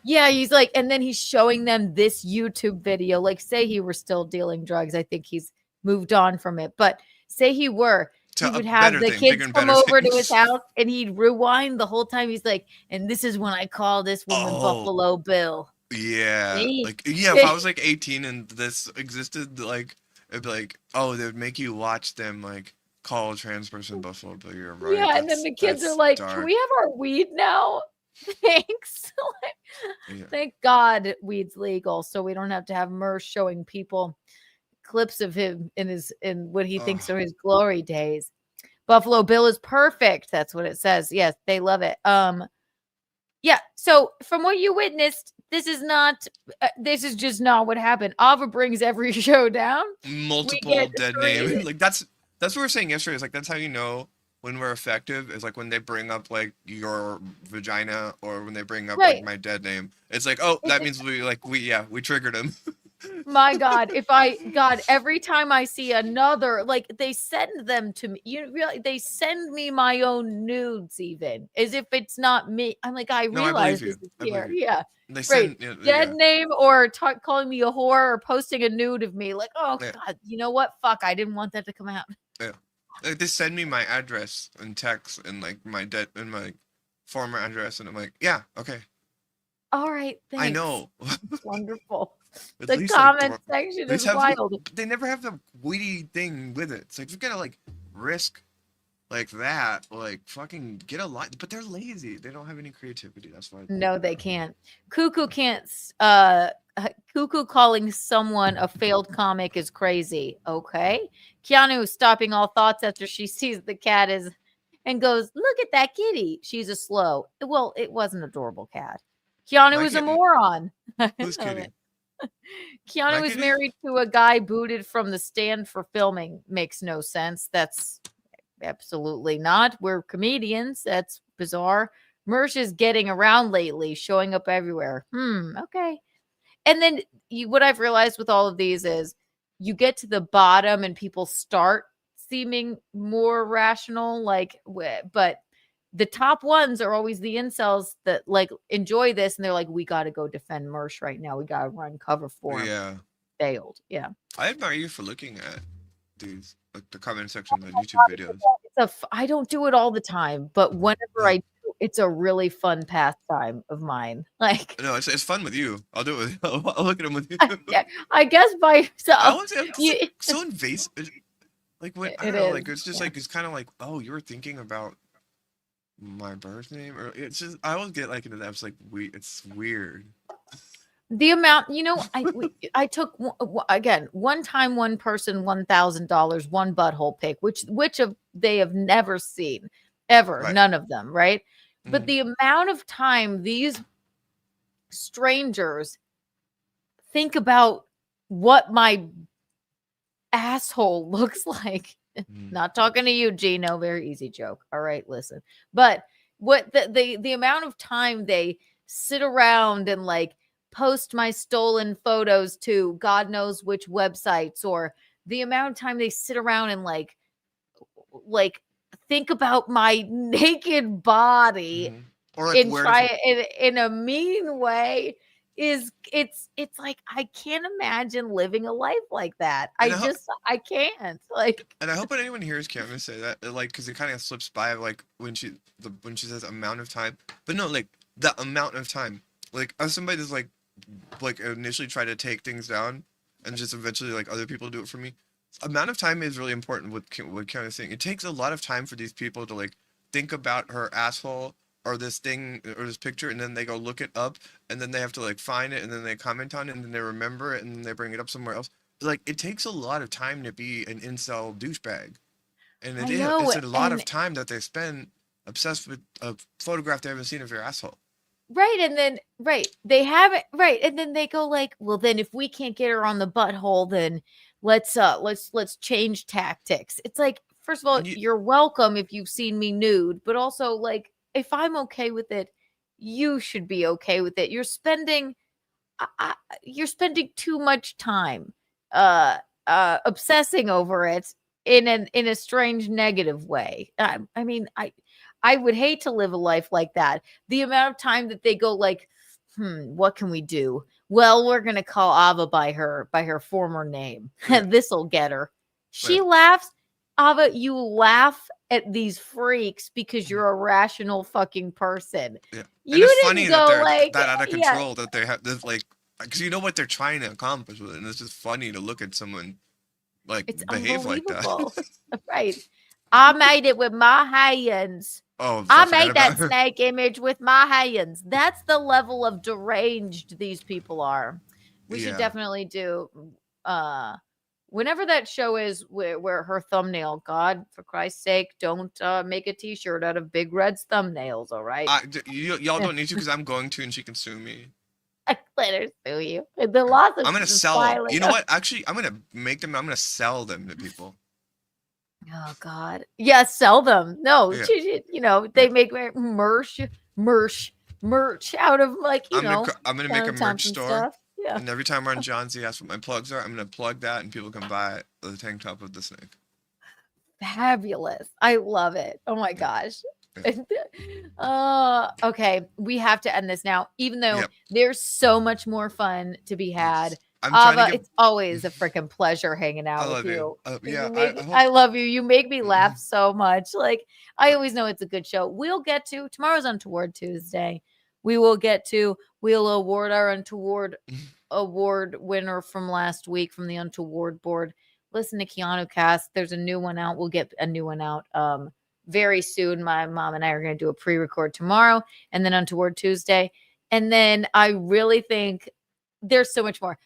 Yeah, he's like, and then he's showing them this YouTube video. Like, say he were still dealing drugs. I think he's moved on from it. But say he were, To he a would have better the thing, bigger kids and come better over to his things. house and he'd rewind the whole time. He's like, and this is when I call this woman Oh. Buffalo Bill. Yeah, See? like yeah. If I was like 18 and this existed, like it'd be like, oh, they would make you watch them like call a trans person Buffalo Bill. You're right. Yeah, and then the kids are that's like, dark. can we have our weed now? Thanks. Yeah. Thank God weed's legal, so we don't have to have Mersh showing people clips of him in what he thinks are his glory days. Buffalo Bill is perfect. That's what it says. Yes, they love it. Yeah. So from what you witnessed, this is just not what happened. Ava brings every show down. Multiple dead names. Like that's what we were saying yesterday. Is like that's how you know when we're effective. Is like when they bring up like your vagina or when they bring up Right. like my dead name. It's like, oh, that means we triggered him. My God, every time I see another, like they send them to me, they send me my own nudes, even as if it's not me. I'm like, I No, I realize believe this you. is I here. believe you. Yeah. They Right. send Dead name or calling me a whore or posting a nude of me. Like, oh Yeah. God, you know what? Fuck, I didn't want that to come out. Yeah. Like, they send me my address and text and like my former address, and I'm like, yeah, okay. All right. Thanks. I know. Wonderful. At The least, comment like, section at least is have wild. they never have the witty thing with it. It's like you gotta like risk like that, like fucking get a lot. But they're lazy. They don't have any creativity. That's why. No, they can't. Cuckoo can't. Cuckoo calling someone a failed comic is crazy. Okay. Keanu stopping all thoughts after she sees the cat and goes, look at that kitty. She's a slow. Well, it was an adorable cat. Keanu My is a kitty. moron. Who's kitty? Keanu My is kitty? married to a guy booted from the stand for filming. Makes no sense. That's absolutely not. We're comedians. That's bizarre. Mersh is getting around lately, showing up everywhere. Okay. And then what I've realized with all of these is you get to the bottom and people start seeming more rational, but the top ones are always the incels that like enjoy this and they're like, we got to go defend Mersh right now. We got to run cover for him. Yeah. Failed. Yeah. I admire you for looking at these like the comment section of the YouTube videos. I don't do it all the time, but whenever I do, it's a really fun pastime of mine. Like, No, it's fun with you. I'll do it with I'll look at them with you. I guess by yourself. I want to so invasive. Like what I It don't know, is, like it's just like it's kind of like, oh, you were thinking about my birth name, or it's just I always get like into that. It's like it's weird. The amount, I took again one time, one person, $1,000, one butthole pic, which of they have never seen ever, Right. none of them, right? But Mhm. the amount of time these strangers think about what my asshole looks like. Not talking to you, Gino. Very easy joke. All right, listen. But what the amount of time they sit around and like post my stolen photos to God knows which websites, or the amount of time they sit around and like think about my naked body Or like and try it in a mean way is it's like I can't imagine living a life like that. I can't. Like, and I hope when anyone hears Keanu say that, like, because it kind of slips by, like when she says amount of time, but no, like the amount of time, like as somebody that's like initially try to take things down, and just eventually like other people do it for me. Amount of time is really important with what Keanu's saying. It takes a lot of time for these people to like think about her asshole or this thing or this picture, and then they go look it up, and then they have to like find it, and then they comment on it, and then they remember it, and then they bring it up somewhere else. Like, it takes a lot of time to be an incel douchebag, and it's a lot of time that they spend obsessed with a photograph they haven't seen of your asshole. Right, and then they have it right, and then they go like, well, then if we can't get her on the butthole, then let's change tactics. It's like, first of all, you're welcome if you've seen me nude, but also like, if I'm okay with it, you should be okay with it. You're spending too much time obsessing over it in a strange negative way. I mean, I would hate to live a life like that. The amount of time that they go like, what can we do? Well, we're gonna call Ava by her former name. This'll get her. She laughs. Ava, you laugh at these freaks because you're a rational fucking person. Yeah. You it's didn't funny go that they're like that out of yeah. control, that they have this, like, because you know what they're trying to accomplish with it, and it's just funny to look at someone like It's behave like that. unbelievable. Right. I made it with my hands. Oh, I forgot made that about- snake image with my hands. That's the level of deranged these people are. We should Yeah. definitely do whenever that show is where her thumbnail, God, for Christ's sake, don't make a t-shirt out of Big Red's thumbnails, all right? Y'all don't need to, because I'm going to, and she can sue me. Let her sue you. The lawsuit. I'm gonna sell them. You know what? Actually, I'm gonna make them. I'm gonna sell them to people. Oh God. Yeah, sell them. No, Yeah. you know, they make merch out of, like, you know. I'm gonna make a merch Thompson store. stuff. Yeah. And every time we're on John Z asks what my plugs are, I'm gonna plug that, and people can buy the tank top of the snake. Fabulous. I love it. Oh my gosh. Okay. We have to end this now, even though there's so much more fun to be had. I'm trying to Ava, get- it's always a freaking pleasure hanging out I with love you. you. Yeah, I love you. You make me laugh so much. Like, I always know it's a good show. We'll get to tomorrow's Untoward Tuesday. We'll award our Untoward award winner from last week from the Untoward board. Listen to Keanu Cast. There's a new one out. We'll get a new one out very soon. My mom and I are going to do a pre-record tomorrow, and then Untoward Tuesday. And then I really think there's so much more.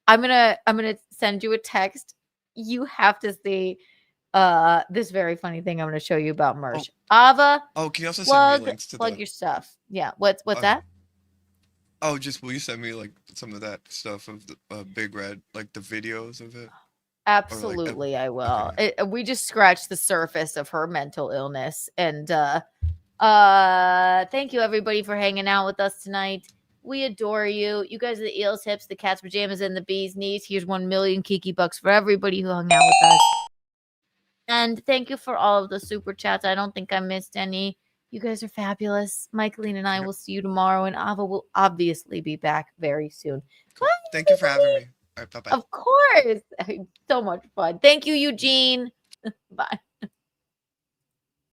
I'm gonna send you a text. You have to see this very funny thing I'm gonna show you about merch. Ava. Oh, can you also send me links to plug your stuff? Yeah. What's that? Oh, will you send me like some of that stuff of the Big Red, like the videos of it? Absolutely, I will. We just scratched the surface of her mental illness, and thank you everybody for hanging out with us tonight. We adore you. You guys are the eels, hips, the cat's pajamas, and the bee's knees. Here's 1 million Kiki bucks for everybody who hung out with us. And thank you for all of the super chats. I don't think I missed any. You guys are fabulous. Michaeline and I will see you tomorrow, and Ava will obviously be back very soon. Bye, Thank you for having me. All right, bye-bye. Of course. So much fun. Thank you, Eugene. Bye.